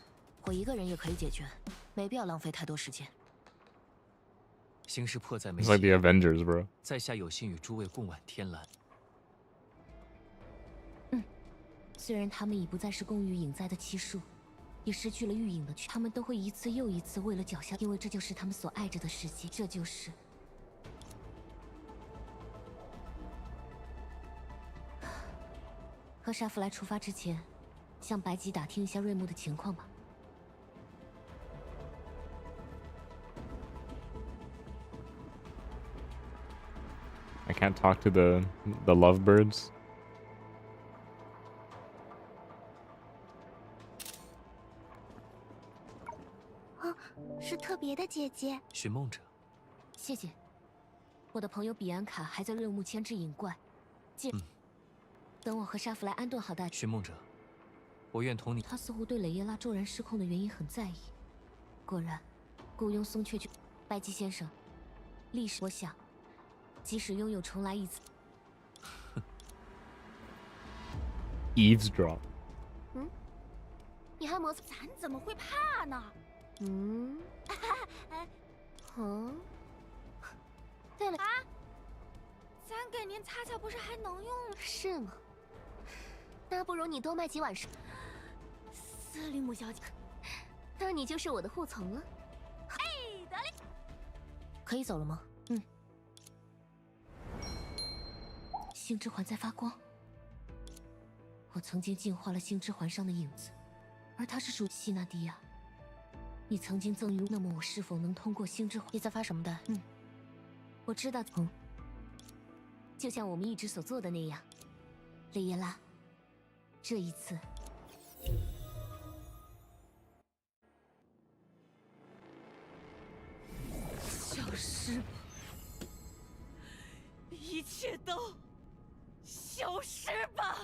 我一个人也可以解决，没必要浪费太多时间。形势迫在眉 It's 睫。 like the Avengers, bro. 在下有幸与诸位共挽天蓝。虽然他们已不再是共御影灾的七术，也失去了御影的权，他们都会一次又一次为了脚下，因为这就是他们所爱着的世界，这就是。和沙弗莱出发之前，向白吉打听一下瑞木的情况吧。I can't talk to the lovebirds. 是特别的姐姐。寻梦者，谢谢。我的朋友比安卡还在瑞木牵制隐怪，等我和沙弗莱安顿好大。寻梦者，我愿同你。他似乎对雷耶拉骤然失控的原因很在意。果然，雇佣松雀去。白姬先生，历史我想，即使拥有重来一次。Eavesdrop. 你还磨？咱怎么会怕呢？对了咱给您擦擦，不是还能用吗？是吗？那不如你多卖几碗水。瑟利姆小姐，那你就是我的护从了。得嘞。可以走了吗？星之环在发光。我曾经净化了星之环上的影子，而它是属西纳迪亚。你曾经赠予，那么我是否能通过星之环？你在发什么呆？我知道。就像我们一直所做的那样，雷耶拉，这一次。消失吧，一切都消失吧！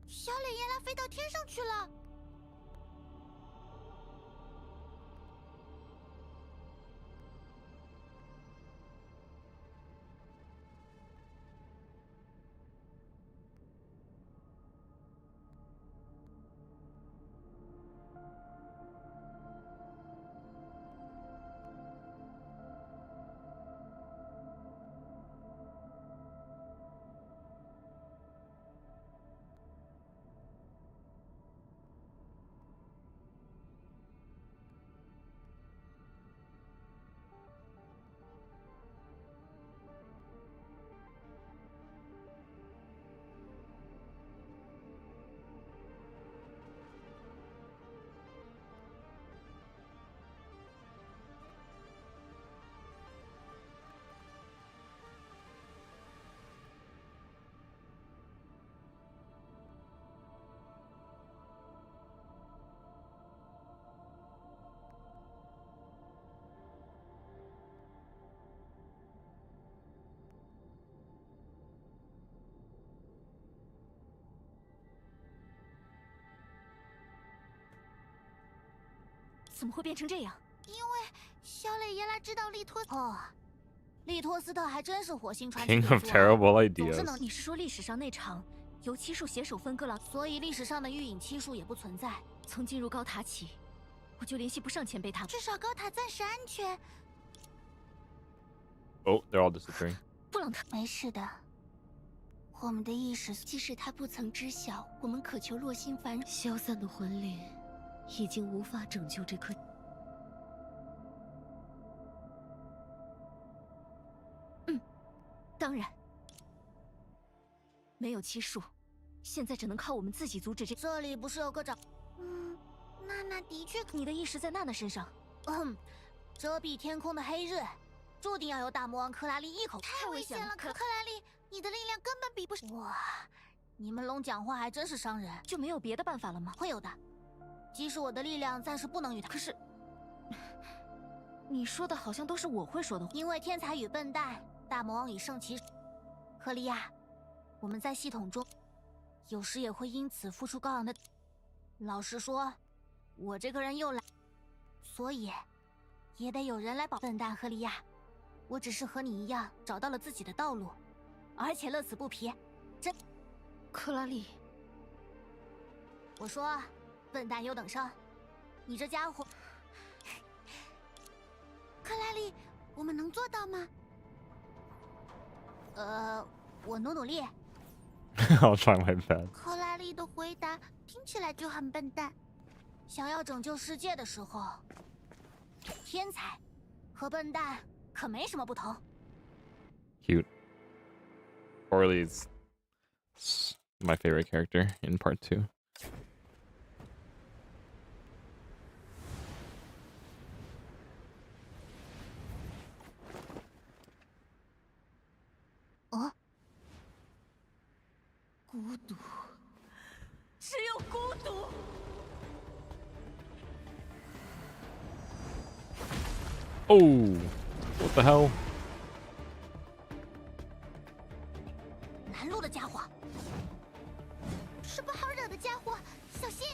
小雷耶拉飞到天上去了。怎么会变成这样？因为小磊爷来知道利托哦，利托斯特还真是火星传奇 King 的 of 作 terrible 总是 ideas. 能。你是说历史上那场由七术携手分割了？所以历史上的御影七术也不存在。从进入高塔起，我就联系不上前辈他们。至少高塔暂时安全。 Oh, they're all disappearing. 布朗特，没事的，我们的意识即使他不曾知晓，我们渴求洛星凡消散的魂灵，已经无法拯救这颗。当然，没有七术，现在只能靠我们自己阻止这。这里不是有个长……娜娜的确，你的意识在娜娜身上。遮蔽天空的黑日，注定要由大魔王克拉丽一口。太危险了，克拉丽，你的力量根本比不上。哇，你们龙讲话还真是伤人。就没有别的办法了吗？会有的，即使我的力量暂时不能与他。可是，你说的好像都是我会说的话。因为天才与笨蛋，大魔王与圣骑士。克利亚，我们在系统中，有时也会因此付出高昂的。老实说，我这个人又懒，所以也得有人来保。笨蛋赫利亚，我只是和你一样找到了自己的道路，而且乐此不疲。真，克拉丽，我说，笨蛋优等生，你这家伙。克拉丽，我们能做到吗？我努力。I'll try my best. 克拉丽的回答听起来就很笨蛋。想要拯救世界的时候，天才和笨蛋可没什么不同。Cute. Coralie's my favorite character in part 2. 孤独，只有孤独。Oh, what the hell? 拦路的家伙，是不好惹的家伙，小心！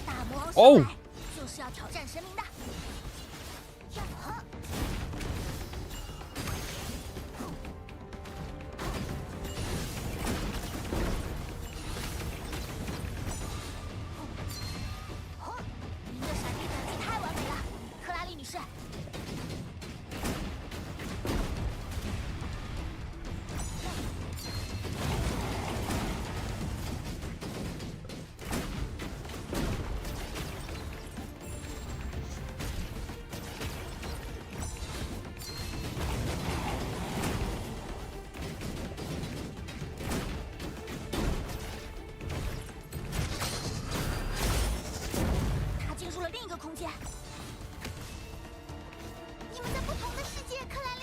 大魔王哦上来就是要挑战神明的。您的闪电反击太完美了，克拉丽女士。他进入了另一个空间。你们在不同的世界，克拉丽。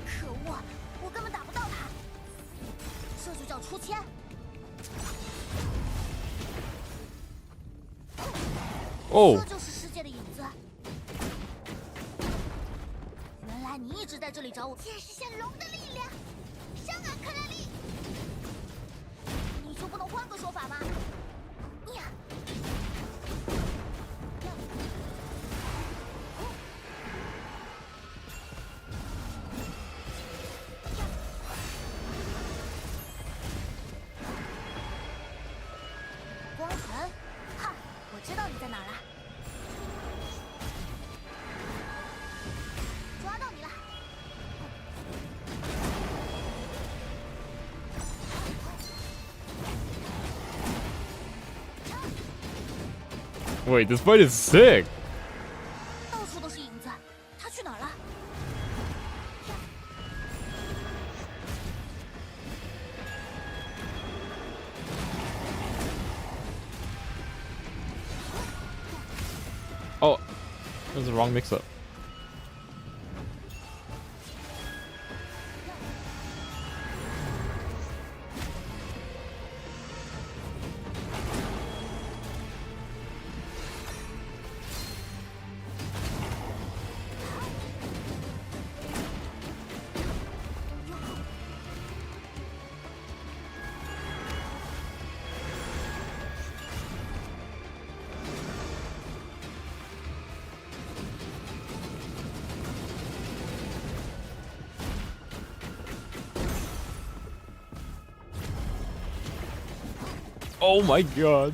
可恶，我根本打不到他。这就叫出千。哦这就是世界的影子。原来你一直在这里找我。见识下龙的力量，上啊，克拉丽！你就不能换个说法吗？呀！光痕，哈，我知道你在哪儿了。抓到你了！ Wait, this fight is sick. 到处都是影子，他去哪儿了？ Oh, that was the wrong mix-up. Oh my god.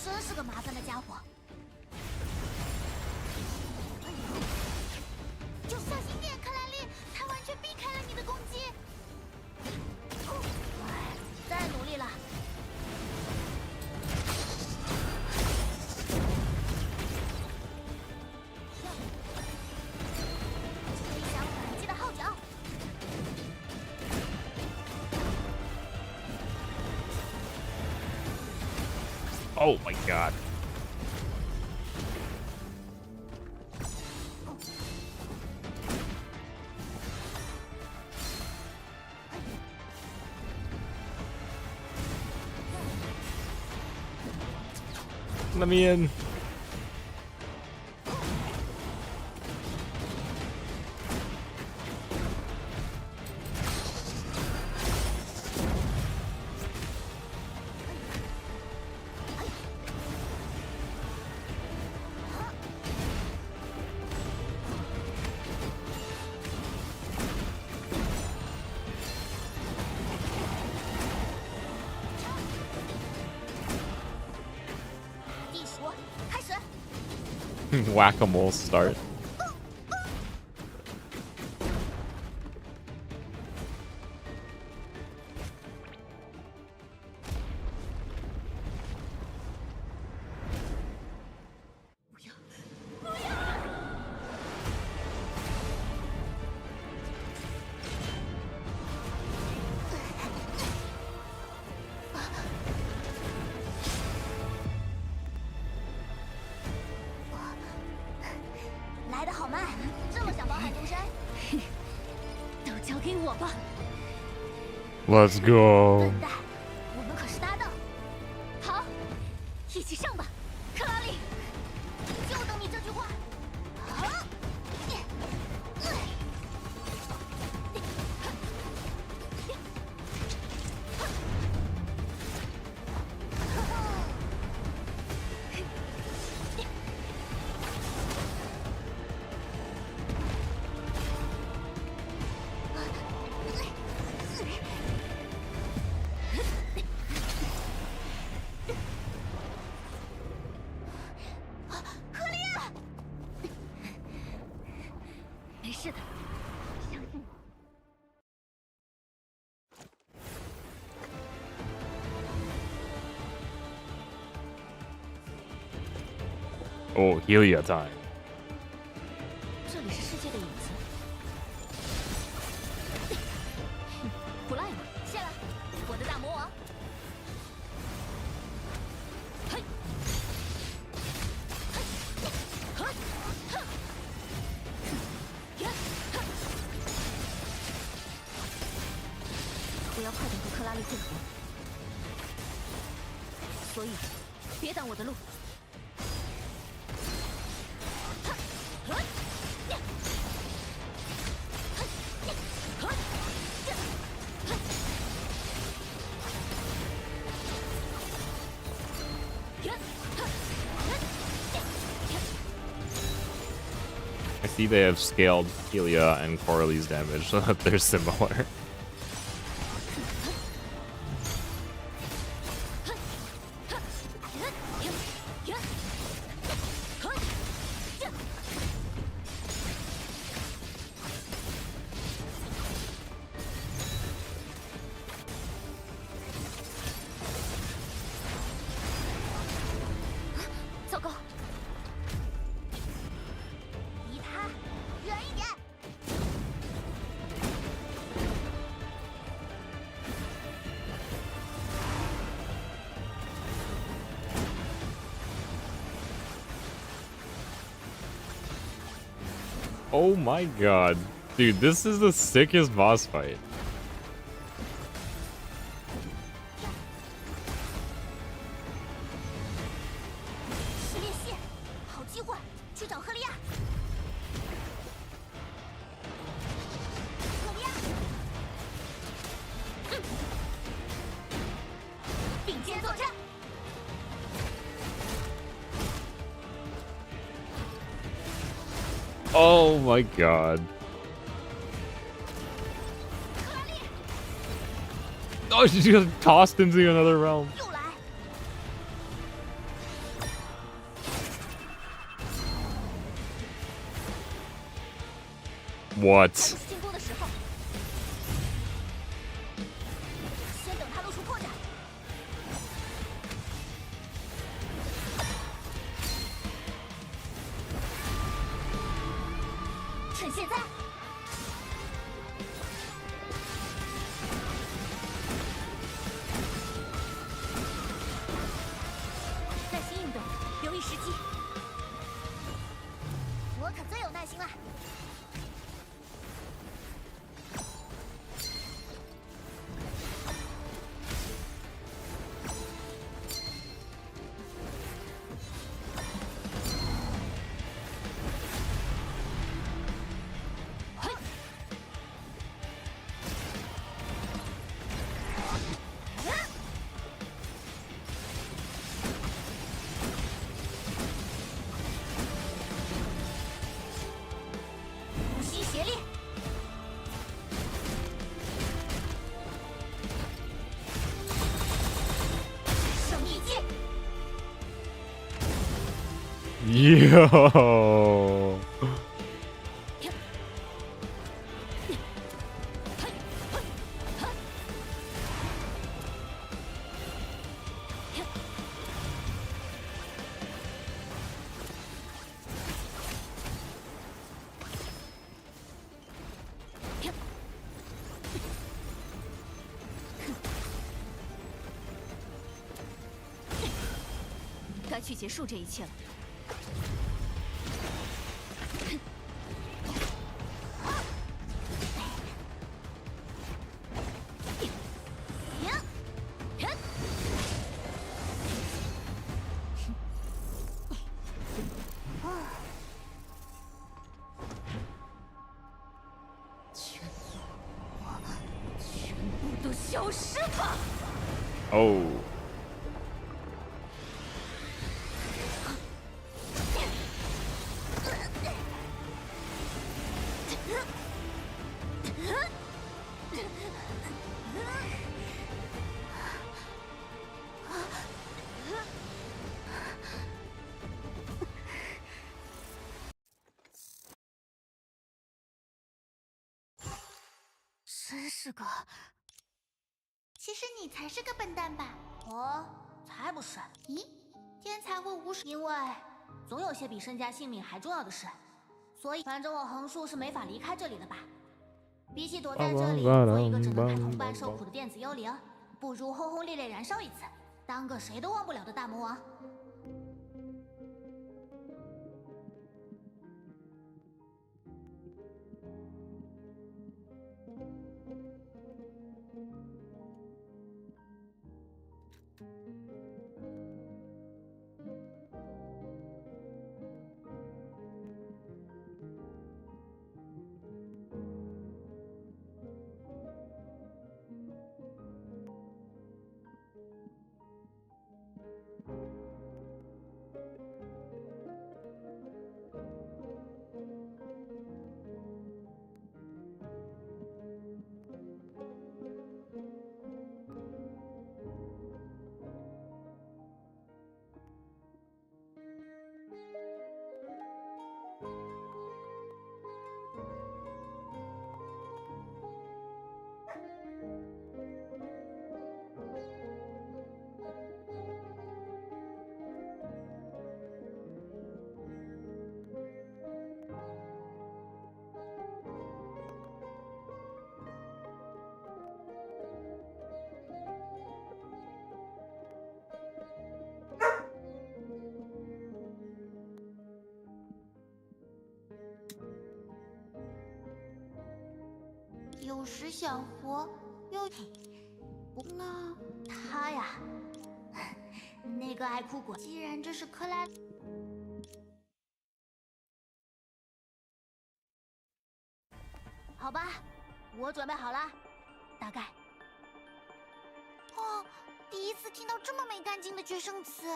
真是个麻烦的家伙。就小心点，克莱丽，他完全避开了你的攻击。再努力了。吹响反击的号角。 Oh my god. Let me in. Whack-a-mole start. Let's go. 我们可是搭档。好，一起上吧，克拉丽。就等你这句话。Oh, Helia time. 这里是世界的影子。不赖嘛，谢了，我的大魔王。嘿，嘿，哼，我要快点和克拉丽会合，所以别挡我的路。 I see they have scaled Helia and Coralie's damage so that they're similar. Oh my god. Dude, this is the sickest boss fight. Oh my god. Oh, she just tossed into another realm. 又来。What? 进攻的时候，先等他露出破绽。趁现在。耐心应对，留意时机。我可最有耐心了。 Yo. 该去结束这一切了。 消失吧！哦。真是个…… 其实你才是个笨蛋吧？我才不是！咦，天才会无视？因为总有些比身家性命还重要的事，所以反正我横竖是没法离开这里的吧。比起躲在这里做一个只能看同伴受苦的电子幽灵，不如轰轰烈烈燃烧一次，当个谁都忘不了的大魔王。 有时想活，又不那他呀，那个爱哭鬼。既然这是克拉，好吧，我准备好了，大概。哦，第一次听到这么没干劲的决胜词，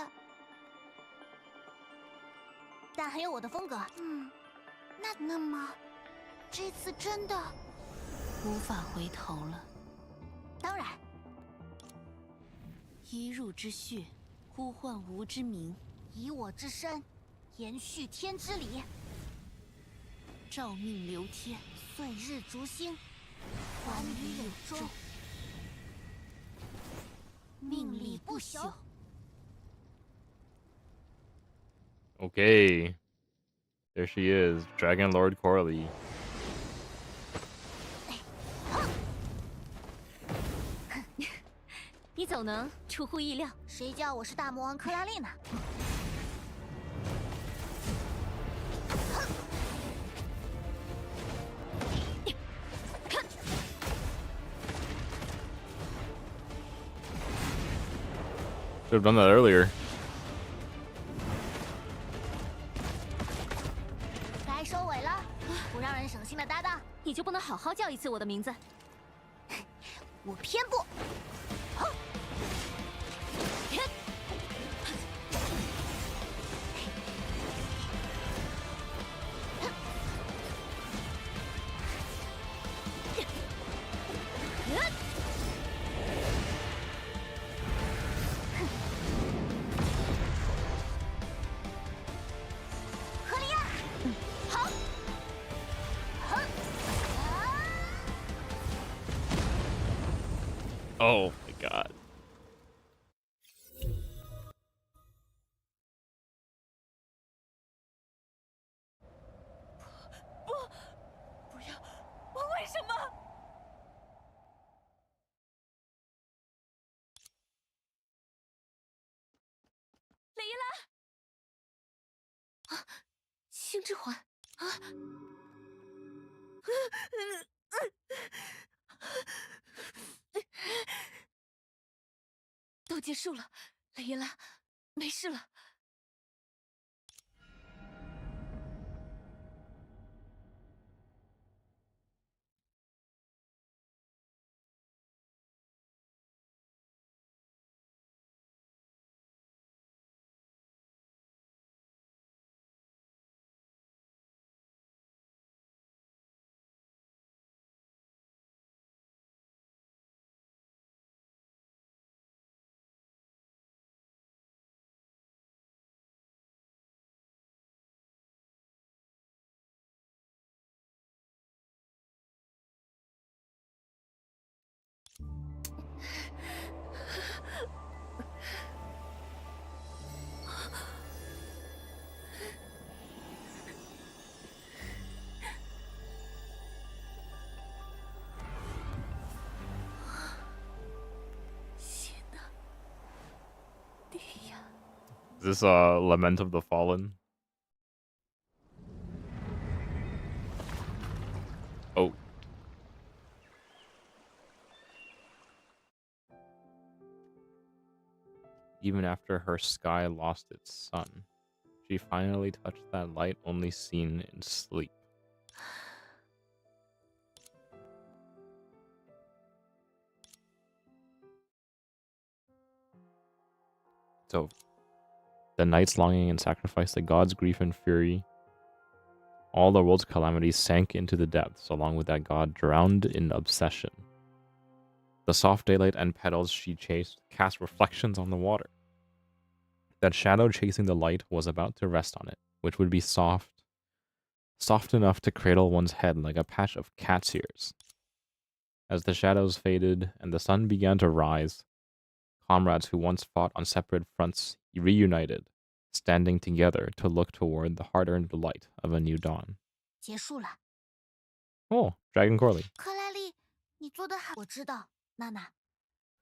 但很有我的风格。那么，这次真的。 无法回头了。当然，以汝之血，呼唤吾之名；以我之身，延续天之理。诏命流天，岁日逐星，还于有终。命里不朽。Okay. There she is, Dragon Lord Coralie. 你走能出乎意料，谁叫我是大魔王克拉丽呢？Should have done that earlier. 该收尾了，不让人省心的搭档，你就不能好好叫一次我的名字？我偏不。Oh my god. 不要！我为什么？雷伊拉！啊，星之环啊！都结束了，雷伊拉，没事了。Is this a Lament of the Fallen? Oh. Even after her sky lost its sun, she finally touched that light only seen in sleep. So, the night's longing and sacrifice, the god's grief and fury, all the world's calamities sank into the depths, along with that god drowned in obsession. The soft daylight and petals she chased cast reflections on the water. That shadow chasing the light was about to rest on it, which would be soft enough to cradle one's head like a patch of cat's ears. As the shadows faded and the sun began to rise, comrades who once fought on separate fronts reunited, standing together to look toward the hard-earned light of a new dawn. 结束了。 Oh, Dragon Coralie. 克拉丽，你做得好。我知道，娜娜，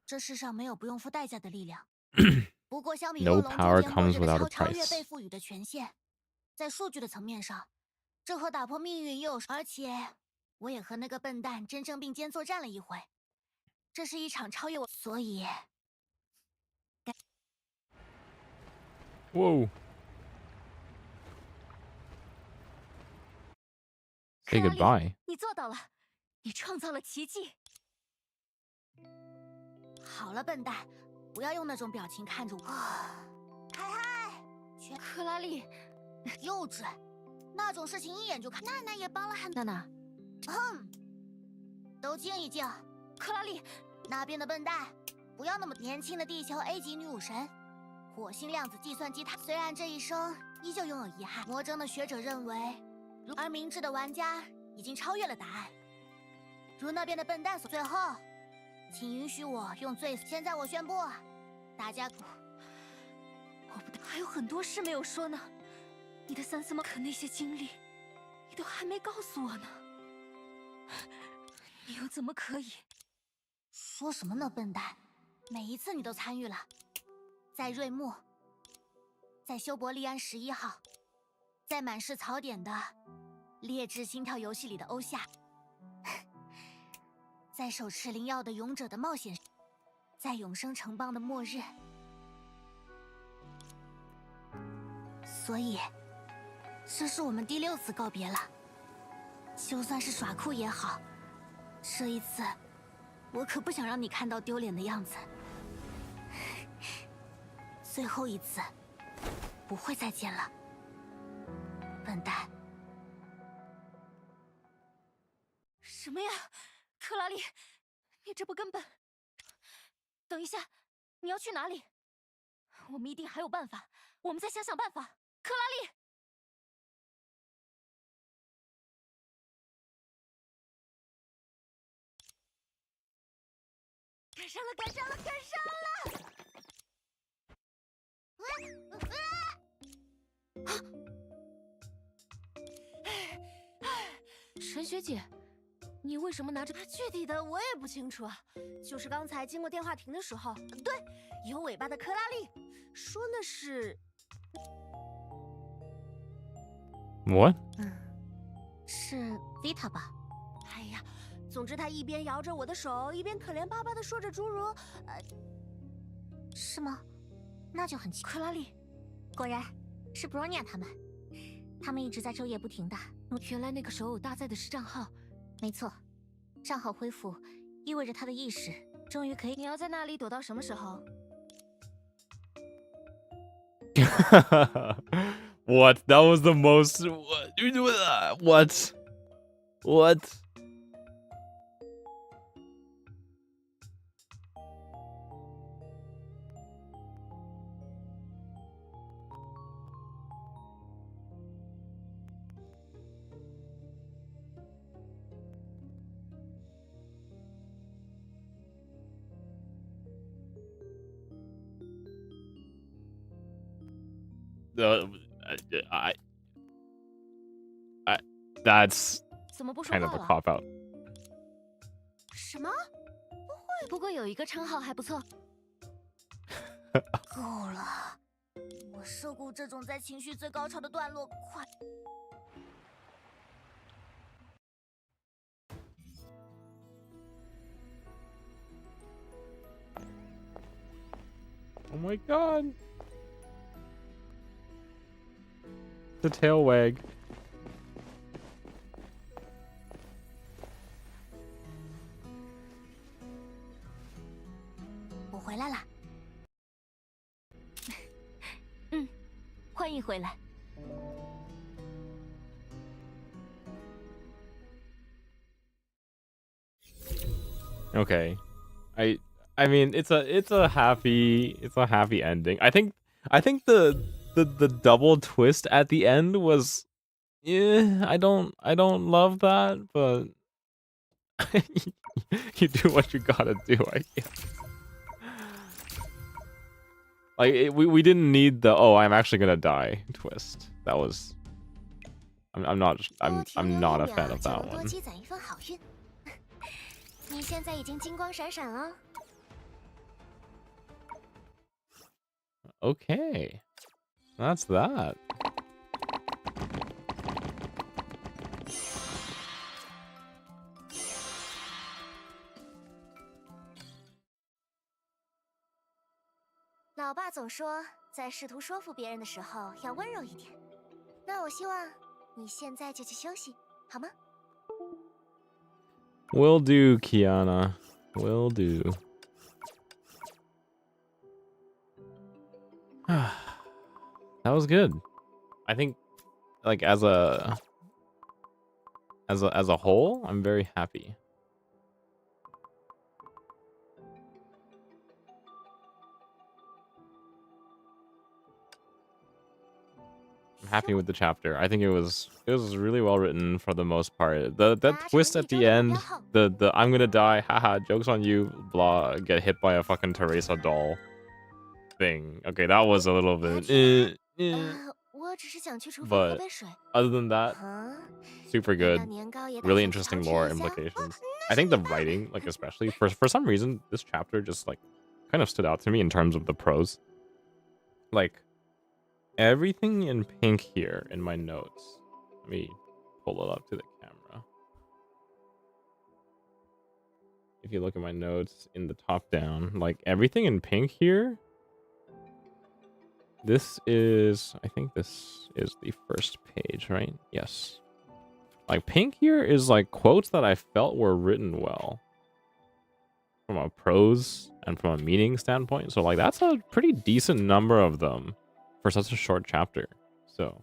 这世上没有不用付代价的力量。不过，相比恶 No 龙 power 中间默 comes 认的 without a 超越 price. 被赋予的权限，在数据的层面上，这和打破命运又有，而且我也和那个笨蛋真正并肩作战了一回。这是一场超越我，所以。 Whoa. Say goodbye. 你做到了，你创造了奇迹。好了，笨蛋，不要用那种表情看着我。嗨，克拉丽，幼稚，那种事情一眼就看。娜娜也帮了很。娜娜，都静一静。克拉丽，那边的笨蛋，不要那么年轻的地球 A 级女武神，火星量子计算机。虽然这一生依旧拥有遗憾，魔怔的学者认为，而明智的玩家已经超越了答案。如那边的笨蛋所。最后，请允许我用最。现在我宣布，大家，我不，还有很多事没有说呢。你的三丝猫，可那些经历，你都还没告诉我呢。你又怎么可以？说什么呢，笨蛋！每一次你都参与了，在瑞木，在修伯利安11号，在满是槽点的劣质心跳游戏里的欧夏，在手持灵药的勇者的冒险，在永生城邦的末日。所以，这是我们第6次告别了。就算是耍酷也好，这一次，我可不想让你看到丢脸的样子。最后一次，不会再见了，笨蛋。什么呀，克拉丽，你这不根本……等一下，你要去哪里？我们一定还有办法，我们再想想办法。克拉丽，赶上了，赶上了，赶上了！陈学姐，你为什么拿着？具体的我也不清楚，就是刚才经过电话亭的时候，对，有尾巴的克拉丽说那是What？ 是 Vita 吧？哎呀，总之他一边摇着我的手，一边可怜巴巴的说着诸如是吗？那就很奇怪。克拉丽，果然是 Bronya 他们一直在昼夜不停的。原来那个手偶搭载的是账号。没错，账号恢复意味着他的意识终于可以。你要在那里躲到什么时候？What? That was the most. What? What? That's 怎么不说 kind 话 of a 了？ cop out. 什么？不会，不过有一个称号还不错。够了，我受够这种在情绪最高潮的段落快。Oh my god. The tail wag. 我回来了。欢迎回来。Okay. I mean it's a happy ending. I think the double twist at the end was I don't love that, but you do what you gotta do, I guess. Like we didn't need the I'm actually gonna die twist. That was I'm not a fan of that one. 你现在已经金光闪闪了。Okay, that's that. 老爸总说，在试图说服别人的时候要温柔一点。那我希望你现在就去休息，好吗？ Will do, Kiana. Will do. That was good. I think, like as a whole, I'm very happy. happy with the chapter. I think it was really well written for the most part. That twist at the end, the I'm gonna die, haha, joke's on you, blah, get hit by a fucking Teresa doll thing. Okay, that was a little bit but other than that, super good. Really interesting lore implications. I think the writing, like especially for some reason, this chapter just like kind of stood out to me in terms of the prose. Like everything in pink here in my notes. Let me pull it up to the camera. If you look at my notes in the top down, like everything in pink here. This is, I think this is the first page, right? Yes. Like pink here is like quotes that I felt were written well from a prose and from a meaning standpoint. So like that's a pretty decent number of them for such a short chapter. So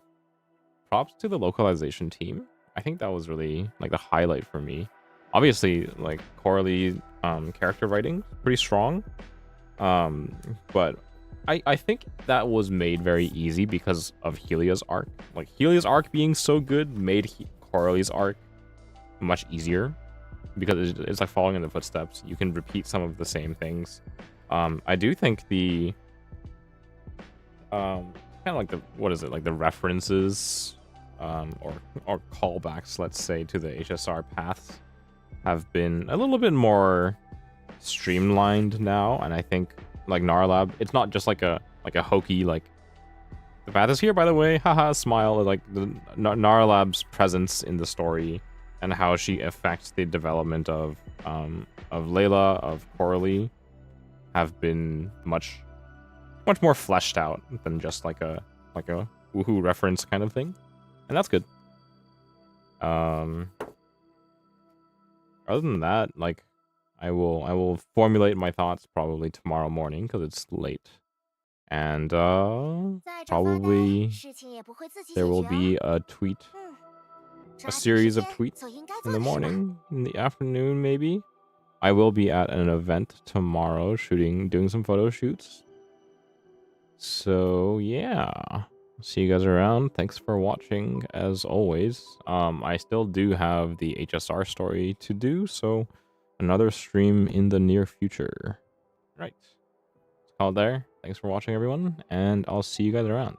props to the localization team. I think that was really like the highlight for me. Obviously, like Coralie character writing pretty strong. But I think that was made very easy because of Helia's arc. Like Helia's arc being so good made Coralie's arc much easier because it's like following in the footsteps. You can repeat some of the same things. I do think the kind of like the, what is it, like the references or callbacks, let's say, to the HSR paths have been a little bit more streamlined now, and I think like Narlab, it's not just like a hokey like the path is here, by the way, haha, smile. Like the Narlab's presence in the story and how she affects the development of Layla, of Coralie, have been much more fleshed out than just like a woohoo reference kind of thing, and that's good. Other than that, like I will formulate my thoughts probably tomorrow morning because it's late, and probably there will be a series of tweets in the morning, in the afternoon maybe. I will be at an event tomorrow doing some photo shoots. So yeah, see you guys around. Thanks for watching as always. I still do have the HSR story to do, so another stream in the near future. Right. It's called there. Thanks for watching, everyone, and I'll see you guys around.